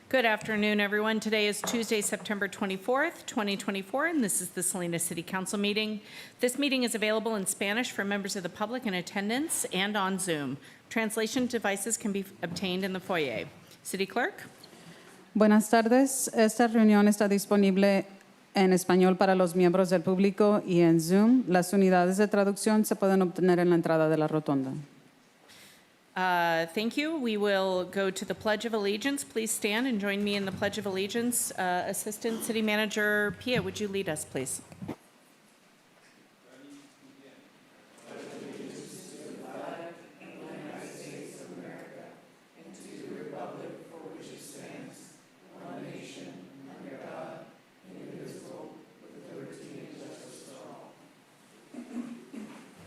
Good afternoon, everyone. Today is Tuesday, September 24th, 2024, and this is the Salinas City Council meeting. This meeting is available in Spanish for members of the public in attendance and on Zoom. Translation devices can be obtained in the foyer. City Clerk? Buenas tardes. Esta reunión está disponible en español para los miembros del público y en Zoom. Las unidades de traducción se pueden obtener en la entrada de la rotonda. Thank you. We will go to the Pledge of Allegiance. Please stand and join me in the Pledge of Allegiance. Assistant City Manager Pia, would you lead us, please?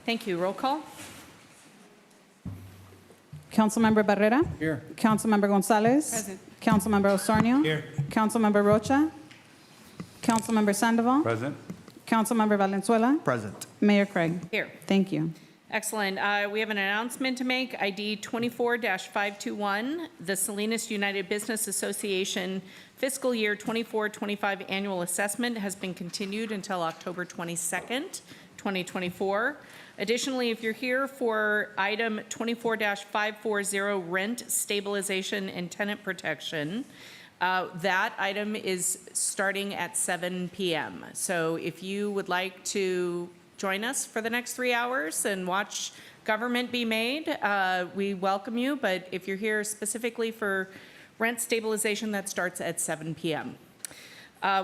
Thank you. Roll call. Councilmember Barrera? Here. Councilmember Gonzalez? Present. Councilmember Osornio? Here. Councilmember Rocha? Councilmember Sandoval? Present. Councilmember Valenzuela? Present. Mayor Craig? Here. Thank you. Excellent. We have an announcement to make. ID 24-521, the Salinas United Business Association Fiscal Year 24-25 Annual Assessment has been continued until October 22nd, 2024. Additionally, if you're here for item 24-540, rent stabilization and tenant protection, that item is starting at 7 p.m. So if you would like to join us for the next 3 hours and watch government be made, we welcome you. But if you're here specifically for rent stabilization, that starts at 7 p.m.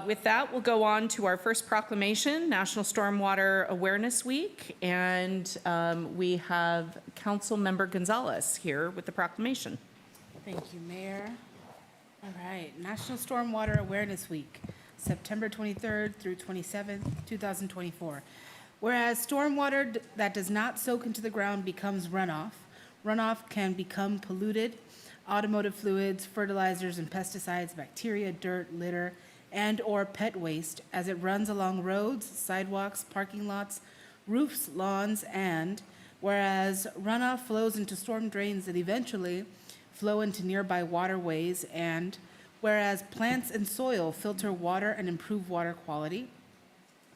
With that, we'll go on to our first proclamation, National Stormwater Awareness Week, and we have Councilmember Gonzalez here with the proclamation. Thank you, Mayor. All right, National Stormwater Awareness Week, September 23rd through 27th, 2024. Whereas stormwater that does not soak into the ground becomes runoff, runoff can become polluted, automotive fluids, fertilizers and pesticides, bacteria, dirt, litter, and or pet waste as it runs along roads, sidewalks, parking lots, roofs, lawns, and whereas runoff flows into storm drains that eventually flow into nearby waterways, and whereas plants and soil filter water and improve water quality,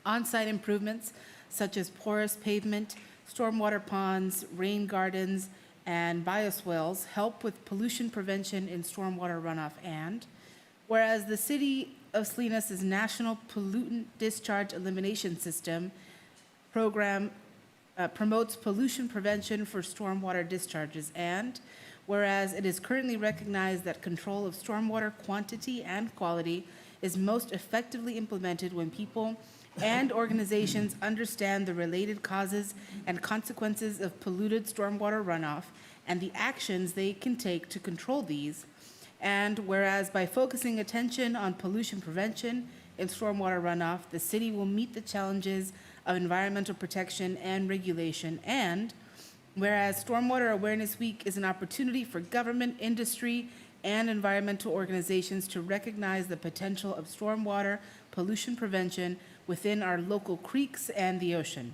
on-site improvements such as porous pavement, stormwater ponds, rain gardens, and bioswales help with pollution prevention in stormwater runoff, and whereas the City of Salinas' National Pollutant Discharge Elimination System program promotes pollution prevention for stormwater discharges, and whereas it is currently recognized that control of stormwater quantity and quality is most effectively implemented when people and organizations understand the related causes and consequences of polluted stormwater runoff and the actions they can take to control these. And whereas by focusing attention on pollution prevention in stormwater runoff, the city will meet the challenges of environmental protection and regulation. And whereas Stormwater Awareness Week is an opportunity for government, industry, and environmental organizations to recognize the potential of stormwater pollution prevention within our local creeks and the ocean.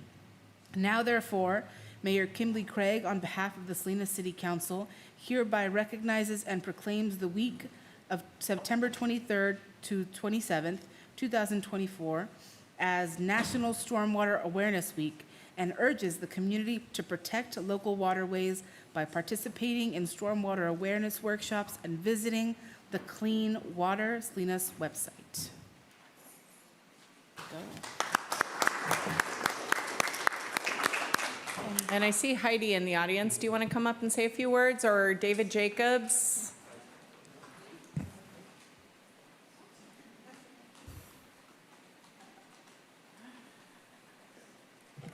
Now, therefore, Mayor Kimberly Craig, on behalf of the Salinas City Council, hereby recognizes and proclaims the week of September 23rd to 27th, 2024, as National Stormwater Awareness Week, and urges the community to protect local waterways by participating in stormwater awareness workshops and visiting the Clean Water Salinas website. And I see Heidi in the audience. Do you want to come up and say a few words, or David Jacobs?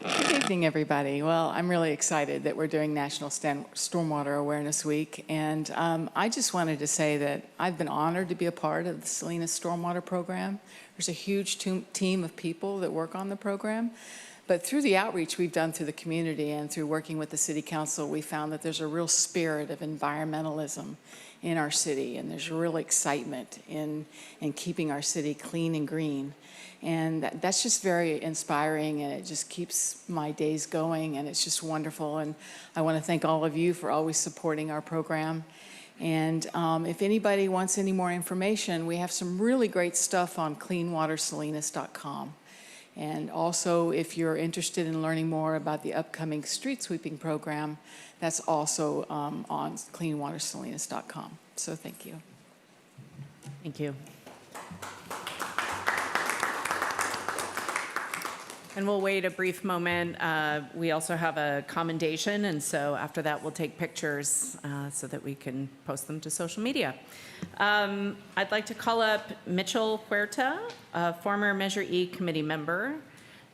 Good evening, everybody. Well, I'm really excited that we're doing National Stormwater Awareness Week, and I just wanted to say that I've been honored to be a part of the Salinas Stormwater Program. There's a huge team of people that work on the program. But through the outreach we've done through the community and through working with the City Council, we found that there's a real spirit of environmentalism in our city, and there's real excitement in keeping our city clean and green. And that's just very inspiring, and it just keeps my days going, and it's just wonderful. And I want to thank all of you for always supporting our program. And if anybody wants any more information, we have some really great stuff on cleanwatersalinas.com. And also, if you're interested in learning more about the upcoming street sweeping program, that's also on cleanwatersalinas.com. So thank you. Thank you. And we'll wait a brief moment. We also have a commendation, and so after that, we'll take pictures so that we can post them to social media. I'd like to call up Mitchell Huerta, a former Measure E committee member,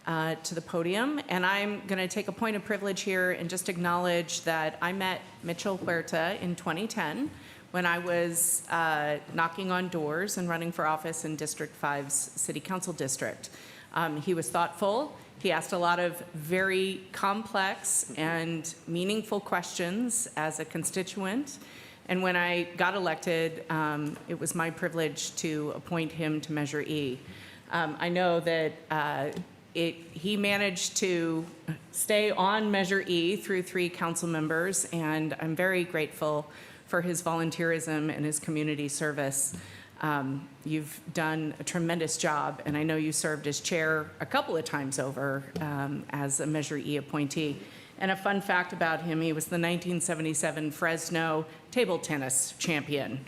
to the podium. And I'm going to take a point of privilege here and just acknowledge that I met Mitchell Huerta in 2010 when I was knocking on doors and running for office in District 5's City Council District. He was thoughtful. He asked a lot of very complex and meaningful questions as a constituent. And when I got elected, it was my privilege to appoint him to Measure E. I know that he managed to stay on Measure E through 3 council members, and I'm very grateful for his volunteerism and his community service. You've done a tremendous job, and I know you served as chair a couple of times over as a Measure E appointee. And a fun fact about him, he was the 1977 Fresno table tennis champion.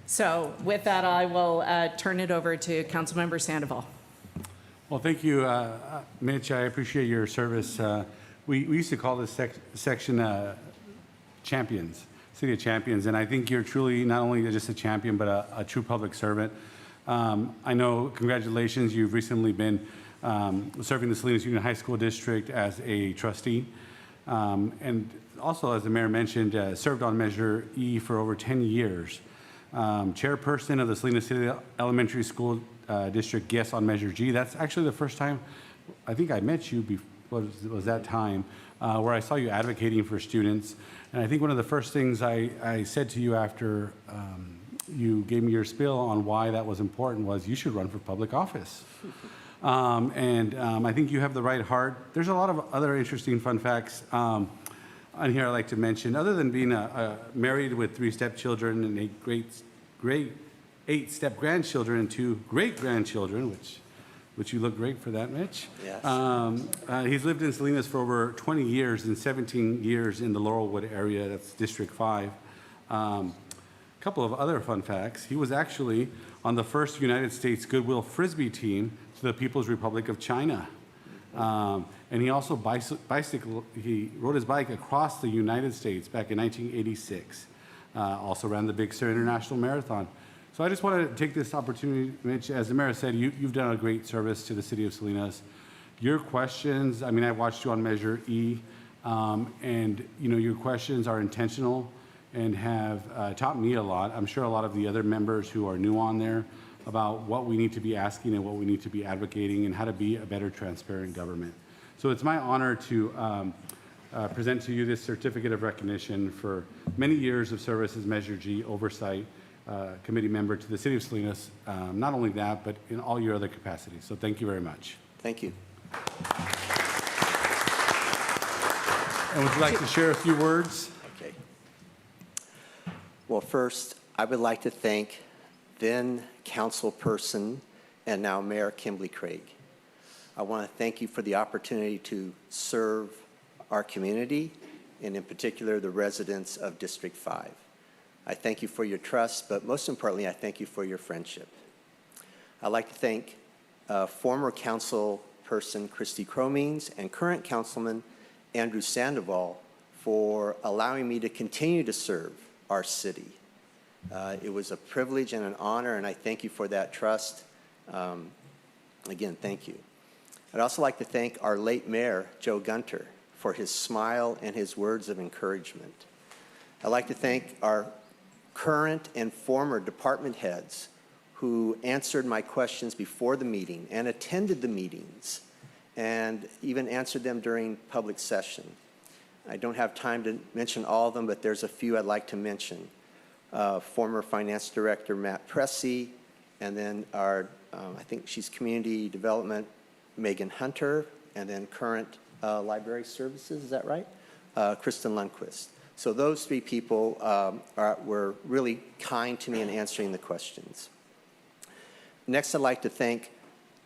So with that, I will turn it over to Councilmember Sandoval. Well, thank you, Mitch. I appreciate your service. We used to call this section champions. City of Champions, and I think you're truly not only just a champion, but a true public servant. I know, congratulations, you've recently been serving the Salinas Union High School District as a trustee. And also, as the mayor mentioned, served on Measure E for over 10 years. Chairperson of the Salinas City Elementary School District guest on Measure G. That's actually the first time I think I met you, was that time, where I saw you advocating for students. And I think one of the first things I said to you after you gave me your spiel on why that was important was you should run for public office. I think you have the right heart. There's a lot of other interesting fun facts on here I'd like to mention. Other than being married with 3 stepchildren and 8 step-grandchildren and 2 great-grandchildren, which you look great for that, Mitch. Yes. He's lived in Salinas for over 20 years and 17 years in the Laurelwood area. That's District 5. A couple of other fun facts. He was actually on the first United States Goodwill Frisbee team to the People's Republic of China. And he also he rode his bike across the United States back in 1986. Also ran the Big Sur International Marathon. So I just want to take this opportunity, Mitch, as the mayor said, you've done a great service to the city of Salinas. Your questions, I mean, I've watched you on Measure E, and your questions are intentional and have taught me a lot. I'm sure a lot of the other members who are new on there about what we need to be asking and what we need to be advocating and how to be a better transparent government. So it's my honor to present to you this certificate of recognition for many years of service as Measure G oversight committee member to the city of Salinas. Not only that, but in all your other capacities. So thank you very much. Thank you. And would you like to share a few words? Okay. Well, first, I would like to thank then councilperson and now Mayor Kimberly Craig. I want to thank you for the opportunity to serve our community, and in particular, the residents of District 5. I thank you for your trust, but most importantly, I thank you for your friendship. I'd like to thank former councilperson Christy Cromings and current councilman Andrew Sandoval for allowing me to continue to serve our city. It was a privilege and an honor, and I thank you for that trust. Again, thank you. I'd also like to thank our late mayor, Joe Gunter, for his smile and his words of encouragement. I'd like to thank our current and former department heads who answered my questions before the meeting and attended the meetings and even answered them during public session. I don't have time to mention all of them, but there's a few I'd like to mention. Former Finance Director Matt Pressey, and then our, I think she's Community Development, Megan Hunter, and then current Library Services, is that right? Kristen Lundquist. So those three people were really kind to me in answering the questions. Next, I'd like to thank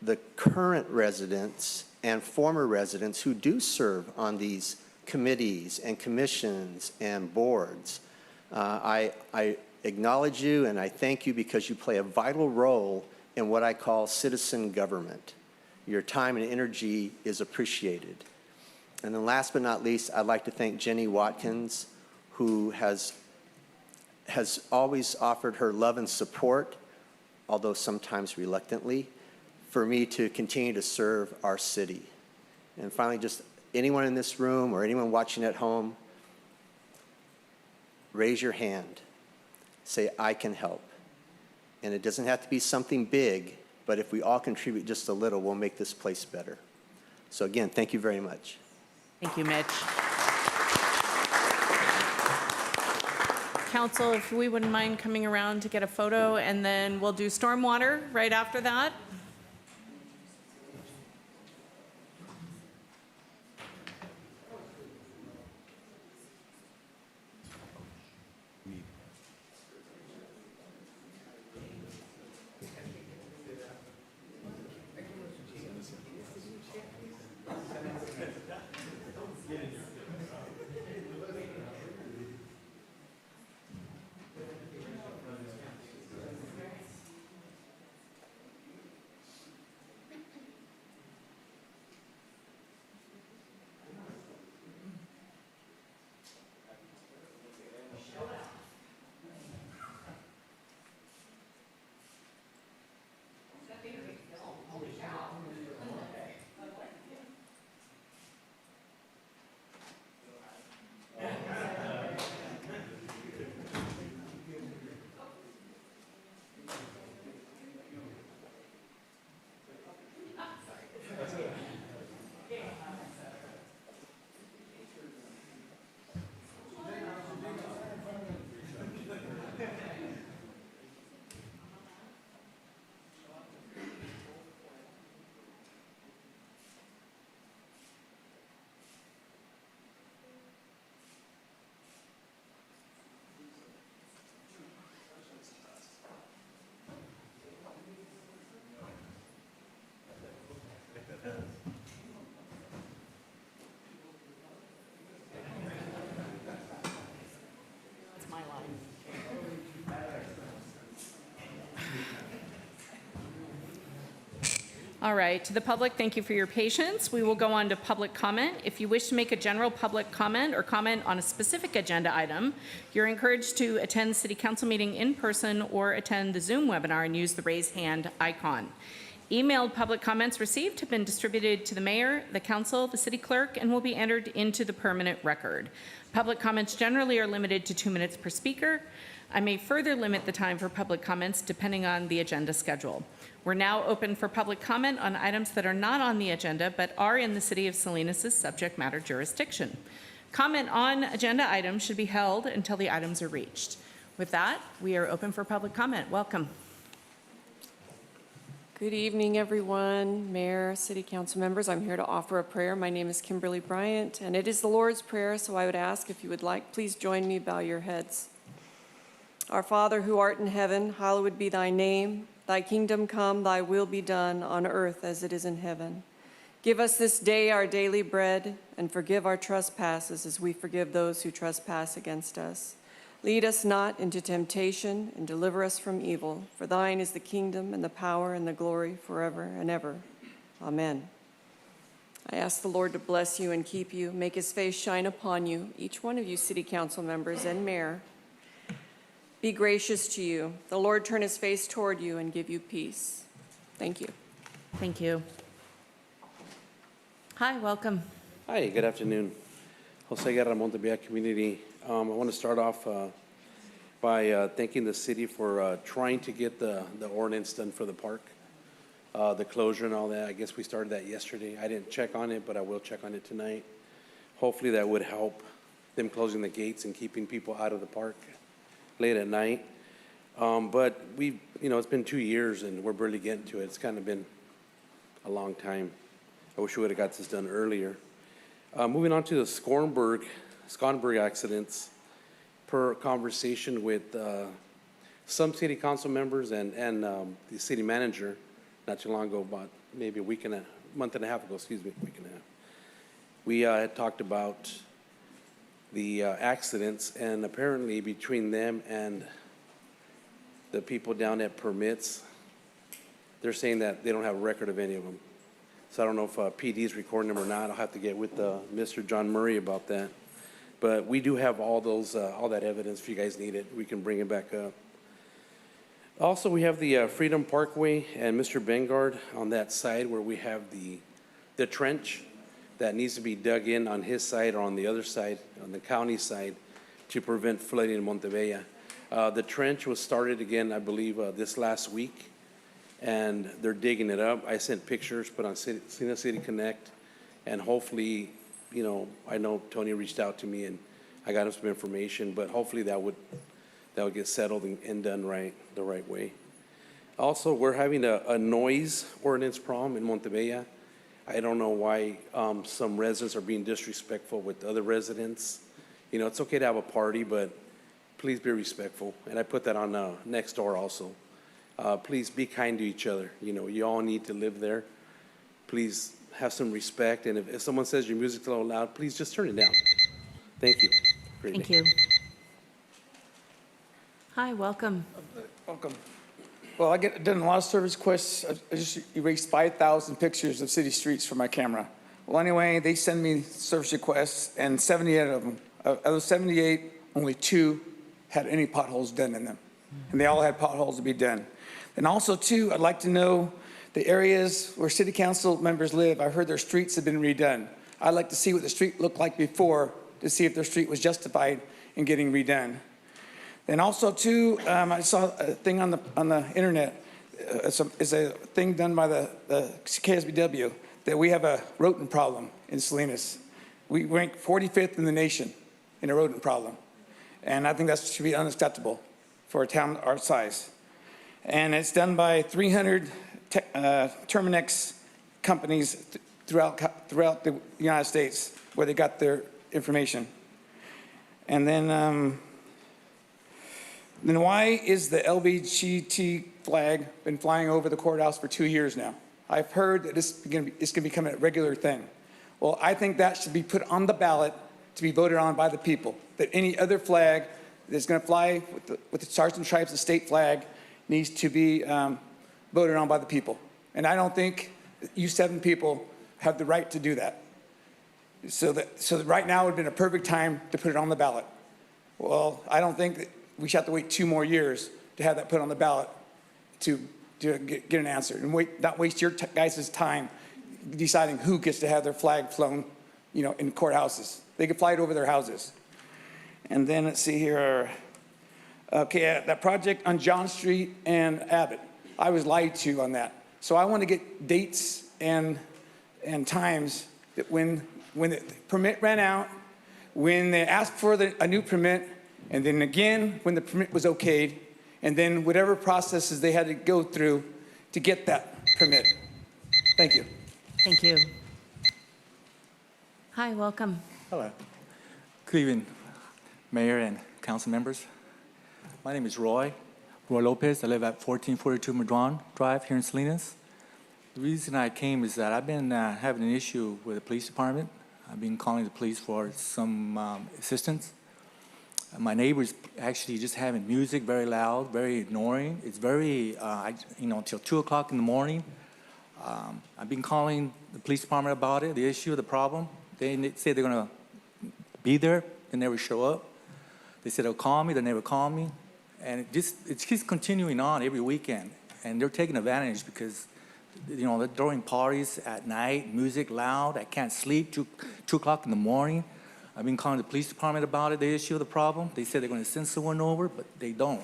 the current residents and former residents who do serve on these committees and commissions and boards. I acknowledge you and I thank you because you play a vital role in what I call citizen government. Your time and energy is appreciated. And then last but not least, I'd like to thank Jenny Watkins, who has always offered her love and support, although sometimes reluctantly, for me to continue to serve our city. And finally, just anyone in this room or anyone watching at home, raise your hand. Say, I can help. And it doesn't have to be something big, but if we all contribute just a little, we'll make this place better. So again, thank you very much. Thank you, Mitch. Council, if we wouldn't mind coming around to get a photo, and then we'll do stormwater right after that. That's my line. All right, to the public, thank you for your patience. We will go on to public comment. If you wish to make a general public comment or comment on a specific agenda item, you're encouraged to attend the City Council meeting in person or attend the Zoom webinar and use the raise hand icon. Emailed public comments received have been distributed to the mayor, the council, the city clerk, and will be entered into the permanent record. Public comments generally are limited to 2 minutes per speaker. I may further limit the time for public comments depending on the agenda schedule. We're now open for public comment on items that are not on the agenda but are in the City of Salinas' subject matter jurisdiction. Comment on agenda items should be held until the items are reached. With that, we are open for public comment. Welcome. Good evening, everyone, Mayor, City Council members. I'm here to offer a prayer. My name is Kimberly Bryant, and it is the Lord's Prayer, so I would ask if you would like, please join me, bow your heads. Our Father, who art in heaven, hallowed be thy name. Thy kingdom come, thy will be done on earth as it is in heaven. Give us this day our daily bread, and forgive our trespasses as we forgive those who trespass against us. Lead us not into temptation, and deliver us from evil. For thine is the kingdom, and the power, and the glory forever and ever. Amen. I ask the Lord to bless you and keep you, make his face shine upon you, each one of you city council members and mayor. Be gracious to you. The Lord turn his face toward you and give you peace. Thank you. Thank you. Hi, welcome. Hi, good afternoon. Jose Guerra, Montebello Community. I want to start off by thanking the city for trying to get the ordinance done for the park, the closure and all that. I guess we started that yesterday. I didn't check on it, but I will check on it tonight. Hopefully that would help them closing the gates and keeping people out of the park late at night. But it's been 2 years and we're barely getting to it. It's kind of been a long time. I wish we would have got this done earlier. Moving on to the Skonberg accidents. per conversation with some city council members and the city manager not too long ago, about maybe month and a half ago, excuse me, week and a half. We had talked about the accidents, and apparently between them and the people down at permits, they're saying that they don't have a record of any of them. So I don't know if PD is recording them or not. I'll have to get with Mr. John Murray about that. But we do have all that evidence. If you guys need it, we can bring it back up. Also, we have the Freedom Parkway and Mr. Bengard on that side where we have the trench that needs to be dug in on his side or on the other side, on the county side, to prevent flooding in Montebella. The trench was started again, I believe, this last week, and they're digging it up. I sent pictures, put on Salinas City Connect, and hopefully, you know, I know Tony reached out to me and I got him some information, but hopefully that would get settled and done the right way. Also, we're having a noise ordinance problem in Montebella. I don't know why some residents are being disrespectful with other residents. You know, it's okay to have a party, but please be respectful. And I put that on next door also. Please be kind to each other. You know, you all need to live there. Please have some respect. And if someone says your music's a little loud, please just turn it down. Thank you. Great Thank day. you. Hi, welcome. Welcome. Well, I get done a lot of service requests. I just erased 5,000 pictures of city streets from my camera. Well, anyway, they send me service requests, and 78 of them, of those 78, only 2 had any potholes done in them. And they all had potholes to be done. And also, too, I'd like to know the areas where city council members live. I heard their streets have been redone. I'd like to see what the street looked like before to see if their street was justified in getting redone. And also, too, I saw a thing on the internet. It's a thing done by the KSBW that we have a rodent problem in Salinas. We rank 45th in the nation in a rodent problem. And I think that should be unacceptable for a town our size. And it's done by 300 Terminex companies throughout the United States where they got their information. And then why is the LBGT flag been flying over the courthouse for 2 years now? I've heard that it's going to become a regular thing. Well, I think that should be put on the ballot to be voted on by the people, that any other flag that's going to fly with the Stars and Stripes, the state flag, needs to be voted on by the people. And I don't think you 7 people have the right to do that. So that right now would have been a perfect time to put it on the ballot. Well, I don't think that we should have to wait 2 more years to have that put on the ballot to get an answer and not waste your guys' time deciding who gets to have their flag flown, you know, in courthouses. They could fly it over their houses. And then let's see here. Okay, that project on John Street and Abbott, I was lied to on that. So I want to get dates and times that when the permit ran out, when they asked for a new permit, and then again when the permit was okayed, and then whatever processes they had to go through to get that permit. Thank you. Thank you. Hi, welcome. Hello. Good evening, Mayor and council members. My name is Roy Lopez. I live at 1442 Madron Drive here in Salinas. The reason I came is that I've been having an issue with the police department. I've been calling the police for some assistance. My neighbor's actually just having music very loud, very ignoring. It's very, until 2 o'clock in the morning. I've been calling the police department about it, the issue, the problem. They say they're gonna be there, they never show up. They said they'll call me, they never call me. And it keeps continuing on every weekend. And they're taking advantage because, they're throwing parties at night, music loud, I can't sleep, 2 o'clock in the morning. I've been calling the police department about it, the issue of the problem. They said they're gonna send someone over, but they don't.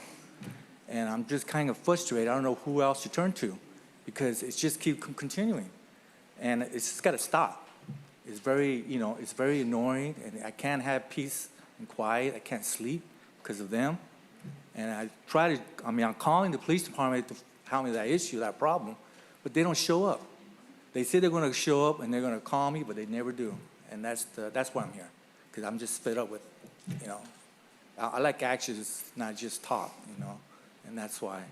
And I'm just kind of frustrated. I don't know who else to turn to because it just keeps continuing. And it's just gotta stop. It's very, it's very annoying, and I can't have peace and quiet. I can't sleep because of them. And I'm calling the police department to tell me that issue, that problem, but they don't show up. They say they're gonna show up and they're gonna call me, but they never do. And that's why I'm here, because I'm just fed up with, I like actions, not just talk, you know, and that's why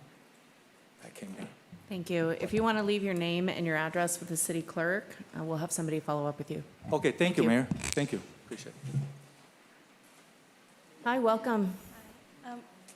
I came here. Thank you. If you want to leave your name and your address with the city clerk, we'll have somebody follow up with you. Okay, thank you, you. Mayor. Thank you. Appreciate it. Hi, welcome.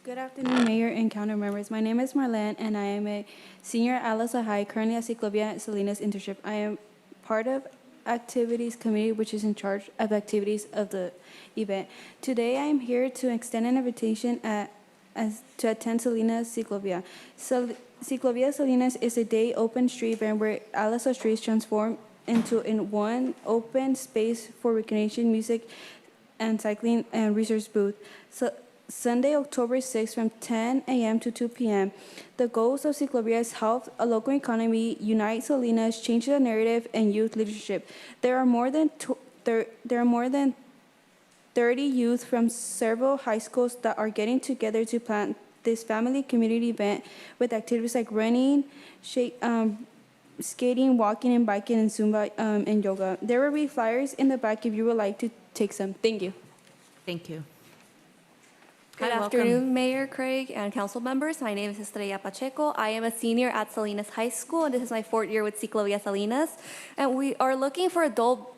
Good afternoon, Mayor and Council members. My name is Marlene, and I am a senior at Alisa High, currently at Ciclovia Salinas internship. I am part of Activities Committee, which is in charge of activities of the event. Today, I am here to extend an invitation to attend Salinas Ciclovia. Ciclovia Salinas is a day open street event where Alisa streets transform into one open space for recreation, music, and cycling and research booth. So Sunday, October 6th from 10 a.m. to 2 p.m. The goals of Ciclovia is help a local economy, unite Salinas, change the narrative, and youth leadership. There are more than 30 youth from several high schools that are getting together to plan this family community event with activities like running, skating, walking, and biking, and Zumba and yoga. There will be flyers in the back if you would like to take some. Thank you. Thank you. Good Hi, welcome. afternoon, Mayor Craig and council members. My name is Estrella Pacheco. I am a senior at Salinas High School, and this is my 4th year with Ciclovia Salinas. And we are looking for adult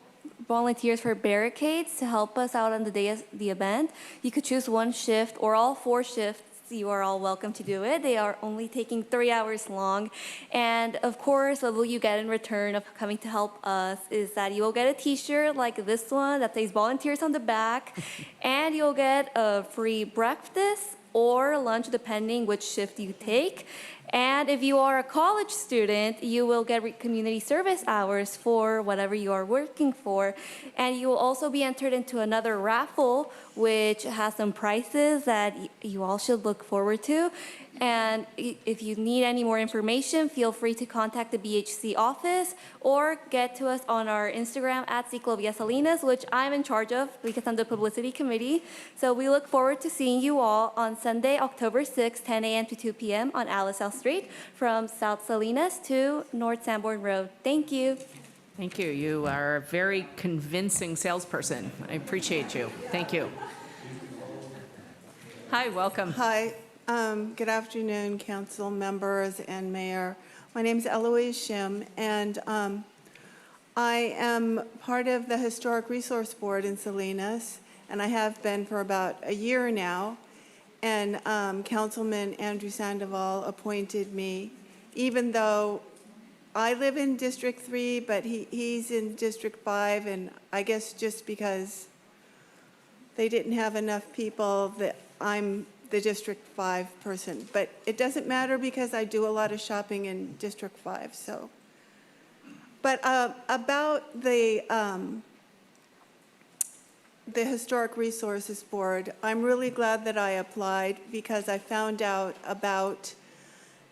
volunteers for barricades to help us out on the day of the event. You could choose one shift or all 4 shifts. You are all welcome to do it. They are only taking 3 hours long. And of course, what will you get in return of coming to help us is that you will get a t-shirt like this one that says volunteers on the back, and you'll get a free breakfast or lunch depending which shift you take. And if you are a college student, you will get community service hours for whatever you are working for. And you will also be entered into another raffle, which has some prizes that you all should look forward to. And if you need any more information, feel free to contact the BHC office or get to us on our Instagram at Ciclovia Salinas, which I'm in charge of because I'm the publicity committee. So we look forward to seeing you all on Sunday, October 6th, 10 a.m. to 2 p.m. on Alice South Street from South Salinas to North Sanborn Road. Thank you. Thank you. You are a very convincing salesperson. I appreciate you. Thank you. Hi, welcome. Hi, good afternoon, council members and mayor. My name is Eloise Shim, and I am part of the Historic Resource Board in Salinas, and I have been for about a year now. And Councilman Andrew Sandoval appointed me, even though I live in District 3, but he's in District 5, and I guess just because they didn't have enough people that I'm the District 5 person. But it doesn't matter because I do a lot of shopping in District 5, so. But about the Historic Resources Board, I'm really glad that I applied because I found out about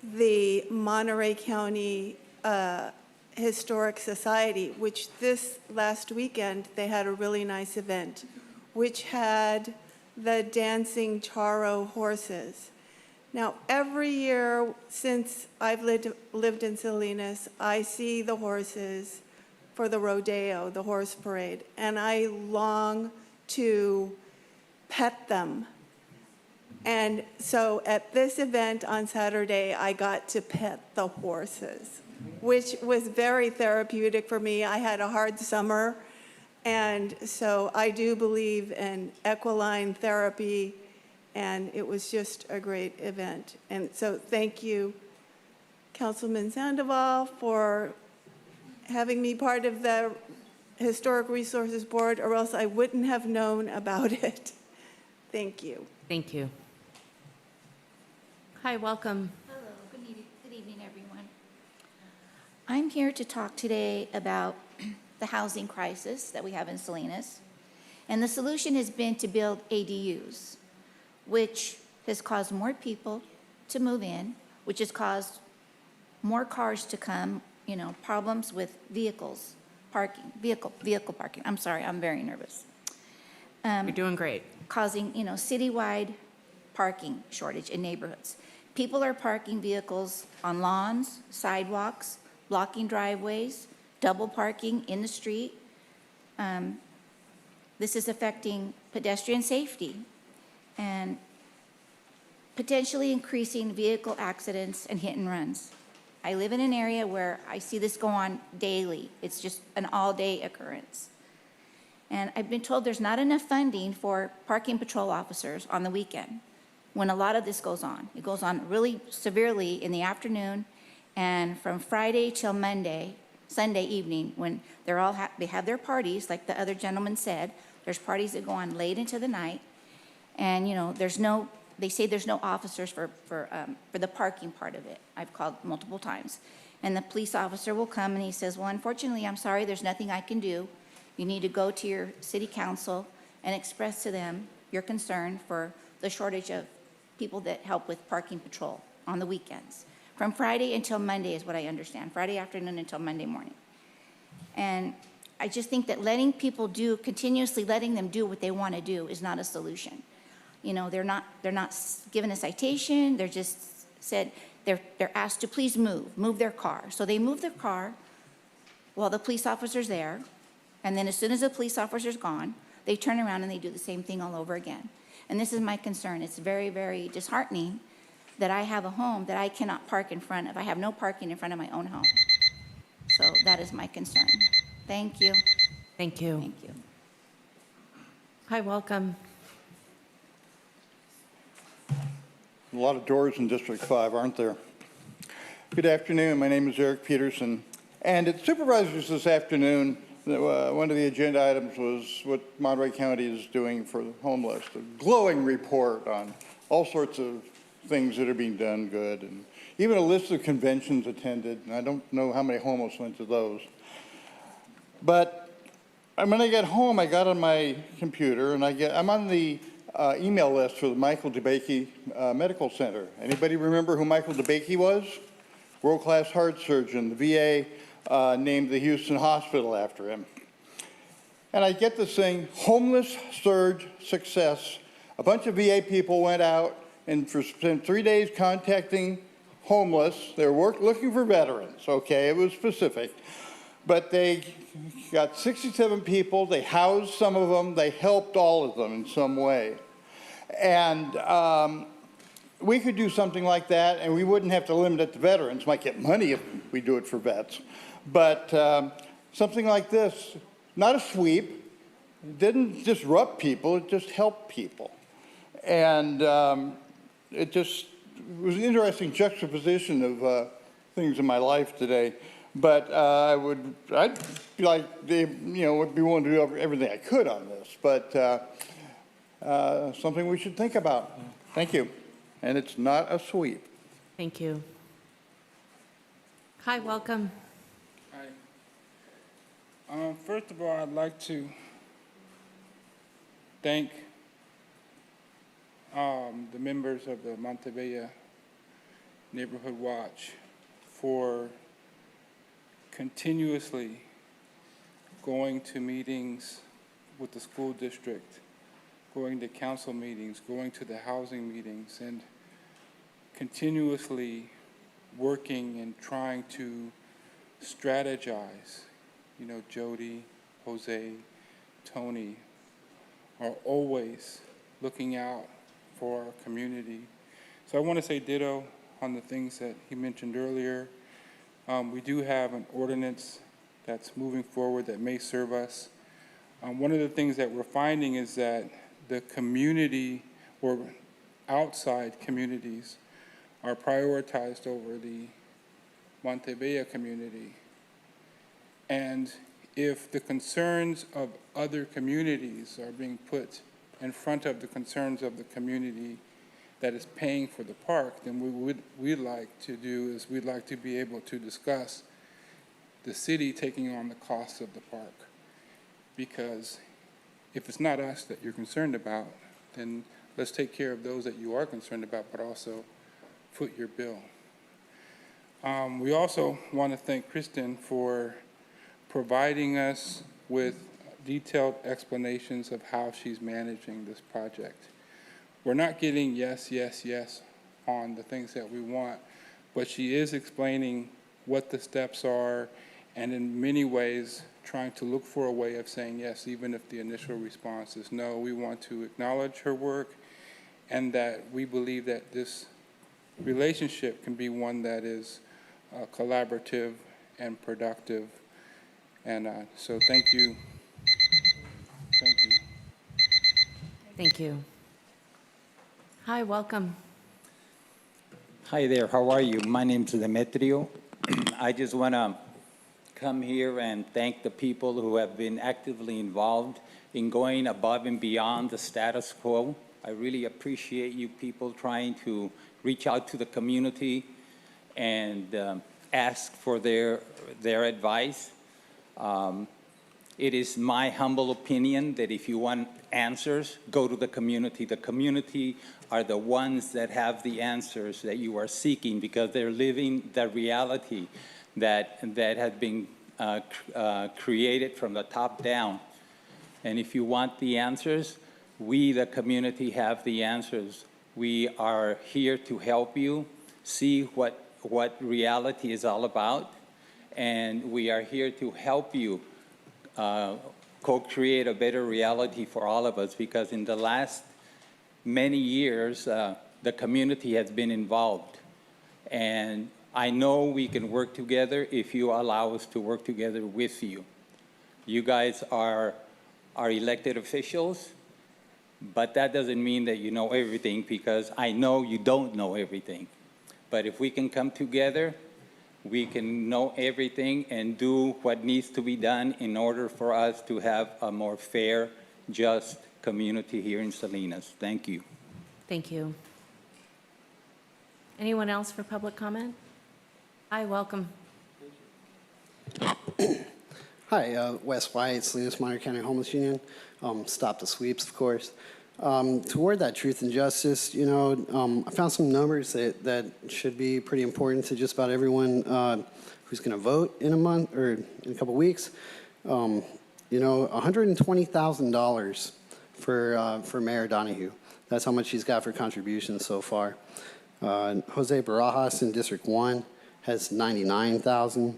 the Monterey County Historic Society, which this last weekend, they had a really nice event, which had the dancing Charo horses. Now, every year since I've lived in Salinas, I see the horses for the rodeo, the horse parade, and I long to pet them. And so at this event on Saturday, I got to pet the horses, which was very therapeutic for me. I had a hard summer, and so I do believe in equine therapy, and it was just a great event. And so thank you, Councilman Sandoval, for having me part of the Historic Resources Board, or else I wouldn't have known about it. Thank you. Thank you. Hi, welcome. Hello, good evening, everyone. I'm here to talk today about the housing crisis that we have in Salinas. And the solution has been to build ADUs, which has caused more people to move in, which has caused more cars to come, problems with vehicles, parking, vehicle parking. I'm sorry, I'm very nervous. You're doing great. Causing, citywide parking shortage in neighborhoods. People are parking vehicles on lawns, sidewalks, blocking driveways, double parking in the street. This is affecting pedestrian safety. and potentially increasing vehicle accidents and hit and runs. I live in an area where I see this go on daily. It's just an all-day occurrence. And I've been told there's not enough funding for parking patrol officers on the weekend when a lot of this goes on. It goes on really severely in the afternoon and from Friday till Monday, Sunday evening, when they're all they have their parties, like the other gentleman said. There's parties that go on late into the night. And, you know, they say there's no officers for the parking part of it. I've called multiple times. And the police officer will come and he says, well, unfortunately, I'm sorry, there's nothing I can do. You need to go to your city council and express to them your concern for the shortage of people that help with parking patrol on the weekends. From Friday until Monday is what I understand, Friday afternoon until Monday morning. And I just think that continuously letting them do what they want to do is not a solution. You know, they're not given a citation, they're just said, they're asked to please move their car. So they move their car while the police officer's there, and then as soon as the police officer's gone, they turn around and they do the same thing all over again. And this is my concern. It's very, very disheartening that I have a home that I cannot park in front of. I have no parking in front of my own home. So that is my concern. Thank you. Thank you. Thank you. Hi, welcome. A lot of doors in District 5, aren't there? Good afternoon. My name is Eric Peterson. And at Supervisors this afternoon, one of the agenda items was what Monterey County is doing for the homeless. A glowing report on all sorts of things that are being done good, and even a list of conventions attended. And I don't know how many homeless went to those. But when I got home, I got on my computer, and I'm on the email list for the Michael DeBakey Medical Center. Anybody remember who Michael DeBakey was? World-class heart surgeon. The VA named the Houston Hospital after him. And I get this thing, homeless surge success. A bunch of VA people went out and spent 3 days contacting homeless. They were looking for veterans, okay, it was specific. But they got 67 people, they housed some of them, they helped all of them in some way. And we could do something like that, and we wouldn't have to limit it to veterans. Might get money if we do it for vets. But something like this, not a sweep, didn't disrupt people, it just helped people. And it just was an interesting juxtaposition of things in my life today. But I'd be like, would be willing to do everything I could on this. But something we should think about. Thank you. And it's not a sweep. Thank you. Hi, welcome. Hi. First of all, I'd like to thank the members of the Montebella Neighborhood Watch for continuously going to meetings with the school district, going to council meetings, going to the housing meetings, and continuously working and trying to strategize. You know, Jody, Jose, Tony are always looking out for our community. So I want to say ditto on the things that he mentioned earlier. We do have an ordinance that's moving forward that may serve us. One of the things that we're finding is that the community or outside communities are prioritized over the Montebella community. And if the concerns of other communities are being put in front of the concerns of the community that is paying for the park, then we'd like to do is we'd like to be able to discuss the city taking on the cost of the park. Because if it's not us that you're concerned about, then let's take care of those that you are concerned about, but also foot your bill. We also want to thank Kristen for providing us with detailed explanations of how she's managing this project. We're not getting yes, yes, yes on the things that we want, but she is explaining what the steps are, and in many ways trying to look for a way of saying yes, even if the initial response is no. We want to acknowledge her work and that we believe that this relationship can be one that is collaborative and productive. And so thank you. Thank you. Thank you. Hi, welcome. Hi there, how are you? My name's Demetrio. I just want to come here and thank the people who have been actively involved in going above and beyond the status quo. I really appreciate you people trying to reach out to the community and ask for their advice. It is my humble opinion that if you want answers, go to the community. The community are the ones that have the answers that you are seeking because they're living the reality that has been created from the top down. And if you want the answers, we, the community, have the answers. We are here to help you see what reality is all about, and we are here to help you co-create a better reality for all of us, because in the last many years, the community has been involved. And I know we can work together if you allow us to work together with you. You guys are elected officials, but that doesn't mean that you know everything, because I know you don't know everything. But if we can come together, we can know everything and do what needs to be done in order for us to have a more fair, just community here in Salinas. Thank you. Thank you. Anyone else for public comment? Hi, welcome. Hi, Wes White, Salinas Minor County Homeless Union. Stop the sweeps, of course. Toward that truth and justice, you know, I found some numbers that should be pretty important to just about everyone who's going to vote in a month or in a couple weeks. You know, $120,000 for Mayor Donahue. That's how much he's got for contributions so far. Jose Barajas in District 1 has $99,000.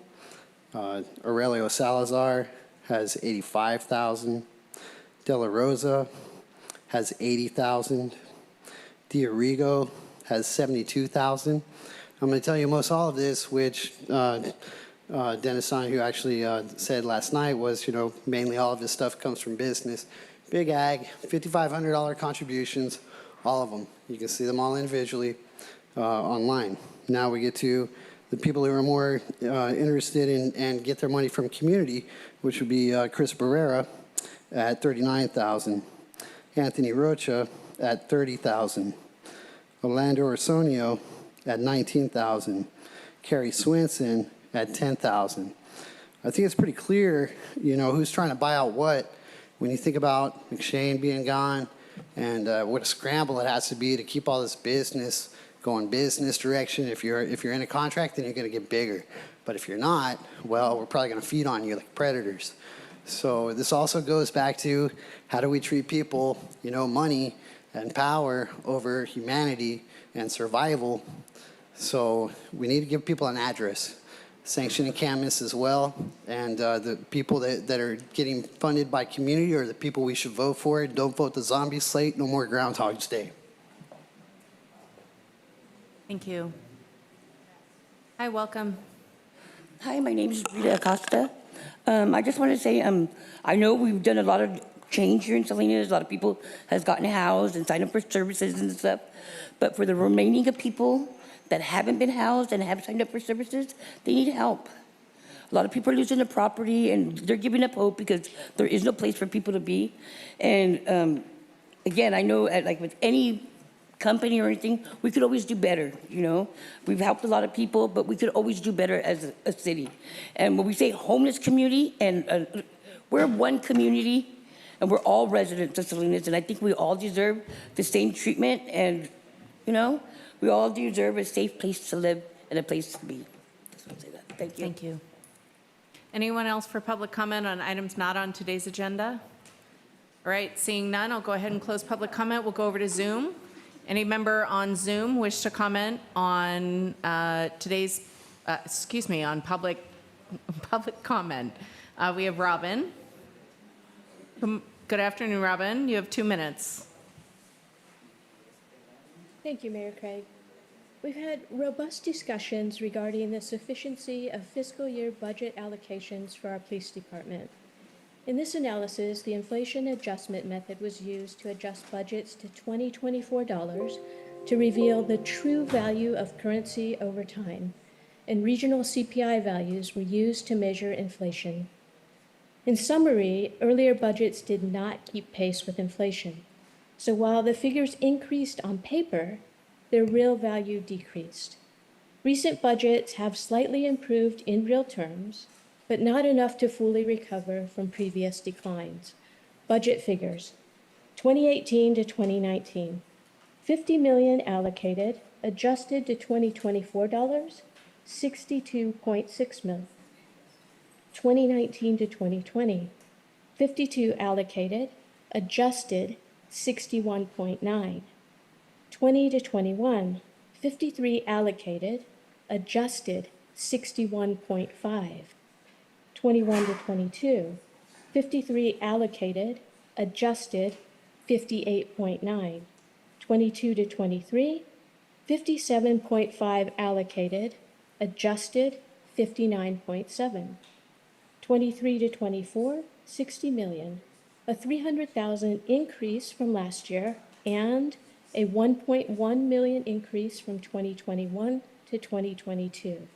Aurelio Salazar has $85,000. De La Rosa has $80,000. Diorigo has $72,000. I'm going to tell you most all of this, which Dennis Donahue actually said last night was, you know, mainly all of this stuff comes from business. Big Ag, $5,500 contributions, all of them. You can see them all individually online. Now we get to the people who are more interested in and get their money from community, which would be Chris Barrera at $39,000. Anthony Rocha at $30,000. Orlando Orsonio at $19,000. Carrie Swinson at $10,000. I think it's pretty clear, you know, who's trying to buy out what when you think about McShane being gone and what a scramble it has to be to keep all this business going business direction. If you're in a contract, then you're going to get bigger. But if you're not, well, we're probably going to feed on you like predators. So this also goes back to how do we treat people, you know, money and power over humanity and survival. So we need to give people an address. Sanction encampments as well. And the people that are getting funded by community are the people we should vote for. Don't vote the zombie slate. No more Groundhog's Day. Thank you. Hi, welcome. Hi, my name is Rita Acosta. I just want to say, I know we've done a lot of change here in Salinas. A lot of people has gotten housed and signed up for services and stuff. But for the remaining of people that haven't been housed and have signed up for services, they need help. A lot of people are losing their property and they're giving up hope because there is no place for people to be. And again, I know like with any company or anything, we could always do better, you know? We've helped a lot of people, but we could always do better as a city. And when we say homeless community, and we're one community, and we're all residents of Salinas, and I think we all deserve the same treatment, and, you know, we all deserve a safe place to live and a place to be. Just want to say that. Thank you. Thank you. Anyone else for public comment on items not on today's agenda? All right, seeing none, I'll go ahead and close public comment. We'll go over to Zoom. Any member on Zoom wish to comment on today's, on public comment? We have Robin. Good afternoon, Robin. You have 2 minutes. Thank you, Mayor Craig. We've had robust discussions regarding the sufficiency of fiscal year budget allocations for our police department. In this analysis, the inflation adjustment method was used to adjust budgets to 2024 dollars to reveal the true value of currency over time, and regional CPI values were used to measure inflation. In summary, earlier budgets did not keep pace with inflation. So while the figures increased on paper, their real value decreased. Recent budgets have slightly improved in real terms, but not enough to fully recover from previous declines. Budget figures, 2018 to 2019, 50 million allocated, adjusted to 2024 dollars, 62.6 million. 2019 to 2020, 52 allocated, adjusted 61.9. 20 to 21, 53 allocated, adjusted 61.5. 21 to 22, 53 allocated, adjusted 58.9. 22 to 23, 57.5 allocated, adjusted 59.7. 23 to 24, 60 million, a 300,000 increase from last year and a 1.1 million increase from 2021 to 2022.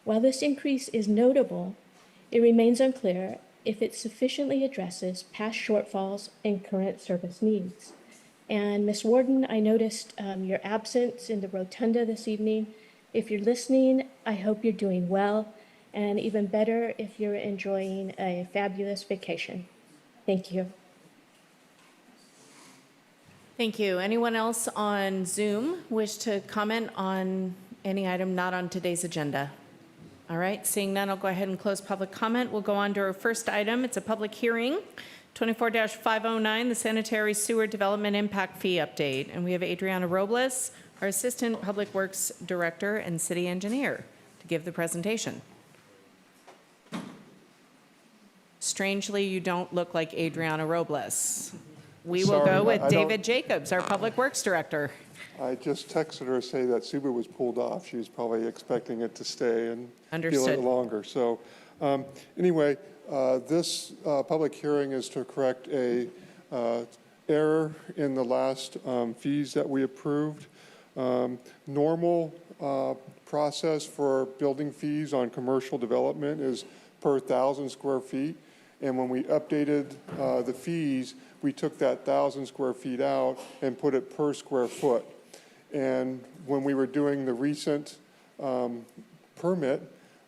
While this increase is notable, it remains unclear if it sufficiently addresses past shortfalls and current service needs. And Ms. Warden, I noticed your absence in the rotunda this evening. If you're listening, I hope you're doing well, and even better if you're enjoying a fabulous vacation. Thank you. Thank you. Anyone else on Zoom wish to comment on any item not on today's agenda? All right, seeing none, I'll go ahead and close public comment. We'll go on to our first item. It's a public hearing, 24-509, the Sanitary Sewer Development Impact Fee Update. And we have Adriana Robles, our Assistant Public Works Director and City Engineer, to give the presentation. Strangely, you don't look like Adriana Robles. We will go with David Jacobs, our Public Works Director. I just texted her to say that Suba was pulled off. She was probably expecting it to stay and be a little Understood. longer. So anyway, this public hearing is to correct a error in the last fees that we approved. Normal process for building fees on commercial development is per 1,000 square feet. And when we updated the fees, we took that 1,000 square feet out and put it per square foot. And when we were doing the recent permit,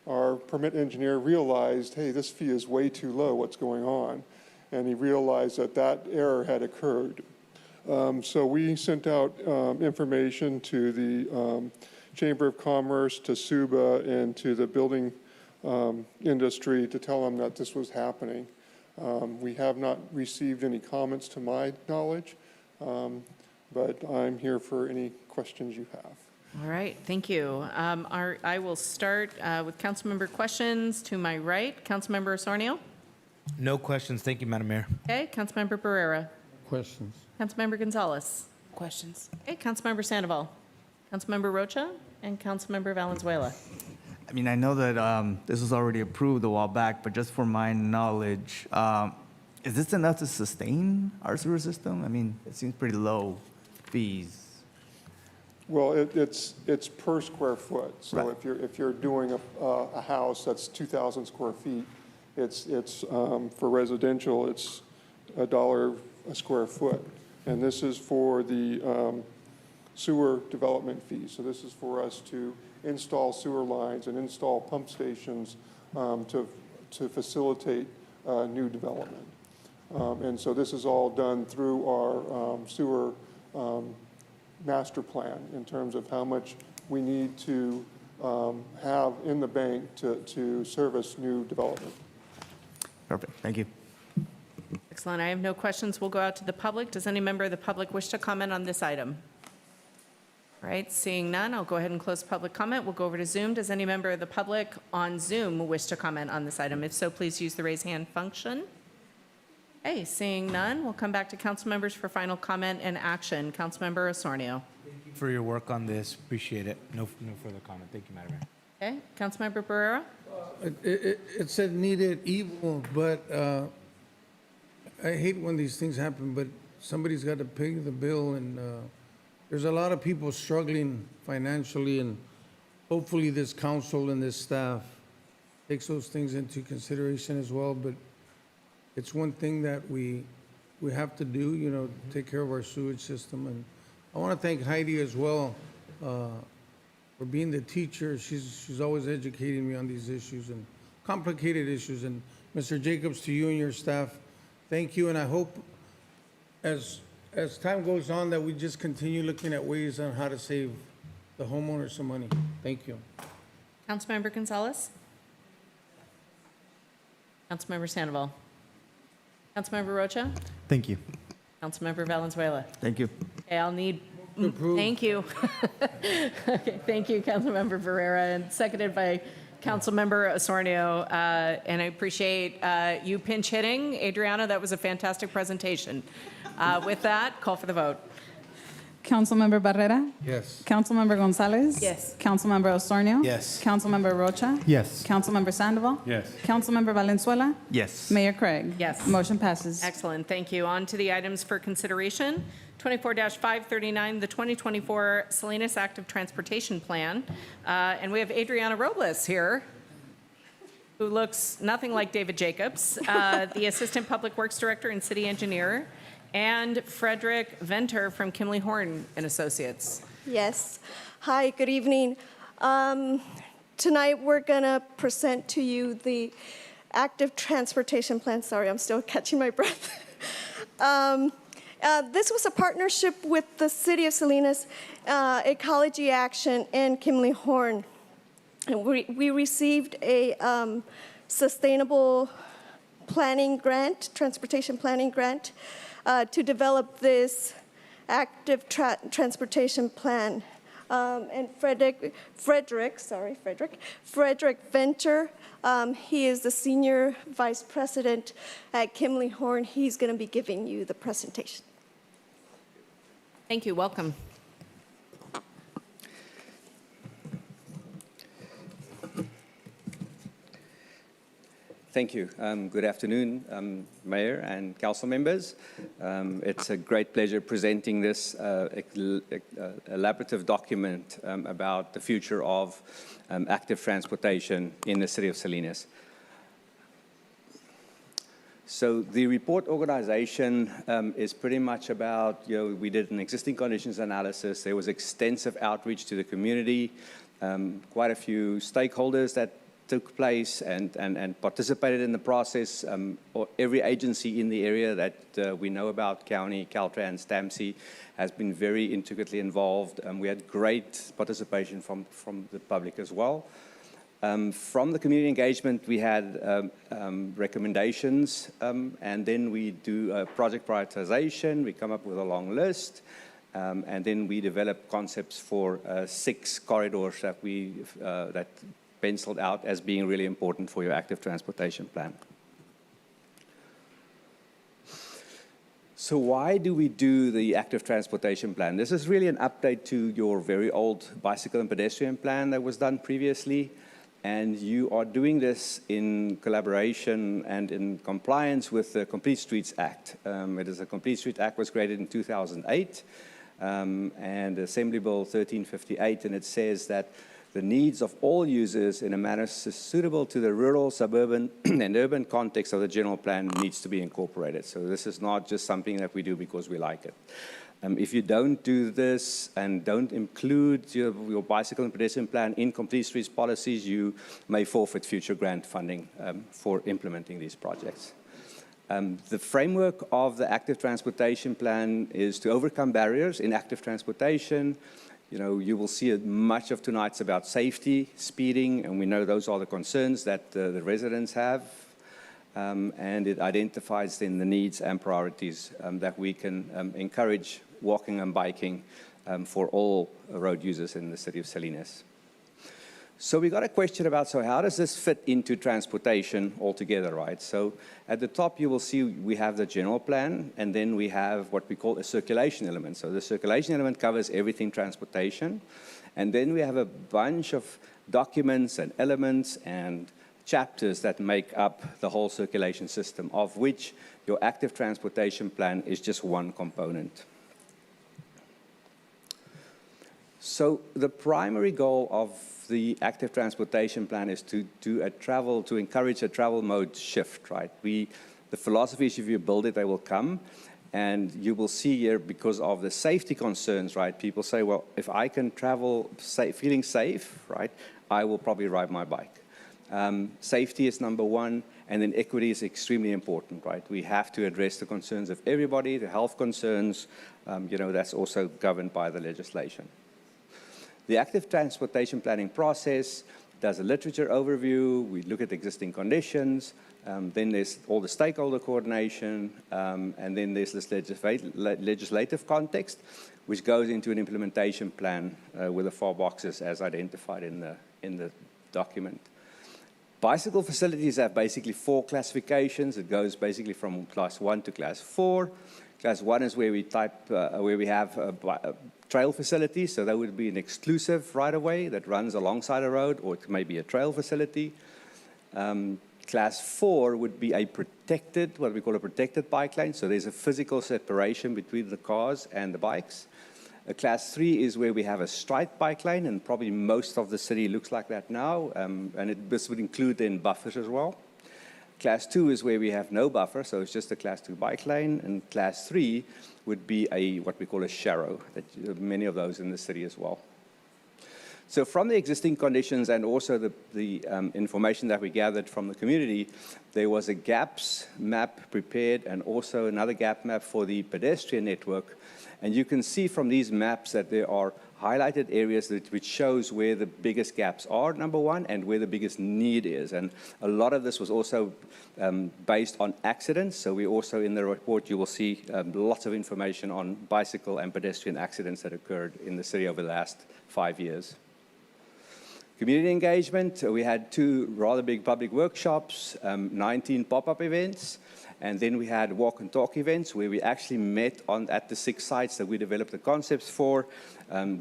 our permit engineer realized, hey, this fee is way too low, what's going on? And he realized that that error had occurred. So we sent out information to the Chamber of Commerce, to SUBA, and to the building industry to tell them that this was happening. We have not received any comments to my knowledge, but I'm here for any questions you have. All right, thank you. I will start with councilmember questions to my right. Councilmember Osornio? No questions. Thank you, Madam Mayor. Okay, Councilmember Barrera? Questions. Councilmember Gonzalez? Questions. Okay, Councilmember Sandoval? Councilmember Rocha? And Councilmember Valenzuela? I mean, I know that this was already approved a while back, but just for my knowledge, is this enough to sustain our sewer system? I mean, it seems pretty low fees. Well, it's per square foot. So Right. if you're doing a house that's 2,000 square feet, it's for residential, it's $1 a square foot. And this is for the sewer development fee. So this is for us to install sewer lines and install pump stations to facilitate new development. And so this is all done through our sewer master plan in terms of how much we need to have in the bank to service new development. Perfect. Thank you. Excellent. I have no questions. We'll go out to the public. Does any member of the public wish to comment on this item? All right, seeing none, I'll go ahead and close public comment. We'll go over to Zoom. Does any member of the public on Zoom wish to comment on this item? If so, please use the raise hand function. Okay, seeing none, we'll come back to council members for final comment and action. Councilmember Osornio. Thank you, for your work on this. Appreciate it. No further comment. Thank you, Madam Mayor. Okay, Councilmember Barrera? It said needed evil, but I hate when these things happen, but somebody's got to pay the bill, and there's a lot of people struggling financially, and hopefully this council and this staff takes those things into consideration as well, but it's one thing that we have to do, you know, take care of our sewage system. And I want to thank Heidi as well for being the teacher. She's always educating me on these issues and complicated issues. And Mr. Jacobs, to you and your staff, thank you. And I hope as time goes on that we just continue looking at ways on how to save the homeowners some money. Thank you. Councilmember Gonzalez? Councilmember Sandoval? Councilmember Rocha? Thank you. Councilmember Valenzuela? Thank you. Okay, I'll need, thank you. Okay, thank you, Councilmember Barrera, and seconded by Councilmember Osornio. And I appreciate you pinch hitting. Adriana, that was a fantastic presentation. With that, call for the vote. Councilmember Barrera? Yes. Councilmember Gonzalez? Yes. Councilmember Osornio? Yes. Councilmember Rocha? Yes. Councilmember Sandoval? Yes. Councilmember Valenzuela? Yes. Mayor Craig? Yes. Motion passes. Excellent, thank you. On to the items for consideration. 24-539, the 2024 Salinas Active Transportation Plan. And we have Adriana Robles here, who looks nothing like David Jacobs, the Assistant Public Works Director and City Engineer, and Frederick Venter from Kimley Horn and Associates. Yes. Hi, good evening. Tonight we're going to present to you the active transportation plan. Sorry, I'm still catching my breath. This was a partnership with the City of Salinas, Ecology Action, and Kimley Horn. And we received a sustainable planning grant, transportation planning grant, to develop this active transportation plan. And Frederick Venter, he is the Senior Vice President at Kimley Horn. He's going to be giving you the presentation. Thank you, welcome. Thank you. Good afternoon, Mayor and Council members. It's a great pleasure presenting this elaborative document about the future of active transportation in the City of Salinas. So the report organization is pretty much about, we did an existing conditions analysis. There was extensive outreach to the community, quite a few stakeholders that took place and participated in the process. Or every agency in the area that we know about, county, Caltrans, TAMC, has been very intricately involved. We had great participation from the public as well. From the community engagement, we had recommendations, and then we do project prioritization. We come up with a long list, and then we develop concepts for 6 corridors that penciled out as being really important for your active transportation plan. So why do we do the active transportation plan? This is really an update to your very old bicycle and pedestrian plan that was done previously. And you are doing this in collaboration and in compliance with the Complete Streets Act. It is a Complete Streets Act was created in 2008, and Assembly Bill 1358, and it says that the needs of all users in a manner suitable to the rural, suburban, and urban context of the general plan needs to be incorporated. So this is not just something that we do because we like it. If you don't do this and don't include your bicycle and pedestrian plan in Complete Streets policies, you may forfeit future grant funding for implementing these projects. The framework of the active transportation plan is to overcome barriers in active transportation. You will see much of tonight's about safety, speeding, and we know those are the concerns that the residents have. And it identifies then the needs and priorities that we can encourage walking and biking for all road users in the City of Salinas. So we got a question about, so how does this fit into transportation altogether, right? So at the top, you will see we have the general plan, and then we have what we call a circulation element. So the circulation element covers everything transportation. And then we have a bunch of documents and elements and chapters that make up the whole circulation system, of which your active transportation plan is just one component. So the primary goal of the active transportation plan is to encourage a travel mode shift, right? The philosophy is if you build it, they will come. And you will see here, because of the safety concerns, right? People say, well, if I can travel feeling safe, right, I will probably ride my bike. Safety is number one, and then equity is extremely important, right? We have to address the concerns of everybody, the health concerns, that's also governed by the legislation. The active transportation planning process does a literature overview. We look at existing conditions. Then there's all the stakeholder coordination, and then there's this legislative context, which goes into an implementation plan with the 4 boxes as identified in the document. Bicycle facilities have basically 4 classifications. It goes basically from class 1 to class 4. Class 1 is where we have a trail facility, so that would be an exclusive right-of-way that runs alongside a road, or it may be a trail facility. Class 4 would be a protected, what we call a protected bike lane, so there's a physical separation between the cars and the bikes. Class 3 is where we have a striped bike lane, and probably most of the city looks like that now, and this would include then buffers as well. Class 2 is where we have no buffer, so it's just a Class 2 bike lane, and Class 3 would be what we call a sharrow, many of those in the city as well. So from the existing conditions and also the information that we gathered from the community, there was a gaps map prepared and also another gap map for the pedestrian network. And you can see from these maps that there are highlighted areas which shows where the biggest gaps are, number one, and where the biggest need is. And a lot of this was also based on accidents. So we also, in the report, you will see lots of information on bicycle and pedestrian accidents that occurred in the city over the last 5 years. Community engagement, we had 2 rather big public workshops, 19 pop-up events, and then we had walk and talk events where we actually met at the 6 sites that we developed the concepts for,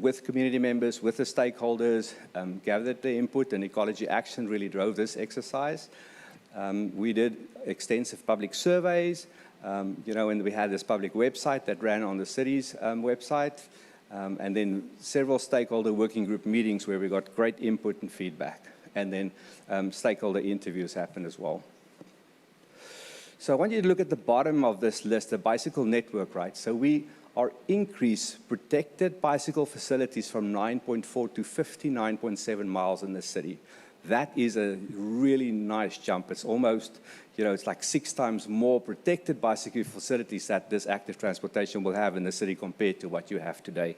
with community members, with the stakeholders, gathered their input, and Ecology Action really drove this exercise. We did extensive public surveys, and we had this public website that ran on the city's website. And then several stakeholder working group meetings where we got great input and feedback. And then stakeholder interviews happened as well. So I want you to look at the bottom of this list, the bicycle network, right? So we are increased protected bicycle facilities from 9.4 to 59.7 miles in the city. That is a really nice jump. It's almost, it's like 6 times more protected bicycle facilities that this active transportation will have in the city compared to what you have today.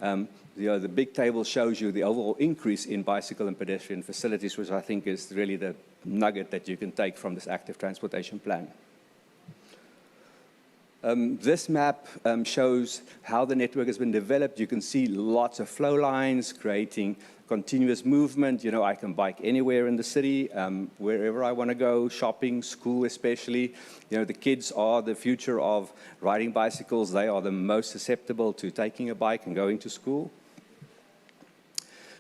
The big table shows you the overall increase in bicycle and pedestrian facilities, which I think is really the nugget that you can take from this active transportation plan. This map shows how the network has been developed. You can see lots of flow lines creating continuous movement. I can bike anywhere in the city, wherever I want to go, shopping, school especially. The kids are the future of riding bicycles. They are the most susceptible to taking a bike and going to school.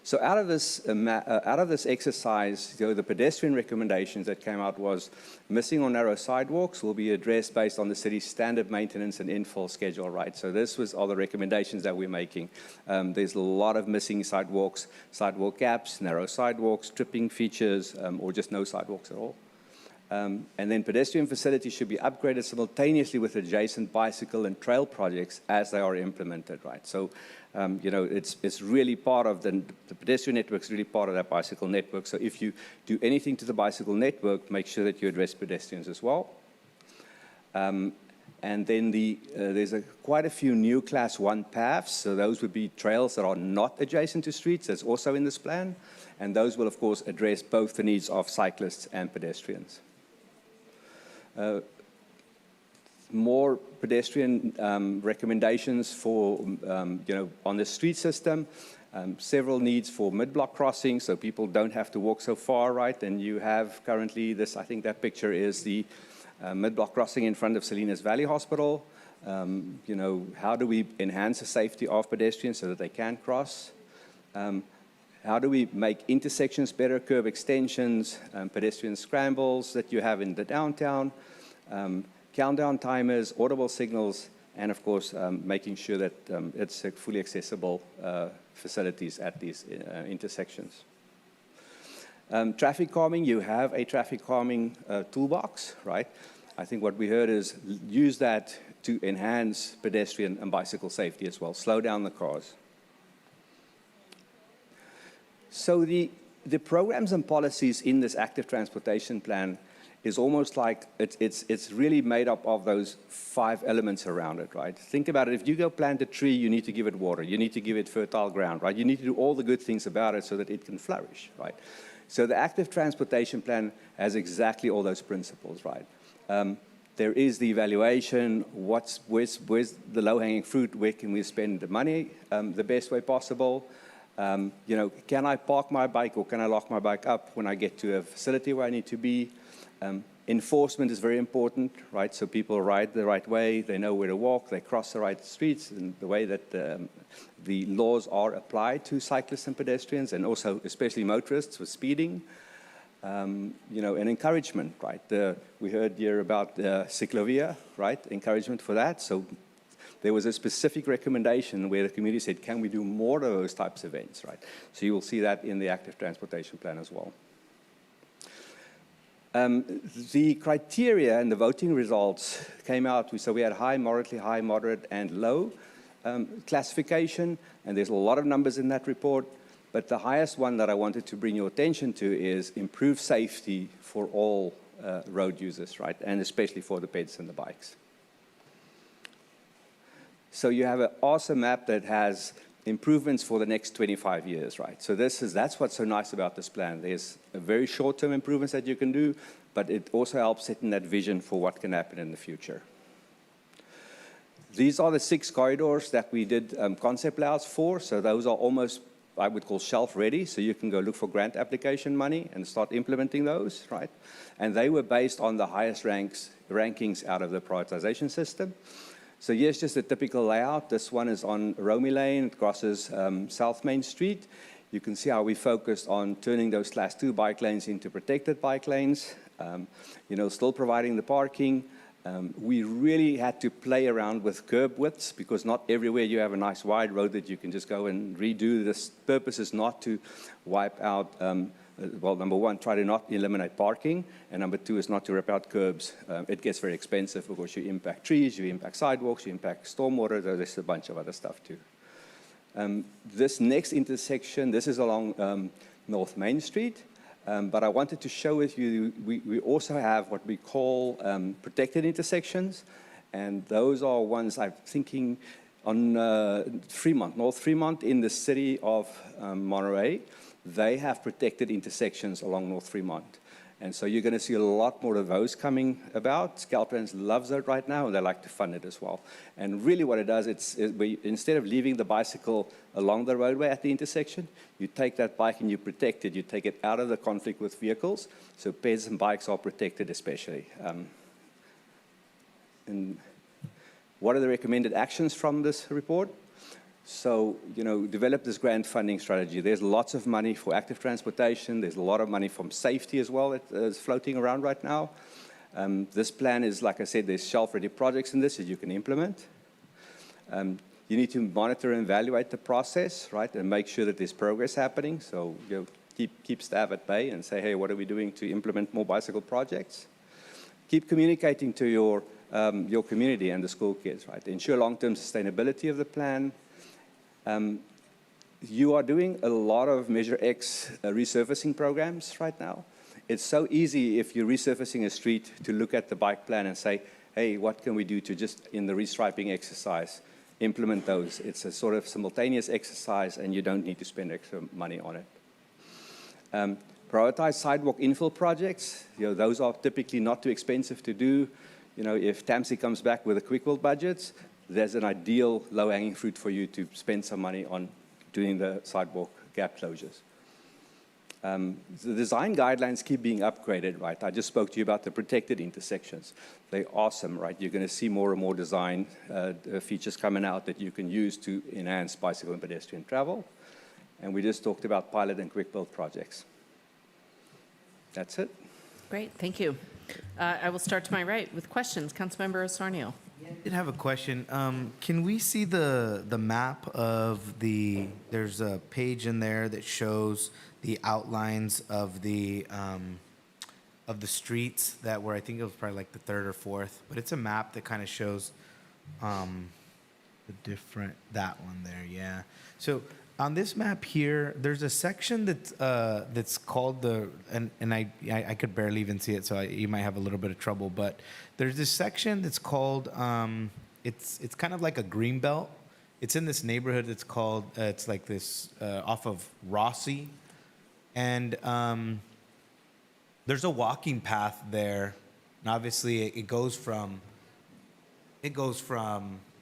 So out of this exercise, the pedestrian recommendations that came out was missing or narrow sidewalks will be addressed based on the city's standard maintenance and infill schedule, right? So this was all the recommendations that we're making. There's a lot of missing sidewalks, sidewalk gaps, narrow sidewalks, tripping features, or just no sidewalks at all. And then pedestrian facilities should be upgraded simultaneously with adjacent bicycle and trail projects as they are implemented, right? So, it's really part of the pedestrian network is really part of that bicycle network. So if you do anything to the bicycle network, make sure that you address pedestrians as well. And then there's quite a few new Class 1 paths. So those would be trails that are not adjacent to streets. That's also in this plan. And those will, of course, address both the needs of cyclists and pedestrians. More pedestrian recommendations for, on the street system. Several needs for mid-block crossings, so people don't have to walk so far, right? And you have currently this, I think that picture is the mid-block crossing in front of Salinas Valley Hospital. You know, how do we enhance the safety of pedestrians so that they can cross? How do we make intersections better, curb extensions, pedestrian scrambles that you have in the downtown, countdown timers, audible signals, and of course, making sure that it's fully accessible facilities at these intersections. Traffic calming, you have a traffic calming toolbox, right? I think what we heard is use that to enhance pedestrian and bicycle safety as well, slow down the cars. So the programs and policies in this active transportation plan is almost like it's really made up of those 5 elements around it, right? Think about it. If you go plant a tree, you need to give it water. You need to give it fertile ground, right? You need to do all the good things about it so that it can flourish, right? So the active transportation plan has exactly all those principles, right? There is the evaluation, where's the low-hanging fruit, where can we spend the money the best way possible? You know, can I park my bike or can I lock my bike up when I get to a facility where I need to be? Enforcement is very important, right? So people ride the right way, they know where to walk, they cross the right streets, and the way that the laws are applied to cyclists and pedestrians, and also especially motorists with speeding. You know, and encouragement, right? We heard here about Ciclovia, right? Encouragement for that. So there was a specific recommendation where the community said, can we do more of those types of events, right? So you will see that in the active transportation plan as well. The criteria and the voting results came out, so we had high, moderately high, moderate, and low classification, and there's a lot of numbers in that report, but the highest one that I wanted to bring your attention to is improve safety for all road users, right, and especially for the peds and the bikes. So you have an awesome map that has improvements for the next 25 years, right? So that's what's so nice about this plan. There's a very short-term improvements that you can do, but it also helps setting that vision for what can happen in the future. These are the 6 corridors that we did concept layouts for. So those are almost, I would call, shelf-ready. So you can go look for grant application money and start implementing those, right? And they were based on the highest rankings out of the prioritization system. So here's just a typical layout. This one is on Romy Lane. It crosses South Main Street. You can see how we focused on turning those Class 2 bike lanes into protected bike lanes, you know, still providing the parking. We really had to play around with curb widths because not everywhere you have a nice wide road that you can just go and redo. This purpose is not to wipe out well, number one, try to not eliminate parking, and number 2 is not to rip out curbs. It gets very expensive because you impact trees, you impact sidewalks, you impact stormwater, there's a bunch of other stuff too. This next intersection, this is along North Main Street, but I wanted to share with you, we also have what we call protected intersections, and those are ones I'm thinking on Fremont, North Fremont in the city of Monterey. They have protected intersections along North Fremont. And so you're going to see a lot more of those coming about. Caltrans loves it right now, and they like to fund it as well. And really what it does, instead of leaving the bicycle along the roadway at the intersection, you take that bike and you protect it. You take it out of the conflict with vehicles, so peds and bikes are protected especially. And what are the recommended actions from this report? So, you know, develop this grant funding strategy. There's lots of money for active transportation. There's a lot of money from safety as well that is floating around right now. This plan is, like I said, there's shelf-ready projects in this that you can implement. You need to monitor and evaluate the process, right, and make sure that there's progress happening. So, you know, keep staff at bay and say, hey, what are we doing to implement more bicycle projects? Keep communicating to your community and the school kids, right? Ensure long-term sustainability of the plan. You are doing a lot of Measure X resurfacing programs right now. It's so easy if you're resurfacing a street to look at the bike plan and say, hey, what can we do to just, in the restriping exercise, implement those. It's a sort of simultaneous exercise, and you don't need to spend extra money on it. Prioritize sidewalk infill projects. You know, those are typically not too expensive to do. You know, if TAMSI comes back with a quick build budget, there's an ideal low-hanging fruit for you to spend some money on doing the sidewalk gap closures. The design guidelines keep being upgraded, right? I just spoke to you about the protected intersections. They're awesome, right? You're going to see more and more design features coming out that you can use to enhance bicycle and pedestrian travel. And we just talked about pilot and quick build projects. That's it. Great, thank you. I will start to my right with questions. Councilmember Osornio. I did have a question. Can we see the map of there's a page in there that shows the outlines of the streets that were, I think it was probably like the third or fourth, but it's a map that kind of shows that one there, yeah. So on this map here, there's a section that's called and I could barely even see it, so you might have a little bit of trouble, but there's this section that's called, it's kind of like a green belt. It's in this neighborhood that's called, it's like this, off of Rossi. And there's a walking path there. And obviously it goes from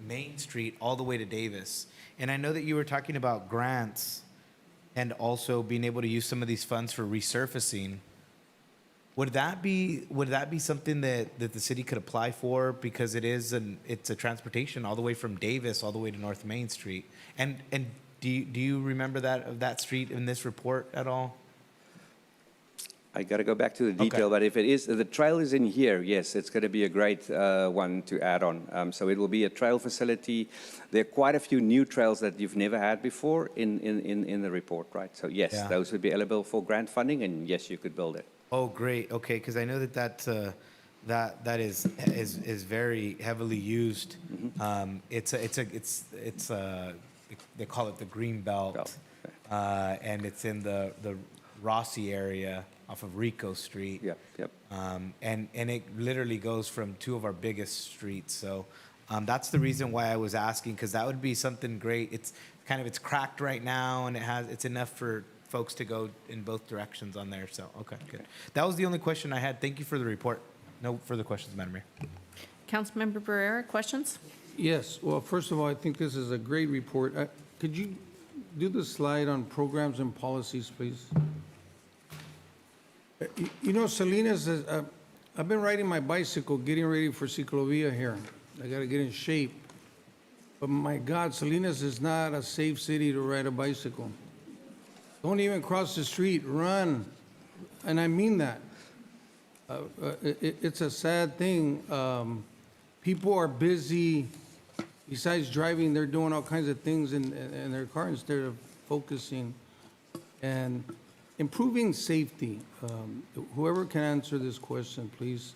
Main Street all the way to Davis. And I know that you were talking about grants and also being able to use some of these funds for resurfacing. Would that be something that the city could apply for, because it's a transportation all the way from Davis all the way to North Main Street? And do you remember that street in this report at all? I got to go back to the detail, but if the trail is in here, yes, it's going to be a great one to add on. So it will be a trail facility. There are quite a few new trails that you've never had before in the report, right? So yes, Yeah. those would be eligible for grant funding, and yes, you could build it. Oh, great. Okay, because I know that is very heavily used. They call it the green belt, and it's in the Rossi area off of Rico Street. Yep. And it literally goes from two of our biggest streets. So that's the reason why I was asking, because that would be something great. It's cracked right now, and it's enough for folks to go in both directions on there. So, okay, good. That was the only question I had. Thank you for the report. No further questions, Madam Mayor. Councilmember Barrera, questions? Yes, well, first of all, I think this is a great report. Could you do the slide on programs and policies, please? You know, Salinas, I've been riding my bicycle, getting ready for Ciclovia here. I got to get in shape. But my God, Salinas is not a safe city to ride a bicycle. Don't even cross the street, run. And I mean that. It's a sad thing. People are busy. Besides driving, they're doing all kinds of things in their car instead of focusing. And improving safety, whoever can answer this question, please.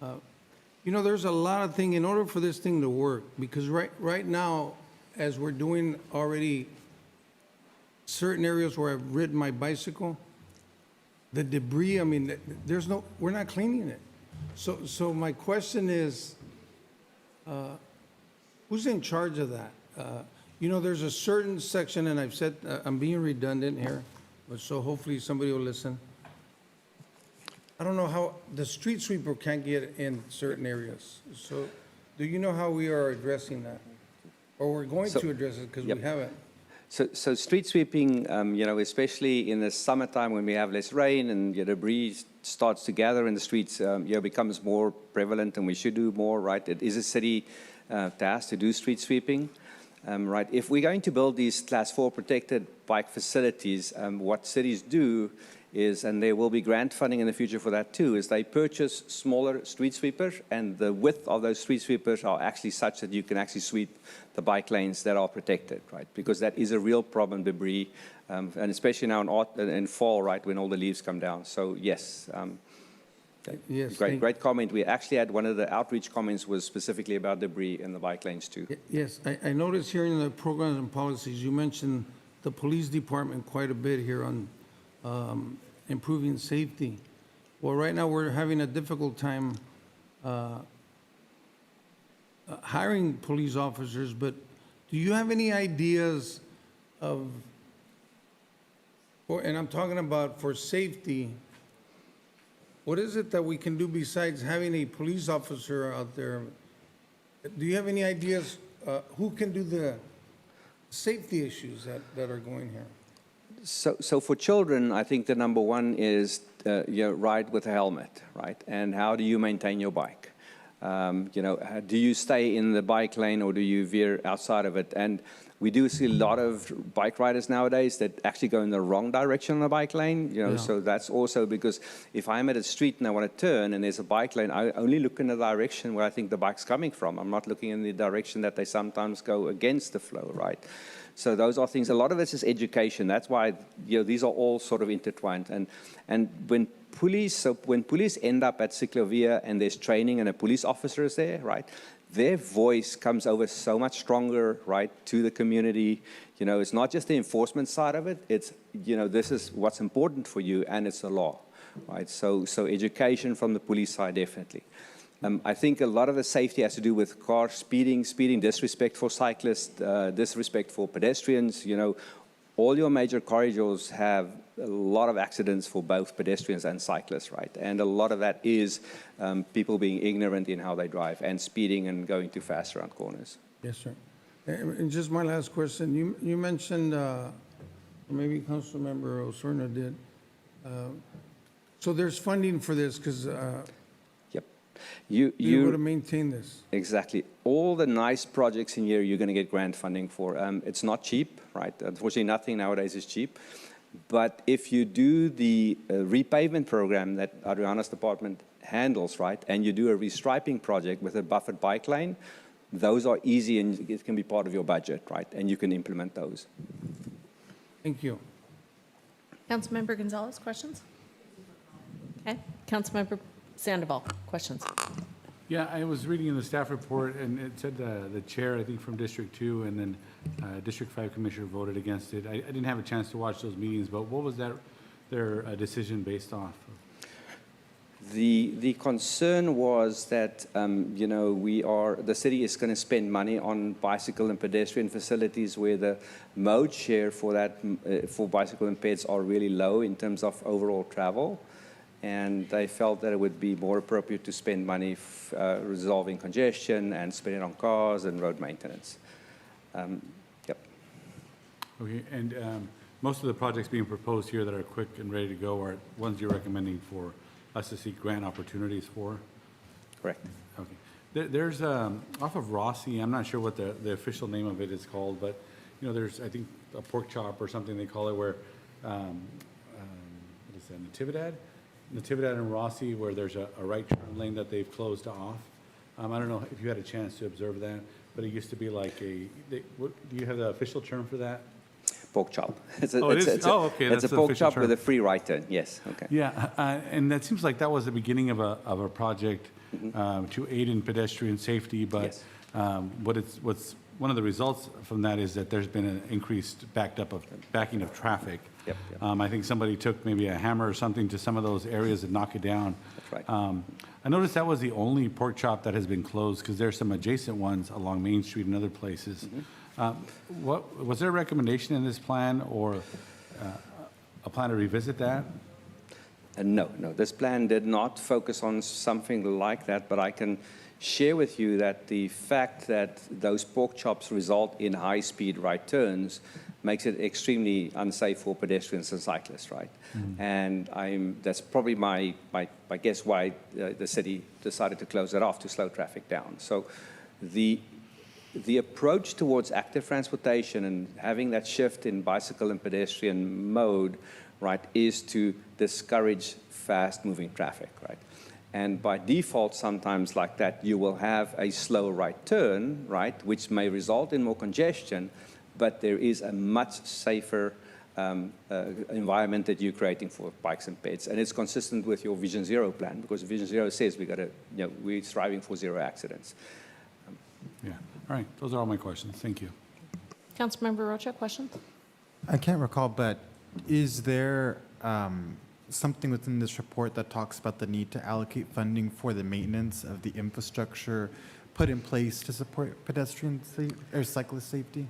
You know, there's a lot of things in order for this thing to work, because right now, as we're doing already certain areas where I've ridden my bicycle, the debris, I mean, we're not cleaning it. So my question is, who's in charge of that? You know, there's a certain section, and I've said, I'm being redundant here, but so hopefully somebody will listen. I don't know how, the street sweeper can't get in certain areas. So do you know how we are addressing that? Or we're going to address it because we haven't? So street sweeping, you know, especially in the summertime when we have less rain and debris starts to gather in the streets, becomes more prevalent, and we should do more, right? It is a city task to do street sweeping, right? If we're going to build these Class 4 protected bike facilities, what cities do is, and there will be grant funding in the future for that too, is they purchase smaller street sweepers, and the width of those street sweepers are actually such that you can actually sweep the bike lanes that are protected, right? Because that is a real problem, debris, and especially now in fall, right, when all the leaves come down. So yes, yes, great comment. We actually had one of the outreach comments was specifically about debris in the bike lanes too. Yes, I noticed here in the programs and policies, you mentioned the police department quite a bit here on improving safety. Well, right now we're having a difficult time hiring police officers, but do you have any ideas of, and I'm talking about for safety, what is it that we can do besides having a police officer out there? Do you have any ideas who can do safety issues that are going here? So for children, I think the number one is ride with a helmet, right? And how do you maintain your bike? Do you stay in the bike lane or do you veer outside of it? And we do see a lot of bike riders nowadays that actually go in the wrong direction on the bike lane. So that's also because if I'm at a street and I want to turn and there's a bike lane, I only look in the direction where I think the bike's coming from. I'm not looking in the direction that they sometimes go against the flow, right? So those are things. A lot of this is education. That's why these are all sort of intertwined. And when police end up at Ciclovia and there's training and a police officer is there, right? Their voice comes over so much stronger, right, to the community. It's not just the enforcement side of it. It's this is what's important for you, and it's the law, right? So education from the police side definitely. I think a lot of the safety has to do with car speeding, disrespect for cyclists, disrespect for pedestrians. All your major corridors have a lot of accidents for both pedestrians and cyclists, right? And a lot of that is people being ignorant in how they drive and speeding and going too fast around corners. Yes, sir. And just my last question, you mentioned, maybe Councilmember Osorno did, so there's funding for this because you're able to maintain this. Exactly. All the nice projects in here, you're going to get grant funding for. It's not cheap, right? Unfortunately, nothing nowadays is cheap. But if you do the repavement program that Adriana's department handles, right, and you do a restriping project with a buffered bike lane, those are easy and it can be part of your budget, right? And you can implement those. Thank you. Councilmember Gonzalez, questions? Okay. Councilmember Sandoval, questions? Yeah, I was reading in the staff report, and it said the chair, I think, from District 2, and then District 5 commissioner voted against it. I didn't have a chance to watch those meetings, but what was their decision based off of? The concern was that, the city is going to spend money on bicycle and pedestrian facilities where the mode share for bicycle and peds are really low in terms of overall travel. And they felt that it would be more appropriate to spend money resolving congestion and spend it on cars and road maintenance. Yep. Okay, and most of the projects being proposed here that are quick and ready to go are ones you're recommending for us to seek grant opportunities for? Correct. Okay. There's, off of Rossi, I'm not sure what the official name of it is called, but, there's, I think, a pork chop or something they call it where, what is that, Natividad and Rossi, where there's a right turn lane that they've closed off. I don't know if you had a chance to observe that, but it used to be like do you have the official term for that? Pork chop. It's okay. It's a pork chop with a free right turn. Yes. Okay. Yeah, and that seems like that was the beginning of a project to aid in pedestrian safety. But yes. What's one of the results from that is that there's been an increased backing of traffic. Yep. I think somebody took maybe a hammer or something to some of those areas and knock it down. That's right. I noticed that was the only pork chop that has been closed because there's some adjacent ones along Main Street and other places. What was there a recommendation in this plan or a plan to revisit that? No. This plan did not focus on something like that, but I can share with you that the fact that those pork chops result in high-speed right turns makes it extremely unsafe for pedestrians and cyclists, right? And that's probably my guess why the city decided to close it off to slow traffic down. So the approach towards active transportation and having that shift in bicycle and pedestrian mode, right, is to discourage fast-moving traffic, right? And by default, sometimes like that, you will have a slow right turn, right, which may result in more congestion, but there is a much safer environment that you're creating for bikes and peds. And it's consistent with your Vision Zero plan, because Vision Zero says we're striving for zero accidents. Yeah. All right. Those are all my questions. Thank you. Councilmember Rocha, questions? I can't recall, but is there something within this report that talks about the need to allocate funding for the maintenance of the infrastructure put in place to support pedestrian or cyclist safety?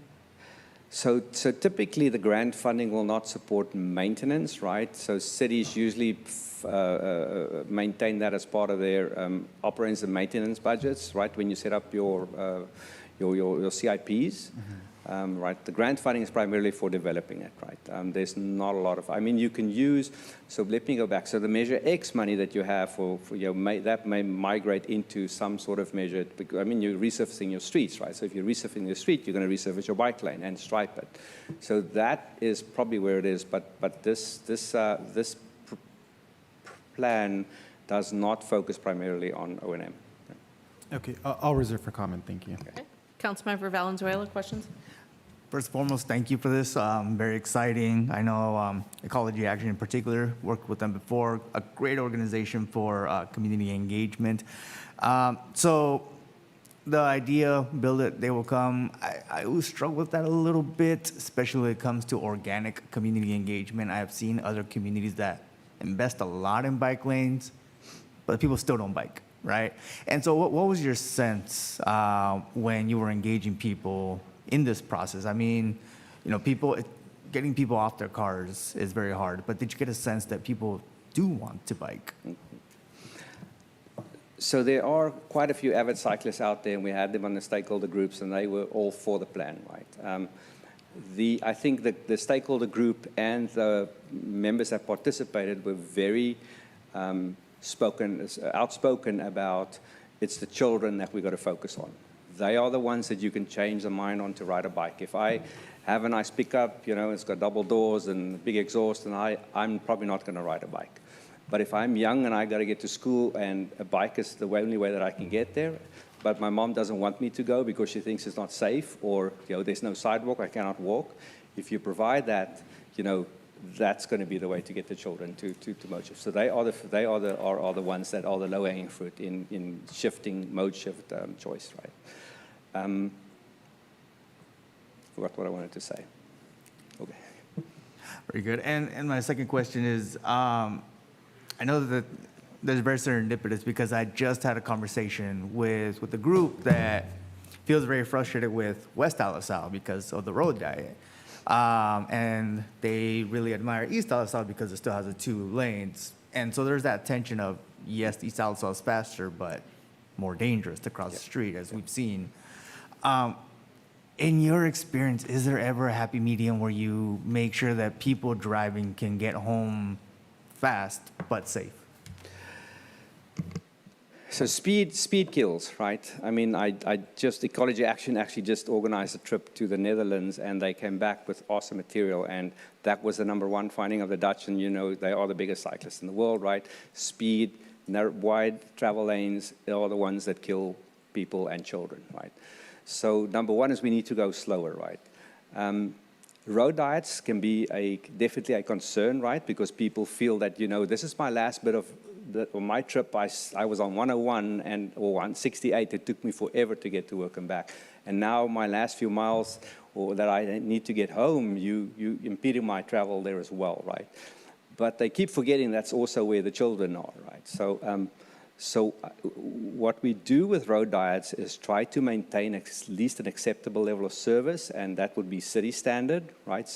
So typically the grant funding will not support maintenance, right? So cities usually maintain that as part of their operations and maintenance budgets, right? When you set up your CIPs. right? The grant funding is primarily for developing it, right? There's not a lot of, I mean, you can use, so let me go back. So the Measure X money that you have that may migrate into some sort of measure. I mean, you're resurfacing your streets, right? So if you're resurfacing your street, you're going to resurface your bike lane and stripe it. So that is probably where it is. But this plan does not focus primarily on O&M. Okay, I'll reserve for comment. Thank you. Okay. Councilmember Valenzuela, questions? First and foremost, thank you for this. Very exciting. I know Ecology Action in particular, worked with them before, a great organization for community engagement. So the idea, build it, they will come. I always struggle with that a little bit, especially when it comes to organic community engagement. I have seen other communities that invest a lot in bike lanes, but people still don't bike, right? And so what was your sense when you were engaging people in this process? I mean, you know, getting people off their cars is very hard, but did you get a sense that people do want to bike? So there are quite a few avid cyclists out there, and we had them on the stakeholder groups, and they were all for the plan, right? I think that the stakeholder group and the members that participated were very outspoken about it's the children that we've got to focus on. They are the ones that you can change their mind on to ride a bike. If I have a nice pickup, you know, it's got double doors and big exhaust, and I'm probably not going to ride a bike. But if I'm young and I got to get to school and a bike is the only way that I can get there, but my mom doesn't want me to go because she thinks it's not safe, or, you know, there's no sidewalk, I cannot walk. If you provide that, you know, that's going to be the way to get the children to mode shift. So they are the ones that are the low-hanging fruit in shifting mode shift choice, right? Forgot what I wanted to say. Okay. Very good. And my second question is, I know that there's very serendipitous because I just had a conversation with a group that feels very frustrated with West Alisal because of the road diet. And they really admire East Alisal because it still has the 2 lanes. And so there's that tension of, yes, East Alisal is faster, but more dangerous to cross the street, as we've seen. In your experience, is there ever a happy medium where you make sure that people driving can get home fast but safe? So speed kills, right? I mean, Ecology Action actually just organized a trip to the Netherlands, and they came back with awesome material, and that was the #1 finding of the Dutch, and you know, they are the biggest cyclists in the world, right? Speed, wide travel lanes are the ones that kill people and children, right? So #1 is we need to go slower, right? Road diets can be definitely a concern, right? Because people feel that, you know, this is my last bit of on my trip. I was on 101 or 168. It took me forever to get to work and back. And now my last few miles that I need to get home, you impeded my travel there as well, right? But they keep forgetting that's also where the children are, right? So what we do with road diets is try to maintain at least an acceptable level of service, and that would be city standard, right?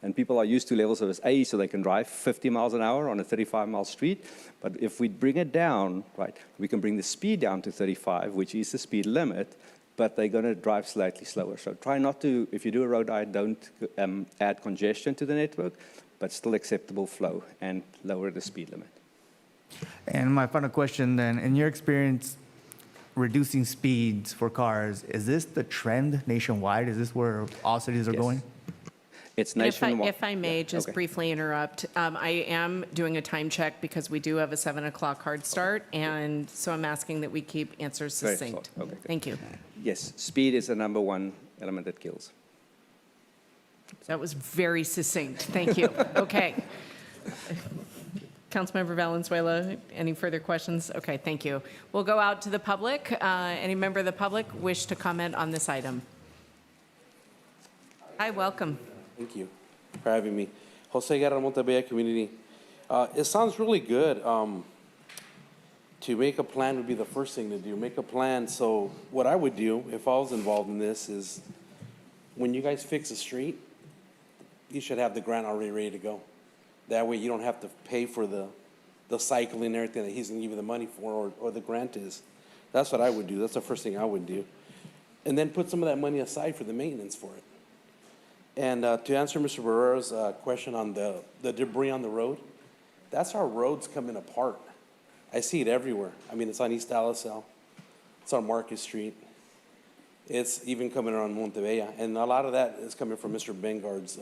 And people are used to level service A, so they can drive 50 miles an hour on a 35-mile street. But if we bring it down, right, we can bring the speed down to 35, which is the speed limit, but they're going to drive slightly slower. So try not to, if you do a road diet, don't add congestion to the network, but still acceptable flow and lower the speed limit. And my final question then, in your experience reducing speeds for cars, is this the trend nationwide? Is this where all cities are going? It's nationwide. If I may just briefly interrupt, I am doing a time check because we do have a 7 o'clock hard start, and so I'm asking that we keep answers succinct. Okay, Thank you. Yes, speed is the #1 element that kills. That was very succinct. Thank you. Okay. Councilmember Valenzuela, any further questions? Okay, thank you. We'll go out to the public. Any member of the public wish to comment on this item? Hi, welcome. Thank you for having me. Jose Guerra, Montebella Community. It sounds really good. To make a plan would be the first thing to do. Make a plan. So what I would do if I was involved in this is when you guys fix a street, you should have the grant already ready to go. That way you don't have to pay for the cycling and everything that he's going to give you the money for or the grant is. That's what I would do. That's the first thing I would do. And then put some of that money aside for the maintenance for it. And to answer Mr. Barrera's question on the debris on the road, that's our roads coming apart. I see it everywhere. I mean, it's on East Alisal, it's on Market Street, it's even coming around Montebella, and a lot of that is coming from Mr. Bengard's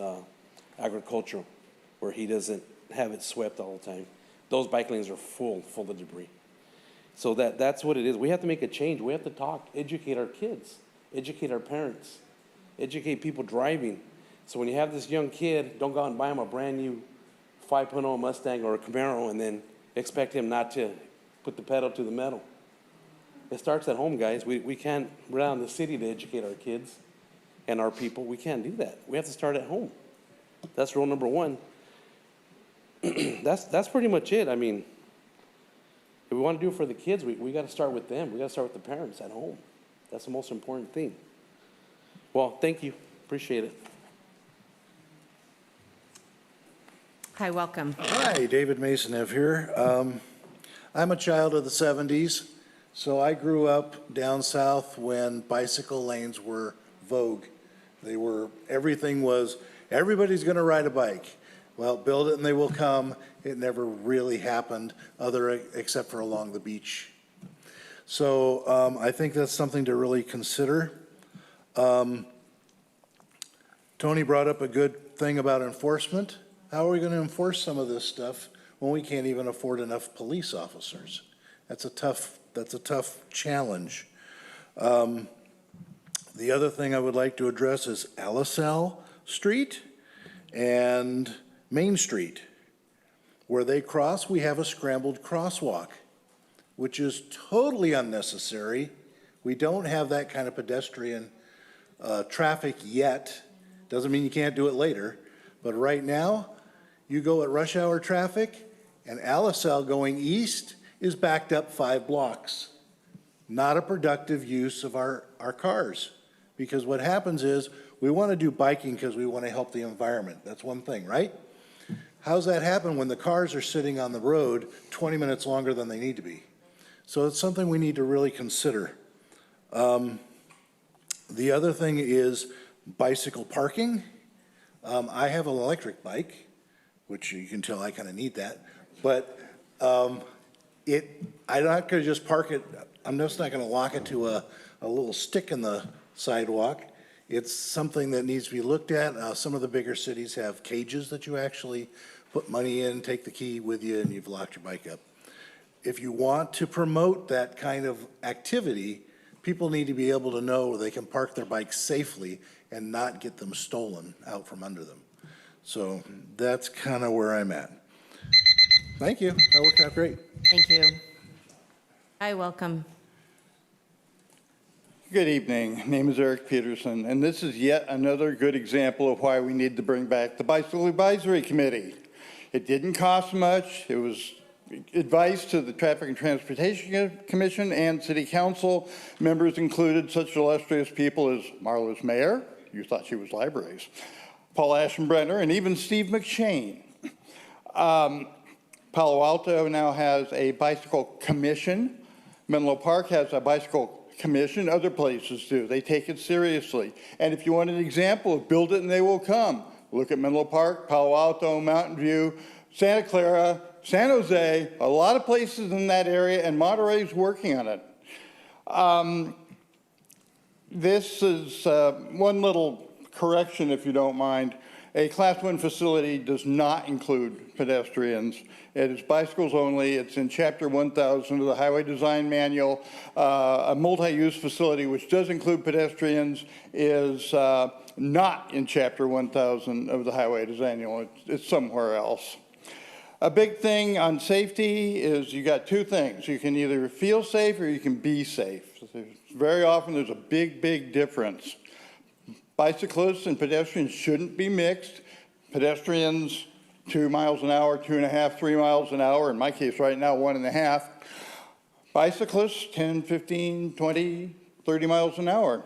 agricultural, where he doesn't have it swept all the time. Those bike lanes are full of debris. So that's what it is. We have to make a change. We have to talk, educate our kids, educate our parents, educate people driving. So when you have this young kid, don't go out and buy him a brand new 5.0 Mustang or a Camaro and then expect him not to put the pedal to the metal. It starts at home, guys. We can't rely on the city to educate our kids and our people. We can't do that. We have to start at home. That's rule number one. That's pretty much it. I mean, if we want to do it for the kids, we got to start with them. We got to start with the parents at home. That's the most important thing. Well, thank you. Appreciate it. Hi, welcome. Hi, David Masonev here. I'm a child of the 70s, so I grew up down south when bicycle lanes were vogue. Everything was, everybody's going to ride a bike. Well, build it and they will come. It never really happened except for along the beach. So I think that's something to really consider. Tony brought up a good thing about enforcement. How are we going to enforce some of this stuff when we can't even afford enough police officers? That's a tough challenge. The other thing I would like to address is Alisal Street and Main Street. Where they cross, we have a scrambled crosswalk, which is totally unnecessary. We don't have that kind of pedestrian traffic yet. Doesn't mean you can't do it later. But right now, you go at rush hour traffic, and Alisal going east is backed up 5 blocks. Not a productive use of our cars. Because what happens is, we want to do biking because we want to help the environment. That's one thing, right? How's that happen when the cars are sitting on the road 20 minutes longer than they need to be? So it's something we need to really consider. The other thing is bicycle parking. I have an electric bike, which you can tell I kind of need that, but I'm not going to just park it, I'm just not going to lock it to a little stick in the sidewalk. It's something that needs to be looked at. Some of the bigger cities have cages that you actually put money in, take the key with you, and you've locked your bike up. If you want to promote that kind of activity, people need to be able to know they can park their bikes safely and not get them stolen out from under them. So that's kind of where I'm at. Thank you. That worked out great. Thank you. Hi, welcome. Good evening. Name is Eric Peterson, and this is yet another good example of why we need to bring back the Bicycle Advisory Committee. It didn't cost much. It was advice to the Traffic and Transportation Commission and City Council. Members included such illustrious people as Marla's mayor, you thought she was libraries, Paul Aschenbrenner, and even Steve McShane. Palo Alto now has a bicycle commission. Menlo Park has a bicycle commission. Other places do. They take it seriously. And if you want an example of build it and they will come, look at Menlo Park, Palo Alto, Mountain View, Santa Clara, San Jose, a lot of places in that area, and Monterey is working on it. This is one little correction, if you don't mind. A Class 1 facility does not include pedestrians. It is bicycles only. It's in Chapter 1000 of the Highway Design Manual. A multi-use facility, which does include pedestrians, is not in Chapter 1000 of the Highway Design Manual. It's somewhere else. A big thing on safety is you got two things. You can either feel safe or you can be safe. Very often there's a big, big difference. Bicyclists and pedestrians shouldn't be mixed. Pedestrians, 2 miles an hour, 2.5, 3 miles an hour. In my case right now, 1.5. Bicyclists, 10, 15, 20, 30 miles an hour.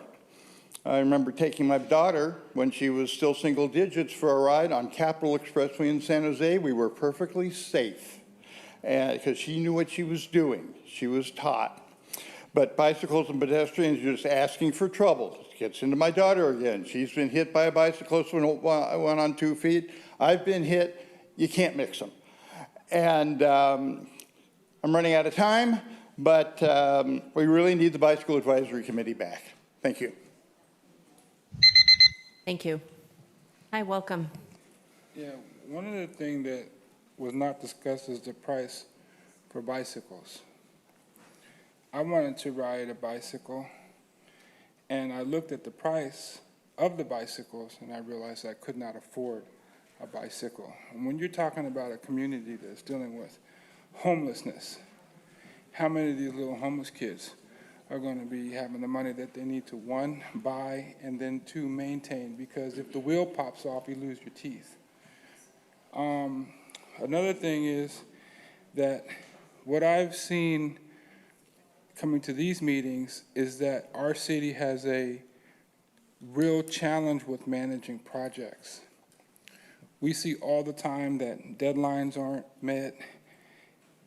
I remember taking my daughter when she was still single digits for a ride on Capitol Expressway in San Jose. We were perfectly safe because she knew what she was doing. She was taught. But bicycles and pedestrians are just asking for trouble. It gets into my daughter again. She's been hit by a bicyclist when one on 2 feet. I've been hit. You can't mix them. And I'm running out of time, but we really need the Bicycle Advisory Committee back. Thank you. Thank you. Hi, welcome. Yeah, one of the things that was not discussed is the price for bicycles. I wanted to ride a bicycle, and I looked at the price of the bicycles, and I realized I could not afford a bicycle. And when you're talking about a community that's dealing with homelessness, how many of these little homeless kids are going to be having the money that they need to, one, buy, and then two, maintain? Because if the wheel pops off, you lose your teeth. Another thing is that what I've seen coming to these meetings is that our city has a real challenge with managing projects. We see all the time that deadlines aren't met,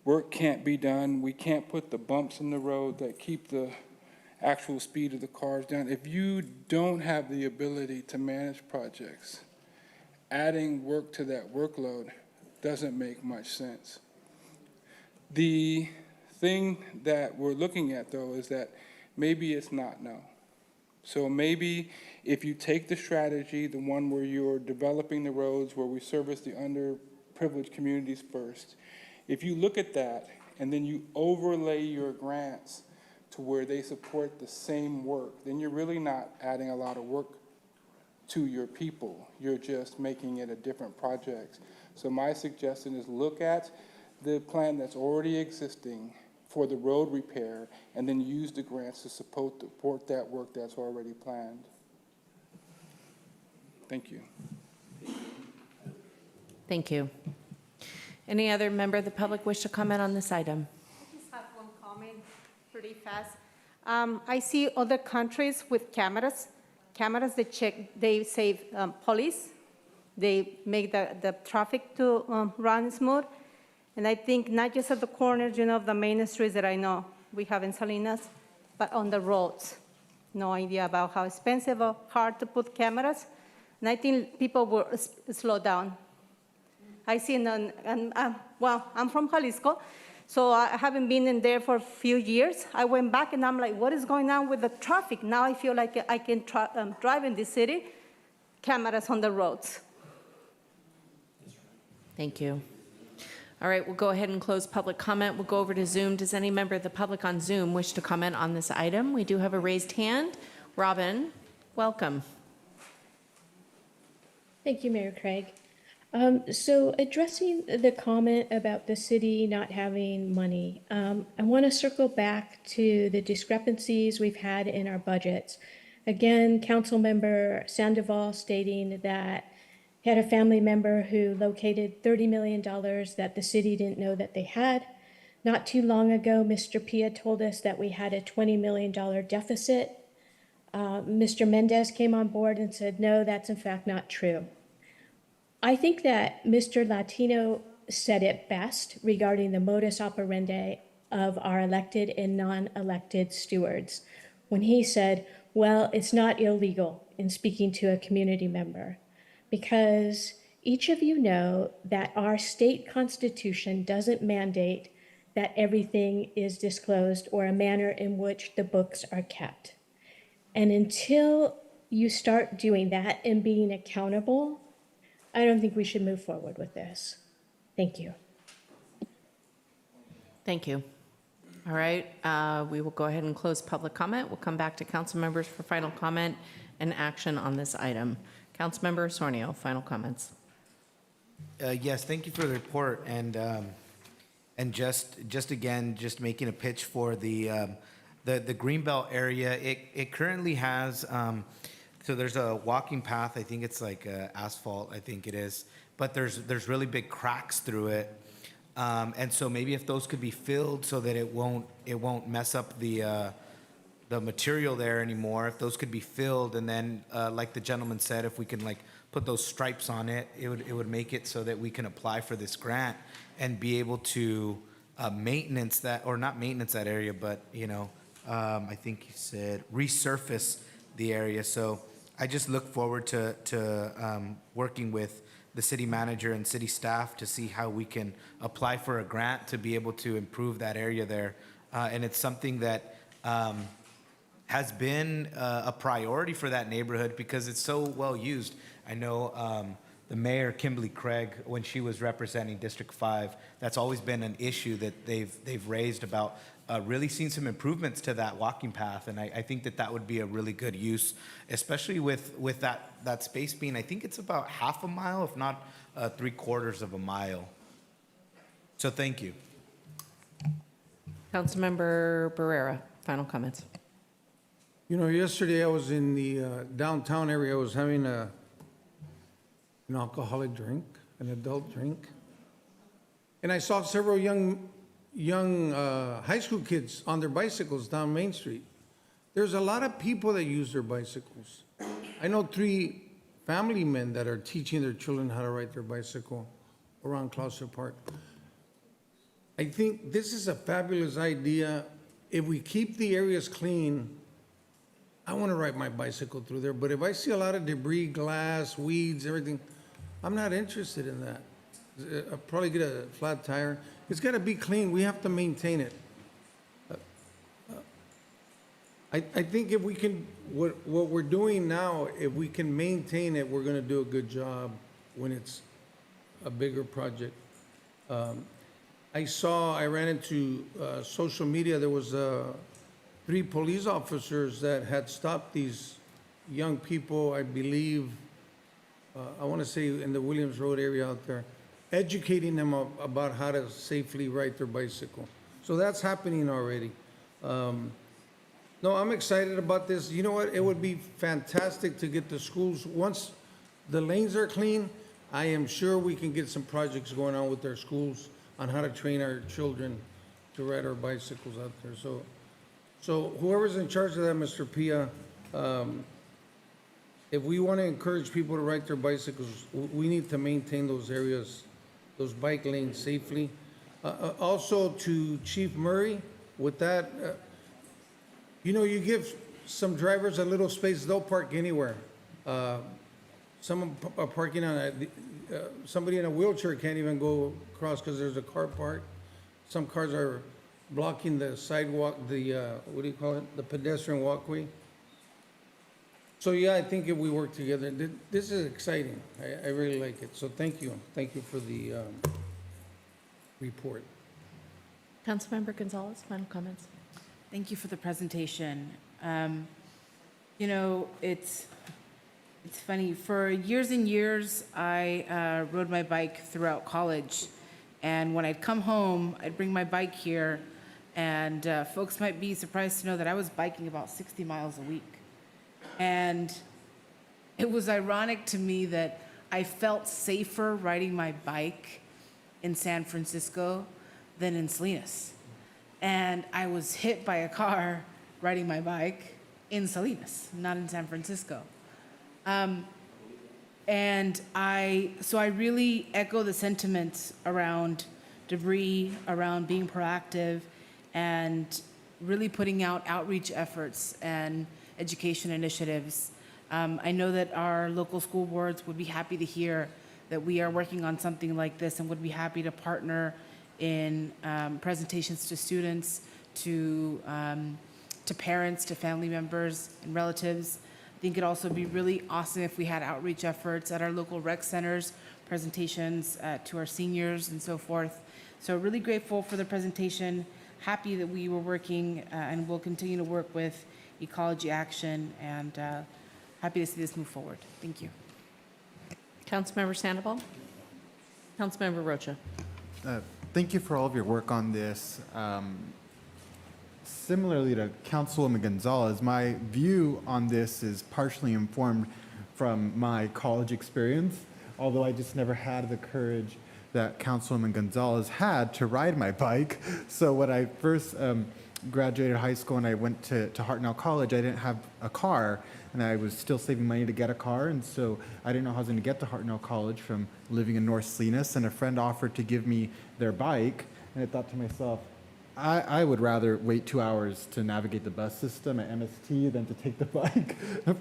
work can't be done, we can't put the bumps in the road that keep the actual speed of the cars down. If you don't have the ability to manage projects, adding work to that workload doesn't make much sense. The thing that we're looking at, though, is that maybe it's not no. So maybe if you take the strategy, the one where you're developing the roads, where we service the underprivileged communities first, if you look at that and then you overlay your grants to where they support the same work, then you're really not adding a lot of work to your people. You're just making it a different project. So my suggestion is look at the plan that's already existing for the road repair and then use the grants to support that work that's already planned. Thank you. Thank you. Any other member of the public wish to comment on this item? I just have one comment pretty fast. I see other countries with cameras. Cameras, they save police. They make the traffic to run smooth. And I think not just at the corners, of the main streets that I know we have in Salinas, but on the roads. No idea about how expensive or hard to put cameras. And I think people will slow down. I see, well, I'm from Jalisco, so I haven't been in there for a few years. I went back and I'm like, what is going on with the traffic? Now I feel like I can drive in this city, cameras on the roads. Thank you. All right, we'll go ahead and close public comment. We'll go over to Zoom. Does any member of the public on Zoom wish to comment on this item? We do have a raised hand. Robin, welcome. Thank you, Mayor Craig. So addressing the comment about the city not having money, I want to circle back to the discrepancies we've had in our budgets. Again, Councilmember Sandoval stating that he had a family member who located $30 million that the city didn't know that they had. Not too long ago, Mr. Pia told us that we had a $20 million deficit. Mr. Mendez came on board and said, no, that's in fact not true. I think that Mr. Latino said it best regarding the modus operandi of our elected and non-elected stewards when he said, well, it's not illegal in speaking to a community member, because each of you know that our state constitution doesn't mandate that everything is disclosed or a manner in which the books are kept. And until you start doing that and being accountable, I don't think we should move forward with this. Thank you. Thank you. All right, we will go ahead and close public comment. We'll come back to council members for final comment and action on this item. Councilmember Osornio, final comments. Yes, thank you for the report, and just again, just making a pitch for the Greenbelt area. It currently has. So there's a walking path. I think it's like asphalt. I think it is, but there's really big cracks through it, and so maybe if those could be filled so that it won't mess up the material there anymore. If those could be filled, and then like the gentleman said, if we can like put those stripes on it, it would make it so that we can apply for this grant and be able to maintenance that, or not maintenance that area, but I think he said resurface the area. So I just look forward to working with the city manager and city staff to see how we can apply for a grant to be able to improve that area there. And it's something that has been a priority for that neighborhood because it's so well used. I know the mayor, Kimberly Craig, when she was representing District 5, that's always been an issue that they've raised about really seeing some improvements to that walking path. And I think that would be a really good use, especially with that space being, I think it's about half a mile, if not 3/4 of a mile. So thank you. Councilmember Barrera, final comments. You know, yesterday I was in the downtown area. I was having an alcoholic drink, an adult drink. And I saw several young high school kids on their bicycles down Main Street. There's a lot of people that use their bicycles. I know 3 family men that are teaching their children how to ride their bicycle around Clouser Park. I think this is a fabulous idea. If we keep the areas clean, I want to ride my bicycle through there, but if I see a lot of debris, glass, weeds, everything, I'm not interested in that. I'll probably get a flat tire. It's got to be clean. We have to maintain it. I think if we can, what we're doing now, if we can maintain it, we're going to do a good job when it's a bigger project. I ran into social media, there was 3 police officers that had stopped these young people, I believe, I want to say in the Williams Road area out there, educating them about how to safely ride their bicycle. So that's happening already. No, I'm excited about this. You know what? It would be fantastic to get the schools, once the lanes are clean, I am sure we can get some projects going on with our schools on how to train our children to ride our bicycles out there. So whoever's in charge of that, Mr. Pia, if we want to encourage people to ride their bicycles, we need to maintain those areas, those bike lanes safely. Also to Chief Murray, with that, you know, you give some drivers a little space, they'll park anywhere. Some are parking on somebody in a wheelchair can't even go across because there's a car park. Some cars are blocking the sidewalk, what do you call it? The pedestrian walkway. So yeah, I think if we work together, this is exciting. I really like it. So thank you. Thank you for the report. Councilmember Gonzalez, final comments. Thank you for the presentation. You know, it's funny. For years and years, I rode my bike throughout college. And when I'd come home, I'd bring my bike here. And folks might be surprised to know that I was biking about 60 miles a week. And it was ironic to me that I felt safer riding my bike in San Francisco than in Salinas. And I was hit by a car riding my bike in Salinas, not in San Francisco. And so I really echo the sentiments around debris, around being proactive, and really putting out outreach efforts and education initiatives. I know that our local school boards would be happy to hear that we are working on something like this and would be happy to partner in presentations to students, to parents, to family members and relatives. I think it'd also be really awesome if we had outreach efforts at our local rec centers, presentations to our seniors and so forth. So really grateful for the presentation. Happy that we were working and will continue to work with Ecology Action, and happy to see this move forward. Thank you. Councilmember Sandoval. Councilmember Rocha. Thank you for all of your work on this. Similarly to Councilwoman Gonzalez, my view on this is partially informed from my college experience, although I just never had the courage that Councilwoman Gonzalez had to ride my bike. So when I first graduated high school and I went to Hartnell College, I didn't have a car, and I was still saving money to get a car, and so I didn't know how I was going to get to Hartnell College from living in North Salinas, and a friend offered to give me their bike, and I thought to myself, I would rather wait 2 hours to navigate the bus system at MST than to take the bike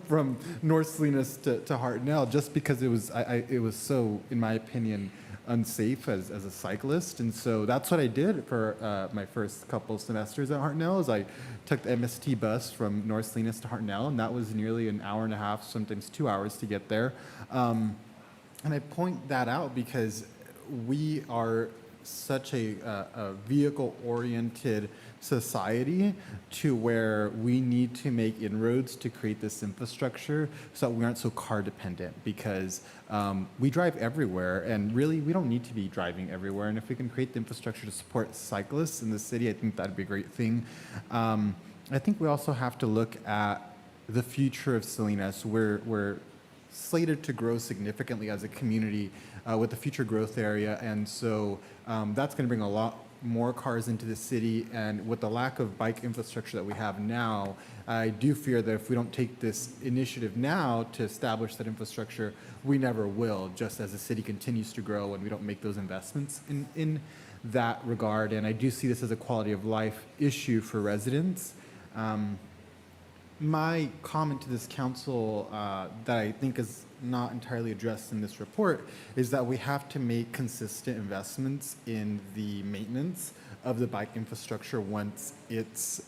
from North Salinas to Hartnell, just because it was so, in my opinion, unsafe as a cyclist. And so that's what I did for my first couple semesters at Hartnell, is I took the MST bus from North Salinas to Hartnell, and that was nearly an hour and a half, sometimes 2 hours to get there. And I point that out because we are such a vehicle-oriented society to where we need to make inroads to create this infrastructure so that we aren't so car dependent, because we drive everywhere, and really we don't need to be driving everywhere. And if we can create the infrastructure to support cyclists in the city, I think that'd be a great thing. I think we also have to look at the future of Salinas. We're slated to grow significantly as a community with the future growth area, and so that's going to bring a lot more cars into the city. And with the lack of bike infrastructure that we have now, I do fear that if we don't take this initiative now to establish that infrastructure, we never will, just as the city continues to grow and we don't make those investments in that regard. And I do see this as a quality of life issue for residents. My comment to this council that I think is not entirely addressed in this report is that we have to make consistent investments in the maintenance of the bike infrastructure once it's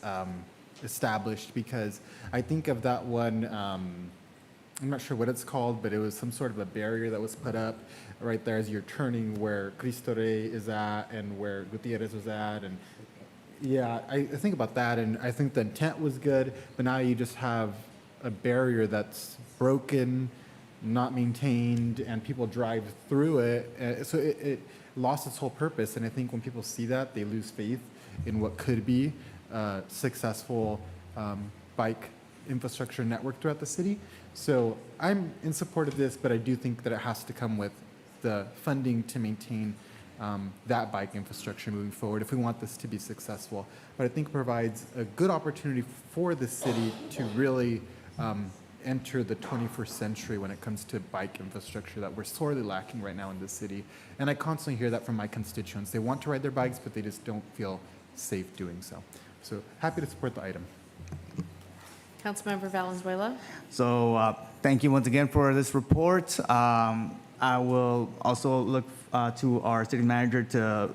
established, because I think of that one, I'm not sure what it's called, but it was some sort of a barrier that was put up right there as you're turning where Cristo Rey is at and where Gutierrez was at. And yeah, I think about that, and I think the intent was good, but now you just have a barrier that's broken, not maintained, and people drive through it. So it lost its whole purpose, and I think when people see that, they lose faith in what could be a successful bike infrastructure network throughout the city. So I'm in support of this, but I do think that it has to come with the funding to maintain that bike infrastructure moving forward if we want this to be successful. But I think it provides a good opportunity for the city to really enter the 21st century when it comes to bike infrastructure that we're sorely lacking right now in the city. And I constantly hear that from my constituents. They want to ride their bikes, but they just don't feel safe doing so. So happy to support the item. Councilmember Valenzuela. So thank you once again for this report. I will also look to our city manager to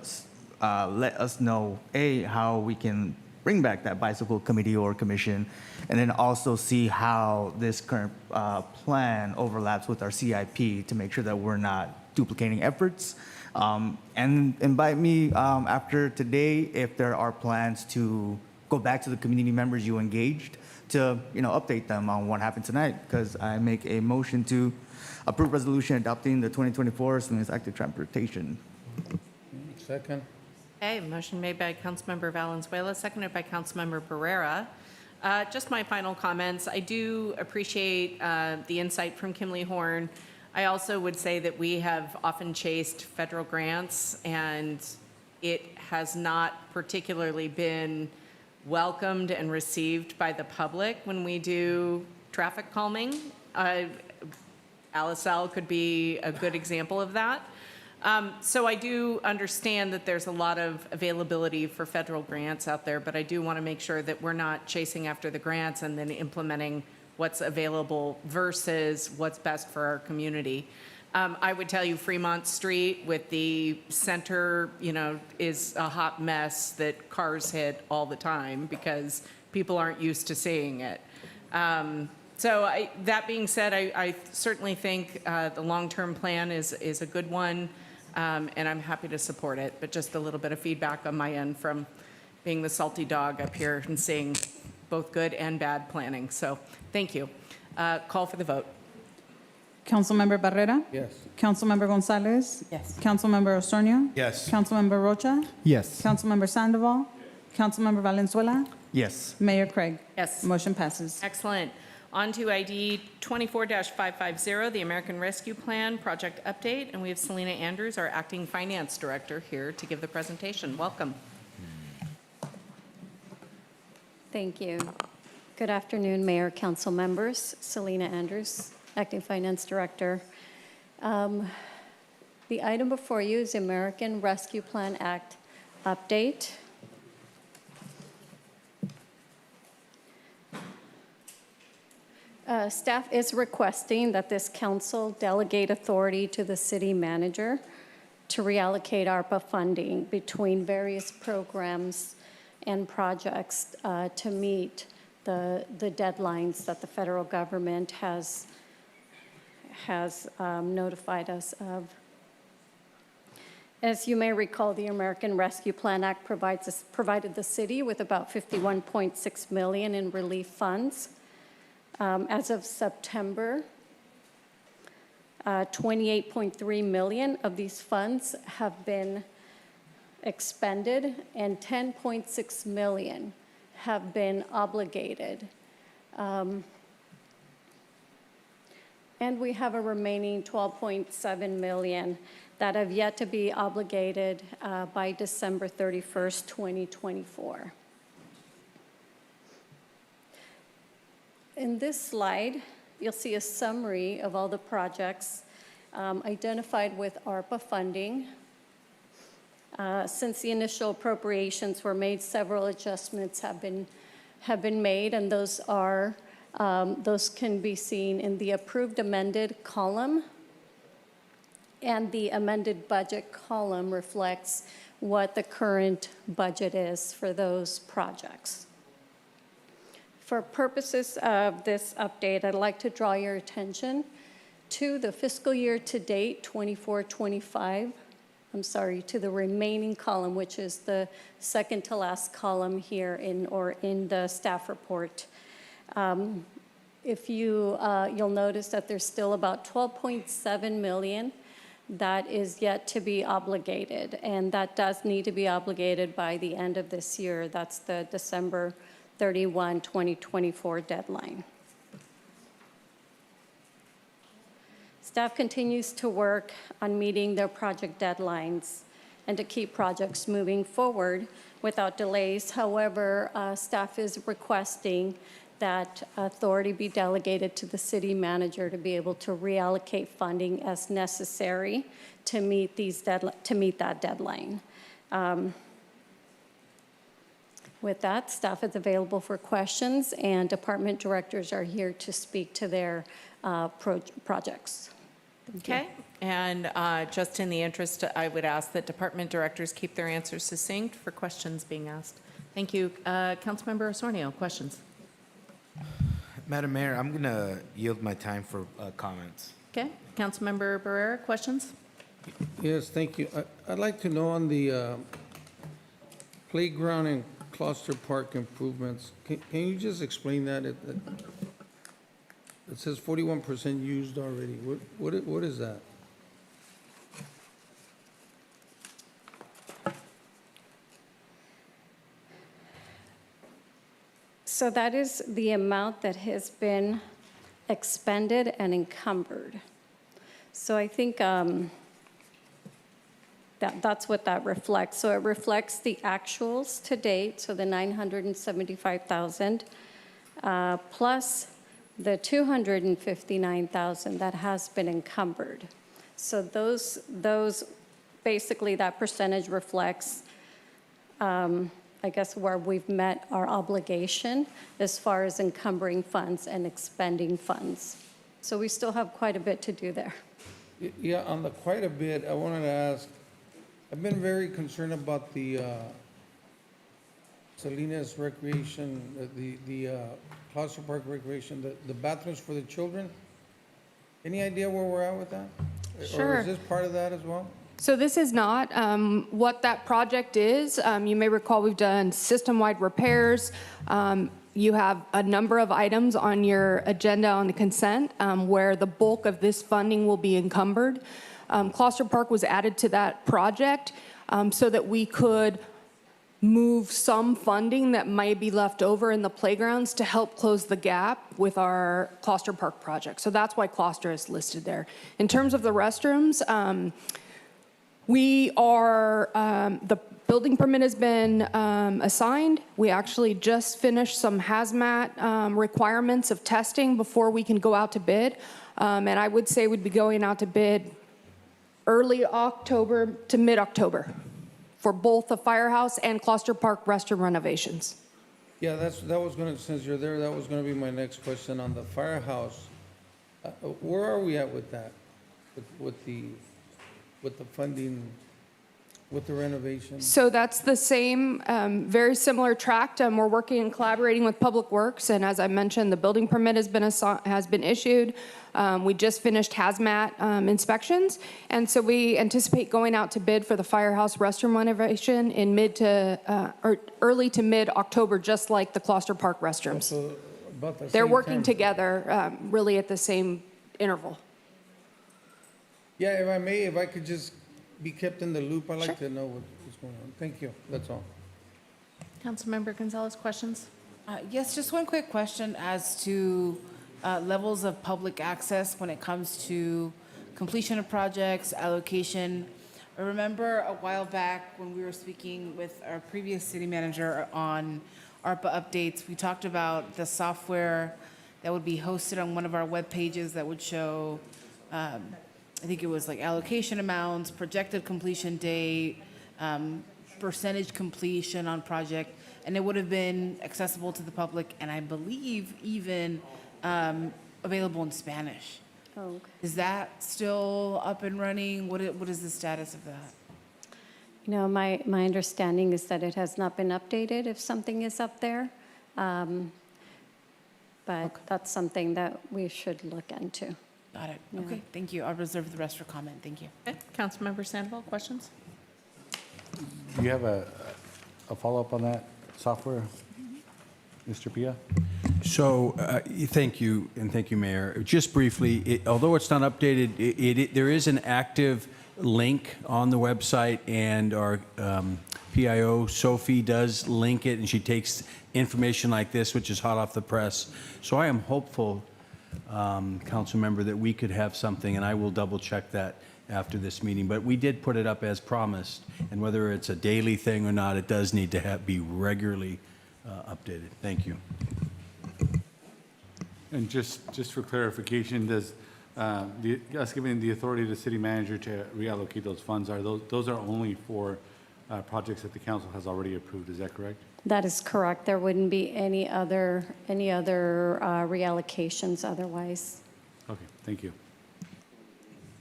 let us know, how we can bring back that bicycle committee or commission, and then also see how this current plan overlaps with our CIP to make sure that we're not duplicating efforts. And invite me after today if there are plans to go back to the community members you engaged to update them on what happened tonight, because I make a motion to approve resolution adopting the 2024 Salinas Active Transportation. Second. Okay, motion made by Councilmember Valenzuela, seconded by Councilmember Pereira. Just my final comments. I do appreciate the insight from Kimley Horn. I also would say that we have often chased federal grants, and it has not particularly been welcomed and received by the public when we do traffic calming. Alisal could be a good example of that. So I do understand that there's a lot of availability for federal grants out there, but I do want to make sure that we're not chasing after the grants and then implementing what's available versus what's best for our community. I would tell you Fremont Street with the center, is a hot mess that cars hit all the time because people aren't used to seeing it. So that being said, I certainly think the long-term plan is a good one, and I'm happy to support it. But just a little bit of feedback on my end from being the salty dog up here and seeing both good and bad planning. So thank you. Call for the vote. Councilmember Barrera? Yes. Councilmember Gonzalez? Yes. Councilmember Osornio? Yes. Councilmember Rocha? Yes. Councilmember Sandoval? Councilmember Valenzuela? Yes. Mayor Craig? Yes. Motion passes. Excellent. On to ID 24-550, the American Rescue Plan Project Update. And we have Selena Andrews, our Acting Finance Director, here to give the presentation. Welcome. Thank you. Good afternoon, Mayor, Council members. Selena Andrews, Acting Finance Director. The item before you is the American Rescue Plan Act update. Staff is requesting that this council delegate authority to the city manager to reallocate ARPA funding between various programs and projects to meet the deadlines that the federal government has notified us of. As you may recall, the American Rescue Plan Act provided the city with about $51.6 million in relief funds. As of September, 28.3 million of these funds have been expended and 10.6 million have been obligated. And we have a remaining 12.7 million that have yet to be obligated by December 31st, 2024. In this slide, you'll see a summary of all the projects identified with ARPA funding. Since the initial appropriations were made, several adjustments have been made, and those can be seen in the approved amended column, and the amended budget column reflects what the current budget is for those projects. For purposes of this update, I'd like to draw your attention to the fiscal year to date 24-25. I'm sorry, to the remaining column, which is the second to last column here in the staff report. If you'll notice that there's still about 12.7 million that is yet to be obligated, and that does need to be obligated by the end of this year. That's the December 31, 2024 deadline. Staff continues to work on meeting their project deadlines and to keep projects moving forward without delays. However, staff is requesting that authority be delegated to the city manager to be able to reallocate funding as necessary to meet that deadline. With that, staff is available for questions, and department directors are here to speak to their projects. Okay, and just in the interest, I would ask that department directors keep their answers succinct for questions being asked. Thank you. Councilmember Osornio, questions? Madam Mayor, I'm going to yield my time for comments. Okay, Councilmember Barrera, questions? Yes, thank you. I'd like to know on the playground and cluster park improvements, can you just explain that? It says 41% used already. What is that? So that is the amount that has been expended and encumbered. So I think that's what that reflects. So it reflects the actuals to date, so the 975,000, plus the 259,000 that has been encumbered. So those basically, that percentage reflects, I guess, where we've met our obligation as far as encumbering funds and expending funds. So we still have quite a bit to do there. Yeah, on the quite a bit, I wanted to ask, I've been very concerned about the Salinas Recreation, the Cluster Park Recreation, the bathrooms for the children. Any idea where we're at with that? Sure. Or is this part of that as well? So this is not what that project is. You may recall we've done system-wide repairs. You have a number of items on your agenda on the consent where the bulk of this funding will be encumbered. Cluster Park was added to that project so that we could move some funding that might be left over in the playgrounds to help close the gap with our Cluster Park project. So that's why Cluster is listed there. In terms of the restrooms, we are, the building permit has been assigned. We actually just finished some hazmat requirements of testing before we can go out to bid. And I would say we'd be going out to bid early October to mid-October for both the firehouse and Cluster Park restroom renovations. Yeah, that was gonna, since you're there, that was gonna be my next question on the firehouse. Where are we at with that? With the funding, with the renovation? So that's the same, very similar tract. We're working and collaborating with Public Works, and as I mentioned, the building permit has been issued. We just finished hazmat inspections, and so we anticipate going out to bid for the firehouse restroom renovation in early to mid-October, just like the Closter Park restrooms. So about the They're same working time. together, really at the same interval. Yeah, if I may, if I could just be kept in the loop, I'd like to know what's going on. Thank you, that's all. Councilmember Gonzalez, questions? Yes, just one quick question as to levels of public access when it comes to completion of projects, allocation. I remember a while back when we were speaking with our previous city manager on ARPA updates, we talked about the software that would be hosted on one of our web pages that would show, I think it was like allocation amounts, projected completion date, percentage completion on project, and it would have been accessible to the public, and I believe even available in Spanish. Oh, okay. Is that still up and running? What is the status of that? You know, my understanding is that it has not been updated if something is up there. But that's something that we should look into. Got it. Yeah. Okay, thank you. I'll reserve the rest for comment. Thank you. Okay. Councilmember Sandoval, questions? Do you have a follow-up on that software, Mr. Pia? So, thank you, and thank you, Mayor. Just briefly, although it's not updated, there is an active link on the website, and our PIO, Sophie, does link it, and she takes information like this, which is hot off the press. So I am hopeful, council member, that we could have something, and I will double check that after this meeting. But we did put it up as promised, and whether it's a daily thing or not, it does need to be regularly updated. Thank you. And just for clarification, does us giving the authority to the city manager to reallocate those funds, those are only for projects that the council has already approved, is that correct? That is correct. There wouldn't be any other reallocations otherwise. Okay, thank you.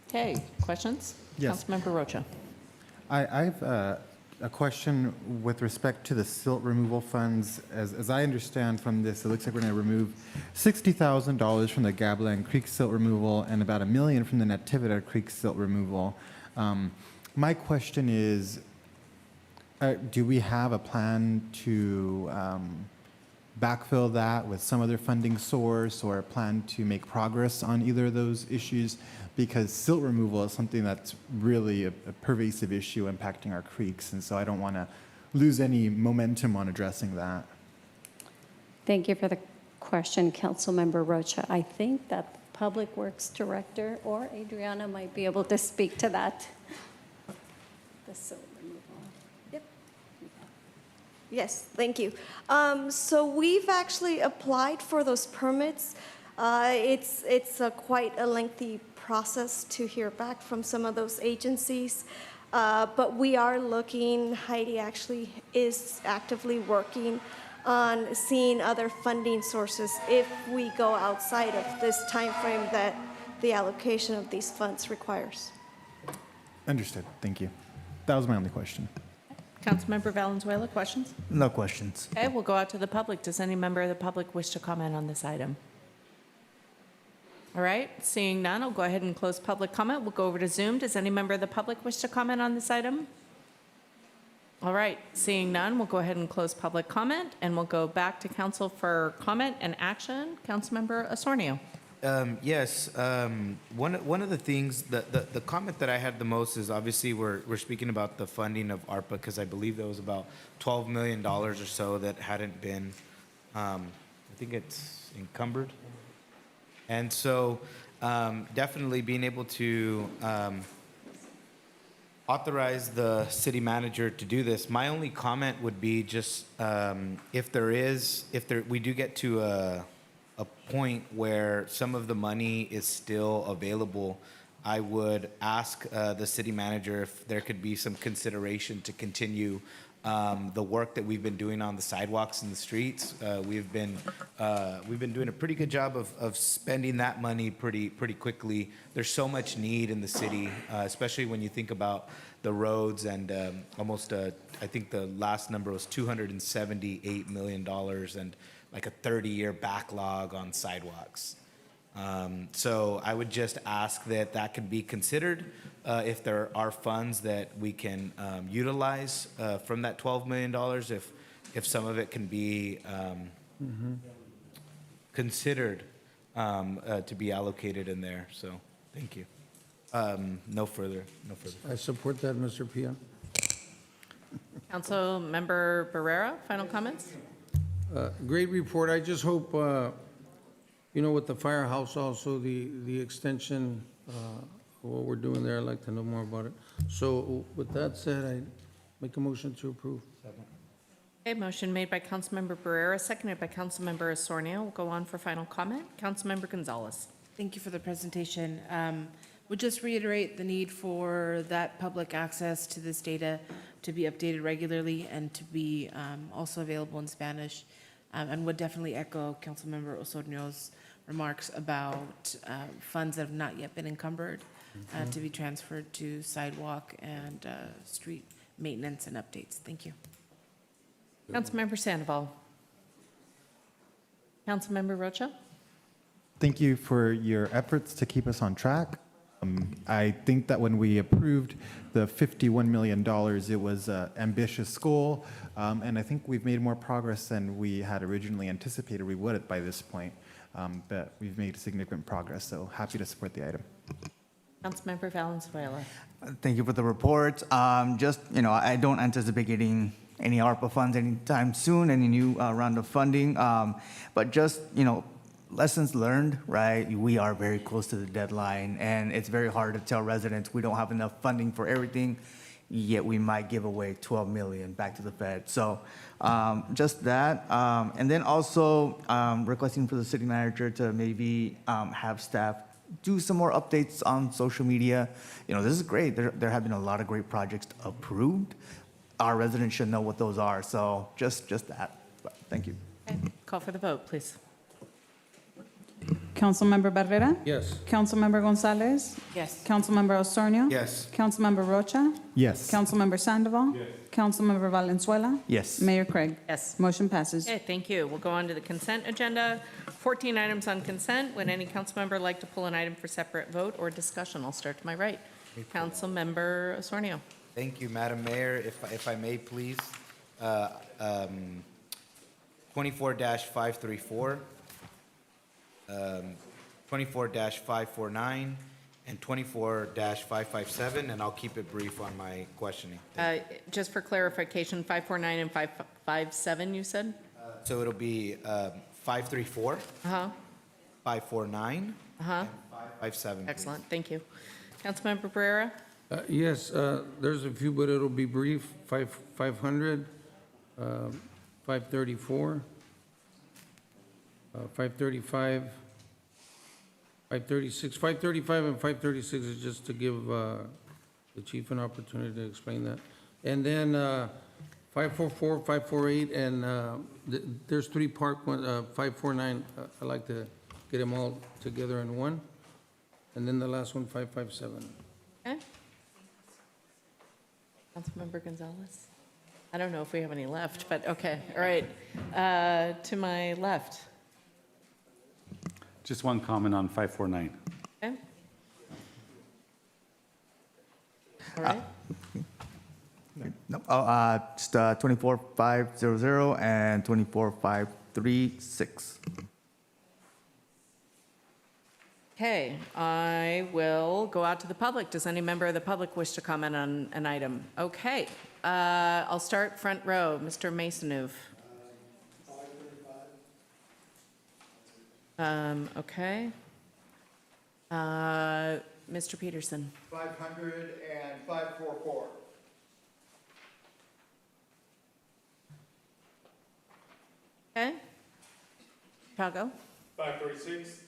Okay, questions? Yes. Councilmember Rocha. I have a question with respect to the silt removal funds. As I understand from this, it looks like we're going to remove $60,000 from the Gabilan Creek silt removal and about $1 million from the Natividad Creek silt removal. My question is, do we have a plan to backfill that with some other funding source, or a plan to make progress on either of those issues? Because silt removal is something that's really a pervasive issue impacting our creeks, and so I don't want to lose any momentum on addressing that. Thank you for the question, Councilmember Rocha. I think that the Public Works Director or Adriana might be able to speak to that. The silt removal. Yep. Yes, thank you. So we've actually applied for those permits. It's quite a lengthy process to hear back from some of those agencies. But we are looking, Heidi actually is actively working on seeing other funding sources if we go outside of this time frame that the allocation of these funds requires. Understood. Thank you. That was my only question. Councilmember Valenzuela, questions? No questions. Okay, we'll go out to the public. Does any member of the public wish to comment on this item? All right, seeing none, I'll go ahead and close public comment. We'll go over to Zoom. Does any member of the public wish to comment on this item? All right, seeing none, we'll go ahead and close public comment, and we'll go back to council for comment and action. Councilmember Osornio. Yes, one of the things, the comment that I had the most is obviously we're speaking about the funding of ARPA, because I believe there was about $12 million or so that hadn't been, I think it's encumbered. And so definitely being able to authorize the city manager to do this. My only comment would be just if we do get to a point where some of the money is still available, I would ask the city manager if there could be some consideration to continue the work that we've been doing on the sidewalks and the streets. We've been doing a pretty good job of spending that money pretty quickly. There's so much need in the city, especially when you think about the roads and almost, I think the last number was $278 million and like a 30-year backlog on sidewalks. So I would just ask that that can be considered if there are funds that we can utilize from that $12 million, if some of it can be considered to be allocated in there. So thank you. No further. I support that, Mr. Pia. Councilmember Barrera, final comments? Great report. I just hope, with the firehouse also, the extension, what we're doing there, I'd like to know more about it. So with that said, I make a motion to approve. Okay, motion made by Councilmember Barrera, seconded by Councilmember Osornio. We'll go on for final comment. Councilmember Gonzalez. Thank you for the presentation. Would just reiterate the need for that public access to this data to be updated regularly and to be also available in Spanish. And would definitely echo Councilmember Osornio's remarks about funds that have not yet been encumbered to be transferred to sidewalk and street maintenance and updates. Thank you. Councilmember Sandoval. Councilmember Rocha. Thank you for your efforts to keep us on track. I think that when we approved the $51 million, it was an ambitious goal, and I think we've made more progress than we had originally anticipated we would by this point. But we've made significant progress, so happy to support the item. Councilmember Valenzuela. Thank you for the report. I don't anticipate getting any ARPA funds anytime soon, any new round of funding. But lessons learned, right? We are very close to the deadline, and it's very hard to tell residents we don't have enough funding for everything, yet we might give away 12 million back to the Fed. So just that. And then also requesting for the city manager to maybe have staff do some more updates on social media. This is great. There have been a lot of great projects approved. Our residents should know what those are. So just that. But thank you. Okay. Call for the vote, please. Councilmember Barrera? Yes. Councilmember Gonzalez? Yes. Councilmember Osornio? Yes. Councilmember Rocha? Yes. Councilmember Sandoval? Yes. Councilmember Valenzuela? Yes. Mayor Craig? Yes. Motion passes. Okay, thank you. We'll go on to the consent agenda. 14 items on consent. Would any council member like to pull an item for separate vote or discussion? I'll start to my right. Councilmember Osornio. Thank you, Madam Mayor. If I may, please. 24-534, 24-549, and 24-557, and I'll keep it brief on my questioning. Just for clarification, 549 and 557, you said? So it'll be 534, Uh-huh. 549, Uh-huh. and 557. please. Excellent, thank you. Councilmember Barrera? Yes, there's a few, but it'll be brief. 500, 534, 535, 536. 535 and 536 is just to give the chief an opportunity to explain that. And then 544, 548, and there's three part, 549. I'd like to get them all together in one. And then the last one, 557. Okay. Councilmember Gonzalez? I don't know if we have any left, but okay, all right. To my left. Just one comment on 549. Okay. All right. No, just 24-500 and 24-536. Okay, I will go out to the public. Does any member of the public wish to comment on an item? Okay, I'll start front row. Mr. Masonov. Okay. Mr. Peterson. 500 and 544. Okay. Chicago. 536.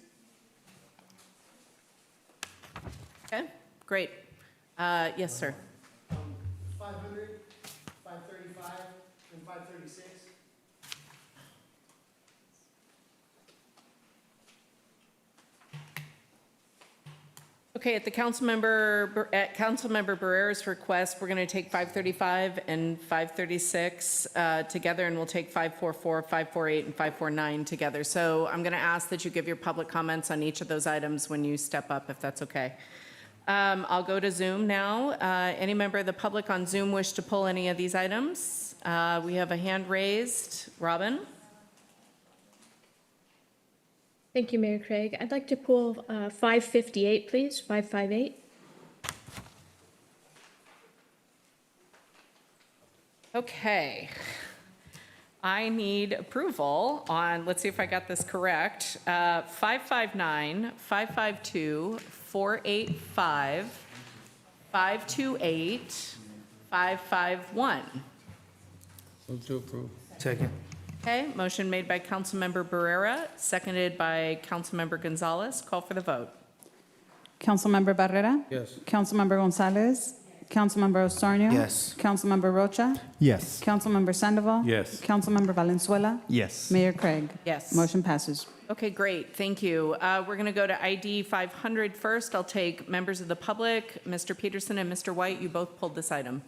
Okay, great. Yes, sir. 500, 535, and 536. Okay, at Councilmember Barrera's request, we're going to take 535 and 536 together, and we'll take 544, 548, and 549 together. So I'm going to ask that you give your public comments on each of those items when you step up, if that's okay. I'll go to Zoom now. Any member of the public on Zoom wish to pull any of these items? We have a hand raised. Robin? Thank you, Mayor Craig. I'd like to pull 558, please, 558. Okay. I need approval on, let's see if I got this correct, 559, 552, 485, 528, 551. Move to approve. Second. Okay, motion made by Councilmember Barrera, seconded by Councilmember Gonzalez. Call for the vote. Councilmember Barrera? Yes. Councilmember Gonzalez? Councilmember Osornio? Yes. Councilmember Rocha? Yes. Councilmember Sandoval? Yes. Councilmember Valenzuela? Yes. Mayor Craig? Yes. Motion passes. Okay, great, thank you. We're going to go to ID 500 first. I'll take members of the public. Mr. Peterson and Mr. White, you both pulled this item.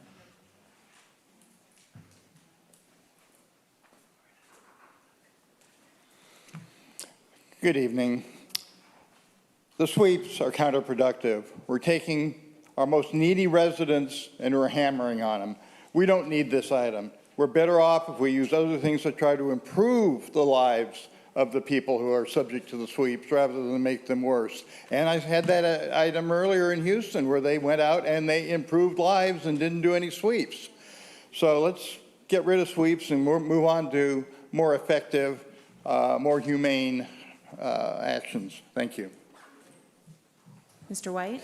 Good evening. The sweeps are counterproductive. We're taking our most needy residents and we're hammering on them. We don't need this item. We're better off if we use other things to try to improve the lives of the people who are subject to the sweeps rather than make them worse. And I had that item earlier in Houston where they went out and they improved lives and didn't do any sweeps. So let's get rid of sweeps and move on to more effective, more humane actions. Thank you. Mr. White?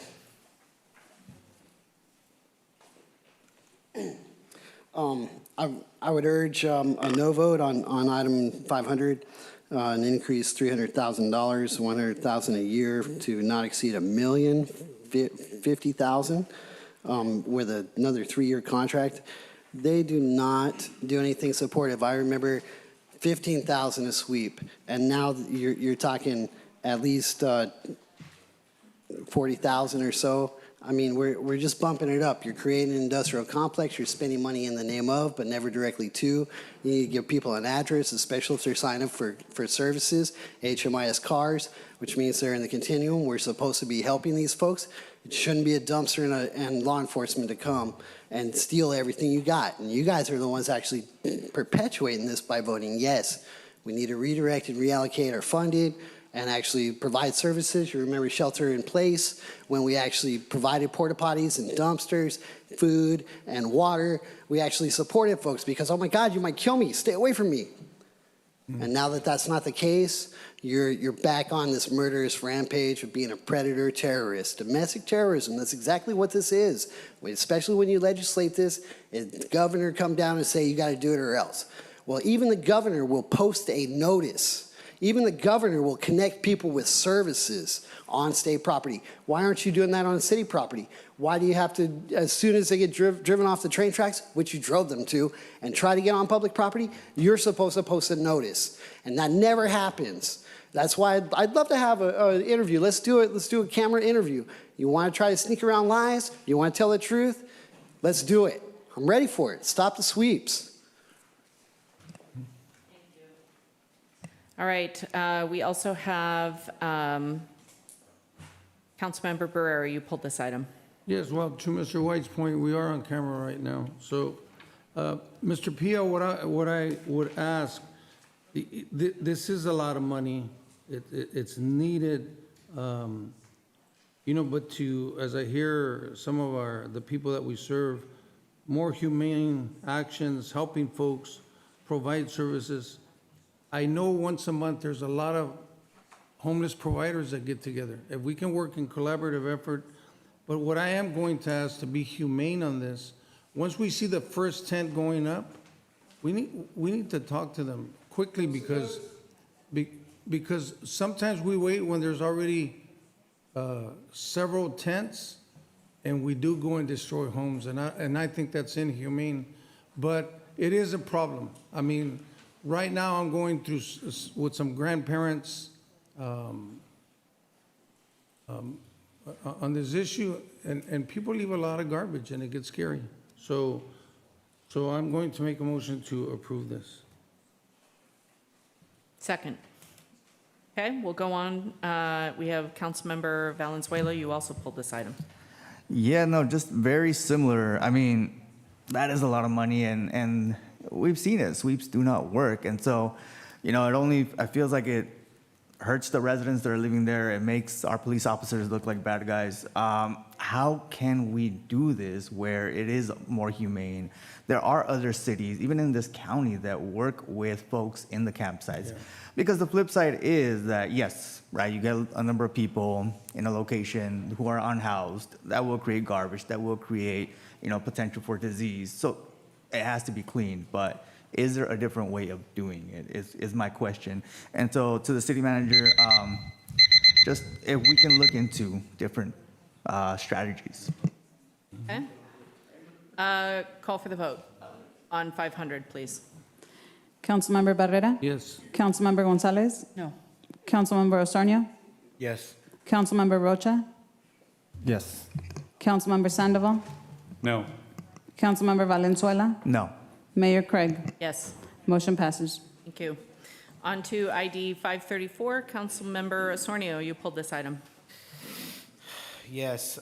I would urge a no vote on item 500, an increase $300,000, $100,000 a year to not exceed $1,050,000 with another 3-year contract. They do not do anything supportive. I remember 15,000 a sweep, and now you're talking at least 40,000 or so. I mean, we're just bumping it up. You're creating an industrial complex. You're spending money in the name of, but never directly to. You need to give people an address, especially if they're signing up for services, HMIS cars, which means they're in the continuum. We're supposed to be helping these folks. It shouldn't be a dumpster and law enforcement to come and steal everything you got. And you guys are the ones actually perpetuating this by voting yes. We need to redirect and reallocate our funding and actually provide services. You remember shelter in place when we actually provided porta potties and dumpsters, food and water. We actually supported folks because, oh my God, you might kill me, stay away from me. And now that that's not the case, you're back on this murderous rampage of being a predator terrorist. Domestic terrorism, that's exactly what this is. Especially when you legislate this, the governor come down and say you gotta do it or else. Well, even the governor will post a notice. Even the governor will connect people with services on state property. Why aren't you doing that on city property? Why do you have to, as soon as they get driven off the train tracks, which you drove them to, and try to get on public property, you're supposed to post a notice. And that never happens. That's why I'd love to have an interview. Let's do it. Let's do a camera interview. You want to try to sneak around lies? You want to tell the truth? Let's do it. I'm ready for it. Stop the sweeps. All right, we also have Councilmember Barrera, you pulled this item. Yes, well, to Mr. White's point, we are on camera right now. So, Mr. Pia, what I would ask, this is a lot of money. It's needed, you know, but as I hear some of the people that we serve, more humane actions, helping folks, provide services. I know once a month there's a lot of homeless providers that get together. If we can work in collaborative effort, but what I am going to ask to be humane on this, once we see the first tent going up, we need to talk to them quickly because sometimes we wait when there's already several tents, and we do go and destroy homes, and I think that's inhumane, but it is a problem. I mean, right now, I'm going through with some grandparents on this issue, and people leave a lot of garbage, and it gets scary. So I'm going to make a motion to approve this. Second. Okay, we'll go on. We have Councilmember Valenzuela. You also pulled this item. Yeah, no, just very similar. I mean, that is a lot of money, and we've seen it. Sweeps do not work. And so, it feels like it hurts the residents that are living there. It makes our police officers look like bad guys. How can we do this where it is more humane? There are other cities, even in this county, that work with folks in the campsites. Yeah. Because the flip side is that, yes, right, you get a number of people in a location who are unhoused. That will create garbage. That will create, potential for disease. So it has to be cleaned. But is there a different way of doing it is my question. And so to the city manager, just if we can look into different strategies. Okay. Call for the vote on 500, please. Councilmember Barrera? Yes. Councilmember Gonzalez? No. Councilmember Osornio? Yes. Councilmember Rocha? Yes. Councilmember Sandoval? No. Councilmember Valenzuela? No. Mayor Craig? Yes. Motion passes. Thank you. On to ID 534. Councilmember Osornio, you pulled this item. Yes.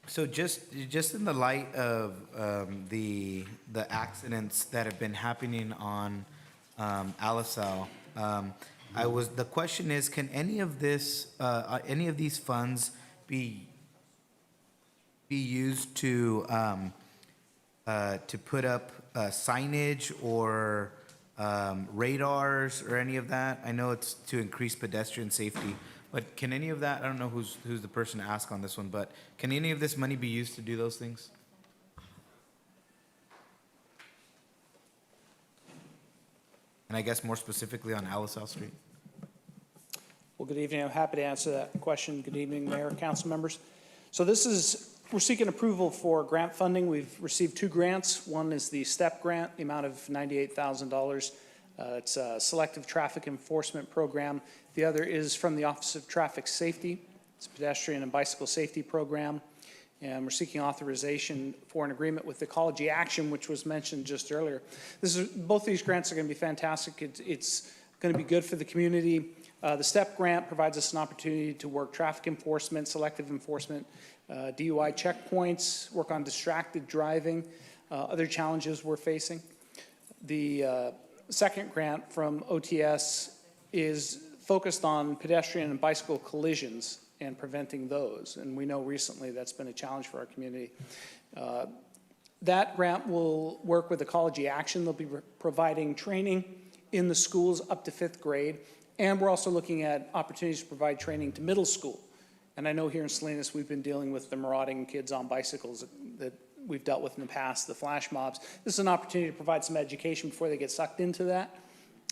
So just in the light of the accidents that have been happening on Alisal, the question is, can any of these funds be used to put up signage or radars or any of that? I know it's to increase pedestrian safety. But can any of that, I don't know who's the person to ask on this one, but can any of this money be used to do those things? And I guess more specifically on Alisal Street? Well, good evening. I'm happy to answer that question. Good evening, Mayor, council members. So we're seeking approval for grant funding. We've received 2 grants. One is the STEP grant, the amount of $98,000. It's a selective traffic enforcement program. The other is from the Office of Traffic Safety. It's a pedestrian and bicycle safety program. And we're seeking authorization for an agreement with Ecology Action, which was mentioned just earlier. Both these grants are going to be fantastic. It's going to be good for the community. The STEP grant provides us an opportunity to work traffic enforcement, selective enforcement, DUI checkpoints, work on distracted driving, other challenges we're facing. The second grant from OTS is focused on pedestrian and bicycle collisions and preventing those. And we know recently that's been a challenge for our community. That grant will work with Ecology Action. They'll be providing training in the schools up to 5th grade. And we're also looking at opportunities to provide training to middle school. And I know here in Salinas, we've been dealing with the marauding kids on bicycles that we've dealt with in the past, the flash mobs. This is an opportunity to provide some education before they get sucked into that.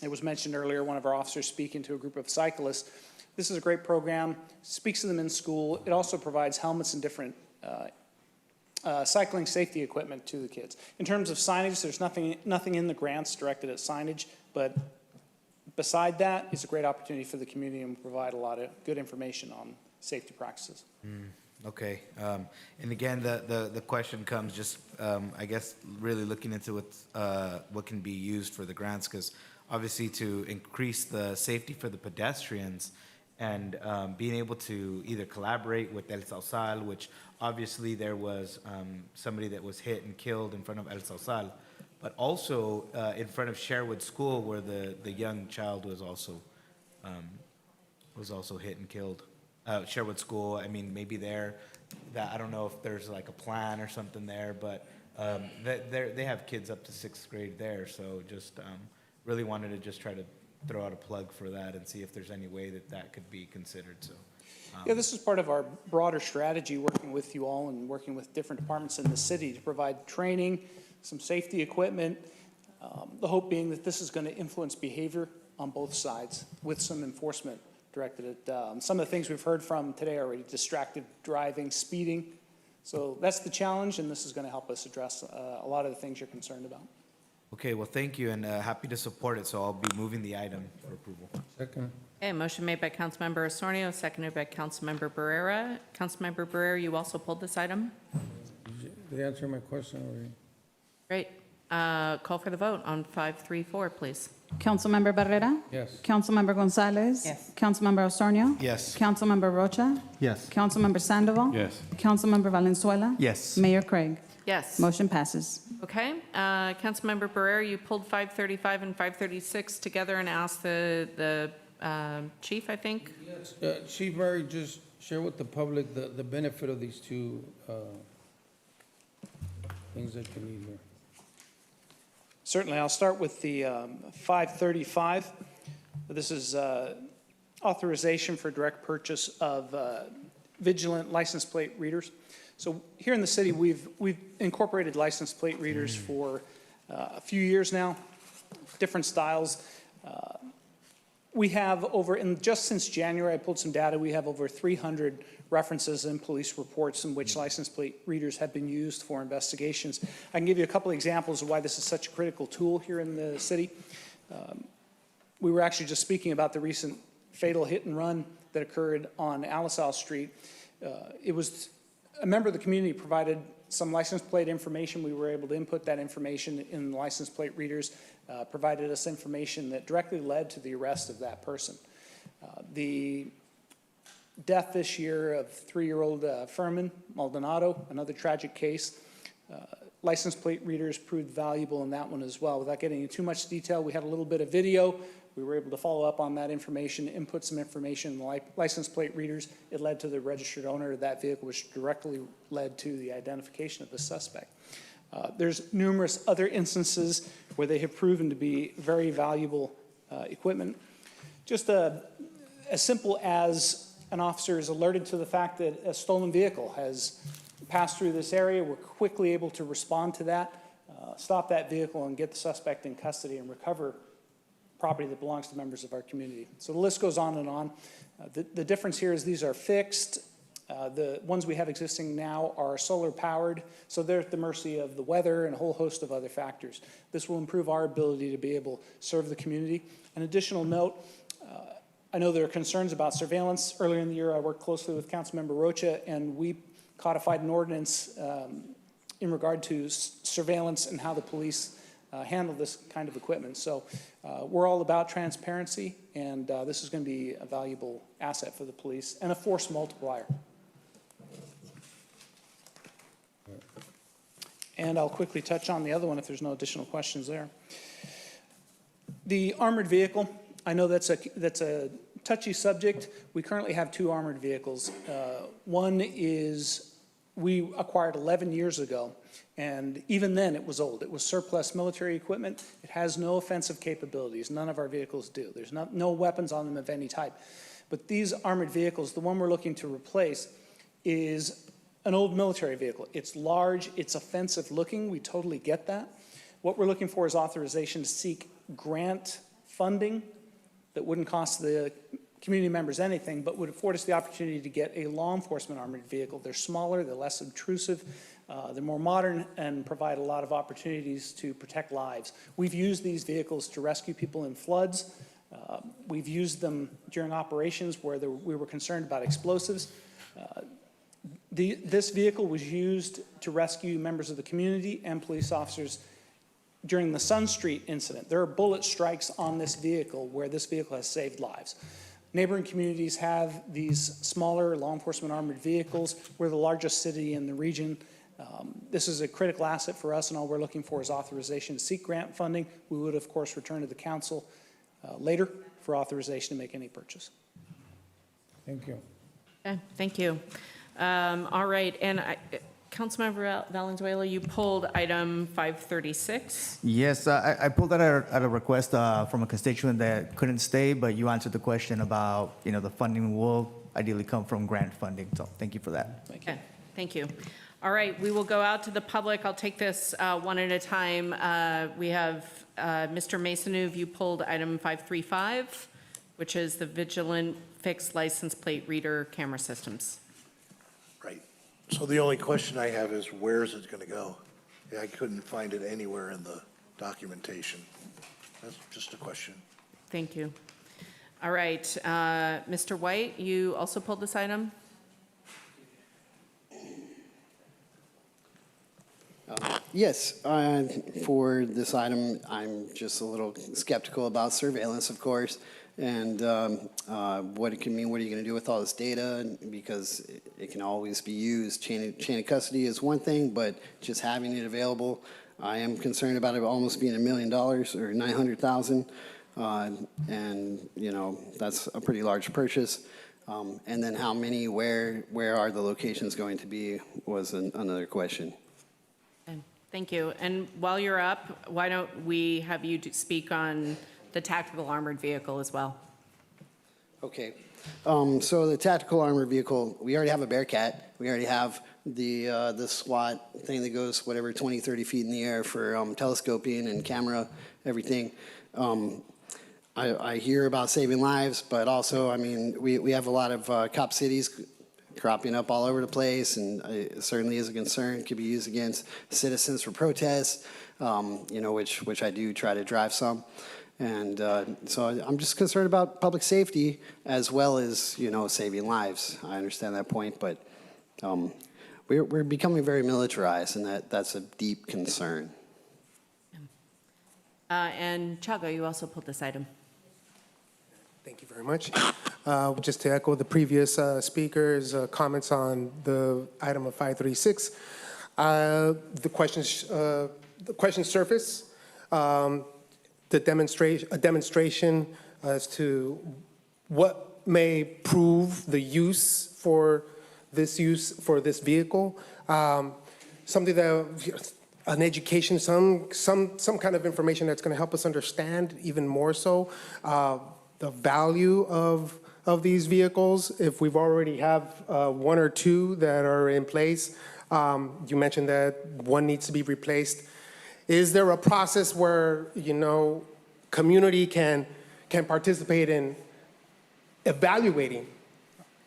It was mentioned earlier, one of our officers speaking to a group of cyclists. This is a great program, speaks to them in school. It also provides helmets and different cycling safety equipment to the kids. In terms of signage, there's nothing in the grants directed at signage, but beside that, it's a great opportunity for the community and provide a lot of good information on safety practices. Okay. And again, the question comes just, I guess, really looking into what can be used for the grants, because obviously to increase the safety for the pedestrians and being able to either collaborate with El Sausal, which obviously there was somebody that was hit and killed in front of El Sausal, but also in front of Sherwood School, where the young child was also hit and killed. Sherwood School, I mean, maybe I don't know if there's like a plan or something there, but they have kids up to 6th grade there, so just really wanted to just try to throw out a plug for that and see if there's any way that could be considered. So, yeah, this is part of our broader strategy, working with you all and working with different departments in the city to provide training, some safety equipment, the hope being that this is going to influence behavior on both sides with some enforcement directed at some of the things we've heard from today already, distracted driving, speeding. So that's the challenge, and this is going to help us address a lot of the things you're concerned about. Okay, well, thank you, and happy to support it, so I'll be moving the item for approval. Second. Okay, motion made by Councilmember Osornio, seconded by Councilmember Barrera. Councilmember Barrera, you also pulled this item? They answered my question already. Great. Call for the vote on 534, please. Councilmember Barrera? Yes. Councilmember Gonzalez? Yes. Councilmember Osornio? Yes. Councilmember Rocha? Yes. Councilmember Sandoval? Yes. Councilmember Valenzuela? Yes. Mayor Craig? Yes. Motion passes. Okay, Councilmember Barrera, you pulled 535 and 536 together and asked the chief, I think? Chief Murray, just share with the public the benefit of these two things that you need here. Certainly, I'll start with the 535. This is authorization for direct purchase of vigilant license plate readers. So here in the city, we've incorporated license plate readers for a few years now, different styles. We have just since January, I pulled some data, we have over 300 references in police reports in which license plate readers have been used for investigations. I can give you a couple examples of why this is such a critical tool here in the city. We were actually just speaking about the recent fatal hit and run that occurred on Alisal Street. It was a member of the community provided some license plate information. We were able to input that information in the license plate readers, provided us information that directly led to the arrest of that person. The death this year of 3-year-old Furman Maldonado, another tragic case. License plate readers proved valuable in that one as well. Without getting into too much detail, we had a little bit of video. We were able to follow up on that information, input some information in the license plate readers. It led to the registered owner of that vehicle, which directly led to the identification of the suspect. There's numerous other instances where they have proven to be very valuable equipment. Just as simple as an officer is alerted to the fact that a stolen vehicle has passed through this area, we're quickly able to respond to that, stop that vehicle and get the suspect in custody and recover property that belongs to members of our community. So the list goes on and on. The difference here is these are fixed. The ones we have existing now are solar powered, so they're at the mercy of the weather and a whole host of other factors. This will improve our ability to be able to serve the community. An additional note, I know there are concerns about surveillance. Earlier in the year, I worked closely with Councilmember Rocha, and we codified an ordinance in regard to surveillance and how the police handle this kind of equipment. So we're all about transparency, and this is going to be a valuable asset for the police and a force multiplier. And I'll quickly touch on the other one if there's no additional questions there. The armored vehicle, I know that's a touchy subject. We currently have 2 armored vehicles. One is we acquired 11 years ago, and even then it was old. It was surplus military equipment. It has no offensive capabilities. None of our vehicles do. There's no weapons on them of any type. But these armored vehicles, the one we're looking to replace is an old military vehicle. It's large, it's offensive looking, we totally get that. What we're looking for is authorization to seek grant funding that wouldn't cost the community members anything, but would afford us the opportunity to get a law enforcement armored vehicle. They're smaller, they're less obtrusive, they're more modern, and provide a lot of opportunities to protect lives. We've used these vehicles to rescue people in floods. We've used them during operations where we were concerned about explosives. This vehicle was used to rescue members of the community and police officers during the Sun Street incident. There are bullet strikes on this vehicle where this vehicle has saved lives. Neighboring communities have these smaller law enforcement armored vehicles. We're the largest city in the region. This is a critical asset for us, and all we're looking for is authorization to seek grant funding. We would, of course, return to the council later for authorization to make any purchase. Thank you. Okay, thank you. All right, and Councilmember Valenzuela, you pulled item 536. Yes, I pulled that at a request from a constituent that couldn't stay, but you answered the question about, the funding will ideally come from grant funding. So thank you for that. Okay, thank you. All right, we will go out to the public. I'll take this one at a time. We have Mr. Masonuv, you pulled item 535, which is the vigilant fixed license plate reader camera systems. Right. So the only question I have is, where is it going to go? Yeah, I couldn't find it anywhere in the documentation. That's just a question. Thank you. All right, Mr. White, you also pulled this item? Yes, for this item, I'm just a little skeptical about surveillance, of course, and what it can mean. What are you going to do with all this data? Because it can always be used. Chain of custody is one thing, but just having it available, I am concerned about it almost being $1 million or $900,000, and you know that's a pretty large purchase. And then how many? Where are the locations going to be? Was another question. Thank you. And while you're up, why don't we have you speak on the tactical armored vehicle as well? Okay. So the tactical armored vehicle, we already have a Bearcat. We already have the SWAT thing that goes whatever 20, 30 feet in the air for telescoping and camera, everything. I hear about saving lives, but also, I mean, we have a lot of cop cities cropping up all over the place, and it certainly is a concern. It could be used against citizens for protests, you know, which I do try to drive some. And so I'm just concerned about public safety as well as, you know, saving lives. I understand that point, but we're becoming very militarized, and that's a deep concern. And Chaga, you also pulled this item. Thank you very much. Just to echo the previous speaker's comments on the item of 536, the questions surface, a demonstration as to what may prove the use for this vehicle, something that an education, some kind of information that's going to help us understand even more so the value of these vehicles. If we've already have one or two that are in place, you mentioned that one needs to be replaced. Is there a process where, you know, community can participate in evaluating,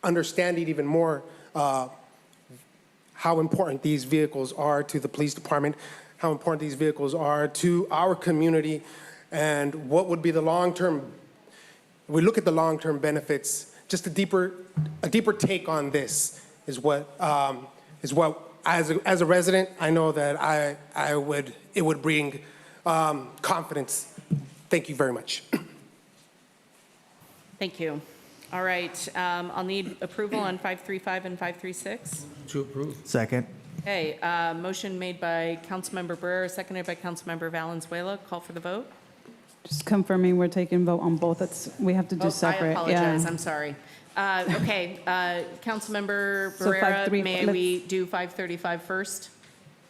understanding even more how important these vehicles are to the police department, how important these vehicles are to our community, and what would be the long-term, we look at the long-term benefits, just a deeper take on this is what as a resident, I know that it would bring confidence. Thank you very much. Thank you. All right, I'll need approval on 535 and 536. To approve. Second. Okay, motion made by Councilmember Barrera, seconded by Councilmember Valenzuela. Call for the vote. Just confirming we're taking vote on both. We have to do separate. I apologize, Yeah. I'm sorry. Okay, Councilmember So Barrera, 5-3, may we do 535 first?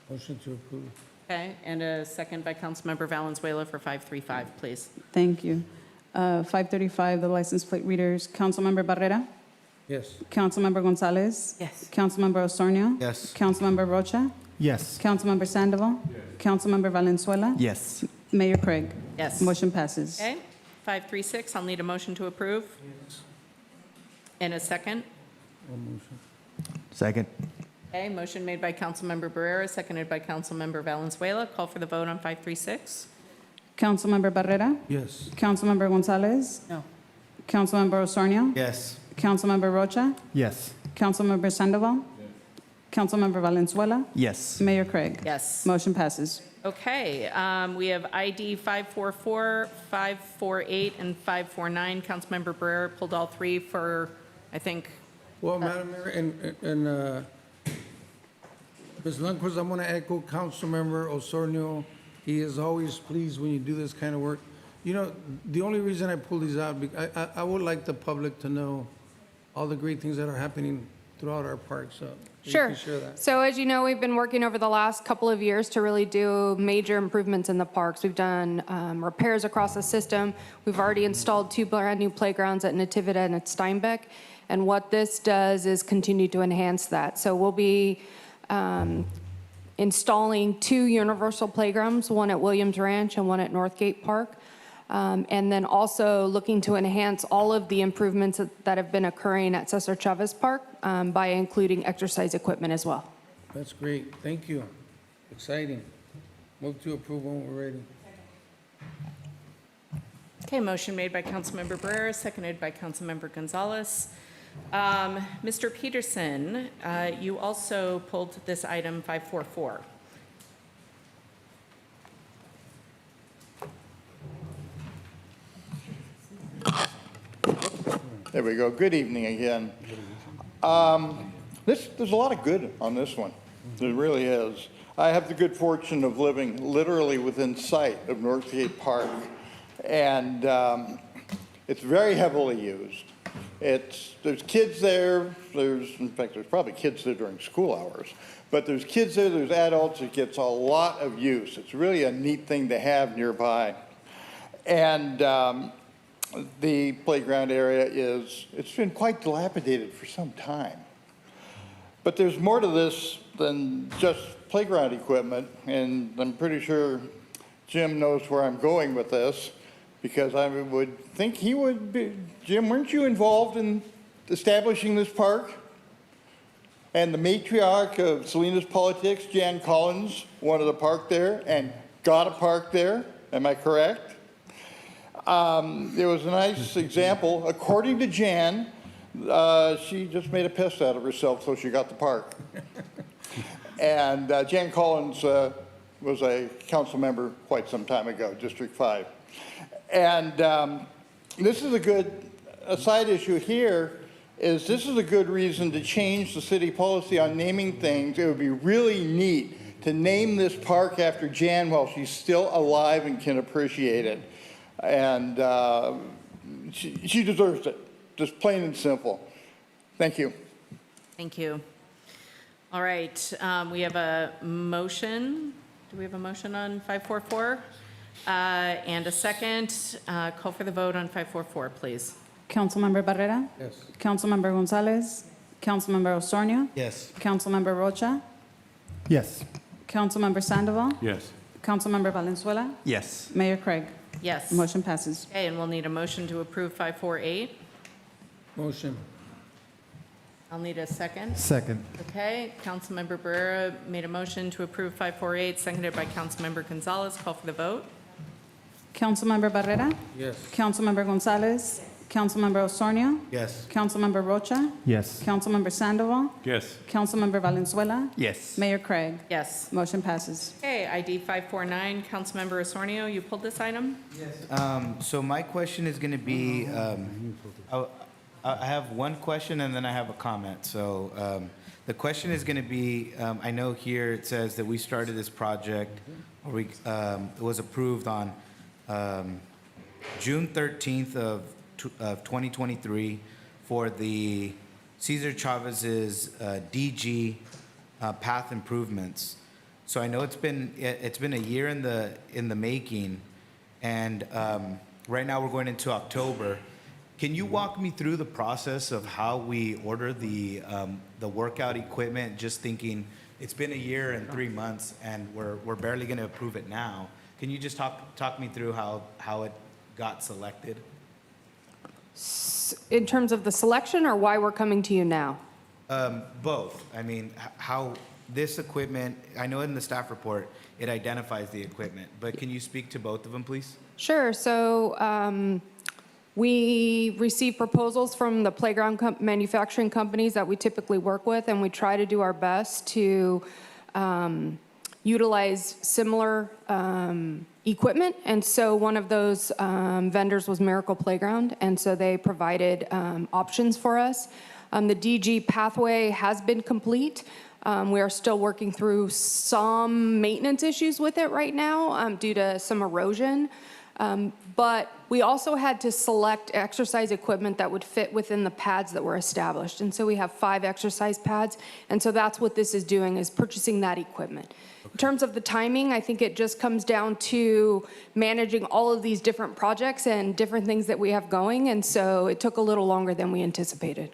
Motion to approve. Okay, and a second by Councilmember Valenzuela for 535, please. Thank you. 535, the license plate readers. Councilmember Barrera? Yes. Councilmember Gonzalez? Yes. Councilmember Osornio? Yes. Councilmember Rocha? Yes. Councilmember Sandoval? Councilmember Valenzuela? Yes. Mayor Craig? Yes. Motion passes. Okay, 536, I'll need a motion to approve. And a second. Second. Okay, motion made by Councilmember Barrera, seconded by Councilmember Valenzuela. Call for the vote on 536. Councilmember Barrera? Yes. Councilmember Gonzalez? No. Councilmember Osornio? Yes. Councilmember Rocha? Yes. Councilmember Sandoval? Councilmember Valenzuela? Yes. Mayor Craig? Yes. Motion passes. Okay, we have ID 544, 548, and 549. Councilmember Barrera pulled all three for, I think, Well, Madam Mayor, and Ms. Lundquist, I'm going to echo Councilmember Osornio. He is always pleased when you do this kind of work. You know, the only reason I pull these out, I would like the public to know all the great things that are happening throughout our park, so. you Sure. can share that. So as you know, we've been working over the last couple of years to really do major improvements in the parks. We've done repairs across the system. We've already installed 2 brand new playgrounds at Nativita and at Steinbeck. And what this does is continue to enhance that. So we'll be installing 2 universal playgrounds, one at Williams Ranch and one at Northgate Park. And then also looking to enhance all of the improvements that have been occurring at Cesar Chavez Park by including exercise equipment as well. That's great. Thank you. Exciting. Move to approve when we're ready. Okay, motion made by Councilmember Barrera, seconded by Councilmember Gonzalez. Mr. Peterson, you also pulled this item 544. There we go. Good evening again. There's a lot of good on this one. There really is. I have the good fortune of living literally within sight of Northgate Park, and it's very heavily used. There's kids there. In fact, there's probably kids there during school hours. But there's kids there, there's adults. It gets a lot of use. It's really a neat thing to have nearby. And the playground area it's been quite dilapidated for some time. But there's more to this than just playground equipment, and I'm pretty sure Jim knows where I'm going with this, because I would think he would be. Jim, weren't you involved in establishing this park? And the matriarch of Salinas politics, Jan Collins, wanted a park there and got a park there. Am I correct? There was a nice example. According to Jan, she just made a pest out of herself, so she got the park. And Jan Collins was a council member quite some time ago, District 5. And this is a side issue here is this is a good reason to change the city policy on naming things. It would be really neat to name this park after Jan while she's still alive and can appreciate it. And she deserves it, just plain and simple. Thank you. Thank you. All right, we have a motion. Do we have a motion on 544? And a second. Call for the vote on 544, please. Councilmember Barrera? Yes. Councilmember Gonzalez? Councilmember Osornio? Yes. Councilmember Rocha? Yes. Councilmember Sandoval? Yes. Councilmember Valenzuela? Yes. Mayor Craig? Yes. Motion passes. Okay, and we'll need a motion to approve 548. Motion. I'll need a second. Second. Okay, Councilmember Barrera made a motion to approve 548, seconded by Councilmember Gonzalez. Call for the vote. Councilmember Barrera? Yes. Councilmember Gonzalez? Councilmember Osornio? Yes. Councilmember Rocha? Yes. Councilmember Sandoval? Yes. Councilmember Valenzuela? Yes. Mayor Craig? Yes. Motion passes. Okay, ID 549, Councilmember Osornio, you pulled this item? So my question is going to be, I have one question and then I have a comment. So the question is going to be, I know here it says that we started this project, or it was approved on June 13th of 2023 for the Cesar Chavez's DG path improvements. So I know it's been a year in the making, and right now we're going into October. Can you walk me through the process of how we order the workout equipment? Just thinking, it's been a year and 3 months, and we're barely going to approve it now. Can you just talk me through how it got selected? In terms of the selection or why we're coming to you now? Both. I mean, how this equipment, I know in the staff report, it identifies the equipment, but can you speak to both of them, please? Sure. So we receive proposals from the playground manufacturing companies that we typically work with, and we try to do our best to utilize similar equipment. And so one of those vendors was Miracle Playground, and so they provided options for us. The DG pathway has been complete. We are still working through some maintenance issues with it right now due to some erosion. But we also had to select exercise equipment that would fit within the pads that were established. And so we have 5 exercise pads. And so that's what this is doing, is purchasing that equipment. In terms of the timing, I think it just comes down to managing all of these different projects and different things that we have going. And so it took a little longer than we anticipated.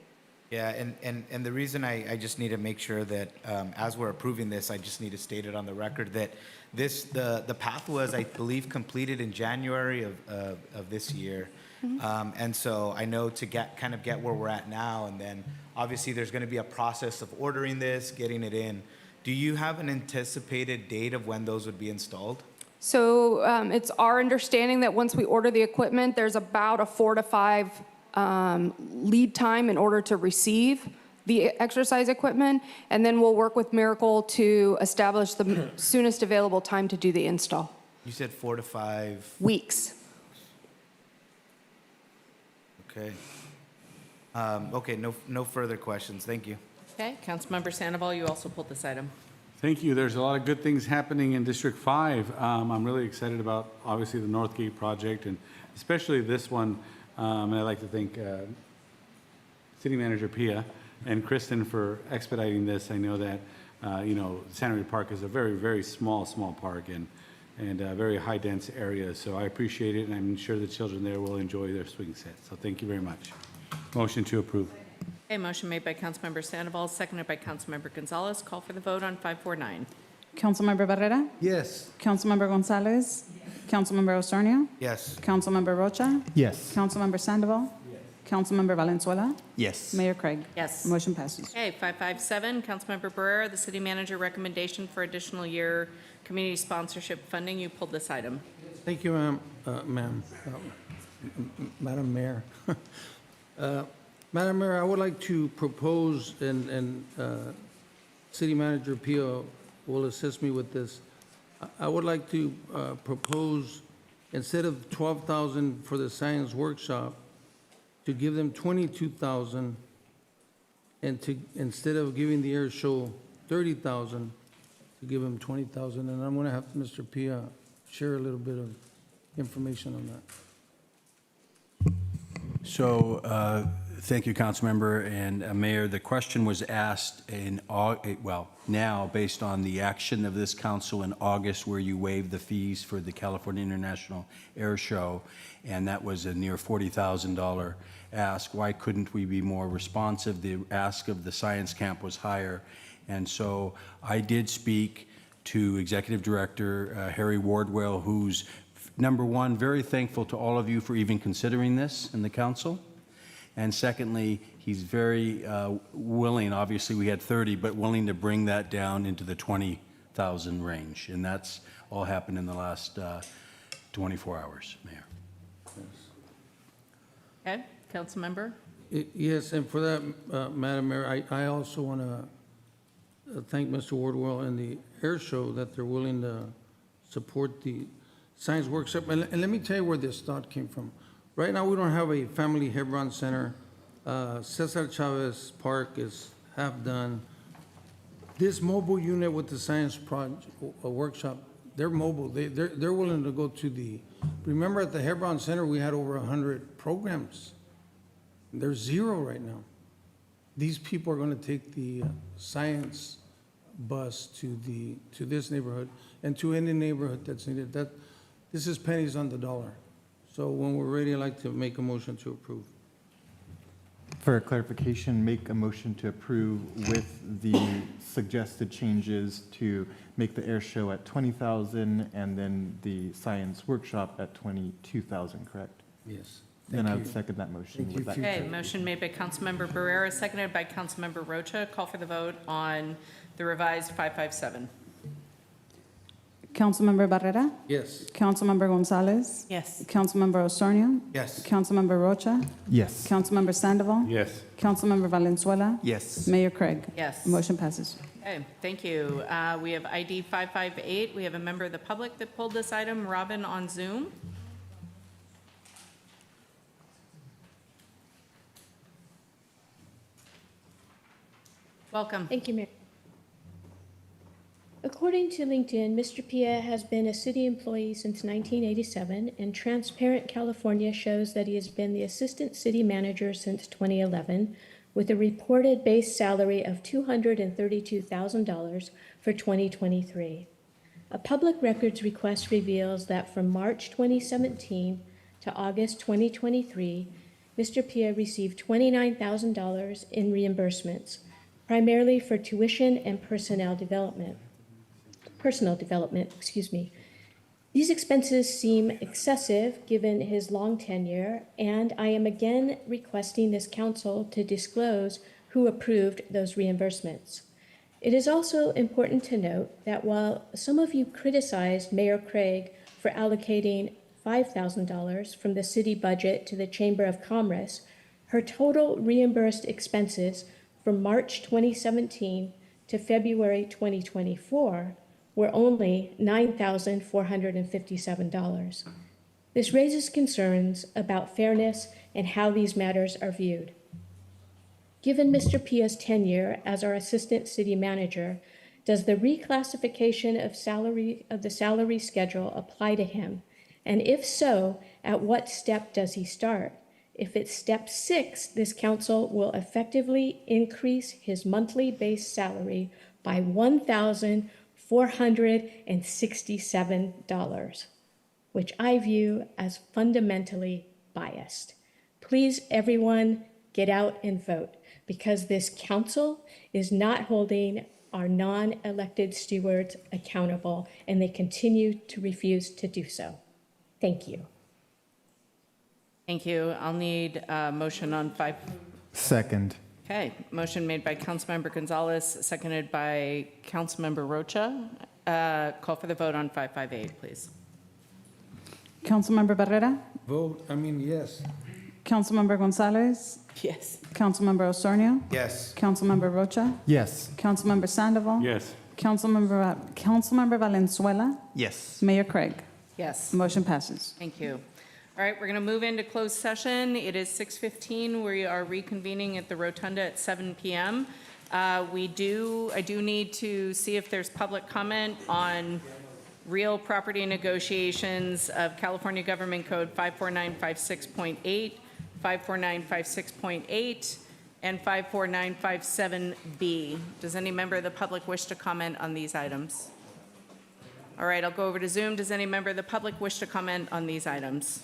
Yeah, and the reason I just need to make sure that, as we're approving this, I just need to state it on the record that the path was, I believe, completed in January of this year. And so I know to kind of get where we're at now, and then obviously there's gonna be a process of ordering this, getting it in. Do you have an anticipated date of when those would be installed? So it's our understanding that once we order the equipment, there's about a 4 to 5 lead time in order to receive the exercise equipment, and then we'll work with Miracle to establish the soonest available time to do the install. You said 4 to 5. Weeks. Okay. Okay, no further questions. Thank you. Okay, Councilmember Sandoval, you also pulled this item. Thank you. There's a lot of good things happening in District 5. I'm really excited about, obviously, the Northgate project, and especially this one. And I'd like to thank City Manager Pia and Kristen for expediting this. I know that, Santa Maria Park is a very, very small park and a very high-dense area. So I appreciate it, and I'm sure the children there will enjoy their swing set. So thank you very much. Motion to approve. Okay, motion made by Councilmember Sandoval, seconded by Councilmember Gonzalez. Call for the vote on 549. Councilmember Barrera? Yes. Councilmember Gonzalez? Councilmember Osornio? Yes. Councilmember Rocha? Yes. Councilmember Sandoval? Councilmember Valenzuela? Yes. Mayor Craig? Yes. Motion passes. Okay, 557, Councilmember Barrera, the city manager recommendation for additional year community sponsorship funding. You pulled this item. Thank you, Madam Mayor. Madam Mayor, I would like to propose, and City Manager Pio will assist me with this. I would like to propose, instead of 12,000 for the science workshop, to give them 22,000, and to, instead of giving the air show 30,000, to give them 20,000. And I'm going to have Mr. Pia share a little bit of information on that. So, thank you, Councilmember and Mayor. The question was asked now based on the action of this council in August, where you waived the fees for the California International Air Show, and that was a near $40,000 ask. Why couldn't we be more responsive? The ask of the science camp was higher, and so I did speak to Executive Director Harry Wardwell, who's number one, very thankful to all of you for even considering this in the council. And secondly, he's very willing, obviously we had 30, but willing to bring that down into the 20,000 range. And that's all happened in the last 24 hours, Mayor. Okay, Councilmember? Yes, and for that, Madam Mayor, I also want to thank Mr. Wardwell and the air show that they're willing to support the science workshop. And let me tell you where this thought came from. Right now, we don't have a family Hebron Center. Cesar Chavez Park is half done. This mobile unit with the science workshop, they're mobile. They're willing to go to the, remember at the Hebron Center, we had over 100 programs. There's 0 right now. These people are going to take the science bus to this neighborhood and to any neighborhood that's needed. This is pennies on the dollar. So when we're ready, I'd like to make a motion to approve. For clarification, make a motion to approve with the suggested changes to make the air show at 20,000 and then the science workshop at 22,000, correct? Yes. Then I would second that motion. with that Okay, motion made by Councilmember Barrera, seconded by Councilmember Rocha. Call for the vote on the revised 557. Councilmember Barrera? Yes. Councilmember Gonzalez? Yes. Councilmember Osornio? Yes. Councilmember Rocha? Yes. Councilmember Sandoval? Yes. Councilmember Valenzuela? Yes. Mayor Craig? Yes. Motion passes. Okay, thank you. We have ID 558. We have a member of the public that pulled this item, Robin on Zoom. Welcome. Thank you, Mayor. According to LinkedIn, Mr. Pia has been a city employee since 1987, and Transparent California shows that he has been the assistant city manager since 2011, with a reported base salary of $232,000 for 2023. A public records request reveals that from March 2017 to August 2023, Mr. Pia received $29,000 in reimbursements, primarily for tuition and personnel development. These expenses seem excessive given his long tenure, and I am again requesting this council to disclose who approved those reimbursements. It is also important to note that while some of you criticized Mayor Craig for allocating $5,000 from the city budget to the Chamber of Commerce, her total reimbursed expenses from March 2017 to February 2024 were only $9,457. This raises concerns about fairness and how these matters are viewed. Given Mr. Pia's tenure as our assistant city manager, does the reclassification of the salary schedule apply to him? And if so, at what step does he start? If it's step 6, this council will effectively increase his monthly base salary by $1,467, which I view as fundamentally biased. Please, everyone, get out and vote, because this council is not holding our non-elected stewards accountable, and they continue to refuse to do so. Thank you. Thank you. I'll need a motion on 5. Second. Okay, motion made by Councilmember Gonzalez, seconded by Councilmember Rocha. Call for the vote on 558, please. Councilmember Barrera? Yes. Councilmember Gonzalez? Yes. Councilmember Osornio? Yes. Councilmember Rocha? Yes. Councilmember Sandoval? Yes. Councilmember Valenzuela? Yes. Mayor Craig? Yes. Motion passes. Thank you. All right, we're going to move into closed session. It is 6:15. We are reconvening at the Rotunda at 7 p.m. I do need to see if there's public comment on real property negotiations of California Government Code 54956.8, 54956.8, and 54957B. Does any member of the public wish to comment on these items? All right, I'll go over to Zoom. Does any member of the public wish to comment on these items?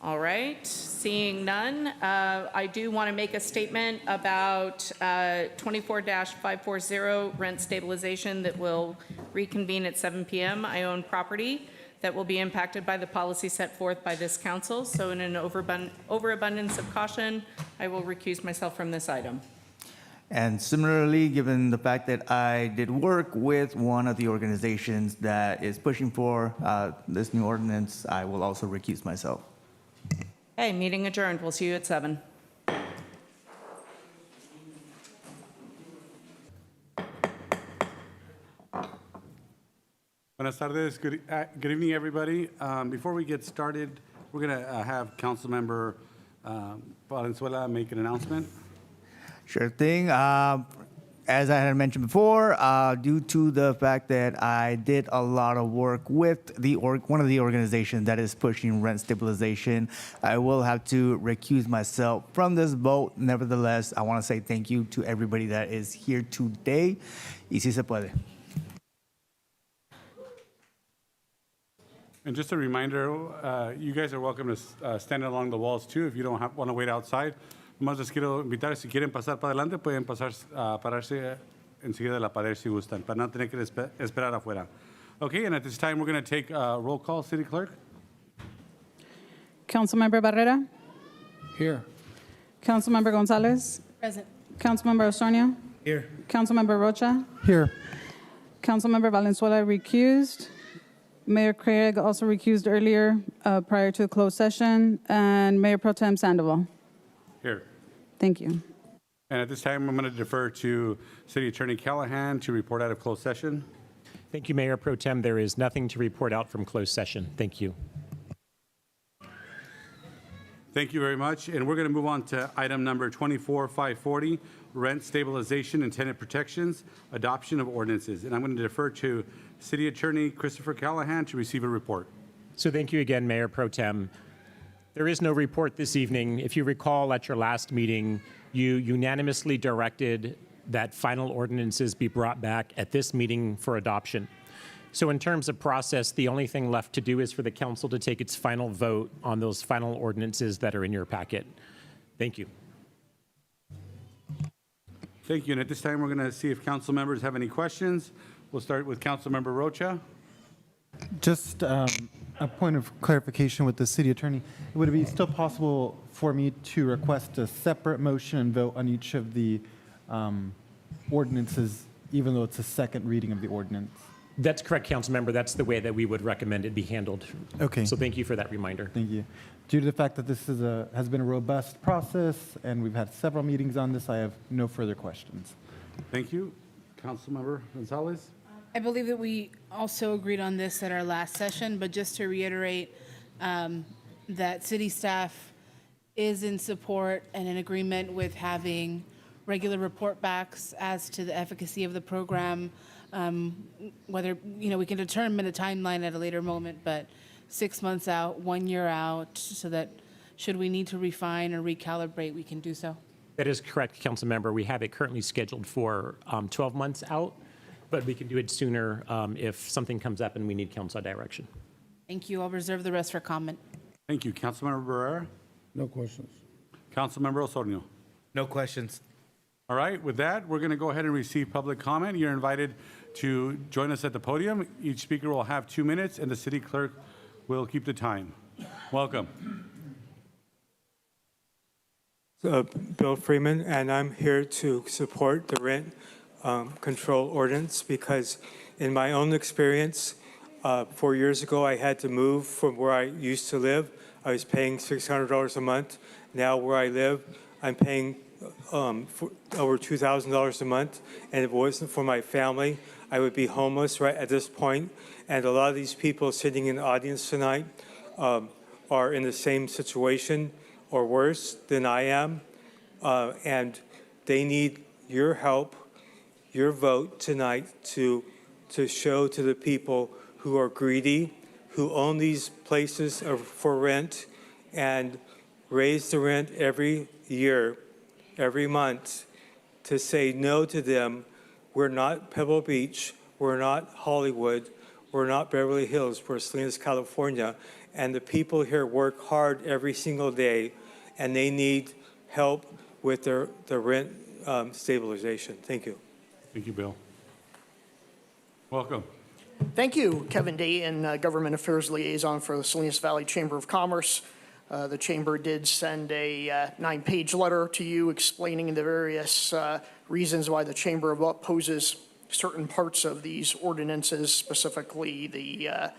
All right, seeing none, I do want to make a statement about 24-540 rent stabilization that will reconvene at 7 p.m. I own property that will be impacted by the policy set forth by this council. So in an overabundance of caution, I will recuse myself from this item. And similarly, given the fact that I did work with one of the organizations that is pushing for this new ordinance, I will also recuse myself. Okay, meeting adjourned. We'll see you at 7. Buenas tardes. Good evening, everybody. Before we get started, we're going to have Councilmember Valenzuela make an announcement. Sure thing. As I had mentioned before, due to the fact that I did a lot of work with one of the organizations that is pushing rent stabilization, I will have to recuse myself from this vote. Nevertheless, I want to say thank you to everybody that is here today. Y si se puede. And just a reminder, you guys are welcome to stand along the walls too if you don't want to wait outside. Más les quiero invitar, si quieren pasar para adelante, pueden pararse enseguida de la pared si gustan, para no tener que esperar afuera. Okay, and at this time, we're going to take a roll call. City Clerk? Councilmember Barrera? Here. Councilmember Gonzalez? Present. Councilmember Osornio? Here. Councilmember Rocha? Here. Councilmember Valenzuela recused. Mayor Craig also recused earlier prior to the closed session. And Mayor Pro Tem Sandoval. Here. Thank you. And at this time, I'm going to defer to City Attorney Callahan to report out of closed session. Thank you, Mayor Pro Tem. There is nothing to report out from closed session. Thank you. Thank you very much. And we're going to move on to item number 24-540, rent stabilization and tenant protections, adoption of ordinances. And I'm going to defer to City Attorney Christopher Callahan to receive a report. So thank you again, Mayor Pro Tem. There is no report this evening. If you recall, at your last meeting, you unanimously directed that final ordinances be brought back at this meeting for adoption. So in terms of process, the only thing left to do is for the council to take its final vote on those final ordinances that are in your packet. Thank you. Thank you. And at this time, we're going to see if council members have any questions. We'll start with Councilmember Rocha. Just a point of clarification with the city attorney. Would it be still possible for me to request a separate motion and vote on each of the ordinances, even though it's a second reading of the ordinance? That's correct, council member. That's the way that we would recommend it be handled. Okay. So thank you for that reminder. Thank you. Due to the fact that this is has been a robust process and we've had several meetings on this, I have no further questions. Thank you. Councilmember Gonzalez. I believe that we also agreed on this at our last session, but just to reiterate that city staff is in support and in agreement with having regular report backs as to the efficacy of the program, whether, we can determine a timeline at a later moment, but 6 months out, 1 year out, so that should we need to refine or recalibrate, we can do so. That is correct, council member. We have it currently scheduled for 12 months out, but we can do it sooner if something comes up and we need council direction. Thank you. I'll reserve the rest for comment. Thank you. Councilmember Barrera. No questions. Councilmember Osornio. No questions. All right, with that, we're going to go ahead and receive public comment. You're invited to join us at the podium. Each speaker will have 2 minutes, and the city clerk will keep the time. Welcome. Bill Freeman, and I'm here to support the rent control ordinance because in my own experience, 4 years ago, I had to move from where I used to live. I was paying $600 a month. Now where I live, I'm paying for over $2,000 a month, and if it wasn't for my family, I would be homeless right at this point. And a lot of these people sitting in the audience tonight are in the same situation or worse than I am, and they need your help, your vote tonight to show to the people who are greedy, who own these places for rent, and raise the rent every year, every month, to say no to them. We're not Pebble Beach, we're not Hollywood, we're not Beverly Hills, we're Salinas, California, and the people here work hard every single day, and they need help with their rent stabilization. Thank you. Thank you, Bill. Welcome. Thank you, Kevin Dayton, Government Affairs Liaison for the Salinas Valley Chamber of Commerce. The Chamber did send a 9-page letter to you explaining the various reasons why the Chamber opposes certain parts of these ordinances, specifically the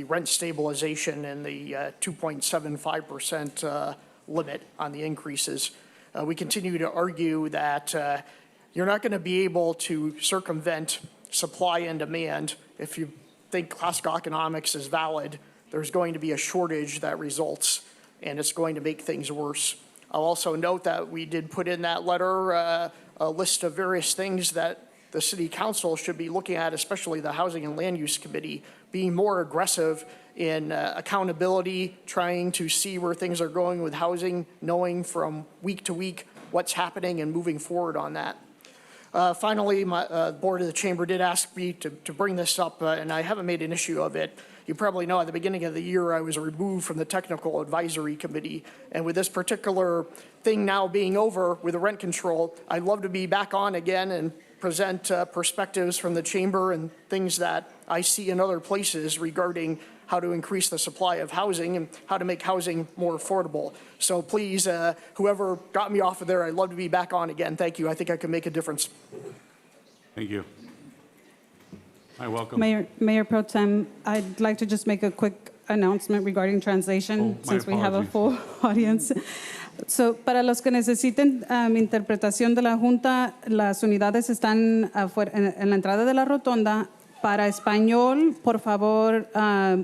rent stabilization and the 2.75% limit on the increases. We continue to argue that you're not going to be able to circumvent supply and demand. If you think classical economics is valid, there's going to be a shortage that results, and it's going to make things worse. I'll also note that we did put in that letter a list of various things that the City Council should be looking at, especially the Housing and Land Use Committee, being more aggressive in accountability, trying to see where things are going with housing, knowing from week to week what's happening and moving forward on that. Finally, my board of the Chamber did ask me to bring this up, and I haven't made an issue of it. You probably know at the beginning of the year, I was removed from the Technical Advisory Committee. And with this particular thing now being over with the rent control, I'd love to be back on again and present perspectives from the Chamber and things that I see in other places regarding how to increase the supply of housing and how to make housing more affordable. So please, whoever got me off of there, I'd love to be back on again. Thank you. I think I can make a difference. Thank you. Hi, welcome. Mayor Pro Tem, I'd like to just make a quick announcement regarding translation, since we have a full audience. So, para los que necesiten interpretación de la Junta, las unidades están afuera, en la entrada de la rotonda. Para español, por favor,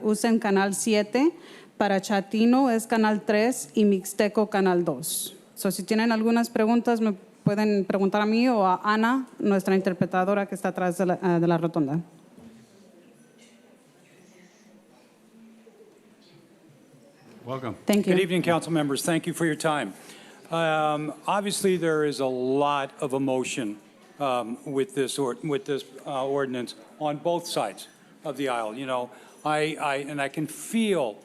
usen canal 7. Para chatino es canal 3 y mixteco canal 2. So, si tienen algunas preguntas, me pueden preguntar a mí o a Ana, nuestra interpretadora que está atrás de la rotonda. Welcome. Thank you. Good evening, council members. Thank you for your time. Obviously, there is a lot of emotion with this ordinance on both sides. of the aisle. You know, and I can feel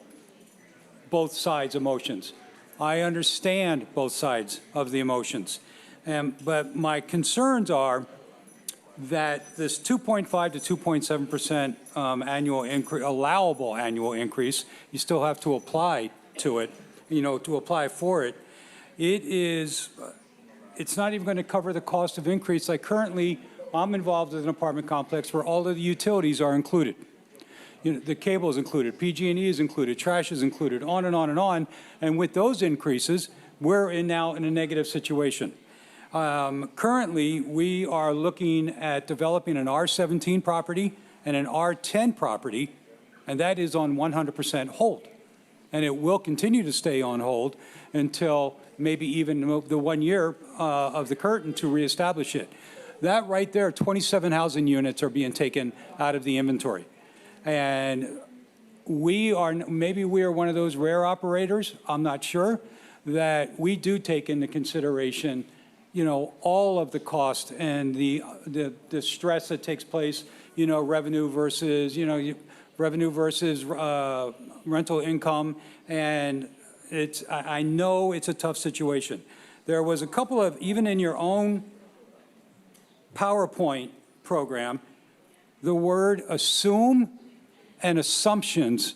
both sides' emotions. I understand both sides of the emotions. But my concerns are that this 2.5 to 2.7% annual increase, allowable annual increase, you still have to apply to it, you know, to apply for it. It's not even going to cover the cost of increase. Like currently, I'm involved in an apartment complex where all of the utilities are included. You know, the cable is included, PG&E is included, trash is included, on and on and on. And with those increases, we're now in a negative situation. Currently, we are looking at developing an R17 property and an R10 property, and that is on 100% hold. And it will continue to stay on hold until maybe even the 1 year of the curtain to reestablish it. That right there, 27 housing units are being taken out of the inventory. And maybe we are one of those rare operators, I'm not sure, that we do take into consideration, you know, all of the cost and the stress that takes place, you know, revenue versus rental income. And I know it's a tough situation. There was a couple of, even in your own PowerPoint program, the word assume and assumptions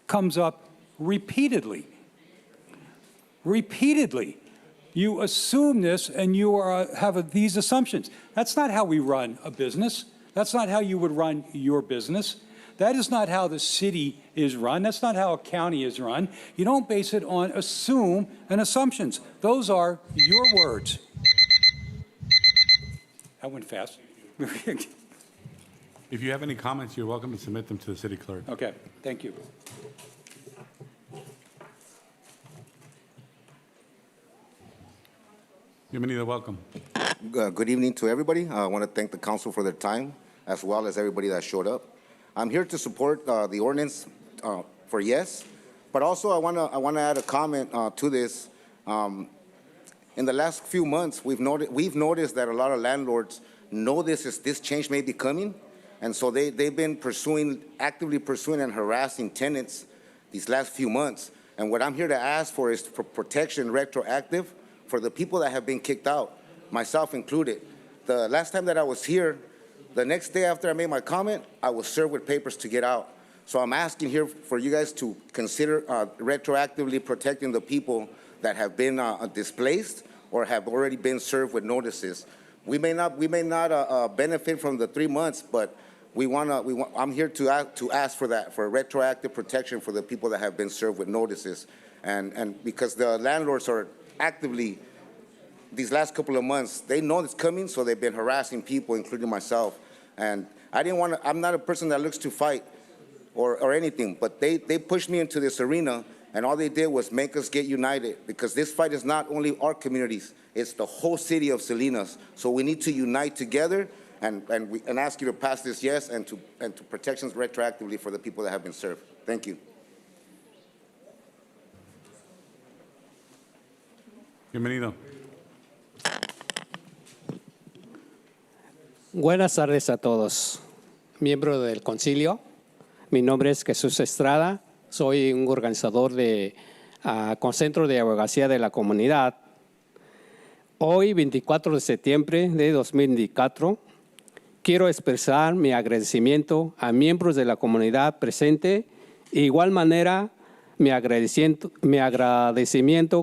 comes up repeatedly. Repeatedly. You assume this and you have these assumptions. That's not how we run a business. That's not how you would run your business. That is not how the city is run. That's not how a county is run. You don't base it on assume and assumptions. Those are your words. That went fast. If you have any comments, you're welcome to submit them to the city clerk. Okay, thank you. Bienvenido, welcome. Good evening to everybody. I want to thank the council for their time, as well as everybody that showed up. I'm here to support the ordinance for yes, but also I want to add a comment to this. In the last few months, we've noticed that a lot of landlords know this change may be coming, and so they've been actively pursuing and harassing tenants these last few months. And what I'm here to ask for is for protection retroactive for the people that have been kicked out, myself included. The last time that I was here, the next day after I made my comment, I was served with papers to get out. So I'm asking here for you guys to consider retroactively protecting the people that have been displaced or have already been served with notices. We may not benefit from the 3 months, but I'm here to ask for that, for retroactive protection for the people that have been served with notices. And because the landlords are actively, these last couple of months, they know it's coming, so they've been harassing people, including myself. And I'm not a person that looks to fight or anything, but they pushed me into this arena, and all they did was make us get united, because this fight is not only our communities, it's the whole city of Salinas. So we need to unite together and ask you to pass this yes and to protections retroactively for the people that have been served. Thank you. Bienvenido. Buenas tardes a todos, miembros del concilio. Mi nombre es Jesús Estrada, soy un organizador de Concentro de Abogacía de la Comunidad. Hoy, 24 de septiembre de 2024, quiero expresar mi agradecimiento a miembros de la comunidad presente. De igual manera, mi agradecimiento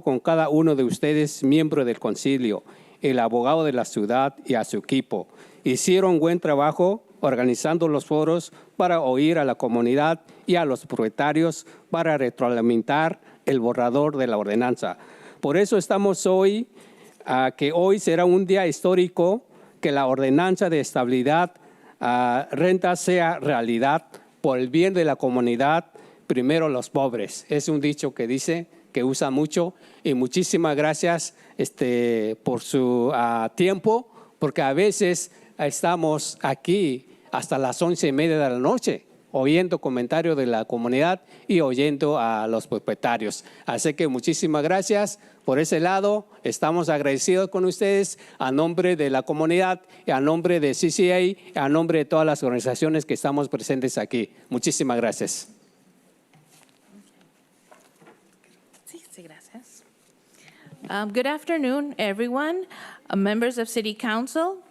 con cada uno de ustedes, miembros del concilio, el abogado de la ciudad y a su equipo. Hicieron buen trabajo organizando los foros para oír a la comunidad y a los propietarios para retroalimentar el borrador de la ordenanza. Por eso estamos hoy, que hoy será un día histórico, que la ordenanza de estabilidad renta sea realidad por el bien de la comunidad. Primero los pobres. Es un dicho que dice, que usa mucho, y muchísimas gracias por su tiempo, porque a veces estamos aquí hasta las 11:30 de la noche oyendo comentarios de la comunidad y oyendo a los propietarios. Así que muchísimas gracias por ese lado. Estamos agradecidos con ustedes a nombre de la comunidad, y a nombre de CCA, y a nombre de todas las organizaciones que estamos presentes aquí. Muchísimas gracias. Sí, gracias. Good afternoon, everyone, members of City Council.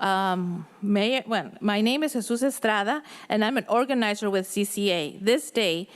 My name is Jesus Estrada, and I'm an organizer with CCA. This day,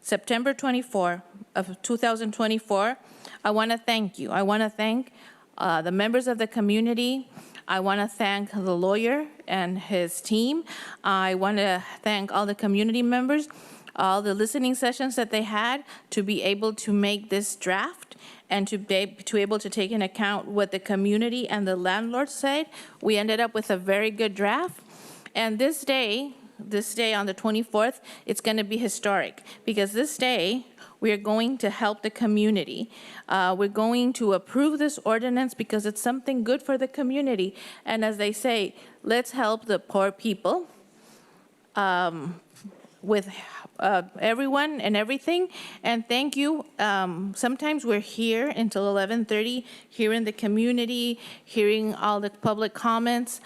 September 24 of 2024, I want to thank you. I want to thank the members of the community. I want to thank the lawyer and his team. I want to thank all the community members, all the listening sessions that they had to be able to make this draft and to be able to take into account what the community and the landlord said. We ended up with a very good draft. And this day on the 24th, it's going to be historic because this day we are going to help the community. We're going to approve this ordinance because it's something good for the community. And as they say, let's help the poor people with everyone and everything. And thank you. Sometimes we're here until 11:30, here in the community, hearing all the public comments.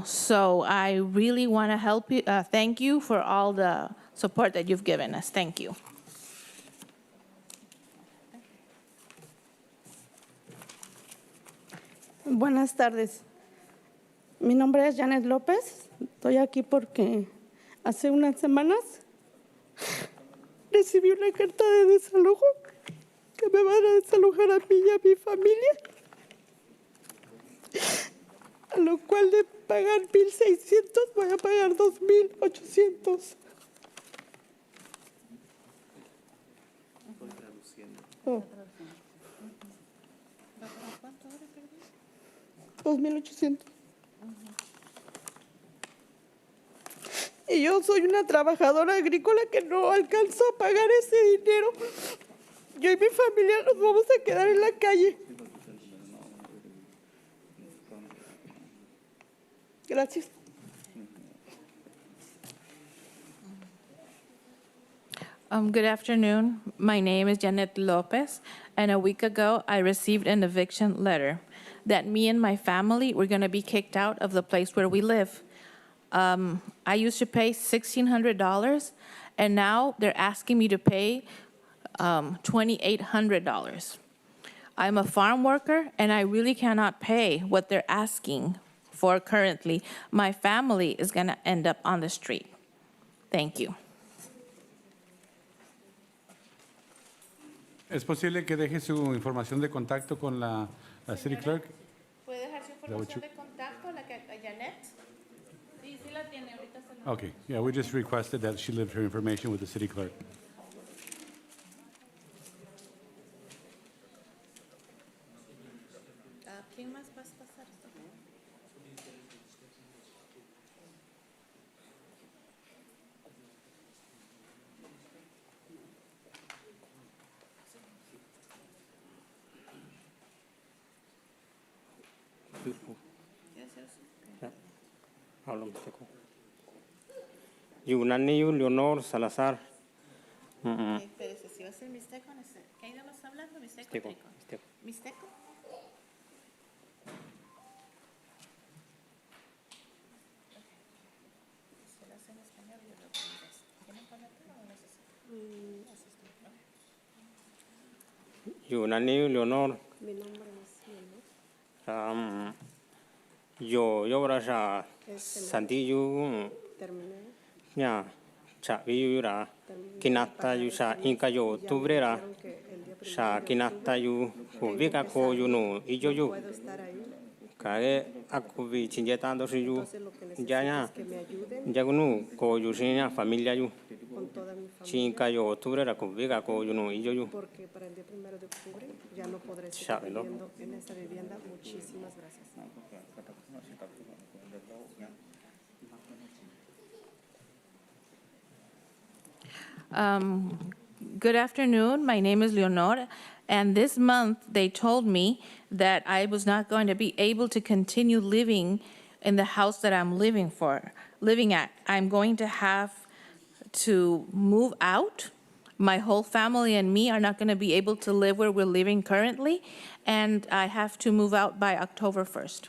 So I really want to help you. Thank you for all the support that you've given us. Thank you. Buenas tardes. Mi nombre es Janet López. Estoy aquí porque hace unas semanas recibí una carta de desalojo que me van a desalojar a mí y a mi familia, a lo cual de pagar 1,600 voy a pagar 2,800. Oh. 2,800. Y yo soy una trabajadora agrícola que no alcanzo a pagar ese dinero. Yo y mi familia nos vamos a quedar en la calle. Gracias. Good afternoon. My name is Janet Lopez, and a week ago I received an eviction letter that me and my family were going to be kicked out of the place where we live. I used to pay $1,600, and now they're asking me to pay $2,800. I'm a farm worker, and I really cannot pay what they're asking for currently. My family is going to end up on the street. Thank you. ¿Es posible que deje su información de contacto con la City Clerk? ¿Puede dejar su información de contacto a Janet? Sí, sí la tiene, ahorita se la... Okay, yeah, we just requested that she leave her information with the City Clerk. ¿Quién más va a pasar? Yunani Leonor Salazar. Espérese, si va a ser mixteco, ¿qué idioma está hablando? ¿Mixteco? ¿Mixteco? ¿Se lo hace en español y yo lo pongo en inglés? ¿Quieren ponerlo o necesito? Yunani Leonor. Mi nombre es Leonor. Yo brasa Santillo. Terminé. Ya, chavi yura. Kinata yu sa inka yo tubrera. Sa kinata yu kubika ko yu no ijo yu. Kage aku bi chinjetando si yu. Ya gunu ko yu sinya familia yu. Chinka yo tubrera kubika ko yu no ijo yu. Porque para el día 1 de octubre ya no podré seguir viviendo en esa vivienda. Muchísimas gracias. Good afternoon. My name is Leonor, and this month they told me that I was not going to be able to continue living in the house that I'm living at. I'm going to have to move out. My whole family and me are not going to be able to live where we're living currently, and I have to move out by October 1st.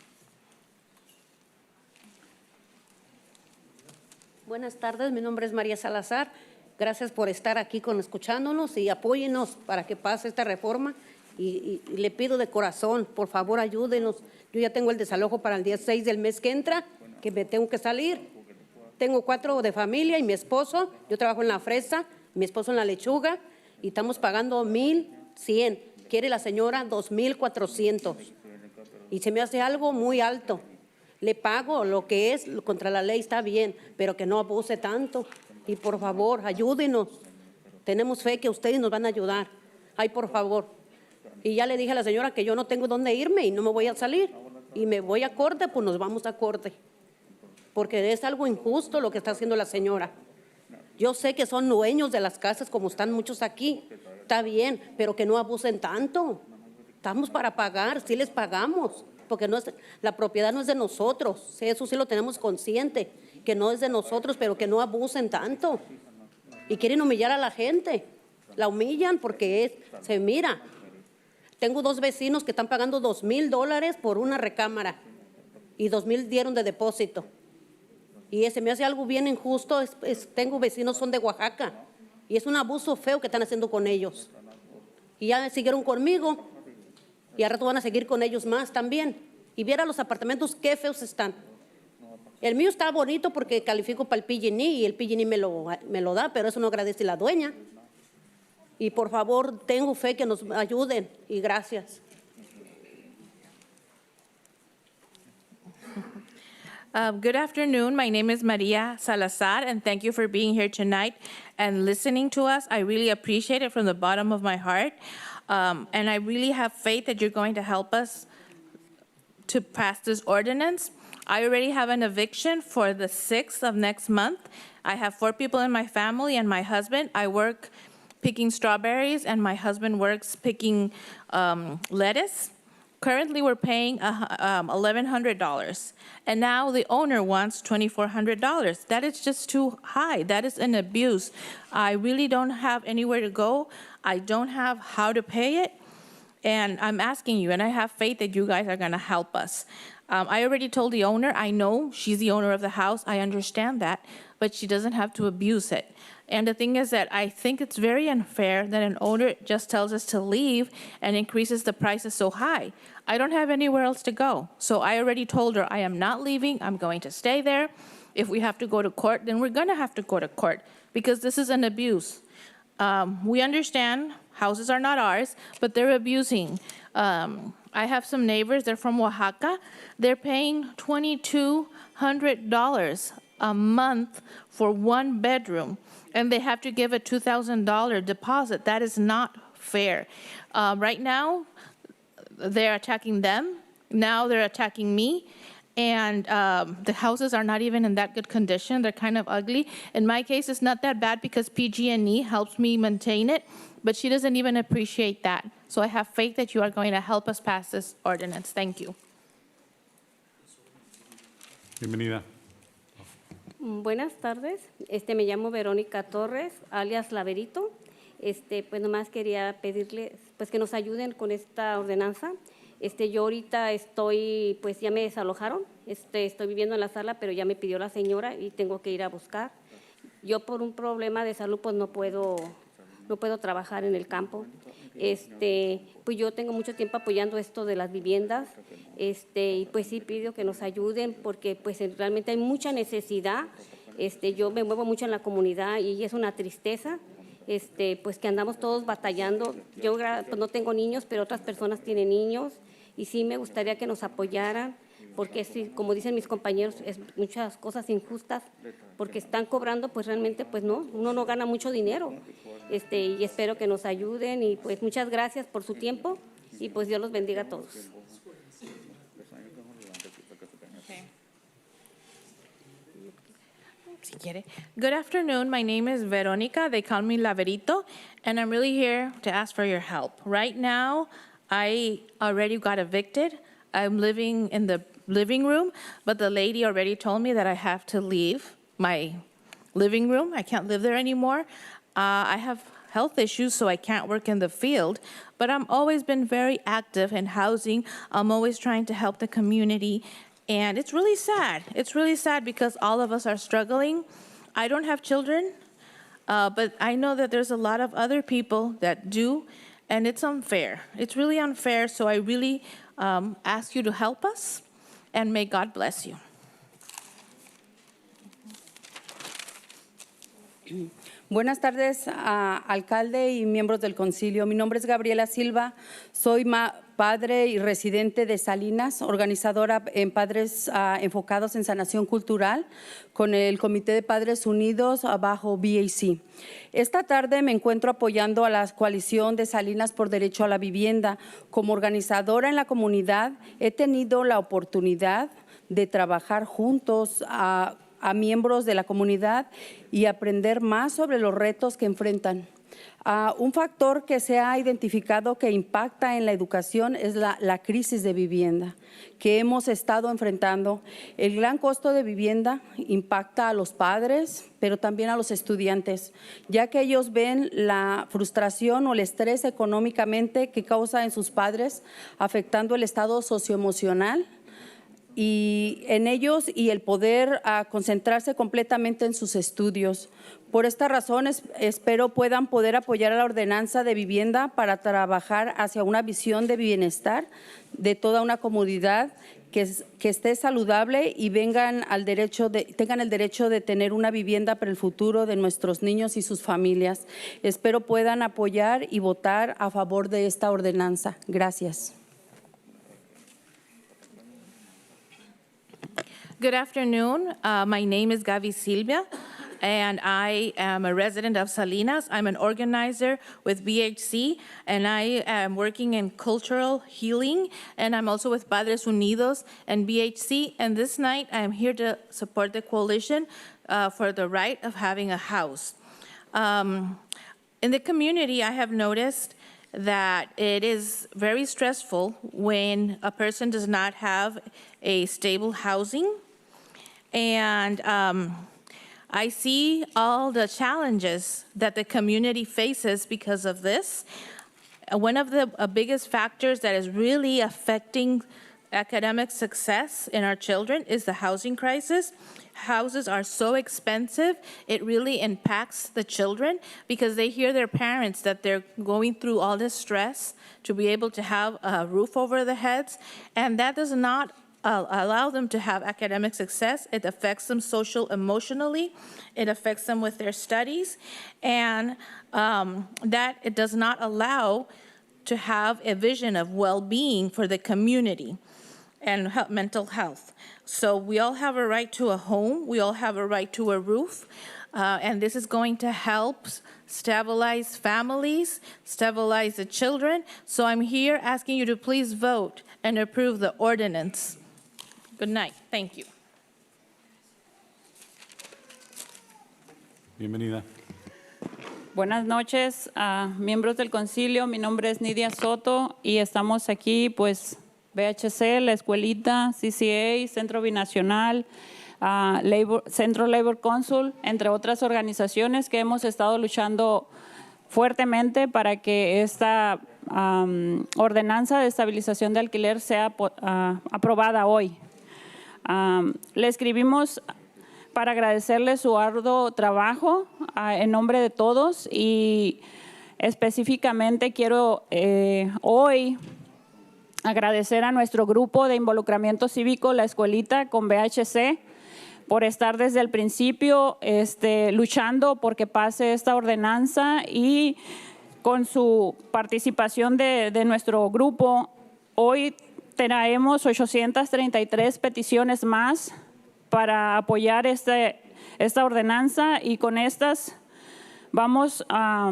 Buenas tardes, mi nombre es María Salazar. Gracias por estar aquí escuchándonos y apóyenos para que pase esta reforma. Y le pido de corazón, por favor, ayúdenos. Yo ya tengo el desalojo para el día 6 del mes que entra, que me tengo que salir. Tengo 4 de familia y mi esposo. Yo trabajo en la fresa, mi esposo en la lechuga, y estamos pagando 1,100. Quiere la señora 2,400. Y se me hace algo muy alto. Le pago lo que es, contra la ley está bien, pero que no abuse tanto. Y por favor, ayúdenos. Tenemos fe que ustedes nos van a ayudar. Ay, por favor. Y ya le dije a la señora que yo no tengo dónde irme y no me voy a salir. Y me voy a corte, pues nos vamos a corte. Porque es algo injusto lo que está haciendo la señora. Yo sé que son dueños de las casas como están muchos aquí. Está bien, pero que no abusen tanto. Estamos para pagar, sí les pagamos. Porque no es, la propiedad no es de nosotros. Eso sí lo tenemos consciente. Que no es de nosotros, pero que no abusen tanto. Y quieren humillar a la gente. La humillan porque se mira. Tengo 2 vecinos que están pagando $2,000 por una recámara. Y 2,000 dieron de depósito. Y ese me hace algo bien injusto. Tengo vecinos, son de Oaxaca. Y es un abuso feo que están haciendo con ellos. Y ya siguieron conmigo. Y al rato van a seguir con ellos más también. Y viera los apartamentos qué feos están. El mío está bonito porque califico para el PG&E y el PG&E me lo da, pero eso no agradece la dueña. Y por favor, tengo fe que nos ayuden. Y gracias. Good afternoon. My name is Maria Salazar, and thank you for being here tonight and listening to us. I really appreciate it from the bottom of my heart. And I really have faith that you're going to help us to pass this ordinance. I already have an eviction for the 6th of next month. I have 4 people in my family and my husband. I work picking strawberries, and my husband works picking lettuce. Currently, we're paying $1,100, and now the owner wants $2,400. That is just too high. That is an abuse. I really don't have anywhere to go. I don't have how to pay it, and I'm asking you, and I have faith that you guys are going to help us. I already told the owner, I know she's the owner of the house. I understand that, but she doesn't have to abuse it. And the thing is that I think it's very unfair that an owner just tells us to leave and increases the prices so high. I don't have anywhere else to go. So I already told her I am not leaving. I'm going to stay there. If we have to go to court, then we're going to have to go to court because this is an abuse. We understand houses are not ours, but they're abusing. I have some neighbors, they're from Oaxaca. They're paying $2,200 a month for 1 bedroom, and they have to give a $2,000 deposit. That is not fair. Right now, they're attacking them. Now they're attacking me. And the houses are not even in that good condition. They're kind of ugly. In my case, it's not that bad because PG&E helps me maintain it, but she doesn't even appreciate that. So I have faith that you are going to help us pass this ordinance. Thank you. Bienvenida. Buenas tardes. Me llamo Verónica Torres, alias Laverito. Pues nomás quería pedirle pues que nos ayuden con esta ordenanza. Yo ahorita pues ya me desalojaron. Estoy viviendo en la sala, pero ya me pidió la señora y tengo que ir a buscar. Yo por un problema de salud pues no puedo trabajar en el campo. Pues yo tengo mucho tiempo apoyando esto de las viviendas. Y pues sí pido que nos ayuden porque pues realmente hay mucha necesidad. Yo me muevo mucho en la comunidad y es una tristeza. Pues que andamos todos batallando. Yo pues no tengo niños, pero otras personas tienen niños y sí me gustaría que nos apoyaran porque sí, como dicen mis compañeros, es muchas cosas injustas porque están cobrando, pues realmente pues no, uno no gana mucho dinero. Y espero que nos ayuden y pues muchas gracias por su tiempo y pues Dios los bendiga a todos. Good afternoon. My name is Veronica. They call me Laverito, and I'm really here to ask for your help. Right now, I already got evicted. I'm living in the living room, but the lady already told me that I have to leave my living room. I can't live there anymore. I have health issues, so I can't work in the field, but I'm always been very active in housing. I'm always trying to help the community, and it's really sad. It's really sad because all of us are struggling. I don't have children, but I know that there's a lot of other people that do, and it's unfair. It's really unfair, so I really ask you to help us, and may God bless you. Buenas tardes, alcalde y miembros del concilio. Mi nombre es Gabriela Silva. Soy padre y residente de Salinas, organizadora en Padres Enfocados en Sanación Cultural con el Comité de Padres Unidos bajo BAC. Esta tarde me encuentro apoyando a la coalición de Salinas por Derecho a la Vivienda. Como organizadora en la comunidad, he tenido la oportunidad de trabajar juntos a miembros de la comunidad y aprender más sobre los retos que enfrentan. Un factor que se ha identificado que impacta en la educación es la crisis de vivienda que hemos estado enfrentando. El gran costo de vivienda impacta a los padres, pero también a los estudiantes, ya que ellos ven la frustración o el estrés económicamente que causa en sus padres, afectando el estado socioemocional y en ellos y el poder concentrarse completamente en sus estudios. Por esta razón, espero puedan poder apoyar a la ordenanza de vivienda para trabajar hacia una visión de bienestar de toda una comunidad que esté saludable y tengan el derecho de tener una vivienda para el futuro de nuestros niños y sus familias. Espero puedan apoyar y votar a favor de esta ordenanza. Gracias. Good afternoon. My name is Gavi Silvia, and I am a resident of Salinas. I'm an organizer with BHC, and I am working in cultural healing, and I'm also with Padres Unidos and BHC. And this night, I am here to support the coalition for the right of having a house. In the community, I have noticed that it is very stressful when a person does not have a stable housing. And I see all the challenges that the community faces because of this. One of the biggest factors that is really affecting academic success in our children is the housing crisis. Houses are so expensive, it really impacts the children because they hear their parents that they're going through all this stress to be able to have a roof over their heads, and that does not allow them to have academic success. It affects them social, emotionally. It affects them with their studies, and that it does not allow to have a vision of well-being for the community and mental health. So we all have a right to a home. We all have a right to a roof. And this is going to help stabilize families, stabilize the children. So I'm here asking you to please vote and approve the ordinance. Good night. Thank you. Bienvenida. Buenas noches, miembros del concilio. Mi nombre es Nidia Soto y estamos aquí, pues, BHC, la escuelita, CCA, Centro Binacional, Centro Labor Council, entre otras organizaciones que hemos estado luchando fuertemente para que esta ordenanza de estabilización de alquiler sea aprobada hoy. Le escribimos para agradecerle su arduo trabajo en nombre de todos y específicamente quiero hoy agradecer a nuestro grupo de involucramiento cívico, la escuelita con BHC, por estar desde el principio luchando porque pase esta ordenanza y con su participación de nuestro grupo, hoy traemos 833 peticiones más para apoyar esta ordenanza y con estas vamos a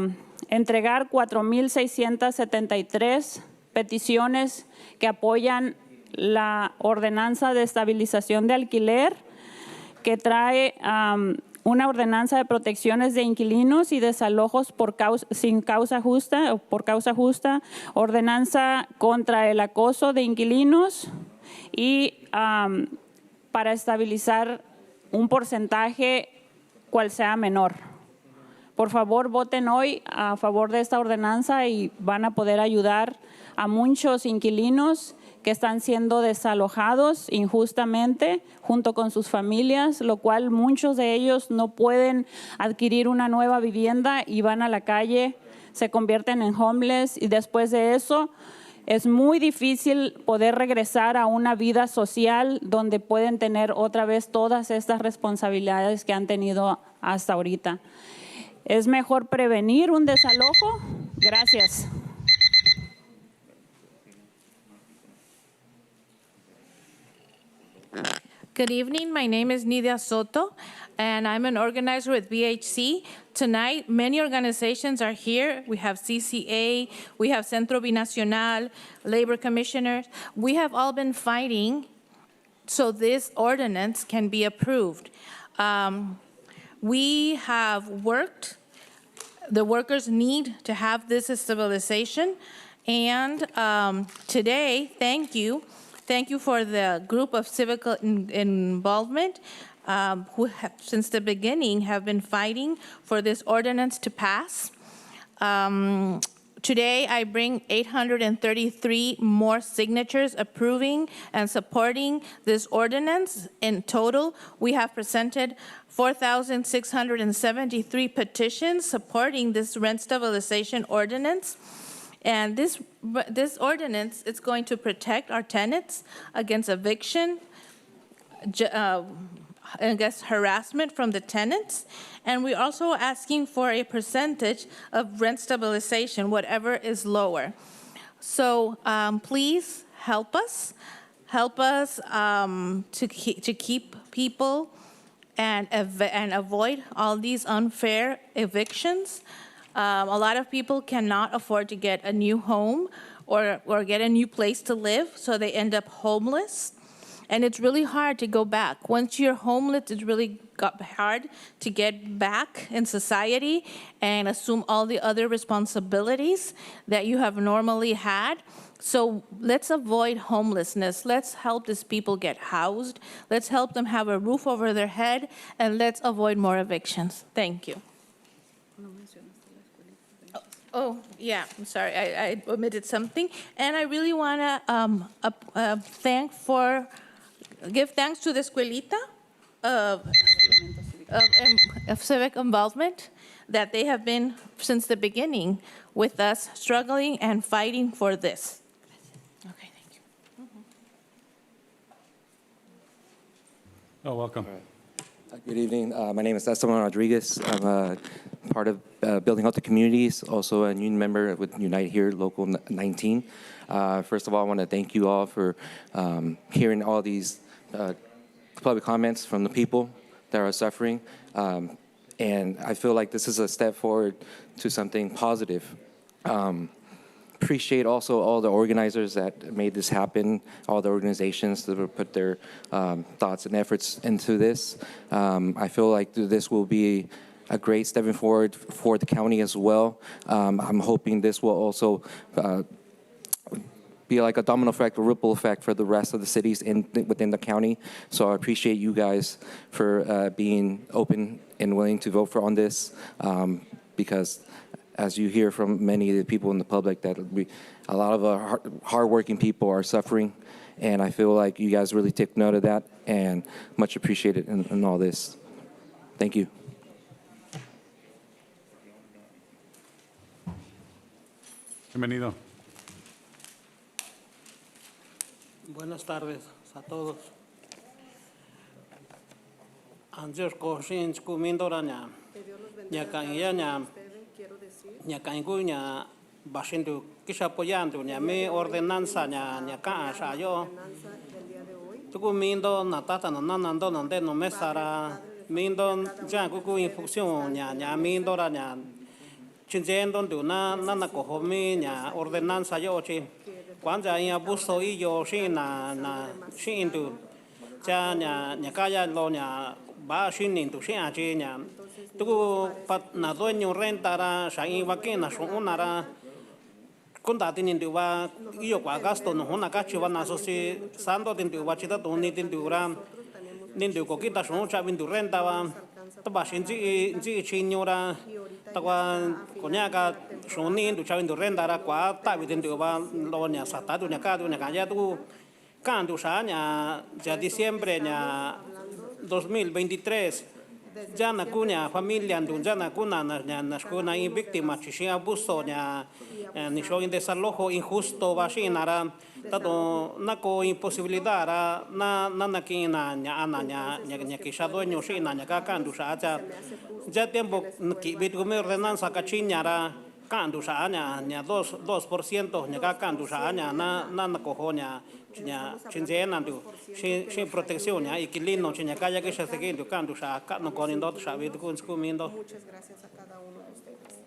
entregar 4,673 peticiones que apoyan la ordenanza de estabilización de alquiler que trae una ordenanza de protecciones de inquilinos y desalojos sin causa justa o por causa justa, ordenanza contra el acoso de inquilinos y para estabilizar un porcentaje cual sea menor. Por favor, voten hoy a favor de esta ordenanza y van a poder ayudar a muchos inquilinos que están siendo desalojados injustamente junto con sus familias, lo cual muchos de ellos no pueden adquirir una nueva vivienda y van a la calle, se convierten en homeless y después de eso es muy difícil poder regresar a una vida social donde pueden tener otra vez todas estas responsabilidades que han tenido hasta ahorita. Es mejor prevenir un desalojo. Gracias. Good evening. My name is Nidia Soto, and I'm an organizer with VHC. Tonight, many organizations are here. We have CCA, we have Centro Binacional, labor commissioners. We have all been fighting so this ordinance can be approved. We have worked. The workers need to have this stabilization. And today, thank you. Thank you for the group of civic involvement who have, since the beginning, have been fighting for this ordinance to pass. Today, I bring 833 more signatures approving and supporting this ordinance. In total, we have presented 4,673 petitions supporting this rent stabilization ordinance. And this ordinance is going to protect our tenants against eviction, against harassment from the tenants. And we're also asking for a percentage of rent stabilization, whatever is lower. So please help us to keep people and avoid all these unfair evictions. A lot of people cannot afford to get a new home or get a new place to live, so they end up homeless. And it's really hard to go back. Once you're homeless, it's really hard to get back in society and assume all the other responsibilities that you have normally had. So let's avoid homelessness. Let's help these people get housed. Let's help them have a roof over their head, and let's avoid more evictions. Thank you. Oh, yeah, I'm sorry, I omitted something. And I really want to give thanks to the Escuelita of civic involvement that they have been since the beginning with us struggling and fighting for this. Okay, thank you. Oh, welcome. Good evening. My name is Esteban Rodriguez. I'm part of Building Healthy Communities, also a union member with Unite Here, Local 19. First of all, I want to thank you all for hearing all these public comments from the people that are suffering. And I feel like this is a step forward to something positive. Appreciate also all the organizers that made this happen, all the organizations that have put their thoughts and efforts into this. I feel like this will be a great stepping forward for the county as well. I'm hoping this will also be like a domino effect, a ripple effect for the rest of the cities within the county. So I appreciate you guys for being open and willing to vote on this, because as you hear from many of the people in the public, that a lot of our hardworking people are suffering, and I feel like you guys really take note of that, and much appreciated in all this. Thank you. Bienvenido. Buenas tardes a todos. Anjos kosin kumindora nya. Nya kanya nya kangu nya basindu kisha apoyando nya me ordenanza nya ka sayo. Tuku mindo na tata na nanando nande no mesara mindo ja kuku infusión nya mindora nya chinjendo na kohomi nya ordenanza yo chi. Cuando hay abuso y yo sí na siento ya nya kaya lo nya ba sininto sí allí nya tu pat na dueño renta ra sa iba que na son una ra kunda tinindo ba yo kwa gasto no una cachi va na so si sando tinto ba chita to ni tinto ra nindo ko kita son cha vindu renta ba taba nji chinyora tawa konya ka shoni ndu chawi ndu renda ra kwa ta vi ndu ba lo nya sata du nya ka ya tu kan du sa nya ya diciembre nya 2023 ya na kunya familia ndu ya na kuna na shkuna in víctima chishi abuso nya ni show in desalojo injusto ba shinara tato nako imposibilidad ra na kina nya ana nya kisha dueño shina nya ka kandu sa ya tiempo ki bit gume ordenanza kachinya ra kandu sa nya 2% nya ka kandu sa nya na ko nya chinzena ndu shi protección nya ikilino nya kaya que se seguindo kandu sa ka no konindo sa bit kun skumindo. Muchas gracias a cada uno de ustedes.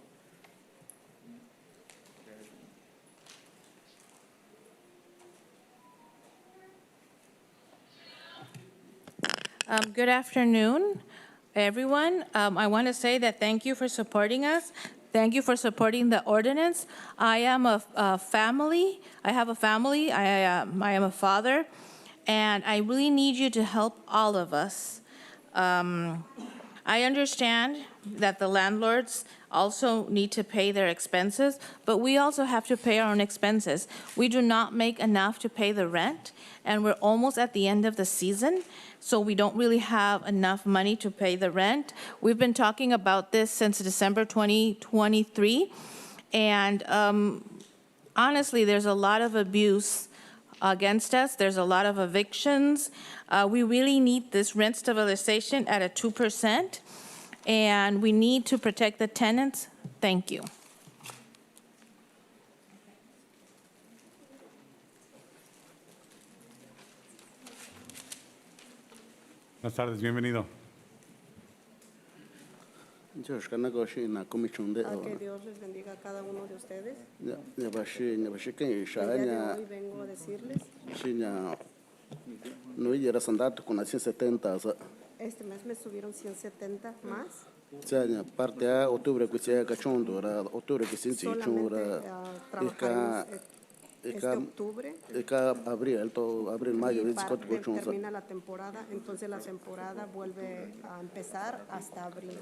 Good afternoon, everyone. I want to say that thank you for supporting us. Thank you for supporting the ordinance. I am a family. I have a family. I am a father, and I really need you to help all of us. I understand that the landlords also need to pay their expenses, but we also have to pay our own expenses. We do not make enough to pay the rent, and we're almost at the end of the season, so we don't really have enough money to pay the rent. We've been talking about this since December 2023, and honestly, there's a lot of abuse against us. There's a lot of evictions. We really need this rent stabilization at a 2%, and we need to protect the tenants. Thank you. Buenas tardes, bienvenido. Que Dios les bendiga a cada uno de ustedes. El día de hoy vengo a decirles, este mes me subieron 170 más. Solamente trabajamos este octubre y termina la temporada, entonces la temporada vuelve a empezar hasta abril.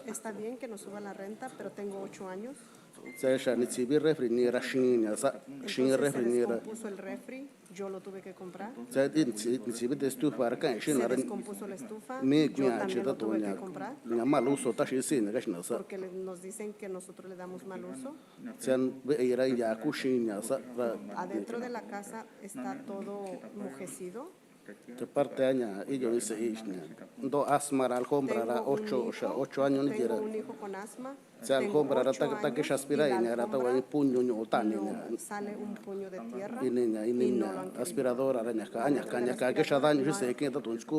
Está bien que nos suban la renta, pero tengo 8 años. Entonces se descompuso el refri, yo lo tuve que comprar. Se descompuso la estufa, yo también lo tuve que comprar. Porque nos dicen que nosotros le damos mal uso. Adentro de la casa está todo mojecido. Tengo un hijo con asma. Tengo 8 años y la alfombra no sale un puño de tierra y no lo han querido. Todo eso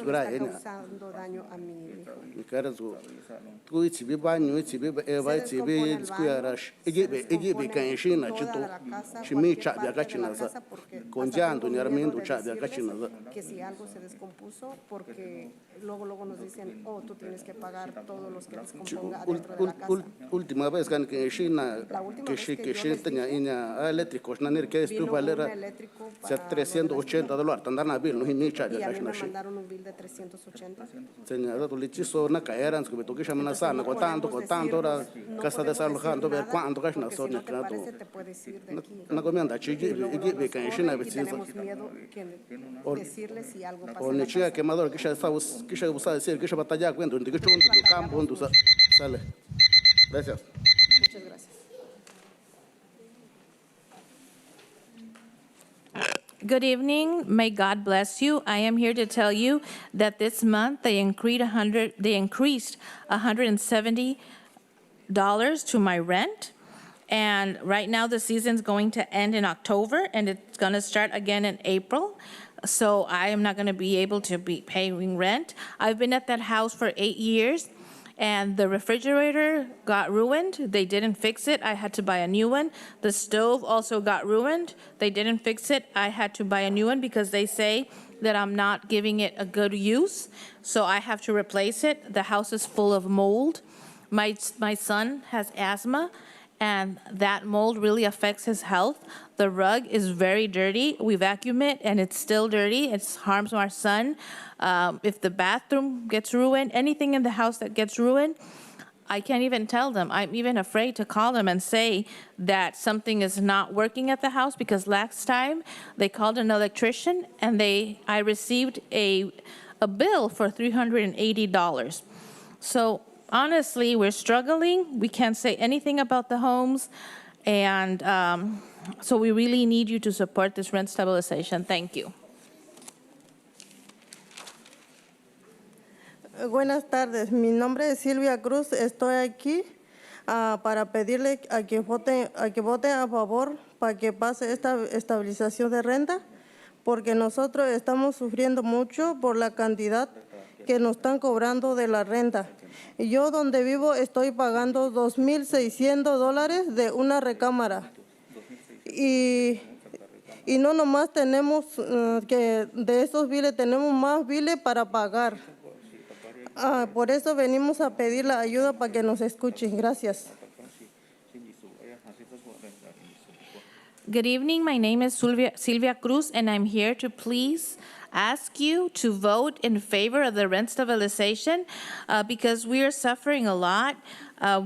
está causando daño a mi hijo. Se descompone el baño, toda la casa, cualquier parte de la casa, porque que si algo se descompuso, porque luego nos dicen, oh, tú tienes que pagar todos los que descomponga dentro de la casa. Última vez que eléctricos na que estufa era $380 tandana bill no hinicha Y a mí me mandaron un bill de 380. señora tu lichiso na caeran que to que chamana sana contando ora casa desalojando ver cuánto que na zona te parece, te puedes ir de aquí. na comienda chigi y que Y tenemos miedo que decirles si algo pasa o en la ni chica casa. quemador que ya usa decir que ya batalla cuento que chunto do campo onde sale. Gracias. Muchas gracias. Good evening. May God bless you. I am here to tell you that this month they increased $170 to my rent. And right now the season's going to end in October and it's going to start again in April. So I am not going to be able to be paying rent. I've been at that house for 8 years. And the refrigerator got ruined. They didn't fix it. I had to buy a new one. The stove also got ruined. They didn't fix it. I had to buy a new one because they say that I'm not giving it a good use. So I have to replace it. The house is full of mold. My son has asthma, and that mold really affects his health. The rug is very dirty. We vacuum it, and it's still dirty. It harms our son. If the bathroom gets ruined, anything in the house that gets ruined, I can't even tell them. I'm even afraid to call them and say that something is not working at the house, because last time they called an electrician and I received a bill for $380. So honestly, we're struggling. We can't say anything about the homes. And so we really need you to support this rent stabilization. Thank you. Buenas tardes, mi nombre es Silvia Cruz, estoy aquí para pedirle a que vote a favor para que pase esta estabilización de renta, porque nosotros estamos sufriendo mucho por la cantidad que nos están cobrando de la renta. Yo donde vivo estoy pagando $2,600 de una recámara y no nomás tenemos que de esos biles tenemos más biles para pagar. Por eso venimos a pedir la ayuda para que nos escuchen. Gracias. Good evening. My name is Silvia Cruz, and I'm here to please ask you to vote in favor of the rent stabilization because we are suffering a lot.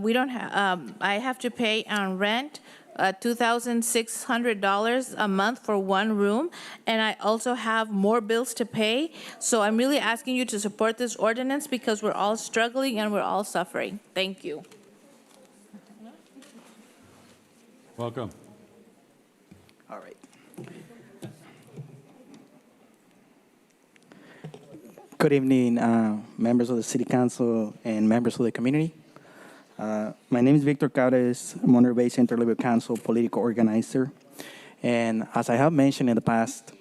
We don't. I have to pay on rent $2,600 a month for one room, and I also have more bills to pay. So I'm really asking you to support this ordinance because we're all struggling and we're all suffering. Thank you. Welcome. All right. Good evening, members of the City Council and members of the community. My name is Victor Caures, Monterey Bay Central Labor Council political organizer. And as I have mentioned in the past,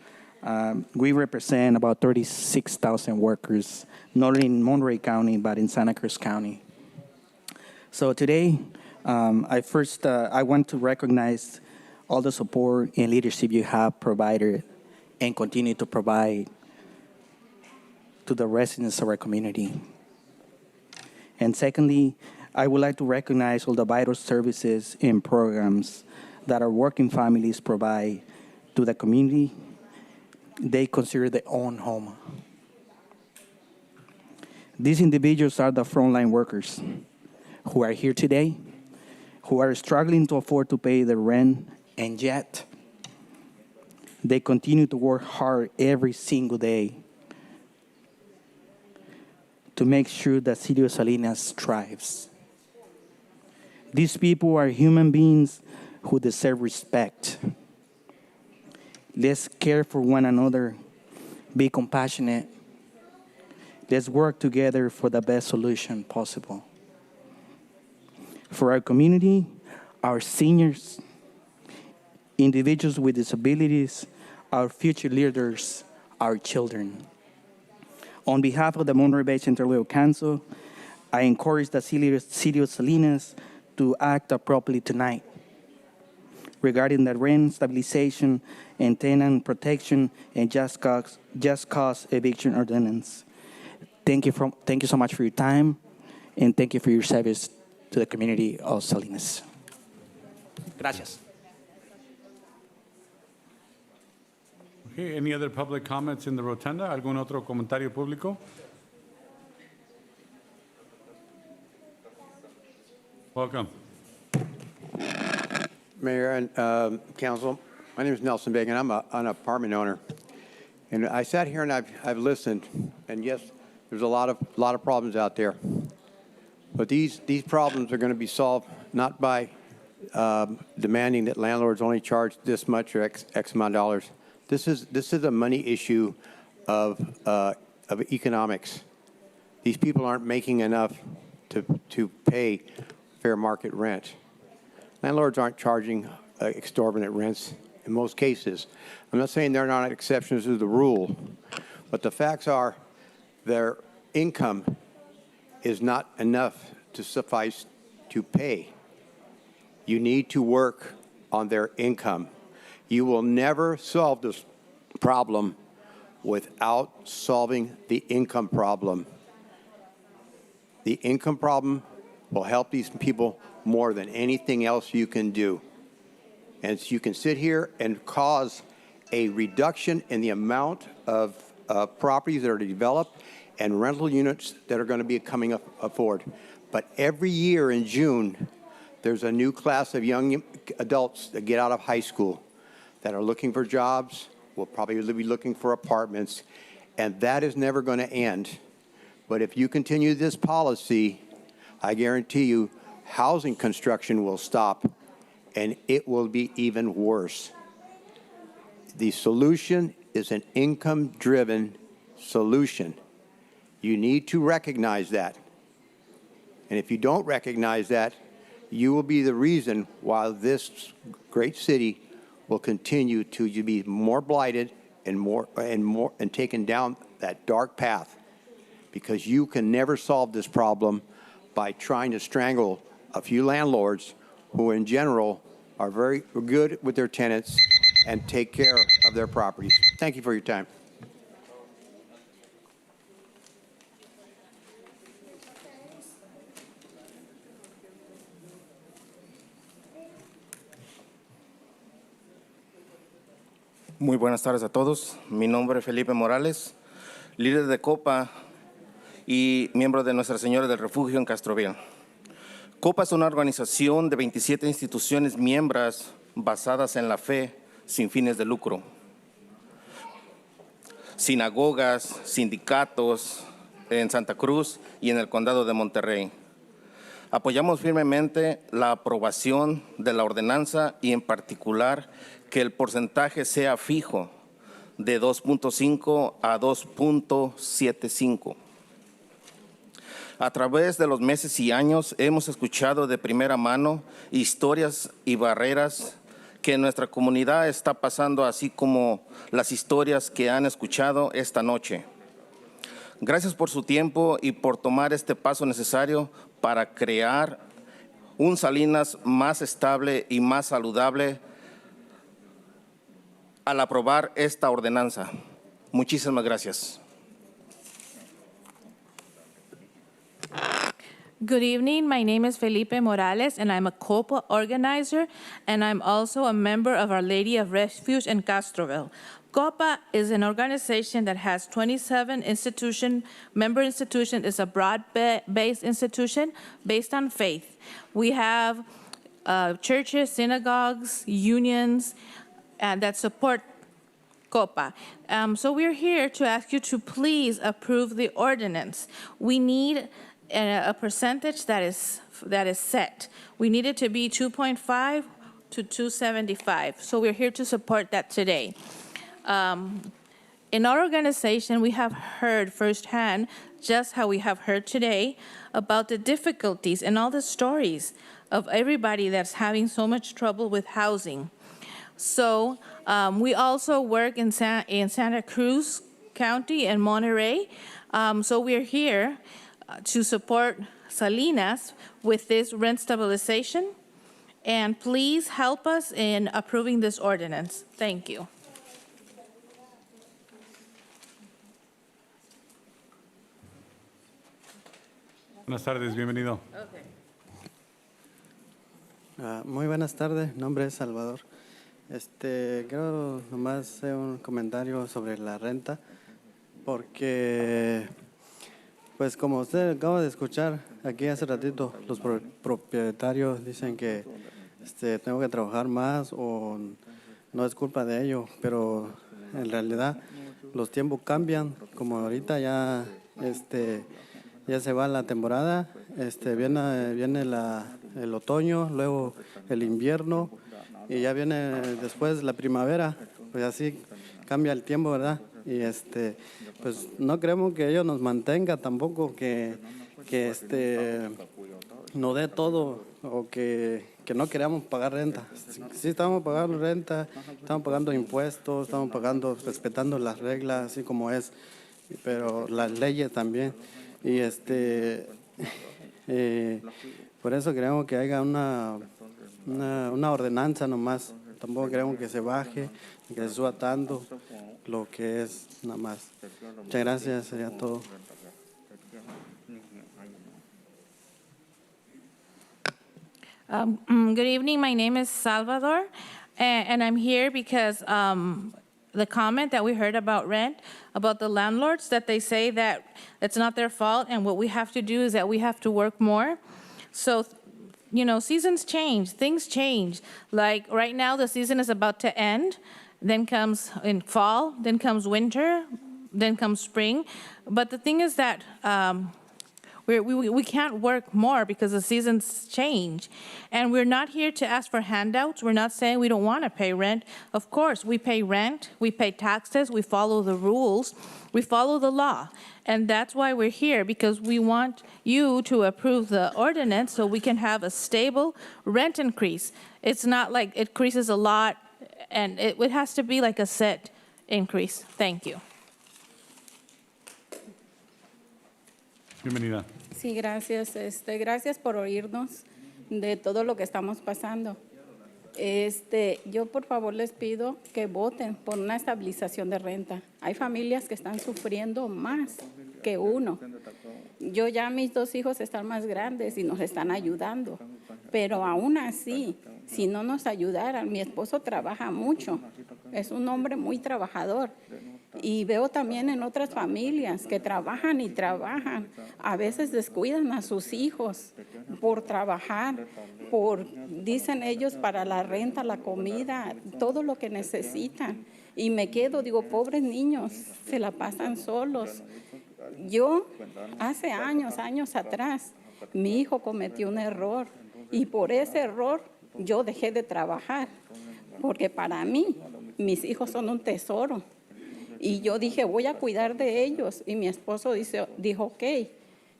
we represent about 36,000 workers, not only in Monterey County, but in Santa Cruz County. So today, I want to recognize all the support and leadership you have provided and continue to provide to the residents of our community. And secondly, I would like to recognize all the vital services and programs that our working families provide to the community they consider their own home. These individuals are the frontline workers who are here today, who are struggling to afford to pay their rent, and yet they continue to work hard every single day to make sure that City of Salinas thrives. These people are human beings who deserve respect. Let's care for one another, be compassionate. Let's work together for the best solution possible. For our community, our seniors, individuals with disabilities, our future leaders, our children. On behalf of the Monterey Bay Central Labor Council, I encourage the City of Salinas to act appropriately tonight regarding the rent stabilization and tenant protection and just cause eviction ordinance. Thank you so much for your time, and thank you for your service to the community of Salinas. Gracias. Okay, any other public comments in the rotunda? ¿Algún otro comentario público? Welcome. Mayor and Council, my name is Nelson Bagan. I'm an apartment owner, and I sat here and I've listened. And yes, there's a lot of problems out there, but these problems are going to be solved not by demanding that landlords only charge this much or X amount of dollars. This is a money issue of economics. These people aren't making enough to pay fair market rent. Landlords aren't charging exorbitant rents in most cases. I'm not saying they're not exceptions to the rule, but the facts are their income is not enough to suffice to pay. You need to work on their income. You will never solve this problem without solving the income problem. The income problem will help these people more than anything else you can do. And so you can sit here and cause a reduction in the amount of properties that are developed and rental units that are going to be coming up forward. But every year in June, there's a new class of young adults that get out of high school that are looking for jobs, will probably be looking for apartments, and that is never going to end. But if you continue this policy, I guarantee you housing construction will stop, and it will be even worse. The solution is an income-driven solution. You need to recognize that. And if you don't recognize that, you will be the reason why this great city will continue to be more blighted and taken down that dark path, because you can never solve this problem by trying to strangle a few landlords who in general are very good with their tenants and take care of their properties. Thank you for your time. Muy buenas tardes a todos. Mi nombre es Felipe Morales, líder de COPA y miembro de Nuestra Señora del Refugio en Castroville. COPA es una organización de 27 instituciones miembros basadas en la fe sin fines de lucro. Sinagogas, sindicatos en Santa Cruz y en el Condado de Monterrey. Apoyamos firmemente la aprobación de la ordenanza y en particular que el porcentaje sea fijo de 2.5 a 2.75. A través de los meses y años hemos escuchado de primera mano historias y barreras que nuestra comunidad está pasando, así como las historias que han escuchado esta noche. Gracias por su tiempo y por tomar este paso necesario para crear un Salinas más estable y más saludable al aprobar esta ordenanza. Muchísimas gracias. Good evening. My name is Felipe Morales, and I'm a COPA organizer, and I'm also a member of Our Lady of Refuge in Castroville. COPA is an organization that has 27 member institutions. It's a broad-based institution based on faith. We have churches, synagogues, unions that support COPA. So we're here to ask you to please approve the ordinance. We need a percentage that is set. We need it to be 2.5 to 275. So we're here to support that today. In our organization, we have heard firsthand, just how we have heard today, about the difficulties and all the stories of everybody that's having so much trouble with housing. So we also work in Santa Cruz County and Monterey. So we're here to support Salinas with this rent stabilization. And please help us in approving this ordinance. Thank you. Buenas tardes, bienvenido. Muy buenas tardes, mi nombre es Salvador. Quiero nomás hacer un comentario sobre la renta, porque, pues como usted acaba de escuchar aquí hace ratito, los propietarios dicen que tengo que trabajar más o no es culpa de ellos, pero en realidad los tiempos cambian, como ahorita ya se va la temporada, viene el otoño, luego el invierno y ya viene después la primavera, pues así cambia el tiempo, ¿verdad? Y pues no queremos que ellos nos mantenga tampoco, que nos dé todo o que no queramos pagar renta. Sí estamos pagando renta, estamos pagando impuestos, estamos pagando, respetando las reglas así como es, pero las leyes también. Y por eso queremos que haya una ordenanza nomás. Tampoco queremos que se baje, que se suba tanto, lo que es nada más. Muchas gracias, sería todo. Good evening. My name is Salvador, and I'm here because the comment that we heard about rent, about the landlords, that they say that it's not their fault, and what we have to do is that we have to work more. So, you know, seasons change, things change. Like right now, the season is about to end. Then comes in fall, then comes winter, then comes spring. But the thing is that we can't work more because the seasons change. And we're not here to ask for handouts. We're not saying we don't want to pay rent. Of course, we pay rent, we pay taxes, we follow the rules, we follow the law. And that's why we're here, because we want you to approve the ordinance so we can have a stable rent increase. It's not like it increases a lot, and it has to be like a set increase. Thank you. Bienvenida. Sí, gracias. Gracias por oírnos de todo lo que estamos pasando. Yo por favor les pido que voten por una estabilización de renta. Hay familias que están sufriendo más que uno. Yo ya mis 2 hijos están más grandes y nos están ayudando, pero aún así, si no nos ayudaran, mi esposo trabaja mucho, es un hombre muy trabajador. Y veo también en otras familias que trabajan y trabajan, a veces descuidan a sus hijos por trabajar, dicen ellos, para la renta, la comida, todo lo que necesitan. Y me quedo, digo, pobres niños, se la pasan solos. Yo, hace años atrás, mi hijo cometió un error y por ese error yo dejé de trabajar, porque para mí mis hijos son un tesoro. Y yo dije, voy a cuidar de ellos. Y mi esposo dijo, ok,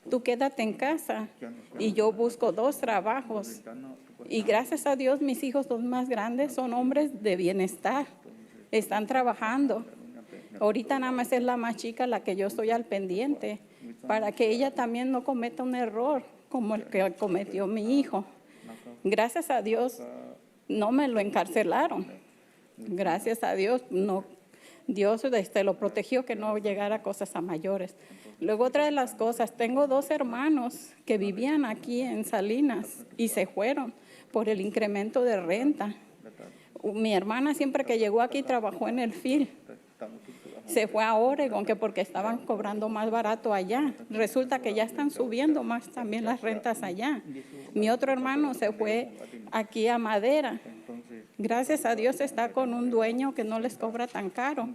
tú quédate en casa. Y yo busco 2 trabajos. Y gracias a Dios, mis hijos 2 más grandes son hombres de bienestar. Están trabajando. Ahorita nada más es la más chica la que yo estoy al pendiente, para que ella también no cometa un error como el que cometió mi hijo. Gracias a Dios, no me lo encarcelaron. Gracias a Dios, no. Dios lo protegió que no llegara a cosas a mayores. Luego otra de las cosas, tengo 2 hermanos que vivían aquí en Salinas y se fueron por el incremento de renta. Mi hermana siempre que llegó aquí trabajó en el FIL. Se fue a Oregon porque estaban cobrando más barato allá. Resulta que ya están subiendo más también las rentas allá. Mi otro hermano se fue aquí a Madera. Gracias a Dios está con un dueño que no les cobra tan caro,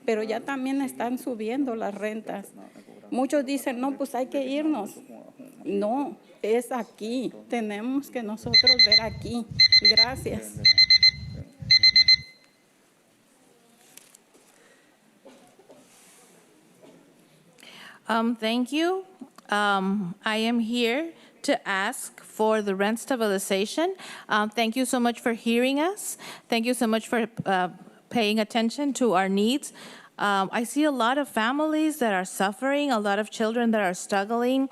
pero ya también están subiendo las rentas. Muchos dicen, no, pues hay que irnos. No, es aquí. Tenemos que nosotros ver aquí. Gracias. Thank you. I am here to ask for the rent stabilization. Thank you so much for hearing us. Thank you so much for paying attention to our needs. I see a lot of families that are suffering, a lot of children that are struggling.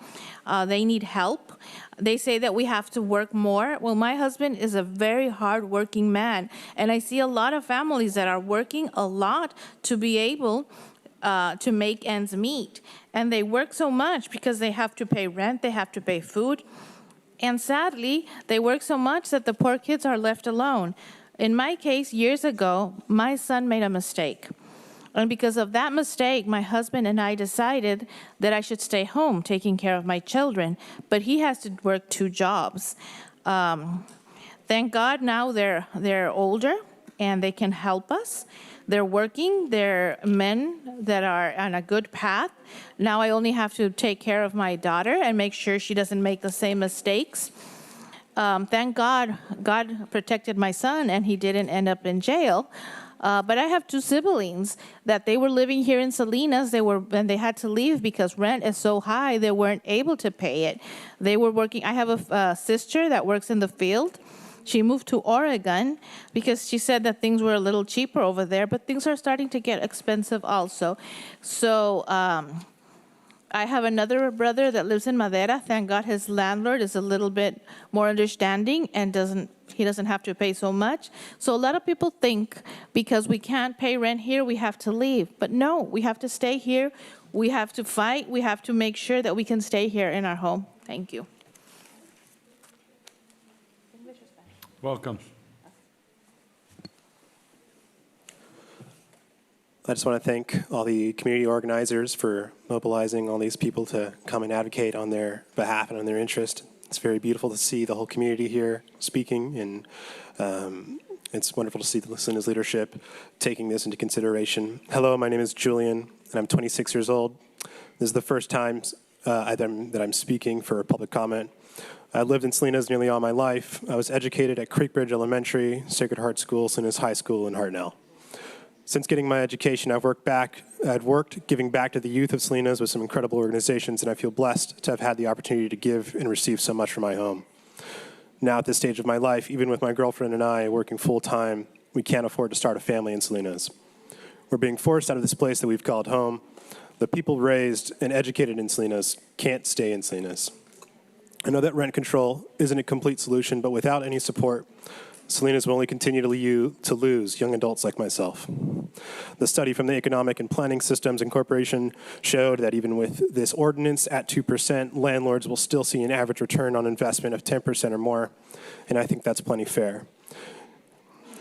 They need help. They say that we have to work more. Well, my husband is a very hardworking man, and I see a lot of families that are working a lot to be able to make ends meet. And they work so much because they have to pay rent, they have to pay food. And sadly, they work so much that the poor kids are left alone. In my case, years ago, my son made a mistake. And because of that mistake, my husband and I decided that I should stay home taking care of my children. But he has to work 2 jobs. Thank God now they're older and they can help us. They're working, they're men that are on a good path. Now I only have to take care of my daughter and make sure she doesn't make the same mistakes. Thank God, God protected my son and he didn't end up in jail. But I have 2 siblings that they were living here in Salinas. And they had to leave because rent is so high, they weren't able to pay it. They were working. I have a sister that works in the field. She moved to Oregon because she said that things were a little cheaper over there, but things are starting to get expensive also. So I have another brother that lives in Madera. Thank God his landlord is a little bit more understanding and he doesn't have to pay so much. So a lot of people think because we can't pay rent here, we have to leave. But no, we have to stay here. We have to fight. We have to make sure that we can stay here in our home. Thank you. Welcome. I just want to thank all the community organizers for mobilizing all these people to come and advocate on their behalf and on their interest. It's very beautiful to see the whole community here speaking, and it's wonderful to see the Salinas leadership taking this into consideration. Hello, my name is Julian, and I'm 26 years old. This is the first time that I'm speaking for public comment. I lived in Salinas nearly all my life. I was educated at Creekbridge Elementary, Sacred Heart School, Salinas High School, and Hartnell. Since getting my education, I've worked giving back to the youth of Salinas with some incredible organizations, and I feel blessed to have had the opportunity to give and receive so much from my home. Now at this stage of my life, even with my girlfriend and I working full-time, we can't afford to start a family in Salinas. We're being forced out of this place that we've called home. The people raised and educated in Salinas can't stay in Salinas. I know that rent control isn't a complete solution, but without any support, Salinas will only continue to lose young adults like myself. The study from the Economic and Planning Systems Incorporation showed that even with this ordinance at 2%, landlords will still see an average return on investment of 10% or more, and I think that's plenty fair.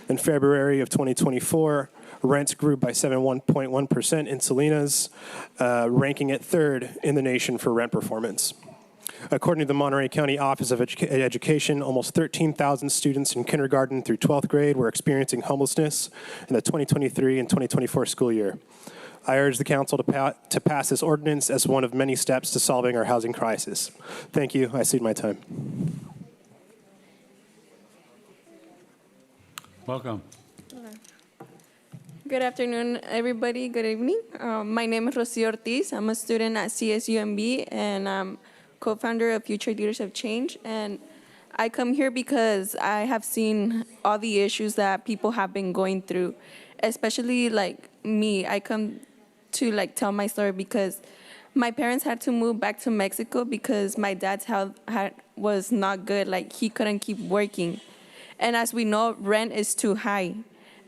In February of 2024, rents grew by 7.1% in Salinas, ranking it third in the nation for rent performance. According to the Monterey County Office of Education, almost 13,000 students in kindergarten through 12th grade were experiencing homelessness in the 2023 and 2024 school year. I urge the council to pass this ordinance as one of many steps to solving our housing crisis. Thank you. I cede my time. Welcome. Good afternoon, everybody. Good evening. My name is Rocio Ortiz. I'm a student at CSUMB, and I'm co-founder of Future Leaders of Change. And I come here because I have seen all the issues that people have been going through, especially like me. I come to like tell my story because my parents had to move back to Mexico because my dad's health was not good. Like, he couldn't keep working. And as we know, rent is too high.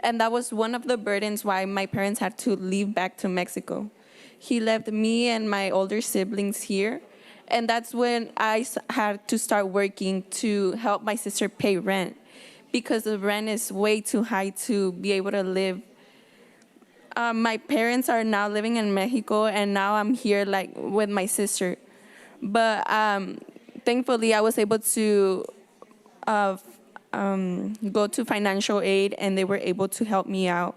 And that was one of the burdens why my parents had to leave back to Mexico. He left me and my older siblings here. And that's when I had to start working to help my sister pay rent, because the rent is way too high to be able to live. My parents are now living in Mexico, and now I'm here like with my sister. But thankfully, I was able to go to financial aid, and they were able to help me out.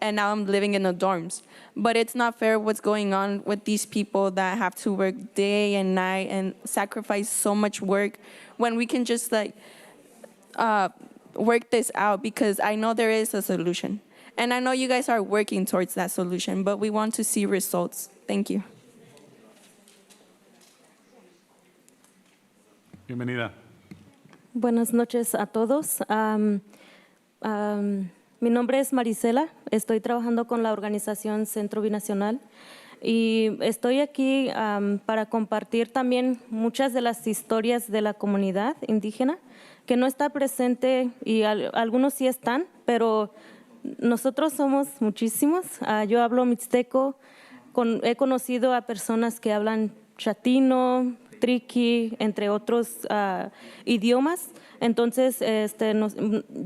And now I'm living in the dorms. But it's not fair what's going on with these people that have to work day and night and sacrifice so much work when we can just like work this out, because I know there is a solution. And I know you guys are working towards that solution, but we want to see results. Thank you. Bienvenida. Buenas noches a todos. Mi nombre es Marisela, estoy trabajando con la organización Centro Binacional y estoy aquí para compartir también muchas de las historias de la comunidad indígena que no está presente, y algunos sí están, pero nosotros somos muchísimos. Yo hablo mixteco, he conocido a personas que hablan chatino, triqui, entre otros idiomas. Entonces,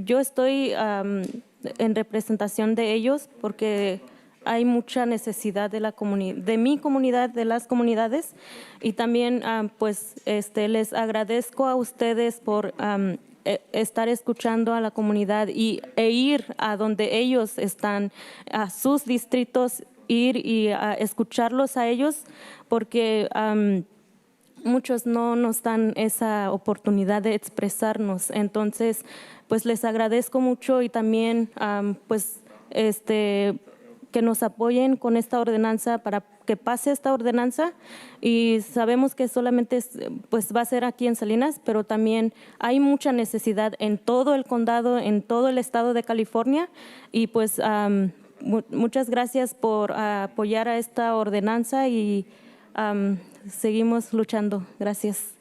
yo estoy en representación de ellos porque hay mucha necesidad de mi comunidad, de las comunidades, y también pues les agradezco a ustedes por estar escuchando a la comunidad e ir a donde ellos están, a sus distritos, ir y escucharlos a ellos, porque muchos no nos dan esa oportunidad de expresarnos. Entonces, pues les agradezco mucho, y también pues que nos apoyen con esta ordenanza para que pase esta ordenanza. Y sabemos que solamente pues va a ser aquí en Salinas, pero también hay mucha necesidad en todo el condado, en todo el estado de California. Y pues muchas gracias por apoyar a esta ordenanza, y seguimos luchando. Gracias.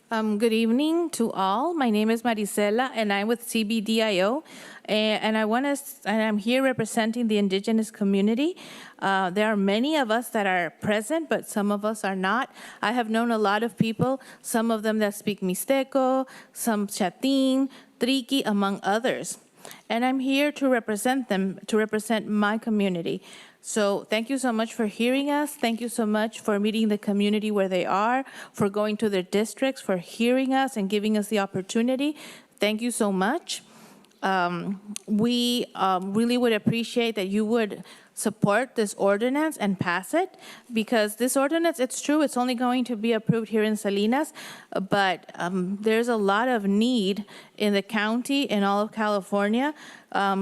Good evening to all. My name is Marisela, and I'm with CBDIO, and I'm here representing the indigenous community. There are many of us that are present, but some of us are not. I have known a lot of people, some of them that speak Mixteco, some Chatín, Triqui, among others. And I'm here to represent them, to represent my community. So thank you so much for hearing us. Thank you so much for meeting the community where they are, for going to their districts, for hearing us and giving us the opportunity. Thank you so much. We really would appreciate that you would support this ordinance and pass it, because this ordinance, it's true, it's only going to be approved here in Salinas, but there's a lot of need in the county, in all of California.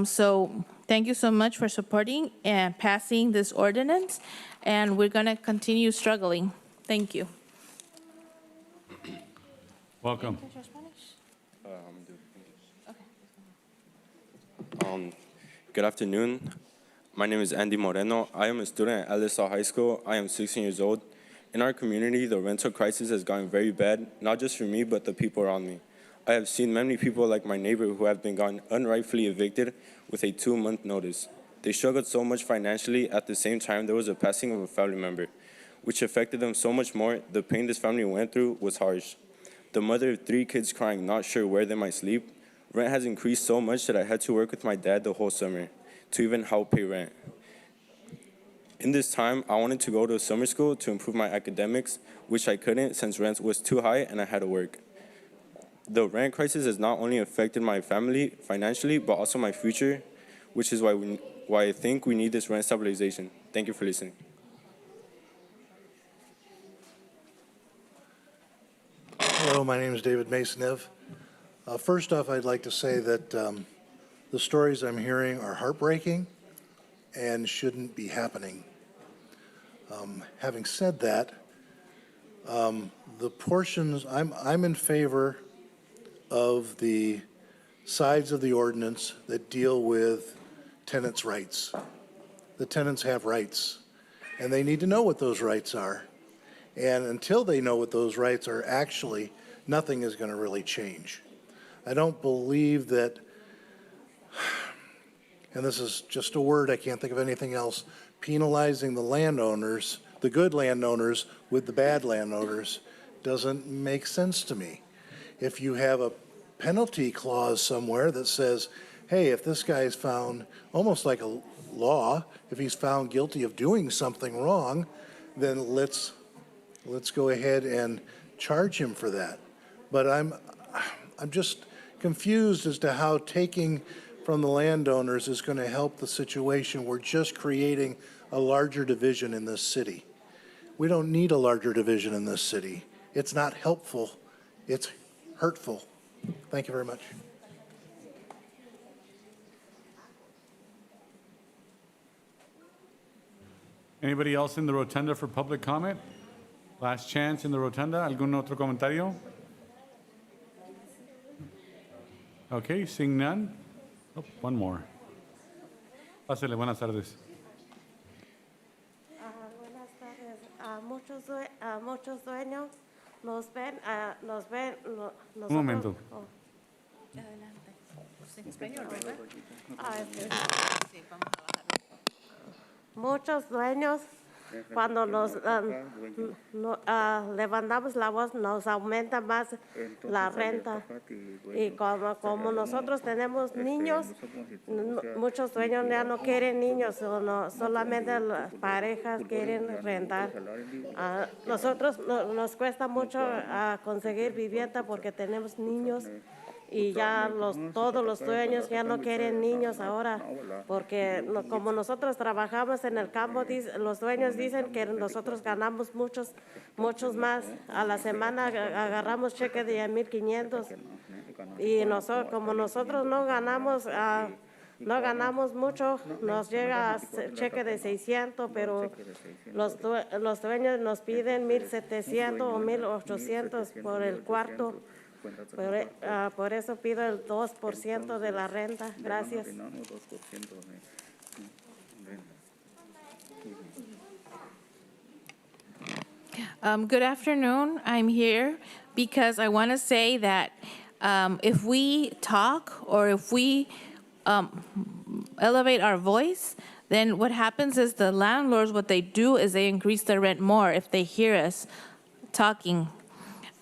So thank you so much for supporting and passing this ordinance, and we're going to continue struggling. Thank you. Welcome. Good afternoon. My name is Andy Moreno. I am a student at LSL High School. I am 16 years old. In our community, the rental crisis has gotten very bad, not just for me, but the people around me. I have seen many people like my neighbor who have been gotten unrightfully evicted with a 2-month notice. They struggled so much financially. At the same time, there was a passing of a family member, which affected them so much more. The pain this family went through was harsh. The mother of 3 kids crying, not sure where they might sleep. Rent has increased so much that I had to work with my dad the whole summer to even help pay rent. In this time, I wanted to go to summer school to improve my academics, which I couldn't since rent was too high and I had to work. The rent crisis has not only affected my family financially, but also my future, which is why I think we need this rent stabilization. Thank you for listening. Hello, my name is David Masonev. First off, I'd like to say that the stories I'm hearing are heartbreaking and shouldn't be happening. Having said that, the portions, I'm in favor of the sides of the ordinance that deal with tenants' rights. The tenants have rights, and they need to know what those rights are. And until they know what those rights are, actually, nothing is going to really change. I don't believe that, and this is just a word, I can't think of anything else, penalizing the landowners, the good landowners with the bad landowners doesn't make sense to me. If you have a penalty clause somewhere that says, hey, if this guy is found, almost like a law, if he's found guilty of doing something wrong, then let's go ahead and charge him for that. But I'm just confused as to how taking from the landowners is going to help the situation. We're just creating a larger division in this city. We don't need a larger division in this city. It's not helpful. It's hurtful. Thank you very much. Anybody else in the rotunda for public comment? Last chance in the rotunda. ¿Algún otro comentario? Okay, seeing none. Oh, one more. Pásale, buenas tardes. Buenas tardes. Muchos dueños nos ven. Un momento. Adelante. En español, ¿verdad? Sí, vamos a bajar. Muchos dueños, cuando nos levantamos la voz, nos aumenta más la renta. Y como nosotros tenemos niños, muchos dueños ya no quieren niños, solamente las parejas quieren rentar. Nosotros nos cuesta mucho conseguir vivienda porque tenemos niños. Y ya todos los dueños ya no quieren niños ahora, porque como nosotros trabajamos en el campo, los dueños dicen que nosotros ganamos muchos más. A la semana agarramos cheque de 1,500 y como nosotros no ganamos mucho, nos llega cheque de 600, pero los dueños nos piden 1,700 o 1,800 por el cuarto. Por eso pido el 2% de la renta. Gracias. Good afternoon. I'm here because I want to say that if we talk or if we elevate our voice, then what happens is the landlords, what they do is they increase the rent more if they hear us talking.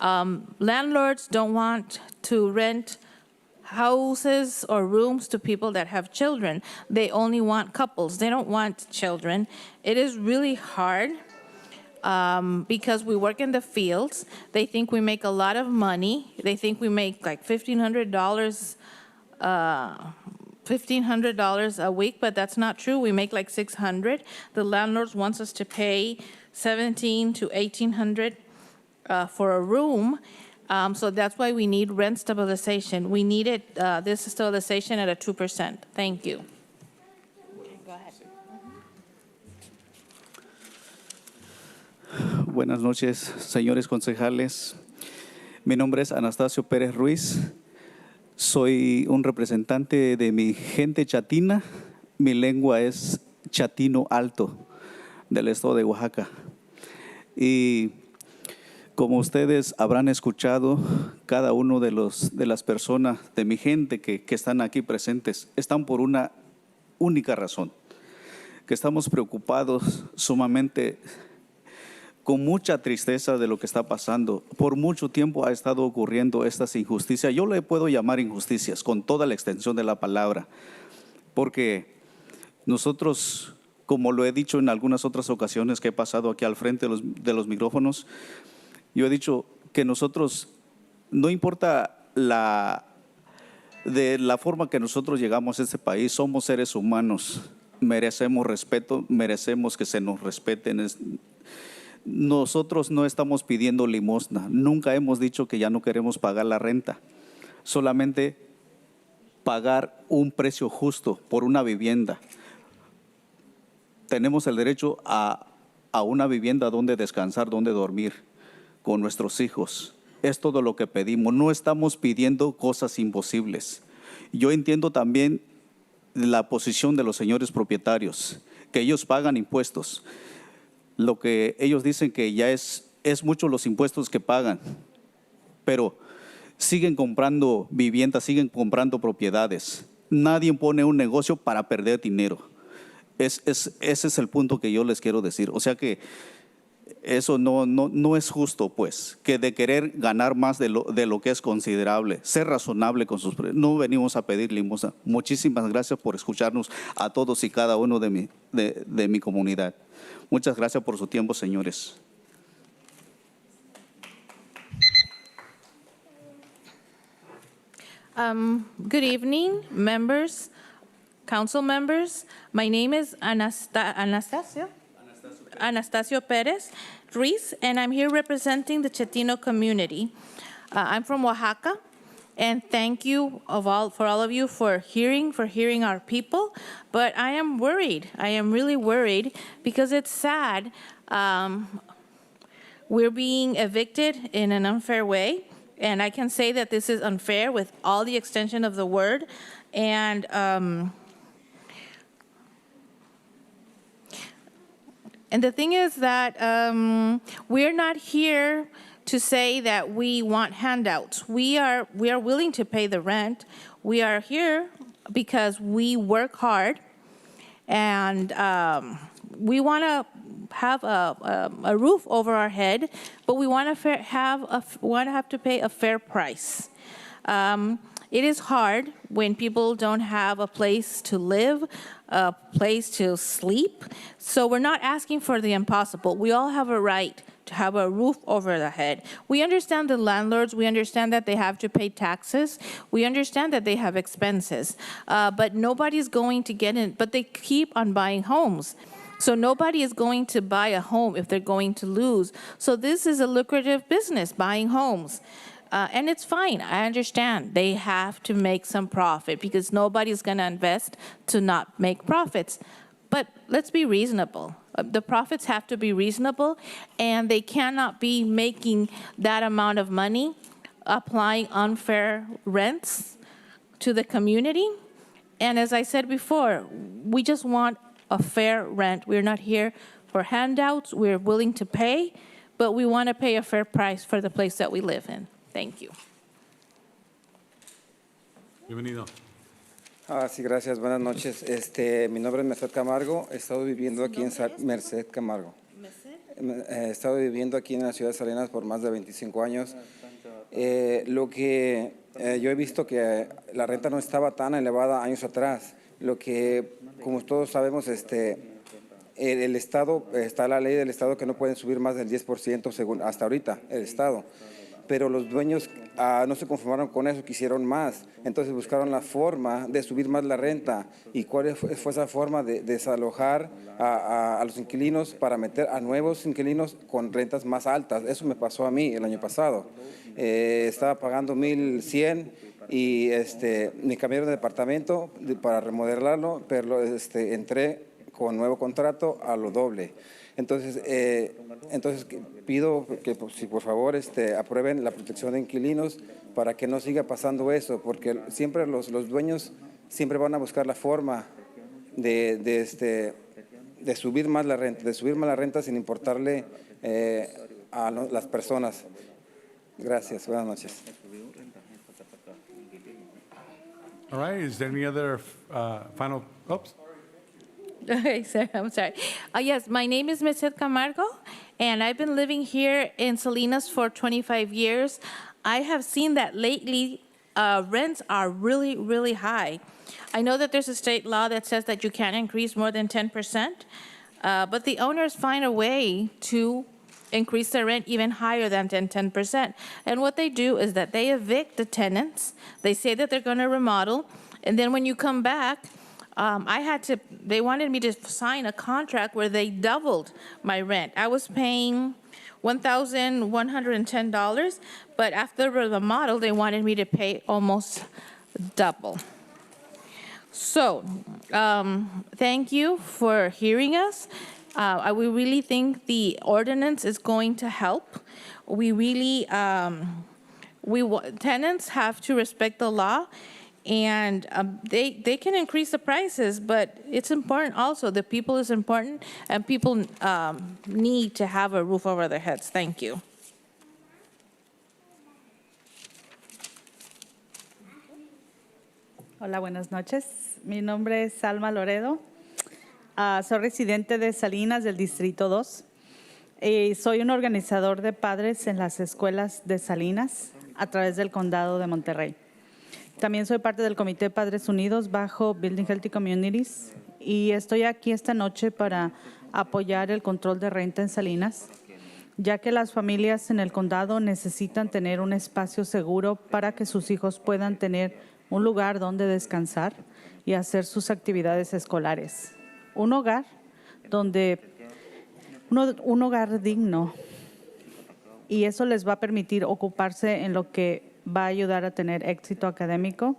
Landlords don't want to rent houses or rooms to people that have children. They only want couples. They don't want children. It is really hard because we work in the fields. They think we make a lot of money. They think we make like $1,500 a week, but that's not true. We make like $600. The landlords wants us to pay $1,700 to $1,800 for a room. So that's why we need rent stabilization. We needed this stabilization at a 2%. Thank you. Go ahead. Buenas noches, señores concejales. Mi nombre es Anastasio Pérez Ruiz. Soy un representante de mi gente chatina. Mi lengua es chatino alto del estado de Oaxaca. Y como ustedes habrán escuchado, cada uno de las personas de mi gente que están aquí presentes están por una única razón, que estamos preocupados sumamente, con mucha tristeza de lo que está pasando. Por mucho tiempo ha estado ocurriendo estas injusticias. Yo le puedo llamar injusticias con toda la extensión de la palabra, porque nosotros, como lo he dicho en algunas otras ocasiones que he pasado aquí al frente de los micrófonos, yo he dicho que nosotros, no importa de la forma que nosotros llegamos a este país, somos seres humanos, merecemos respeto, merecemos que se nos respeten. Nosotros no estamos pidiendo limosna, nunca hemos dicho que ya no queremos pagar la renta, solamente pagar un precio justo por una vivienda. Tenemos el derecho a una vivienda donde descansar, donde dormir con nuestros hijos. Es todo lo que pedimos, no estamos pidiendo cosas imposibles. Yo entiendo también la posición de los señores propietarios, que ellos pagan impuestos. Lo que ellos dicen que ya es mucho los impuestos que pagan, pero siguen comprando viviendas, siguen comprando propiedades. Nadie pone un negocio para perder dinero. Ese es el punto que yo les quiero decir. O sea que eso no es justo, pues, que de querer ganar más de lo que es considerable, ser razonable con sus precios. No venimos a pedir limosna. Muchísimas gracias por escucharnos a todos y cada uno de mi comunidad. Muchas gracias por su tiempo, señores. Good evening, members, council members. My name is Anastasio Perez Ruiz, and I'm here representing the Chatino community. I'm from Oaxaca, and thank you for all of you for hearing our people. But I am worried. I am really worried because it's sad. We're being evicted in an unfair way, and I can say that this is unfair with all the extension of the word. And the thing is that we're not here to say that we want handouts. We are willing to pay the rent. We are here because we work hard, and we want to have a roof over our head, but we want to have to pay a fair price. It is hard when people don't have a place to live, a place to sleep. So we're not asking for the impossible. We all have a right to have a roof over the head. We understand the landlords. We understand that they have to pay taxes. We understand that they have expenses. But nobody's going to get in. But they keep on buying homes. So nobody is going to buy a home if they're going to lose. So this is a lucrative business, buying homes. And it's fine. I understand. They have to make some profit because nobody's going to invest to not make profits. But let's be reasonable. The profits have to be reasonable, and they cannot be making that amount of money applying unfair rents to the community. And as I said before, we just want a fair rent. We're not here for handouts. We're willing to pay, but we want to pay a fair price for the place that we live in. Thank you. Bienvenido. Sí, gracias. Buenas noches. Mi nombre es Merced Camargo. He estado viviendo aquí en Merced Camargo. He estado viviendo aquí en la ciudad de Salinas por más de 25 años. Lo que yo he visto que la renta no estaba tan elevada años atrás. Lo que, como todos sabemos, el Estado, está la ley del Estado que no pueden subir más del 10% según hasta ahorita el Estado. Pero los dueños no se conformaron con eso, quisieron más. Entonces buscaron la forma de subir más la renta. ¿Y cuál fue esa forma de desalojar a los inquilinos para meter a nuevos inquilinos con rentas más altas? Eso me pasó a mí el año pasado. Estaba pagando $1,100 y me cambiaron de departamento para remodelarlo, pero entré con nuevo contrato a lo doble. Entonces pido que si por favor aprueben la protección de inquilinos para que no siga pasando eso, porque siempre los dueños siempre van a buscar la forma de subir más la renta, sin importarle a las personas. Gracias, buenas noches. All right, is there any other final, oops. Okay, sir, I'm sorry. Yes, my name is Merced Camargo, and I've been living here in Salinas for 25 years. I have seen that lately rents are really, really high. I know that there's a state law that says that you can't increase more than 10%, but the owners find a way to increase their rent even higher than 10%. And what they do is that they evict the tenants. They say that they're going to remodel, and then when you come back, they wanted me to sign a contract where they doubled my rent. I was paying $1,110, but after the model, they wanted me to pay almost double. So, thank you for hearing us. We really think the ordinance is going to help. We really, tenants have to respect the law. And they can increase the prices, but it's important also. The people is important, and people need to have a roof over their heads. Thank you. Hola, buenas noches. Mi nombre es Alma Loredo. Soy residente de Salinas, del Distrito 2. Soy un organizador de padres en las escuelas de Salinas a través del Condado de Monterrey. También soy parte del Comité Padres Unidos bajo Building Healthy Communities y estoy aquí esta noche para apoyar el control de renta en Salinas, ya que las familias en el condado necesitan tener un espacio seguro para que sus hijos puedan tener un lugar donde descansar y hacer sus actividades escolares. Un hogar digno, y eso les va a permitir ocuparse en lo que va a ayudar a tener éxito académico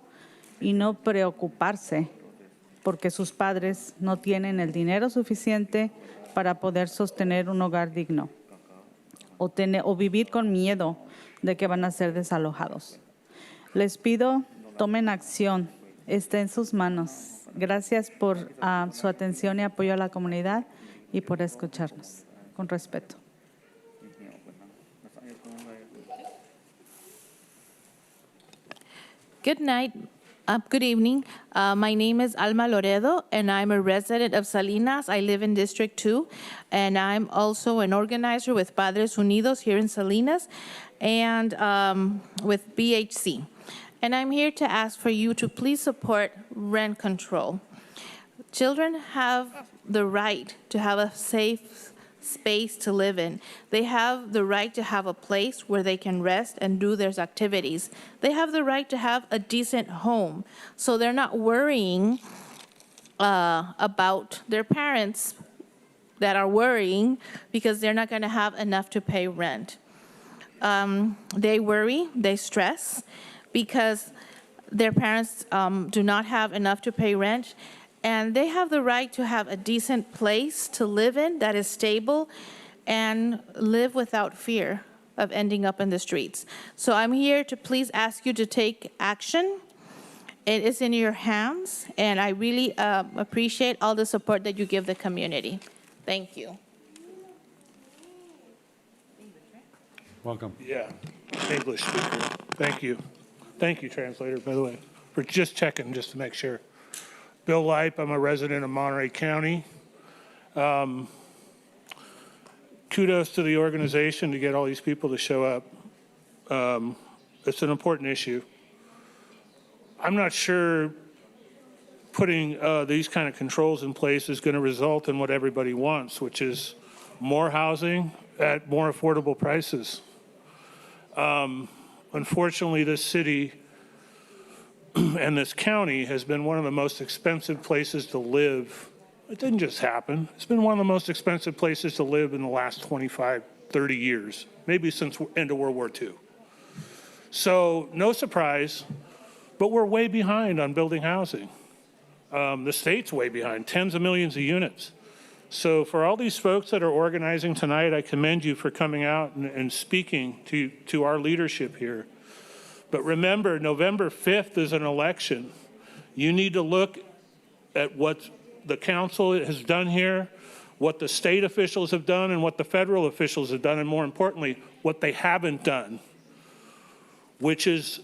y no preocuparse porque sus padres no tienen el dinero suficiente para poder sostener un hogar digno o vivir con miedo de que van a ser desalojados. Les pido, tomen acción, esté en sus manos. Gracias por su atención y apoyo a la comunidad y por escucharnos. Con respeto. Good night. Good evening. My name is Alma Loredo, and I'm a resident of Salinas. I live in District 2, and I'm also an organizer with Padres Unidos here in Salinas and with BHC. And I'm here to ask for you to please support rent control. Children have the right to have a safe space to live in. They have the right to have a place where they can rest and do their activities. They have the right to have a decent home, so they're not worrying about their parents that are worrying because they're not going to have enough to pay rent. They worry, they stress because their parents do not have enough to pay rent. And they have the right to have a decent place to live in that is stable and live without fear of ending up in the streets. So I'm here to please ask you to take action. It is in your hands, and I really appreciate all the support that you give the community. Thank you. Welcome. Yeah, English speaker. Thank you. Thank you, translator, by the way, for just checking, just to make sure. Bill Lipe, I'm a resident of Monterey County. Kudos to the organization to get all these people to show up. It's an important issue. I'm not sure putting these kind of controls in place is going to result in what everybody wants, which is more housing at more affordable prices. Unfortunately, this city and this county has been one of the most expensive places to live. It didn't just happen. It's been one of the most expensive places to live in the last 25, 30 years, maybe since the end of World War II. So no surprise, but we're way behind on building housing. The state's way behind, tens of millions of units. So for all these folks that are organizing tonight, I commend you for coming out and speaking to our leadership here. But remember, November 5th is an election. You need to look at what the council has done here, what the state officials have done, and what the federal officials have done, and more importantly, what they haven't done, which is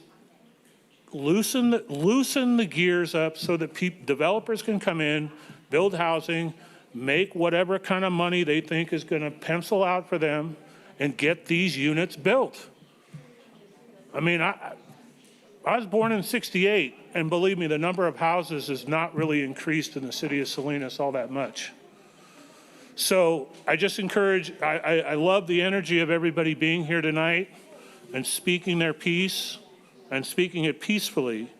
loosen the gears up so that developers can come in, build housing, make whatever kind of money they think is going to pencil out for them, and get these units built. I mean, I was born in '68, and believe me, the number of houses has not really increased in the city of Salinas all that much. So I just encourage, I love the energy of everybody being here tonight and speaking their piece and speaking it peacefully.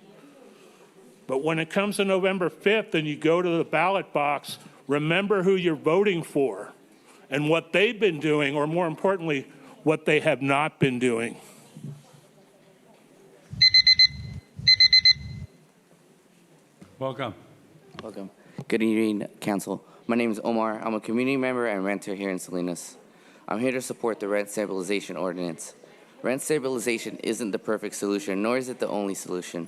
But when it comes to November 5th and you go to the ballot box, remember who you're voting for and what they've been doing, or more importantly, what they have not been doing. Welcome. Welcome. Good evening, Council. My name is Omar. I'm a community member and renter here in Salinas. I'm here to support the rent stabilization ordinance. Rent stabilization isn't the perfect solution, nor is it the only solution.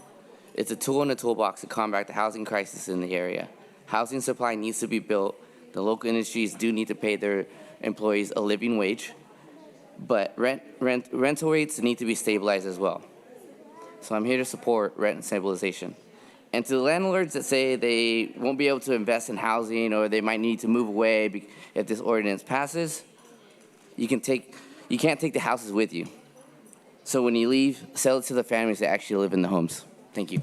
It's a tool in the toolbox to combat the housing crisis in the area. Housing supply needs to be built. The local industries do need to pay their employees a living wage, but rental rates need to be stabilized as well. So I'm here to support rent stabilization. And to the landlords that say they won't be able to invest in housing or they might need to move away if this ordinance passes, you can't take the houses with you. So when you leave, sell it to the families that actually live in the homes. Thank you.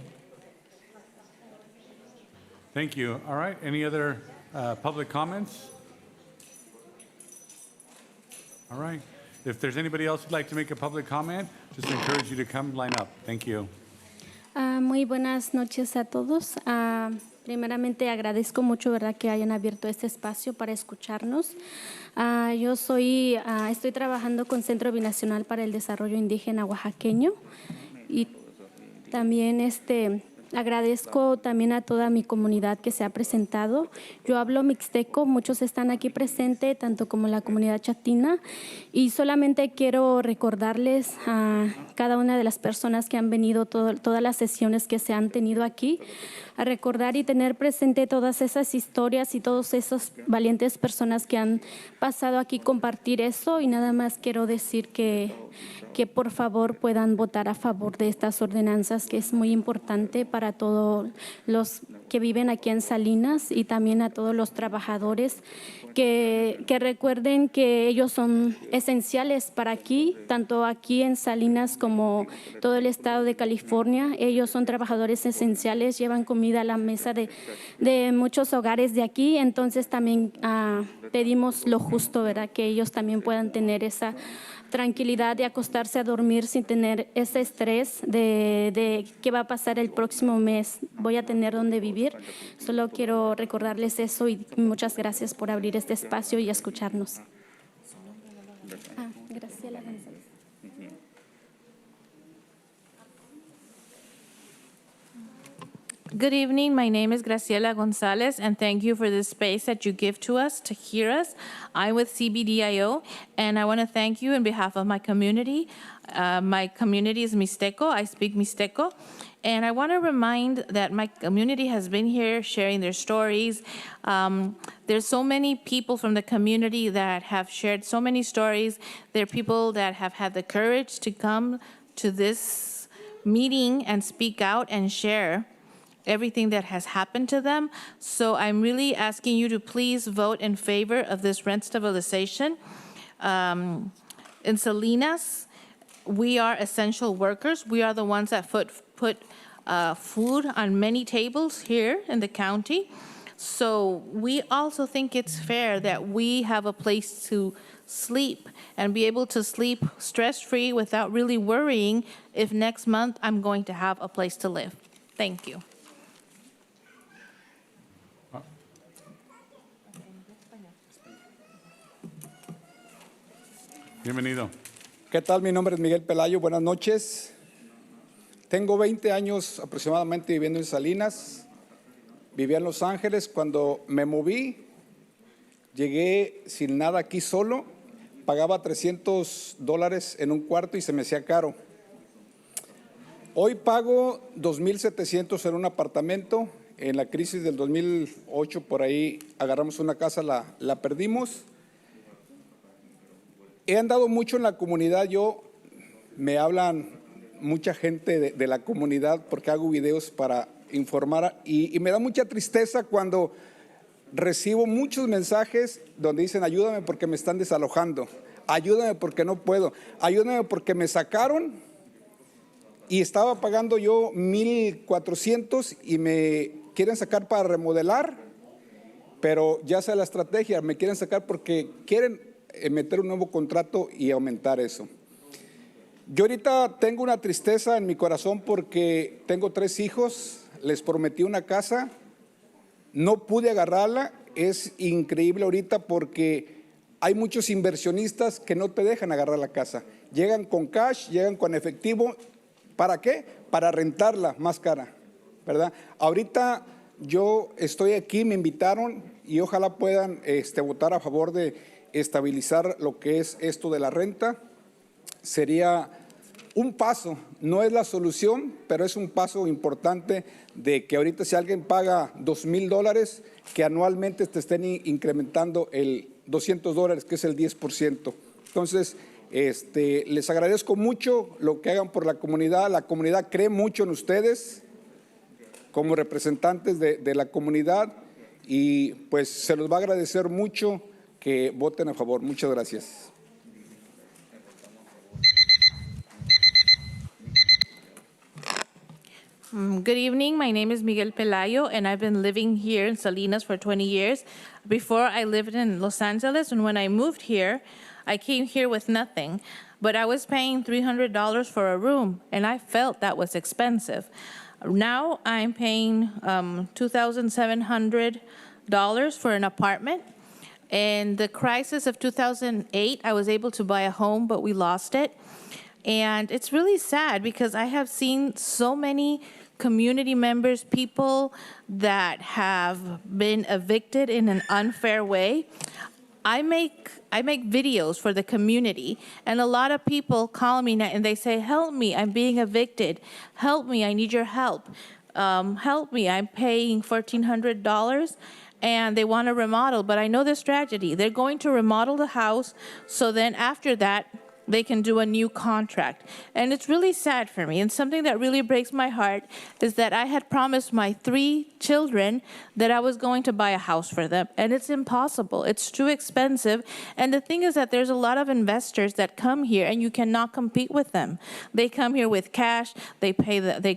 Thank you. All right, any other public comments? All right, if there's anybody else who'd like to make a public comment, just encourage you to come line up. Thank you. Muy buenas noches a todos. Primeramente agradezco mucho, ¿verdad?, que hayan abierto este espacio para escucharnos. Yo estoy trabajando con Centro Binacional para el Desarrollo Indígena Oaxaqueño y también agradezco también a toda mi comunidad que se ha presentado. Yo hablo mixteco, muchos están aquí presentes, tanto como la comunidad chatina, y solamente quiero recordarles a cada una de las personas que han venido, todas las sesiones que se han tenido aquí, a recordar y tener presente todas esas historias y todas esas valientes personas que han pasado aquí, compartir eso, y nada más quiero decir que por favor puedan votar a favor de estas ordenanzas, que es muy importante para todos los que viven aquí en Salinas y también a todos los trabajadores, que recuerden que ellos son esenciales para aquí, tanto aquí en Salinas como todo el estado de California. Ellos son trabajadores esenciales, llevan comida a la mesa de muchos hogares de aquí, entonces también pedimos lo justo, ¿verdad?, que ellos también puedan tener esa tranquilidad de acostarse a dormir sin tener ese estrés de qué va a pasar el próximo mes, voy a tener dónde vivir. Solo quiero recordarles eso y muchas gracias por abrir este espacio y escucharnos. Graciela González. Good evening. My name is Graciela Gonzalez, and thank you for this space that you give to us to hear us. I'm with CBDIO, and I want to thank you on behalf of my community. My community is Mixteco. I speak Mixteco, And I want to remind that my community has been here sharing their stories. There's so many people from the community that have shared so many stories. There are people that have had the courage to come to this meeting and speak out and share everything that has happened to them. So I'm really asking you to please vote in favor of this rent stabilization. In Salinas, we are essential workers. We are the ones that put food on many tables here in the county. So we also think it's fair that we have a place to sleep and be able to sleep stress-free without really worrying if next month I'm going to have a place to live. Thank you. Bienvenido. ¿Qué tal? Mi nombre es Miguel Pelayo. Buenas noches. Tengo 20 años aproximadamente viviendo en Salinas. Vivía en Los Ángeles. Cuando me moví, llegué sin nada aquí solo. Pagaba $300 en un cuarto y se me hacía caro. Hoy pago $2,700 en un apartamento. En la crisis del 2008, por ahí agarramos una casa, la perdimos. He andado mucho en la comunidad. Me hablan mucha gente de la comunidad porque hago videos para informar y me da mucha tristeza cuando recibo muchos mensajes donde dicen ayúdame porque me están desalojando, ayúdame porque no puedo, ayúdame porque me sacaron y estaba pagando yo $1,400 y me quieren sacar para remodelar, pero ya sé la estrategia, me quieren sacar porque quieren meter un nuevo contrato y aumentar eso. Yo ahorita tengo una tristeza en mi corazón porque tengo 3 hijos, les prometí una casa, no pude agarrarla. Es increíble ahorita porque hay muchos inversionistas que no te dejan agarrar la casa. Llegan con cash, llegan con efectivo. ¿Para qué? Para rentarla más cara, ¿verdad? Ahorita yo estoy aquí, me invitaron y ojalá puedan votar a favor de estabilizar lo que es esto de la renta. Sería un paso, no es la solución, pero es un paso importante de que ahorita si alguien paga $2,000, que anualmente te estén incrementando el $200, que es el 10%. Entonces, les agradezco mucho lo que hagan por la comunidad cree mucho en ustedes como representantes de la comunidad y pues se los va a agradecer mucho que voten a favor. Muchas gracias. Good evening. My name is Miguel Pelayo, and I've been living here in Salinas for 20 years. Before, I lived in Los Angeles, and when I moved here, I came here with nothing. But I was paying $300 for a room, and I felt that was expensive. Now I'm paying $2,700 for an apartment. In the crisis of 2008, I was able to buy a home, but we lost it. And it's really sad because I have seen so many community members, people that have been evicted in an unfair way. I make videos for the community, and a lot of people call me and they say, help me, I'm being evicted. Help me, I need your help. Help me, I'm paying $1,400. And they want to remodel, but I know this tragedy. They're going to remodel the house, so then after that, they can do a new contract. And it's really sad for me. And something that really breaks my heart is that I had promised my 3 children that I was going to buy a house for them. And it's impossible. It's too expensive. And the thing is that there's a lot of investors that come here and you cannot compete with them. They come here with cash, they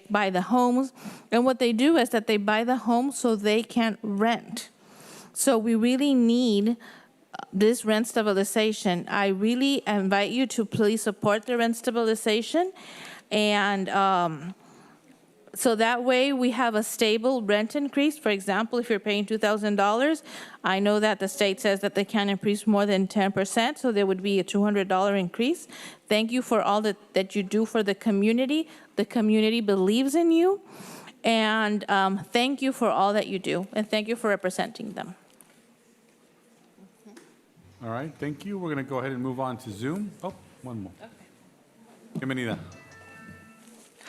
buy the homes. And what they do is that they buy the home so they can rent. So we really need this rent stabilization. I really invite you to please support the rent stabilization. And so that way we have a stable rent increase. For example, if you're paying $2,000, I know that the state says that they can't increase more than 10%, so there would be a $200 increase. Thank you for all that you do for the community. The community believes in you. And thank you for all that you do. And thank you for representing them. All right, thank you. We're going to go ahead and move on to Zoom. Oh, one more. Okay. Bienvenida.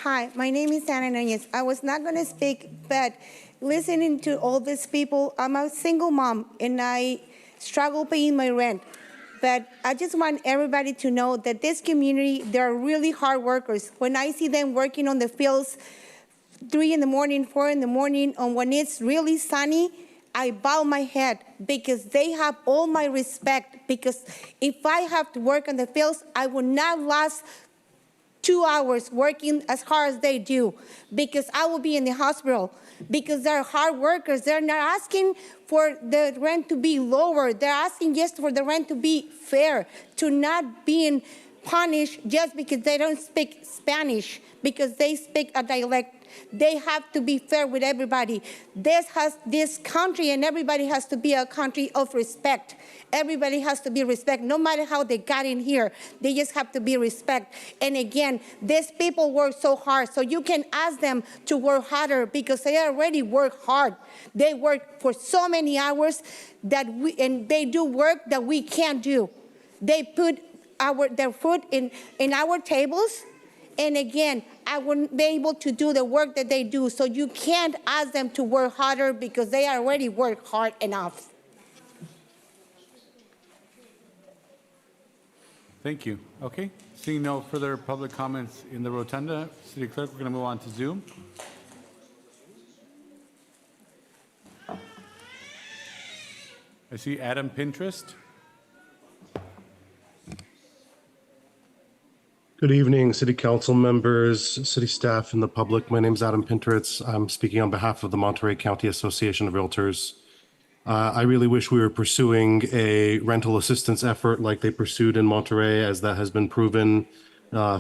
Hi, my name is Ana Núñez. I was not going to speak, but listening to all these people, I'm a single mom and I struggle paying my rent. But I just want everybody to know that this community, they're really hard workers. When I see them working on the fields 3 in the morning, 4 in the morning, and when it's really sunny, I bow my head because they have all my respect. Because if I have to work on the fields, I will not last 2 hours working as hard as they do, because I will be in the hospital, because they're hard workers. They're not asking for the rent to be lower. They're asking just for the rent to be fair, to not being punished just because they don't speak Spanish, because they speak a dialect. They have to be fair with everybody. This country and everybody has to be a country of respect. Everybody has to be respect, no matter how they got in here. They just have to be respect. And again, these people work so hard, so you can ask them to work harder because they already work hard. They work for so many hours and they do work that we can't do. They put their food in our tables. And again, I wouldn't be able to do the work that they do. So you can't ask them to work harder because they already work hard enough. Thank you. Okay. Seeing no further public comments in the rotunda, City Clerk, we're going to move on to Zoom. I see Adam Pinterest. Good evening, City Council members, City staff, and the public. My name is Adam Pinteritz. I'm speaking on behalf of the Monterey County Association of Realtors. I really wish we were pursuing a rental assistance effort like they pursued in Monterey, as that has been proven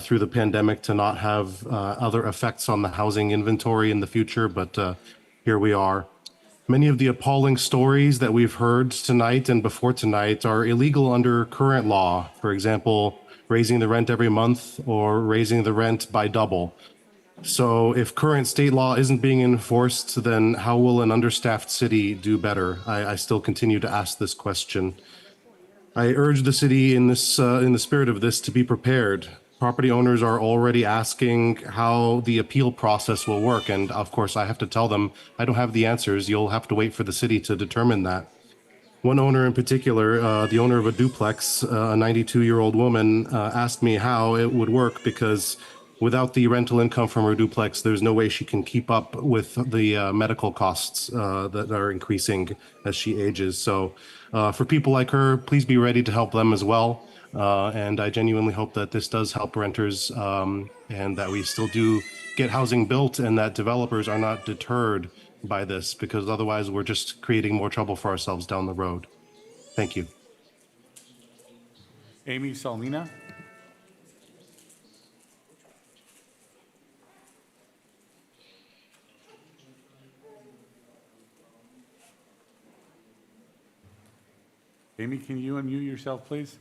through the pandemic to not have other effects on the housing inventory in the future, but here we are. Many of the appalling stories that we've heard tonight and before tonight are illegal under current law. For example, raising the rent every month or raising the rent by double. So if current state law isn't being enforced, then how will an understaffed city do better? I still continue to ask this question. I urge the city in the spirit of this to be prepared. Property owners are already asking how the appeal process will work. And of course, I have to tell them, I don't have the answers. You'll have to wait for the city to determine that. One owner in particular, the owner of a duplex, a 92-year-old woman, asked me how it would work because without the rental income from her duplex, there's no way she can keep up with the medical costs that are increasing as she ages. So for people like her, please be ready to help them as well. And I genuinely hope that this does help renters and that we still do get housing built and that developers are not deterred by this, because otherwise we're just creating more trouble for ourselves down the road. Thank you. Amy Salmina. Amy, can you unmute yourself, please?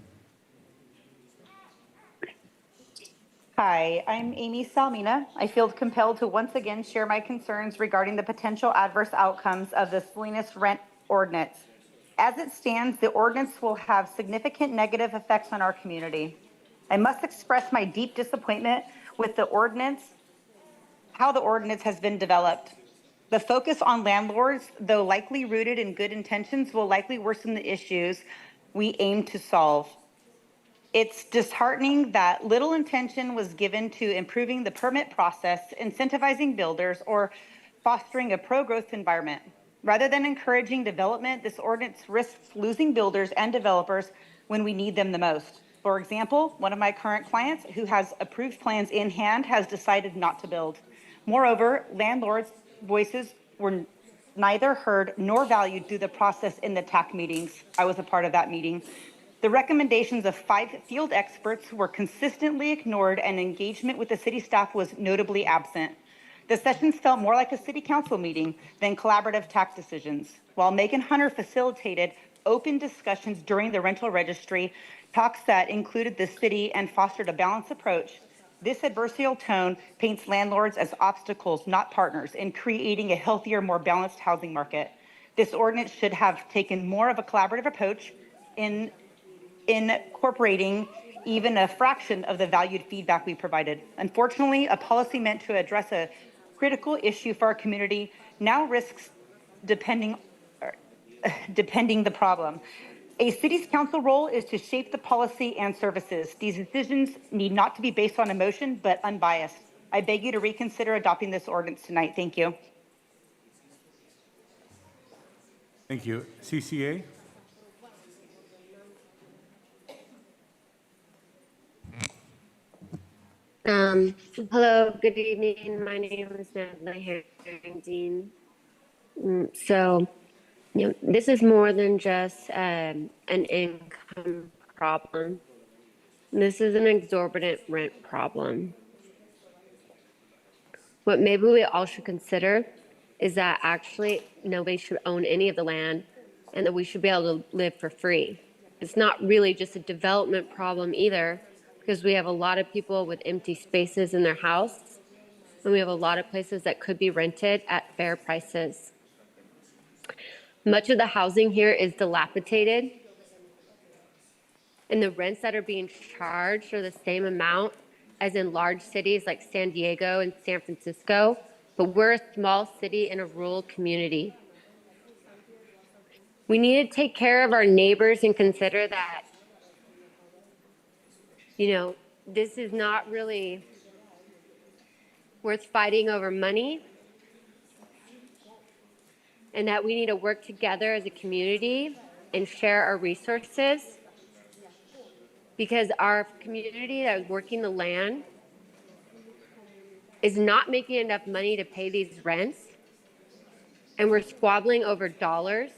Hi, I'm Amy Salmina. I feel compelled to once again share my concerns regarding the potential adverse outcomes of the Salinas rent ordinance. As it stands, the ordinance will have significant negative effects on our community. I must express my deep disappointment with the ordinance, how the ordinance has been developed. The focus on landlords, though likely rooted in good intentions, will likely worsen the issues we aim to solve. It's disheartening that little attention was given to improving the permit process, incentivizing builders, or fostering a pro-growth environment. Rather than encouraging development, this ordinance risks losing builders and developers when we need them the most. For example, one of my current clients who has approved plans in hand has decided not to build. Moreover, landlords' voices were neither heard nor valued through the process in the TAC meetings. I was a part of that meeting. The recommendations of 5 field experts were consistently ignored and engagement with the city staff was notably absent. The sessions felt more like a city council meeting than collaborative TAC decisions. While Megan Hunter facilitated open discussions during the rental registry, talks that included the city and fostered a balanced approach, this adversarial tone paints landlords as obstacles, not partners, in creating a healthier, more balanced housing market. This ordinance should have taken more of a collaborative approach in incorporating even a fraction of the valued feedback we provided. Unfortunately, a policy meant to address a critical issue for our community now risks depending the problem. A city's council role is to shape the policy and services. These decisions need not to be based on emotion, but unbiased. I beg you to reconsider adopting this ordinance tonight. Thank you. Thank you. CCA? Hello, good evening. My name is Natalie Harrington. So, this is more than just an income problem. This is an exorbitant rent problem. What maybe we all should consider is that actually nobody should own any of the land and that we should be able to live for free. It's not really just a development problem either, because we have a lot of people with empty spaces in their house, and we have a lot of places that could be rented at fair prices. Much of the housing here is dilapidated, and the rents that are being charged are the same amount as in large cities like San Diego and San Francisco, but we're a small city in a rural community. We need to take care of our neighbors and consider that, this is not really worth fighting over money, and that we need to work together as a community and share our resources, because our community that is working the land is not making enough money to pay these rents, and we're squabbling over dollars.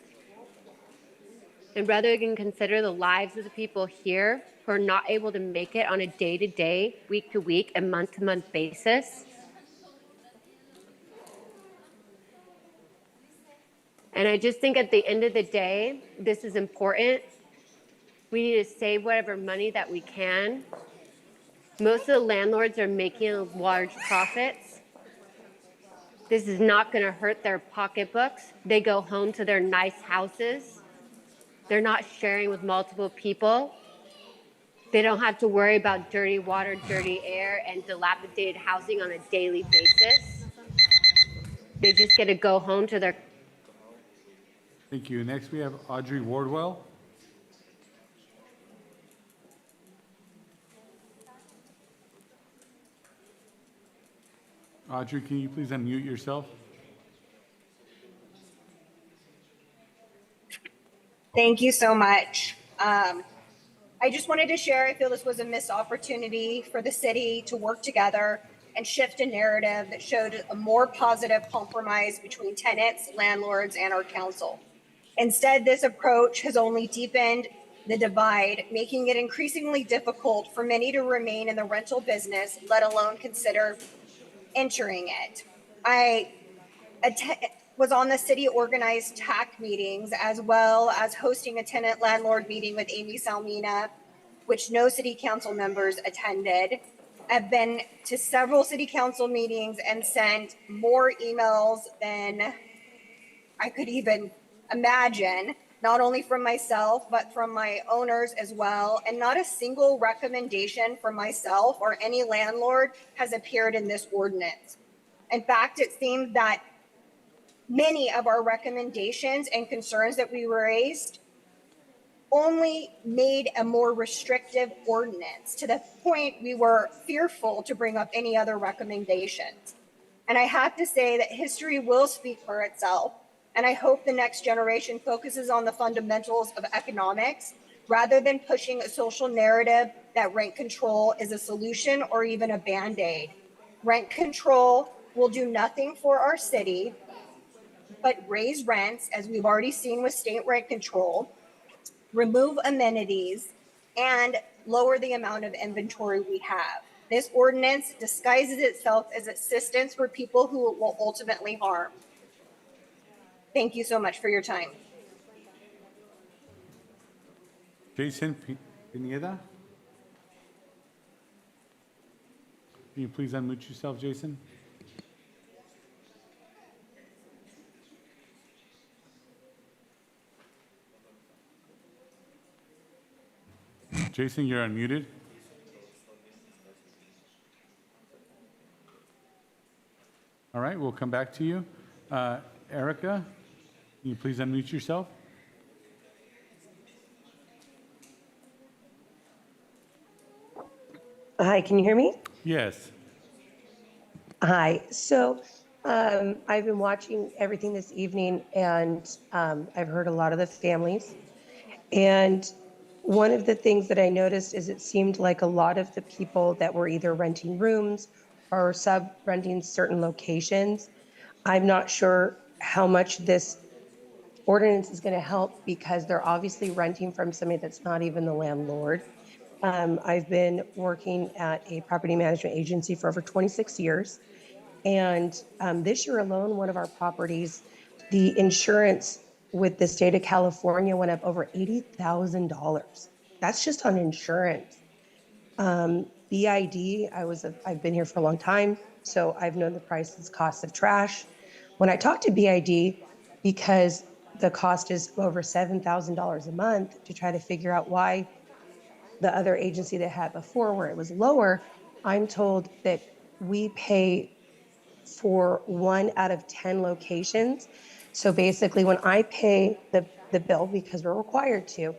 And rather than consider the lives of the people here who are not able to make it on a day-to-day, week-to-week, and month-to-month basis. And I just think at the end of the day, this is important. We need to save whatever money that we can. Most of the landlords are making large profits. This is not going to hurt their pocketbooks. They go home to their nice houses. They're not sharing with multiple people. They don't have to worry about dirty water, dirty air, and dilapidated housing on a daily basis. They just get to go home to their... Thank you. Next, we have Audrey Wardwell. Audrey, can you please unmute yourself? Thank you so much. I just wanted to share, I feel this was a missed opportunity for the city to work together and shift a narrative that showed a more positive compromise between tenants, landlords, and our council. Instead, this approach has only deepened the divide, making it increasingly difficult for many to remain in the rental business, let alone consider entering it. I was on the city organized TAC meetings, as well as hosting a tenant landlord meeting with Amy Salmina, which no city council members attended. I've been to several city council meetings and sent more emails than I could even imagine, not only from myself, but from my owners as well. And not a single recommendation from myself or any landlord has appeared in this ordinance. In fact, it seemed that many of our recommendations and concerns that we raised only made a more restrictive ordinance, to the point we were fearful to bring up any other recommendations. And I have to say that history will speak for itself. And I hope the next generation focuses on the fundamentals of economics rather than pushing a social narrative that rent control is a solution or even a Band-Aid. Rent control will do nothing for our city but raise rents, as we've already seen with state rent control, remove amenities, and lower the amount of inventory we have. This ordinance disguises itself as assistance for people who it will ultimately harm. Thank you so much for your time. Jason Pineda? Can you please unmute yourself, Jason? Jason, you're unmuted. right, we'll come back to you. Erica, can you please unmute yourself? Hi, can you hear me? Yes. Hi. So I've been watching everything this evening, and I've heard a lot of the families. And one of the things that I noticed is it seemed like a lot of the people that were either renting rooms or sub-renting certain locations. I'm not sure how much this ordinance is going to help because they're obviously renting from somebody that's not even the landlord. I've been working at a property management agency for over 26 years. And this year alone, one of our properties, the insurance with the state of California went up over $80,000. That's just on insurance. BID, I've been here for a long time, so I've known the prices, costs of trash. When I talked to BID, because the cost is over $7,000 a month to try to figure out why the other agency they had before where it was lower, I'm told that we pay for 1 out of 10 locations. So basically when I pay the bill, because we're required to,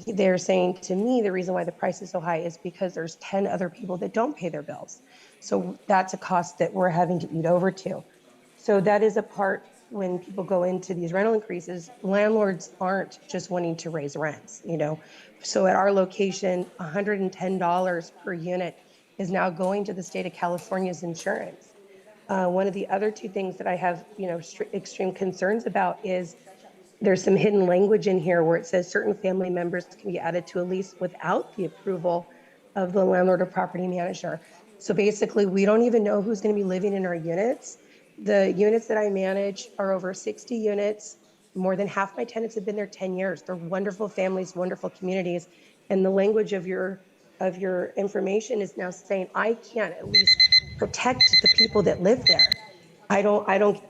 they're saying to me the reason why the price is so high is because there's 10 other people that don't pay their bills. So that's a cost that we're having to eat over to. So that is a part when people go into these rental increases, landlords aren't just wanting to raise rents, you know. So at our location, $110 per unit is now going to the state of California's insurance. One of the other two things that I have, you know, extreme concerns about is there's some hidden language in here where it says certain family members can be added to a lease without the approval of the landlord or property manager. So basically, we don't even know who's going to be living in our units. The units that I manage are over 60 units. More than half my tenants have been there 10 years. They're wonderful families, wonderful communities. And the language of your information is now saying, I can't at least protect the people that live there. I don't.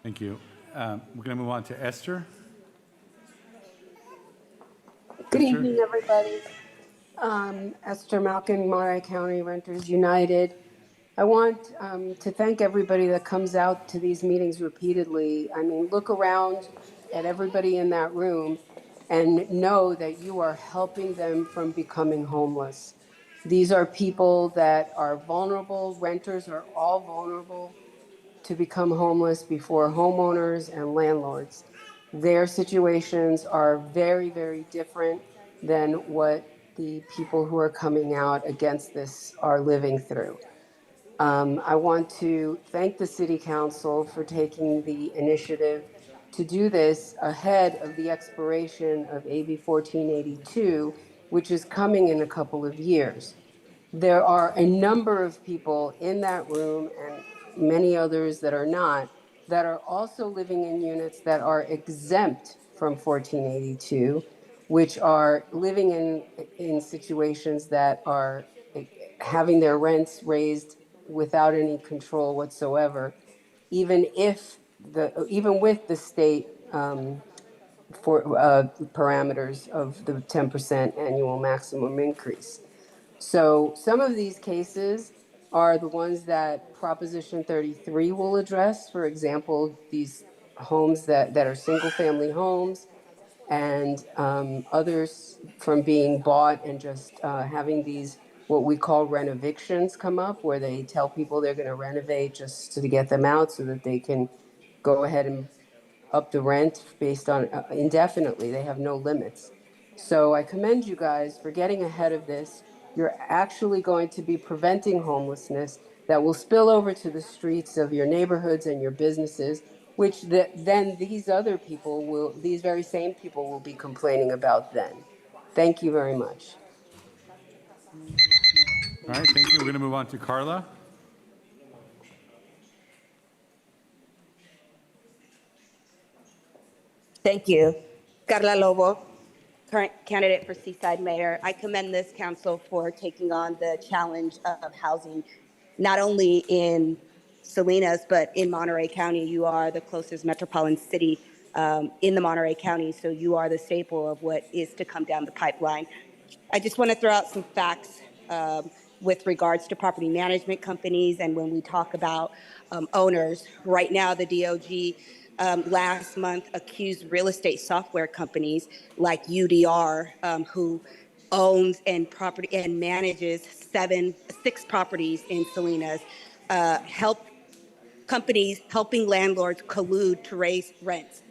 Thank you. We're going to move on to Esther. Good evening, everybody. Esther Malkin, Monterey County Renters United. I want to thank everybody that comes out to these meetings repeatedly. I mean, look around at everybody in that room and know that you are helping them from becoming homeless. These are people that are vulnerable. Renters are all vulnerable to become homeless before homeowners and landlords. Their situations are very, very different than what the people who are coming out against this are living through. I want to thank the City Council for taking the initiative to do this ahead of the expiration of AB 1482, which is coming in a couple of years. There are a number of people in that room and many others that are not, that are also living in units that are exempt from 1482, which are living in situations that are having their rents raised without any control whatsoever, even with the state parameters of the 10% annual maximum increase. So some of these cases are the ones that Proposition 33 will address. For example, these homes that are single-family homes, and others from being bought and just having these what we call renovictions come up, where they tell people they're going to renovate just to get them out so that they can go ahead and up the rent based on indefinitely. They have no limits. So I commend you guys for getting ahead of this. You're actually going to be preventing homelessness that will spill over to the streets of your neighborhoods and your businesses, which then these other people these very same people will be complaining about then. Thank you very much. All right, thank you. We're going to move on to Carla. Thank you. Carla Lobo, current candidate for Seaside Mayor. I commend this council for taking on the challenge of housing, not only in Salinas, but in Monterey County. You are the closest metropolitan city in the Monterey County, so you are the staple of what is to come down the pipeline. I just want to throw out some facts. with regards to property management companies. And when we talk about owners, right now the DOJ last month accused real estate software companies like UDR, who owns and property and manages six properties in Salinas, helping landlords collude to raise rents.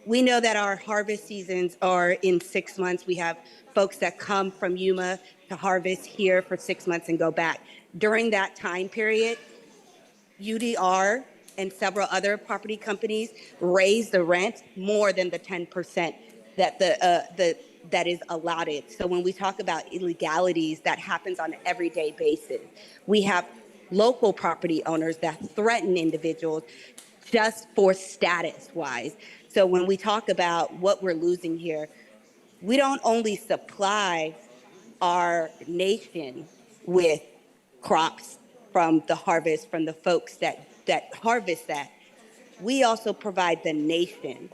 We know that our harvest seasons are in 6 months. We have folks that come from Yuma to harvest here for 6 months and go back. During that time period, UDR and several other property companies raise the rent more than the 10% that is allotted. So when we talk about illegalities, that happens on an everyday basis. We have local property owners that threaten individuals just for status-wise. So when we talk about what we're losing here, we don't only supply our nation with crops from the harvest, from the folks that harvest that, we also provide the nation.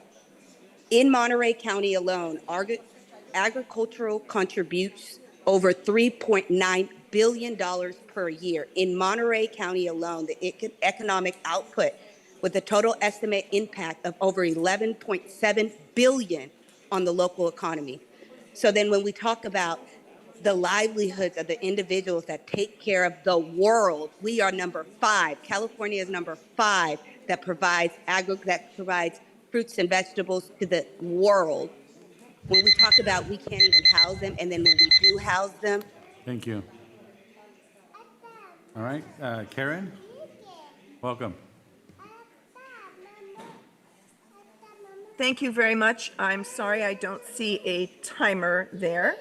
In Monterey County alone, agricultural contributes over $3.9 billion per year. In Monterey County alone, the economic output with a total estimate impact of over $11.7 billion on the local economy. So then when we talk about the livelihoods of the individuals that take care of the world, we are number 5. California is number 5 that provides fruits and vegetables to the world. When we talk about we can't even house them, and then when we do house them. Thank you. All right, Karen, welcome. Thank you very much. I'm sorry I don't see a timer there.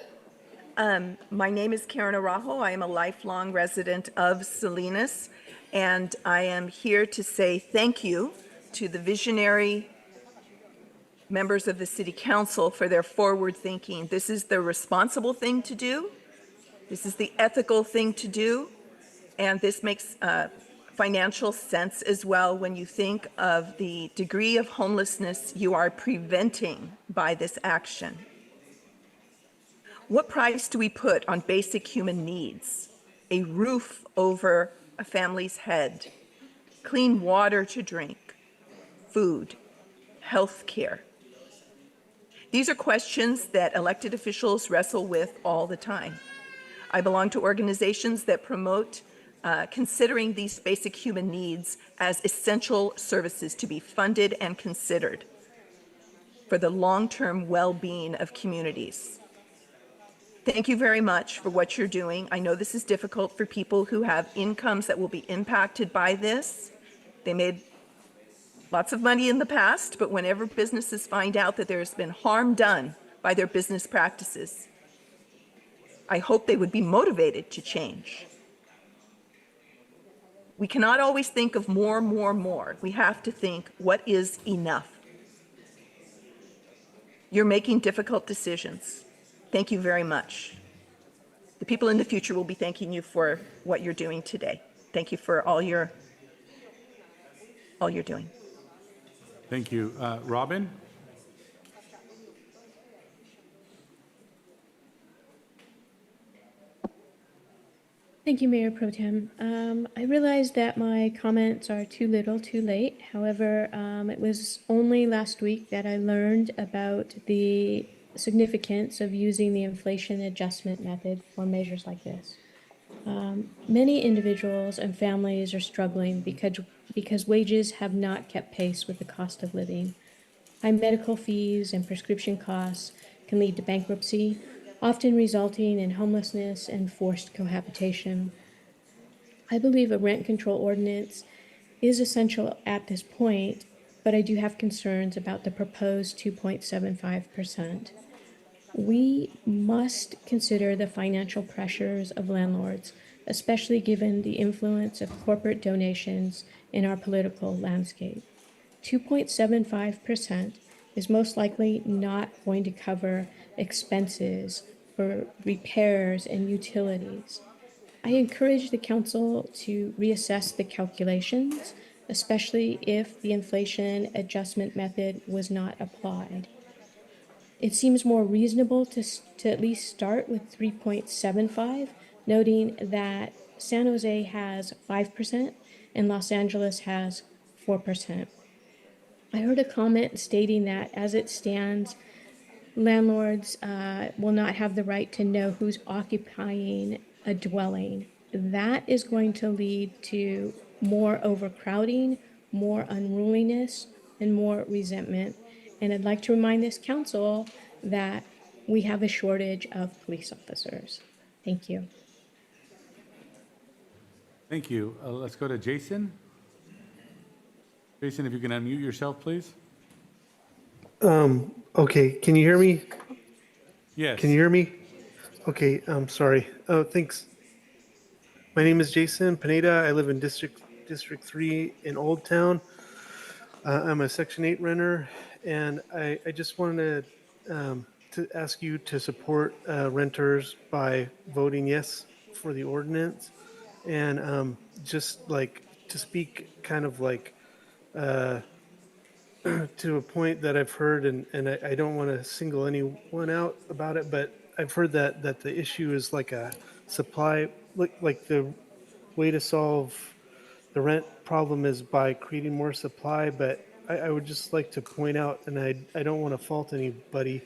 My name is Karen Araujo. I am a lifelong resident of Salinas, and I am here to say thank you to the visionary members of the City Council for their forward thinking. This is the responsible thing to do. This is the ethical thing to do. And this makes financial sense as well when you think of the degree of homelessness you are preventing by this action. What price do we put on basic human needs? A roof over a family's head, clean water to drink, food, health care. These are questions that elected officials wrestle with all the time. I belong to organizations that promote considering these basic human needs as essential services to be funded and considered for the long-term well-being of communities. Thank you very much for what you're doing. I know this is difficult for people who have incomes that will be impacted by this. They made lots of money in the past, but whenever businesses find out that there's been harm done by their business practices, I hope they would be motivated to change. We cannot always think of more. We have to think, what is enough? You're making difficult decisions. Thank you very much. The people in the future will be thanking you for what you're doing today. Thank you for all you're doing. Thank you. Robin? Thank you, Mayor Pro Tem. I realize that my comments are too little, too late. However, it was only last week that I learned about the significance of using the inflation adjustment method for measures like this. Many individuals and families are struggling because wages have not kept pace with the cost of living. High medical fees and prescription costs can lead to bankruptcy, often resulting in homelessness and forced cohabitation. I believe a rent control ordinance is essential at this point, but I do have concerns about the proposed 2.75%. We must consider the financial pressures of landlords, especially given the influence of corporate donations in our political landscape. 2.75% is most likely not going to cover expenses for repairs and utilities. I encourage the council to reassess the calculations, especially if the inflation adjustment method was not applied. It seems more reasonable to at least start with 3.75 noting that San Jose has 5% and Los Angeles has 4%. I heard a comment stating that as it stands, landlords will not have the right to know who's occupying a dwelling. That is going to lead to more overcrowding, more unruliness, and more resentment. And I'd like to remind this council that we have a shortage of police officers. Thank you. Thank you. Let's go to Jason. Jason, if you can unmute yourself, please. Okay, can you hear me? Yes. Can you hear me? Okay, I'm sorry. Oh, thanks. My name is Jason Pineda. I live in District 3 in Old Town. I'm a Section 8 renter, and I just wanted to ask you to support renters by voting yes for the ordinance, and just like to speak kind of like to a point that I've heard, and I don't want to single anyone out about it, but I've heard that the issue is like a supply, like the way to solve the rent problem is by creating more supply. But I would just like to point out, and I don't want to fault anybody,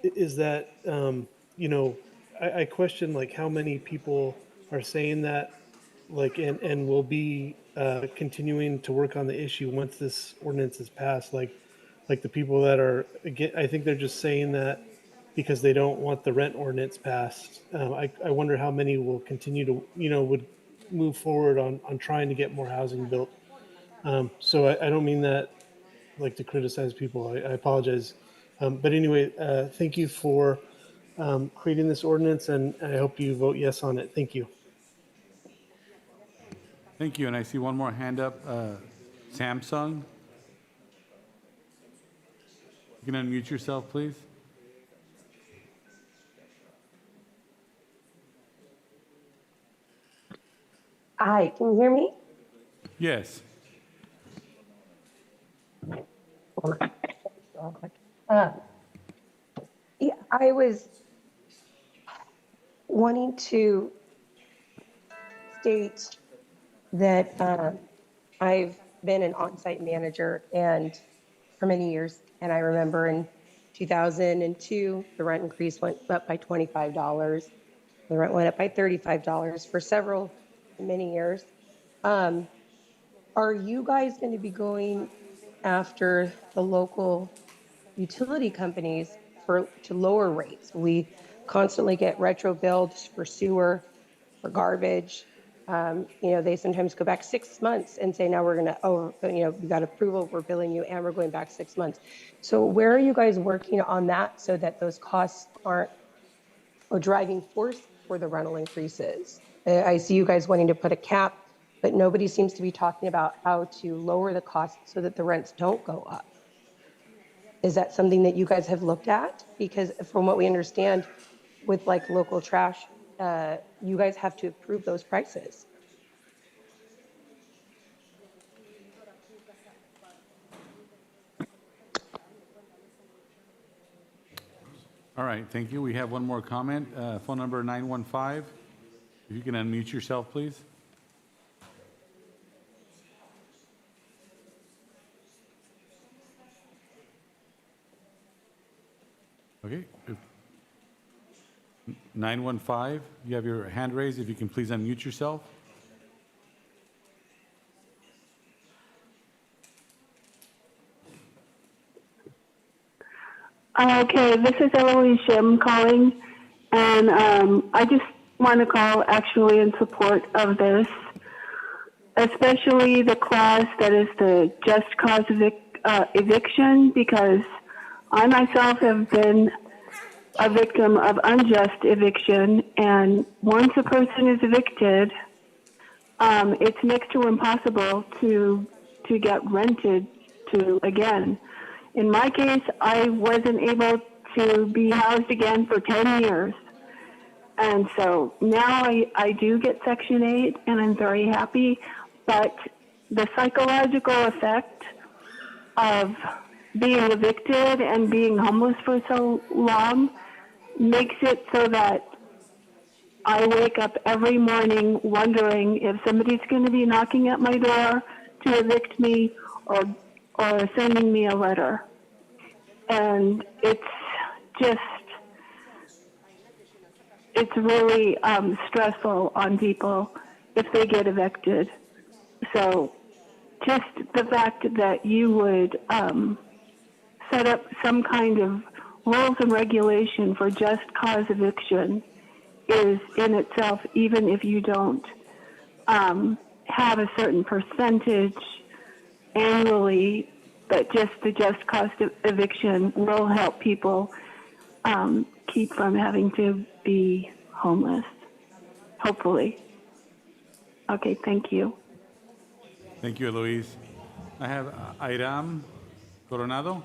is that, you know, I question like how many people are saying that, like, and will be continuing to work on the issue once this ordinance is passed. Like the people that are, again, I think they're just saying that because they don't want the rent ordinance passed. I wonder how many will continue to, you know, would move forward on trying to get more housing built. So I don't mean that like to criticize people. I apologize. But anyway, thank you for creating this ordinance, and I hope you vote yes on it. Thank you. Thank you. And I see one more hand up. Samsung. You can unmute yourself, please. Hi, can you hear me? Yes. Yeah, I was wanting to state that I've been an on-site manager and for many years, and I remember in 2002 the rent increase went up by $25. The rent went up by $35 for many years. Are you guys going to be going after the local utility companies to lower rates? We constantly get retro bills for sewer, for garbage. You know, they sometimes go back 6 months and say, now we're going to, you know, we got approval, we're billing you, and we're going back 6 months. So where are you guys working on that so that those costs aren't a driving force for the rental increases? I see you guys wanting to put a cap, but nobody seems to be talking about how to lower the costs so that the rents don't go up. Is that something that you guys have looked at? Because from what we understand with like local trash, you guys have to approve those prices. All right, thank you. We have one more comment. Phone number 915. If you can unmute yourself, please. Okay. 915, you have your hand raised. If you can please unmute yourself. Okay, this is Eloise Shim calling, and I just want to call actually in support of this, especially the clause that is the just cause eviction, because I myself have been a victim of unjust eviction, and once a person is evicted, it's next to impossible to get rented to again. In my case, I wasn't able to be housed again for 10 years. And so now I do get Section 8, and I'm very happy, but the psychological effect of being evicted and being homeless for so long makes it so that I wake up every morning wondering if somebody's going to be knocking at my door to evict me or sending me a letter. And it's really stressful on people if they get evicted. So just the fact that you would set up some kind of rules and regulation for just cause eviction is in itself, even if you don't have a certain percentage annually, but just the just cause eviction will help people keep from having to be homeless, hopefully. Okay, thank you. Thank you, Eloise. I have Airam Coronado.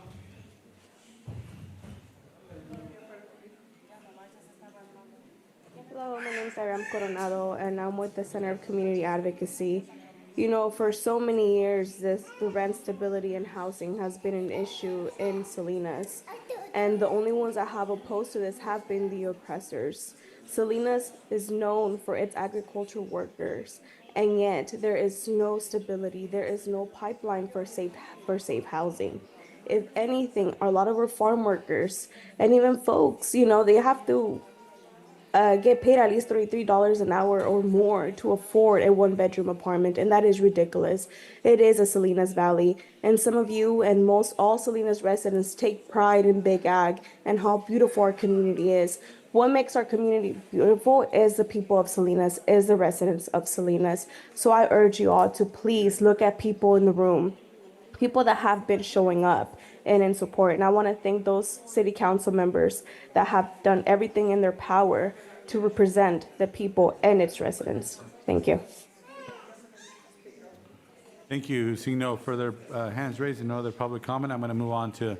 Hello, my name is Airam Coronado, and I'm with the Center of Community Advocacy. You know, for so many years, the rent stability and housing has been an issue in Salinas, and the only ones that have opposed to this have been the oppressors. Salinas is known for its agricultural workers, and yet there is no stability. There is no pipeline for safe housing. If anything, a lot of our farm workers and even folks, you know, they have to get paid at least $33 an hour or more to afford a one-bedroom apartment, and that is ridiculous. It is a Salinas Valley, and some of you and all Salinas residents take pride in Big Ag and how beautiful our community is. What makes our community beautiful is the people of Salinas, is the residents of Salinas. So I urge you all to please look at people in the room, people that have been showing up and in support. And I want to thank those city council members that have done everything in their power to represent the people and its residents. Thank you. Thank you. Seeing no further hands raised and no other public comment, I'm going to move on to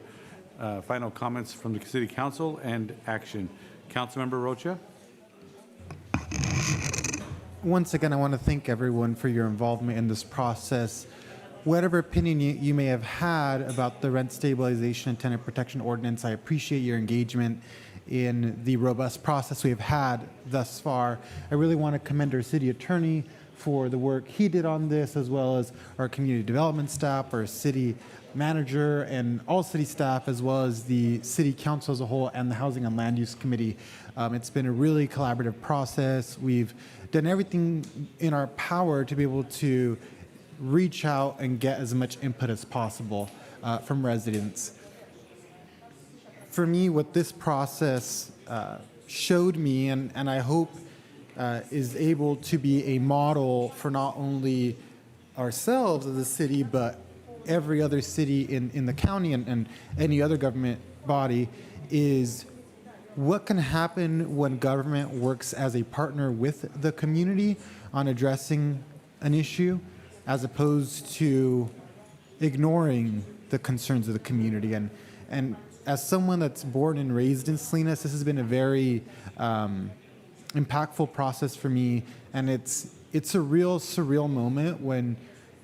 final comments from the city council and action. Councilmember Rocha. Once again, I want to thank everyone for your involvement in this process. Whatever opinion you may have had about the rent stabilization and tenant protection ordinance, I appreciate your engagement in the robust process we have had thus far. I really want to commend our city attorney for the work he did on this, as well as our community development staff, our city manager, and all city staff, as well as the city council as a whole and the Housing and Land Use Committee. It's been a really collaborative process. We've done everything in our power to be able to reach out and get as much input as possible from residents. For me, what this process showed me, and I hope is able to be a model for not only ourselves as a city, but every other city in the county and any other government body, is what can happen when government works as a partner with the community on addressing an issue, as opposed to ignoring the concerns of the community. And as someone that's born and raised in Salinas, this has been a very impactful process for me, and it's a real surreal moment when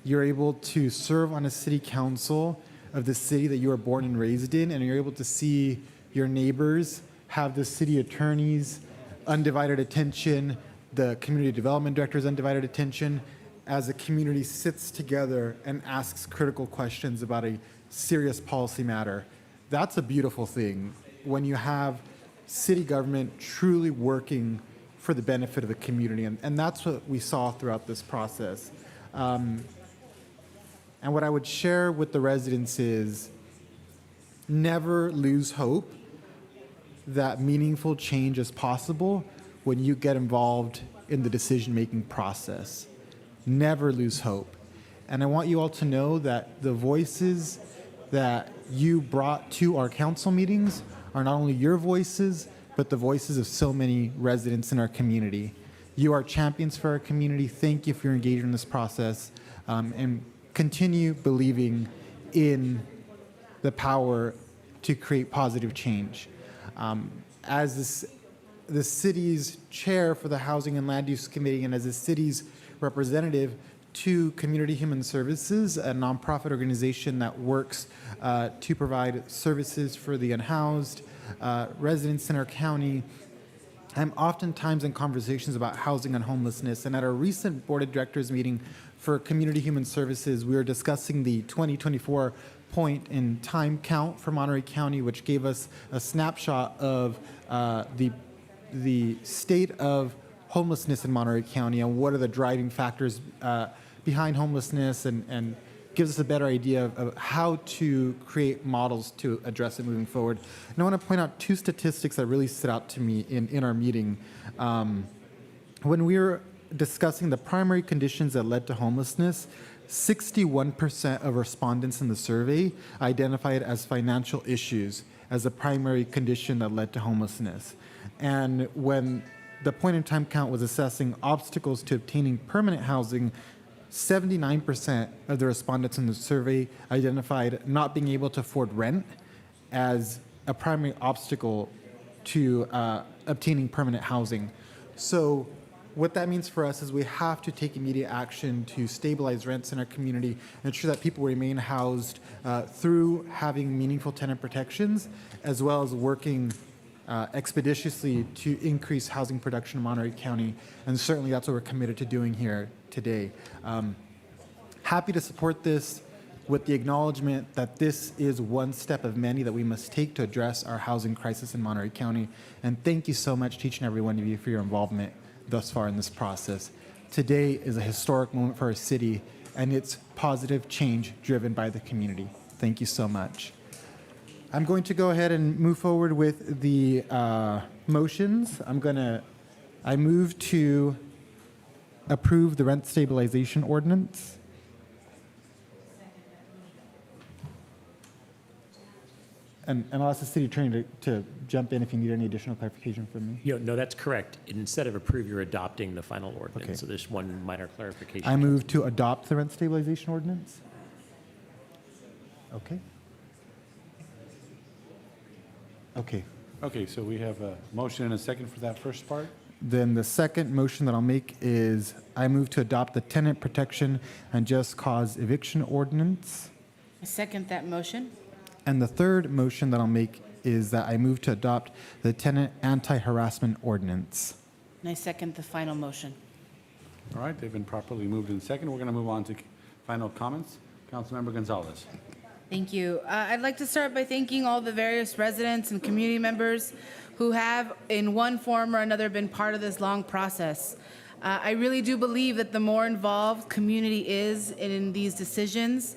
you're able to serve on a city council of the city that you were born and raised in, and you're able to see your neighbors have the city attorney's undivided attention, the community development director's undivided attention, as the community sits together and asks critical questions about a serious policy matter. That's a beautiful thing when you have city government truly working for the benefit of the community. And that's what we saw throughout this process. And what I would share with the residents is never lose hope that meaningful change is possible when you get involved in the decision-making process. Never lose hope. And I want you all to know that the voices that you brought to our council meetings are not only your voices, but the voices of so many residents in our community. You are champions for our community. Thank you for your engagement in this process, and continue believing in the power to create positive change. As the city's chair for the Housing and Land Use Committee, and as the city's representative to Community Human Services, a nonprofit organization that works to provide services for the unhoused residents in our county, I'm oftentimes in conversations about housing and homelessness, and at a recent Board of Directors meeting for Community Human Services, we were discussing the 2024 point in time count for Monterey County, which gave us a snapshot of the state of homelessness in Monterey County and what are the driving factors behind homelessness, and gives us a better idea of how to create models to address it moving forward. And I want to point out two statistics that really stood out to me in our meeting. When we were discussing the primary conditions that led to homelessness, 61% of respondents in the survey identified as financial issues as the primary condition that led to homelessness. And when the point in time count was assessing obstacles to obtaining permanent housing, 79% of the respondents in the survey identified not being able to afford rent as a primary obstacle to obtaining permanent housing. So what that means for us is we have to take immediate action to stabilize rents in our community and ensure that people remain housed through having meaningful tenant protections, as well as working expeditiously to increase housing production in Monterey County. And certainly that's what we're committed to doing here today. Happy to support this with the acknowledgement that this is one step of many that we must take to address our housing crisis in Monterey County. And thank you so much to each and every one of you for your involvement thus far in this process. Today is a historic moment for our city, and it's positive change driven by the community. Thank you so much. I'm going to go ahead and move forward with the motions. I move to approve the rent stabilization ordinance. And I'll ask the city attorney to jump in if you need any additional clarification from me. No, that's correct. Instead of approve, you're adopting the final ordinance. Okay. So there's one minor clarification. I move to adopt the rent stabilization ordinance. Okay. Okay. Okay, so we have a motion and a second for that first part. Then the second motion that I'll make is I move to adopt the tenant protection and just cause eviction ordinance. I second that motion. And the third motion that I'll make is that I move to adopt the tenant anti-harassment ordinance. And I second the final motion. All right, they've been properly moved in second. We're going to move on to final comments. Councilmember Gonzalez. Thank you. I'd like to start by thanking all the various residents and community members who have, in one form or another, been part of this long process. I really do believe that the more involved community is in these decisions,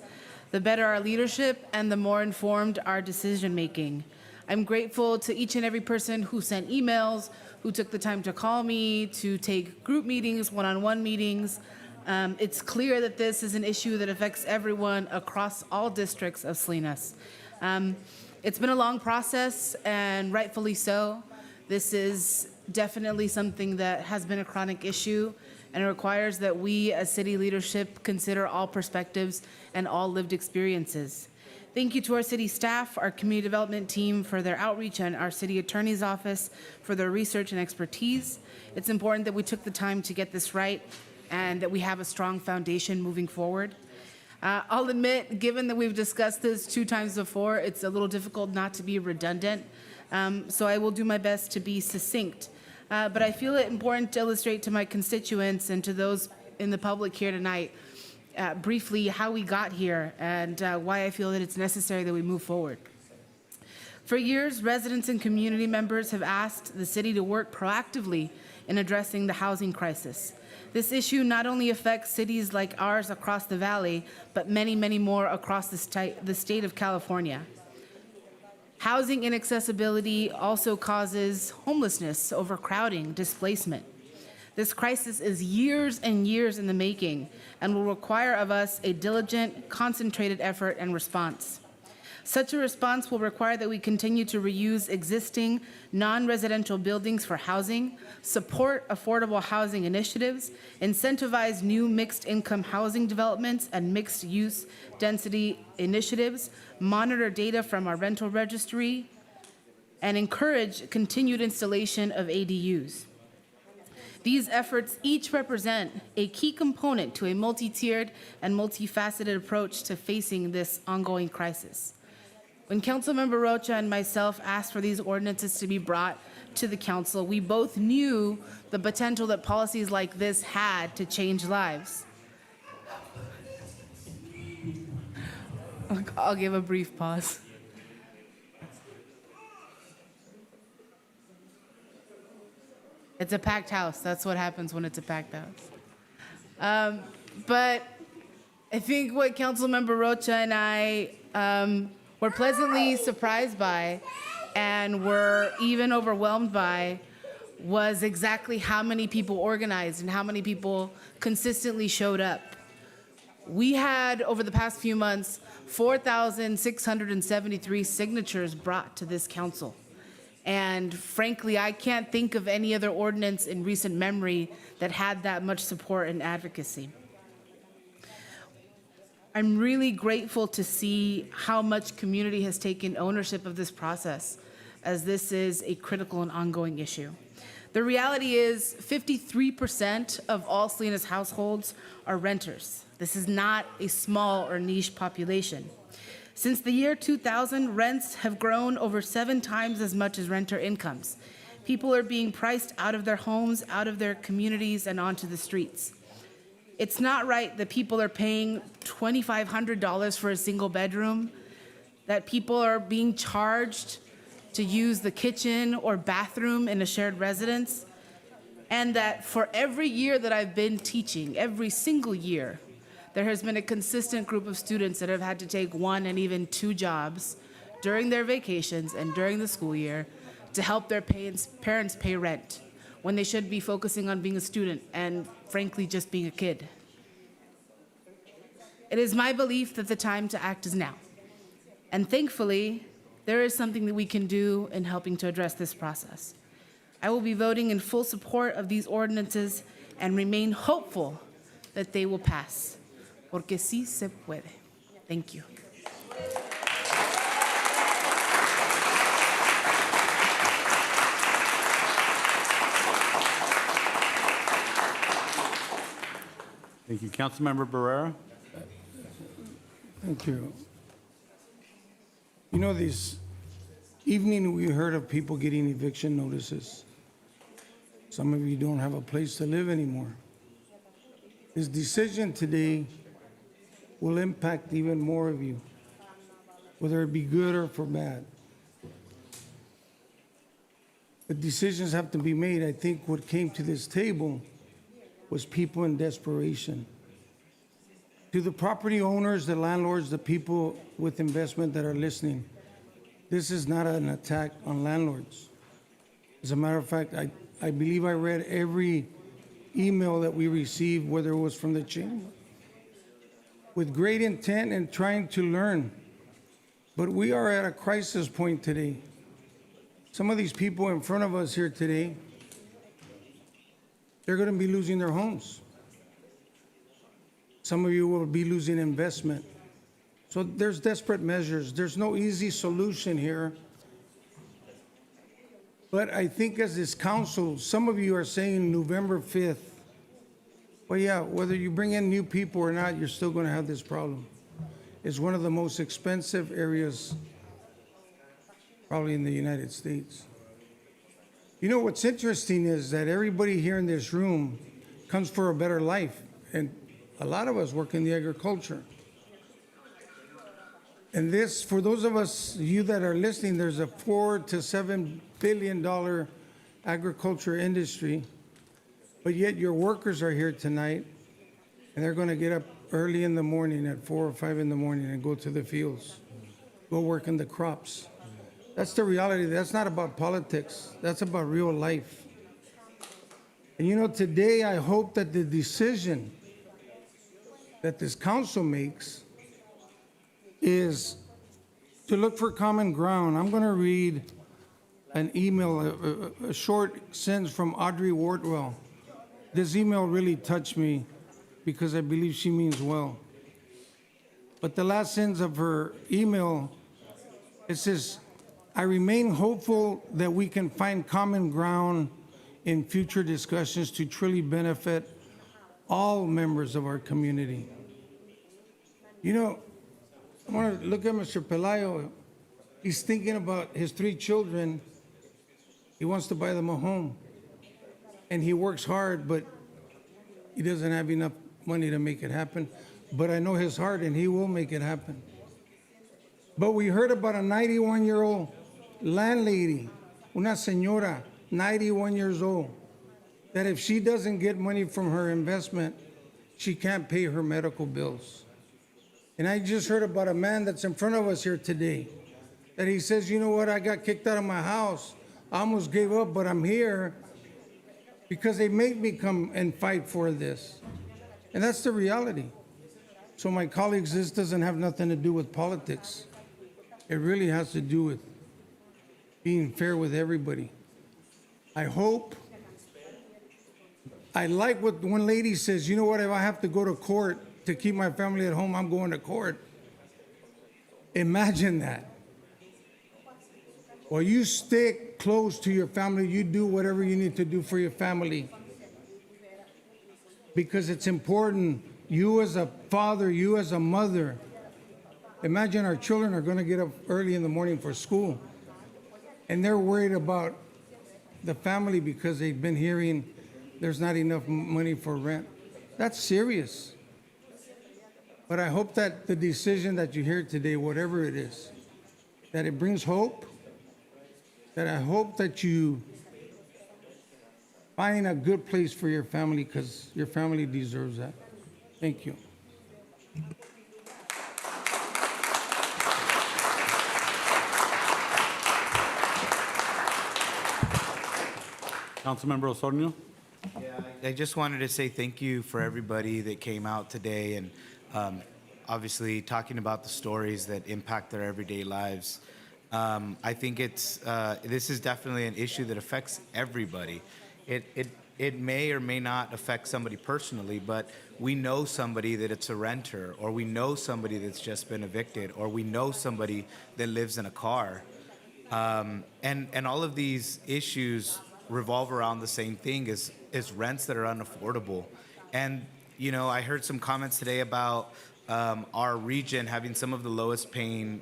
the better our leadership and the more informed our decision making. I'm grateful to each and every person who sent emails, who took the time to call me, to take group meetings, one-on-one meetings. It's clear that this is an issue that affects everyone across all districts of Salinas. It's been a long process, and rightfully so. This is definitely something that has been a chronic issue, and it requires that we as city leadership consider all perspectives and all lived experiences. Thank you to our city staff, our community development team for their outreach, and our city attorney's office for their research and expertise. It's important that we took the time to get this right and that we have a strong foundation moving forward. I'll admit, given that we've discussed this 2 times before, it's a little difficult not to be redundant. So I will do my best to be succinct. But I feel it important to illustrate to my constituents and to those in the public here tonight briefly how we got here and why I feel that it's necessary that we move forward. For years, residents and community members have asked the city to work proactively in addressing the housing crisis. This issue not only affects cities like ours across the valley, but many, many more across the state of California. Housing inaccessibility also causes homelessness, overcrowding, displacement. This crisis is years and years in the making and will require of us a diligent, concentrated effort and response. Such a response will require that we continue to reuse existing non-residential buildings for housing, support affordable housing initiatives, incentivize new mixed-income housing developments and mixed-use density initiatives, monitor data from our rental registry, and encourage continued installation of ADUs. These efforts each represent a key component to a multi-tiered and multifaceted approach to facing this ongoing crisis. When Councilmember Rocha and myself asked for these ordinances to be brought to the council, we both knew the potential that policies like this had to change lives. I'll give a brief pause. It's a packed house. That's what happens when it's a packed house. But I think what Councilmember Rocha and I were pleasantly surprised by and were even overwhelmed by was exactly how many people organized and how many people consistently showed up. We had, over the past few months, 4,673 signatures brought to this council. And frankly, I can't think of any other ordinance in recent memory that had that much support and advocacy. I'm really grateful to see how much community has taken ownership of this process, as this is a critical and ongoing issue. The reality is 53% of all Salinas households are renters. This is not a small or niche population. Since the year 2000, rents have grown over 7 times as much as renter incomes. People are being priced out of their homes, out of their communities, and onto the streets. It's not right that people are paying $2,500 for a single bedroom, that people are being charged to use the kitchen or bathroom in a shared residence, and that for every year that I've been teaching, every single year, there has been a consistent group of students that have had to take 1 and even 2 jobs during their vacations and during the school year to help their parents pay rent when they should be focusing on being a student and, frankly, just being a kid. It is my belief that the time to act is now. And thankfully, there is something that we can do in helping to address this process. I will be voting in full support of these ordinances and remain hopeful that they will pass. Porque sí se puede. Thank you. Thank you. Councilmember Barrera? Thank you. You know, this evening we heard of people getting eviction notices. Some of you don't have a place to live anymore. This decision today will impact even more of you, whether it be good or for bad. But decisions have to be made. I think what came to this table was people in desperation. To the property owners, the landlords, the people with investment that are listening, this is not an attack on landlords. As a matter of fact, I believe I read every email that we received, whether it was from the chamber, with great intent and trying to learn. But we are at a crisis point today. Some of these people in front of us here today, they're going to be losing their homes. Some of you will be losing investment. So there's desperate measures. There's no easy solution here. But I think as this council, some of you are saying November 5th. Well, yeah, whether you bring in new people or not, you're still going to have this problem. It's one of the most expensive areas probably in the United States. You know, what's interesting is that everybody here in this room comes for a better life. And a lot of us work in the agriculture. And this, for those of us, you that are listening, there's a $4 to $7 billion agriculture industry. But yet your workers are here tonight, and they're going to get up early in the morning at 4 or 5 in the morning and go to the fields, go work in the crops. That's the reality. That's not about politics. That's about real life. And you know, today I hope that the decision that this council makes is to look for common ground. I'm going to read an email, a short sentence from Audrey Wardwell. This email really touched me because I believe she means well. But the last sentence of her email, it says, I remain hopeful that we can find common ground in future discussions to truly benefit all members of our community. You know, I want to look at Mr. Pelayo. He's thinking about his 3 children. He wants to buy them a home. And he works hard, but he doesn't have enough money to make it happen. But I know his heart, and he will make it happen. But we heard about a 91-year-old landlady, una señora, 91 years old, that if she doesn't get money from her investment, she can't pay her medical bills. And I just heard about a man that's in front of us here today, that he says, you know what, I got kicked out of my house. I almost gave up, but I'm here because they make me come and fight for this. And that's the reality. So my colleagues, this doesn't have nothing to do with politics. It really has to do with being fair with everybody. I like what one lady says, you know what, if I have to go to court to keep my family at home, I'm going to court. Imagine that. Well, you stick close to your family, you do whatever you need to do for your family. Because it's important, you as a father, you as a mother, imagine our children are going to get up early in the morning for school, and they're worried about the family because they've been hearing there's not enough money for rent. That's serious. But I hope that the decision that you hear today, whatever it is, that it brings hope, that I hope that you find a good place for your family because your family deserves that. Thank you. Councilmember Osornio? I just wanted to say thank you for everybody that came out today and obviously talking about the stories that impact their everyday lives. I think this is definitely an issue that affects everybody. It may or may not affect somebody personally, but we know somebody that it's a renter, or we know somebody that's just been evicted, or we know somebody that lives in a car. And all of these issues revolve around the same thing, is rents that are unaffordable. And, you know, I heard some comments today about our region having some of the lowest paying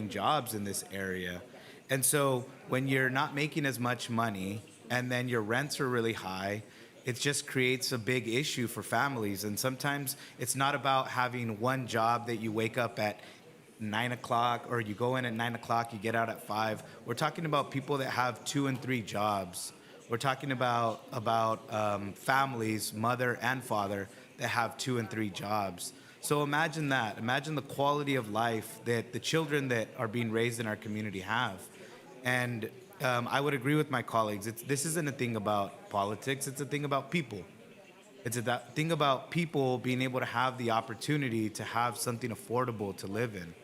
jobs in this area. And so when you're not making as much money and then your rents are really high, it just creates a big issue for families. And sometimes it's not about having one job that you wake up at 9 o'clock or you go in at 9 o'clock, you get out at 5. We're talking about people that have 2 and 3 jobs. We're talking about families, mother and father, that have 2 and 3 jobs. So imagine that. Imagine the quality of life that the children that are being raised in our community have. And I would agree with my colleagues. This isn't a thing about politics. It's a thing about people. It's a thing about people being able to have the opportunity to have something affordable to live in.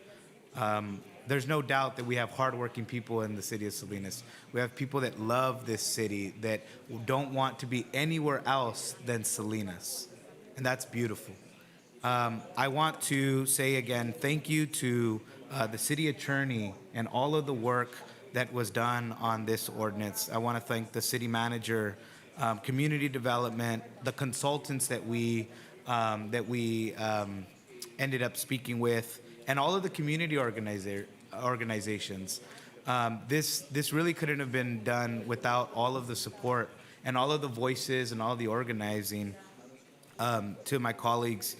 There's no doubt that we have hardworking people in the city of Salinas. We have people that love this city, that don't want to be anywhere else than Salinas. And that's beautiful. I want to say again, thank you to the city attorney and all of the work that was done on this ordinance. I want to thank the city manager, community development, the consultants that we ended up speaking with, and all of the community organizations. This really couldn't have been done without all of the support and all of the voices and all the organizing. To my colleagues,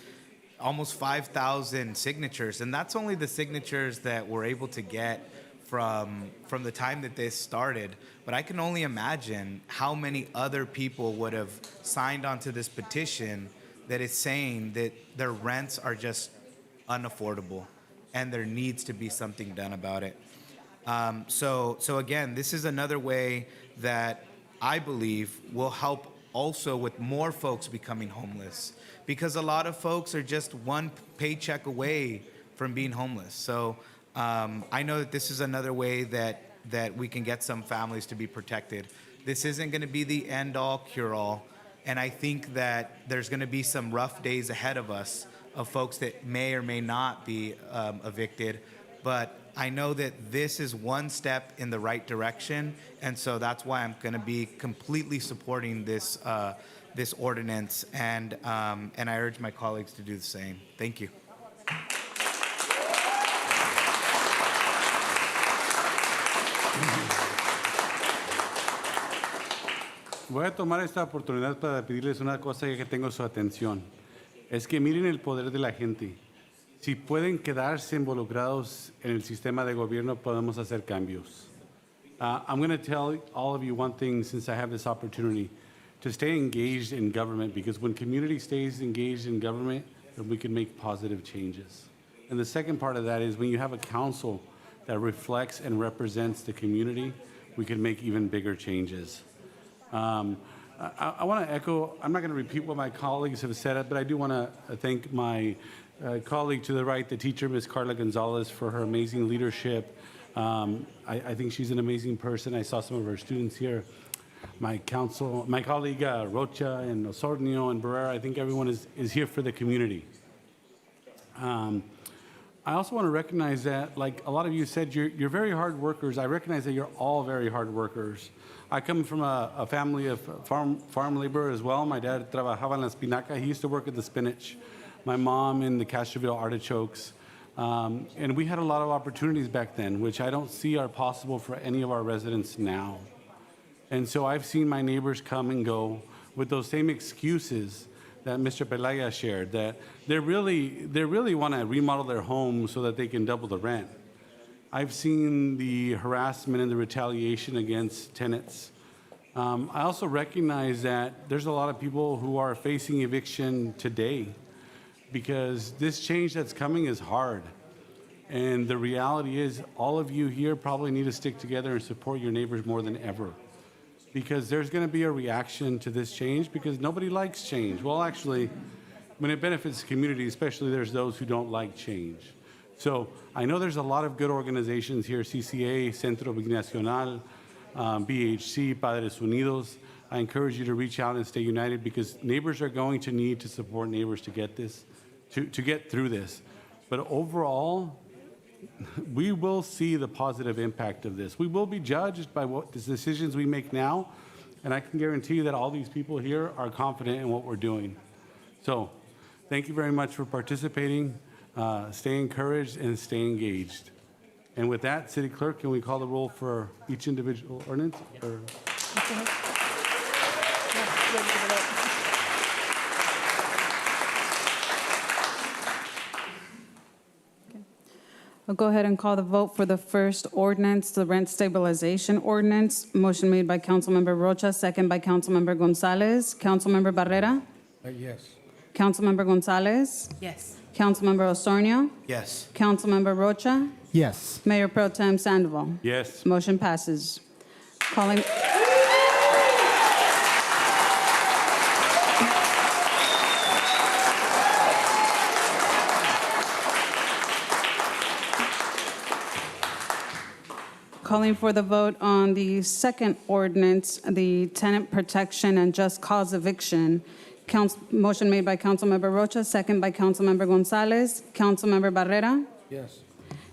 almost 5,000 signatures, and that's only the signatures that we're able to get from the time that this started. But I can only imagine how many other people would have signed onto this petition that is saying that their rents are just unaffordable and there needs to be something done about it. So again, this is another way that I believe will help also with more folks becoming homeless, because a lot of folks are just one paycheck away from being homeless. So I know that this is another way that we can get some families to be protected. This isn't going to be the end-all, cure-all, and I think that there's going to be some rough days ahead of us of folks that may or may not be evicted, but I know that this is one step in the right direction, and so that's why I'm going to be completely supporting this this ordinance, and I urge my colleagues to do the same. Thank you. Voy a tomar esta oportunidad para pedirles una cosa que tengo su atención. Es que miren el poder de la gente. Si pueden quedarse involucrados en el sistema de gobierno, podemos hacer cambios. I'm going to tell all of you one thing since I have this opportunity, to stay engaged in government, because when community stays engaged in government, then we can make positive changes. And the second part of that is when you have a council that reflects and represents the community, we can make even bigger changes. I want to echo, I'm not going to repeat what my colleagues have said, but I do want to thank my colleague to the right, the teacher, Ms. Carla Gonzalez, for her amazing leadership. I think she's an amazing person. I saw some of her students here. My colleague Rocha and Osornio and Barrera, I think everyone is here for the community. I also want to recognize that, like a lot of you said, you're very hard workers. I recognize that you're all very hard workers. I come from a family of farm labor as well. My dad trabajaba en la espinaca. He used to work at the spinach. My mom in the Castroville artichokes. And we had a lot of opportunities back then, which I don't see are possible for any of our residents now. And so I've seen my neighbors come and go with those same excuses that Mr. Pelaya shared, that they really want to remodel their home so that they can double the rent. I've seen the harassment and the retaliation against tenants. I also recognize that there's a lot of people who are facing eviction today because this change that's coming is hard. And the reality is all of you here probably need to stick together and support your neighbors more than ever, because there's going to be a reaction to this change because nobody likes change. Well, actually, when it benefits the community, especially there's those who don't like change. So I know there's a lot of good organizations here, CCA, Centro Binacional, BHC, Padres Unidos. I encourage you to reach out and stay united because neighbors are going to need to support neighbors to get this, to get through this. But overall, we will see the positive impact of this. We will be judged by what the decisions we make now, and I can guarantee you that all these people here are confident in what we're doing. So thank you very much for participating. Stay encouraged and stay engaged. And with that, City Clerk, can we call the roll for each individual ordinance? Or? I'll go ahead and call the vote for the first ordinance, the rent stabilization ordinance. Motion made by Councilmember Rocha, second by Councilmember Gonzalez. Councilmember Barrera? Yes. Councilmember Gonzalez? Yes. Councilmember Osornio? Yes. Councilmember Rocha? Yes. Mayor Pro Tem Sandoval? Yes. Motion passes. Calling. Calling for the vote on the second ordinance, the tenant protection and just cause eviction. Motion made by Councilmember Rocha, second by Councilmember Gonzalez. Councilmember Barrera? Yes.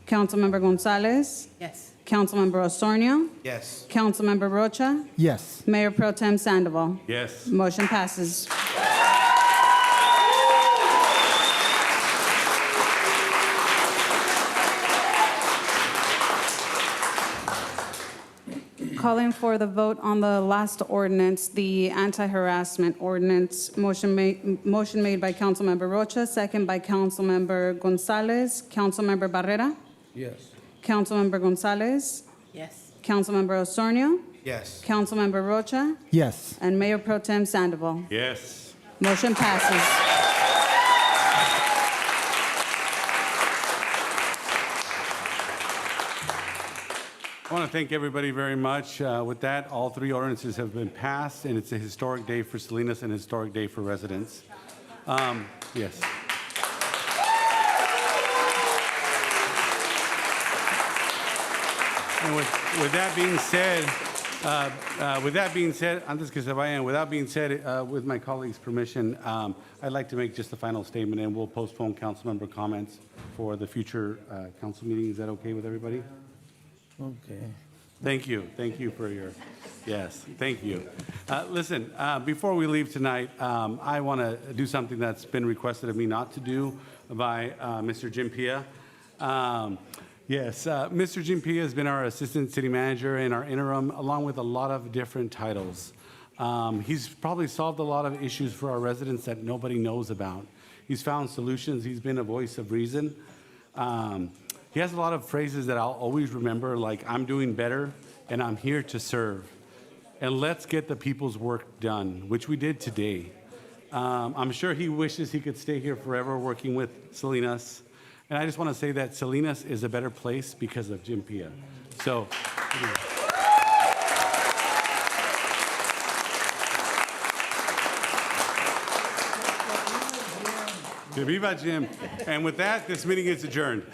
Councilmember Gonzalez? Yes. Councilmember Osornio? Yes. Councilmember Rocha? Yes. Mayor Pro Tem Sandoval? Yes. Motion passes. Calling for the vote on the last ordinance, the anti-harassment ordinance. Motion made by Councilmember Rocha, second by Councilmember Gonzalez. Councilmember Barrera? Yes. Councilmember Gonzalez? Yes. Councilmember Osornio? Yes. Councilmember Rocha? Yes. And Mayor Pro Tem Sandoval? Yes. Motion passes. I want to thank everybody very much. With that, all three ordinances have been passed, and it's a historic day for Salinas and a historic day for residents. Yes. And with that being said, antes que se vayan, with that being said, with my colleagues' permission, I'd like to make just the final statement, and we'll postpone council member comments for the future council meeting. Is that okay with everybody? Okay. Thank you. Thank you for your, yes, thank you. Listen, before we leave tonight, I want to do something that's been requested of me not to do by Mr. Jim Pia. Yes, Mr. Jim Pia has been our assistant city manager in our interim, along with a lot of different titles. He's probably solved a lot of issues for our residents that nobody knows about. He's found solutions. He's been a voice of reason. He has a lot of phrases that I'll always remember, like, I'm doing better and I'm here to serve. And let's get the people's work done, which we did today. I'm sure he wishes he could stay here forever working with Salinas. And I just want to say that Salinas is a better place because of Jim Pia. So. Que viva Jim. And with that, this meeting is adjourned.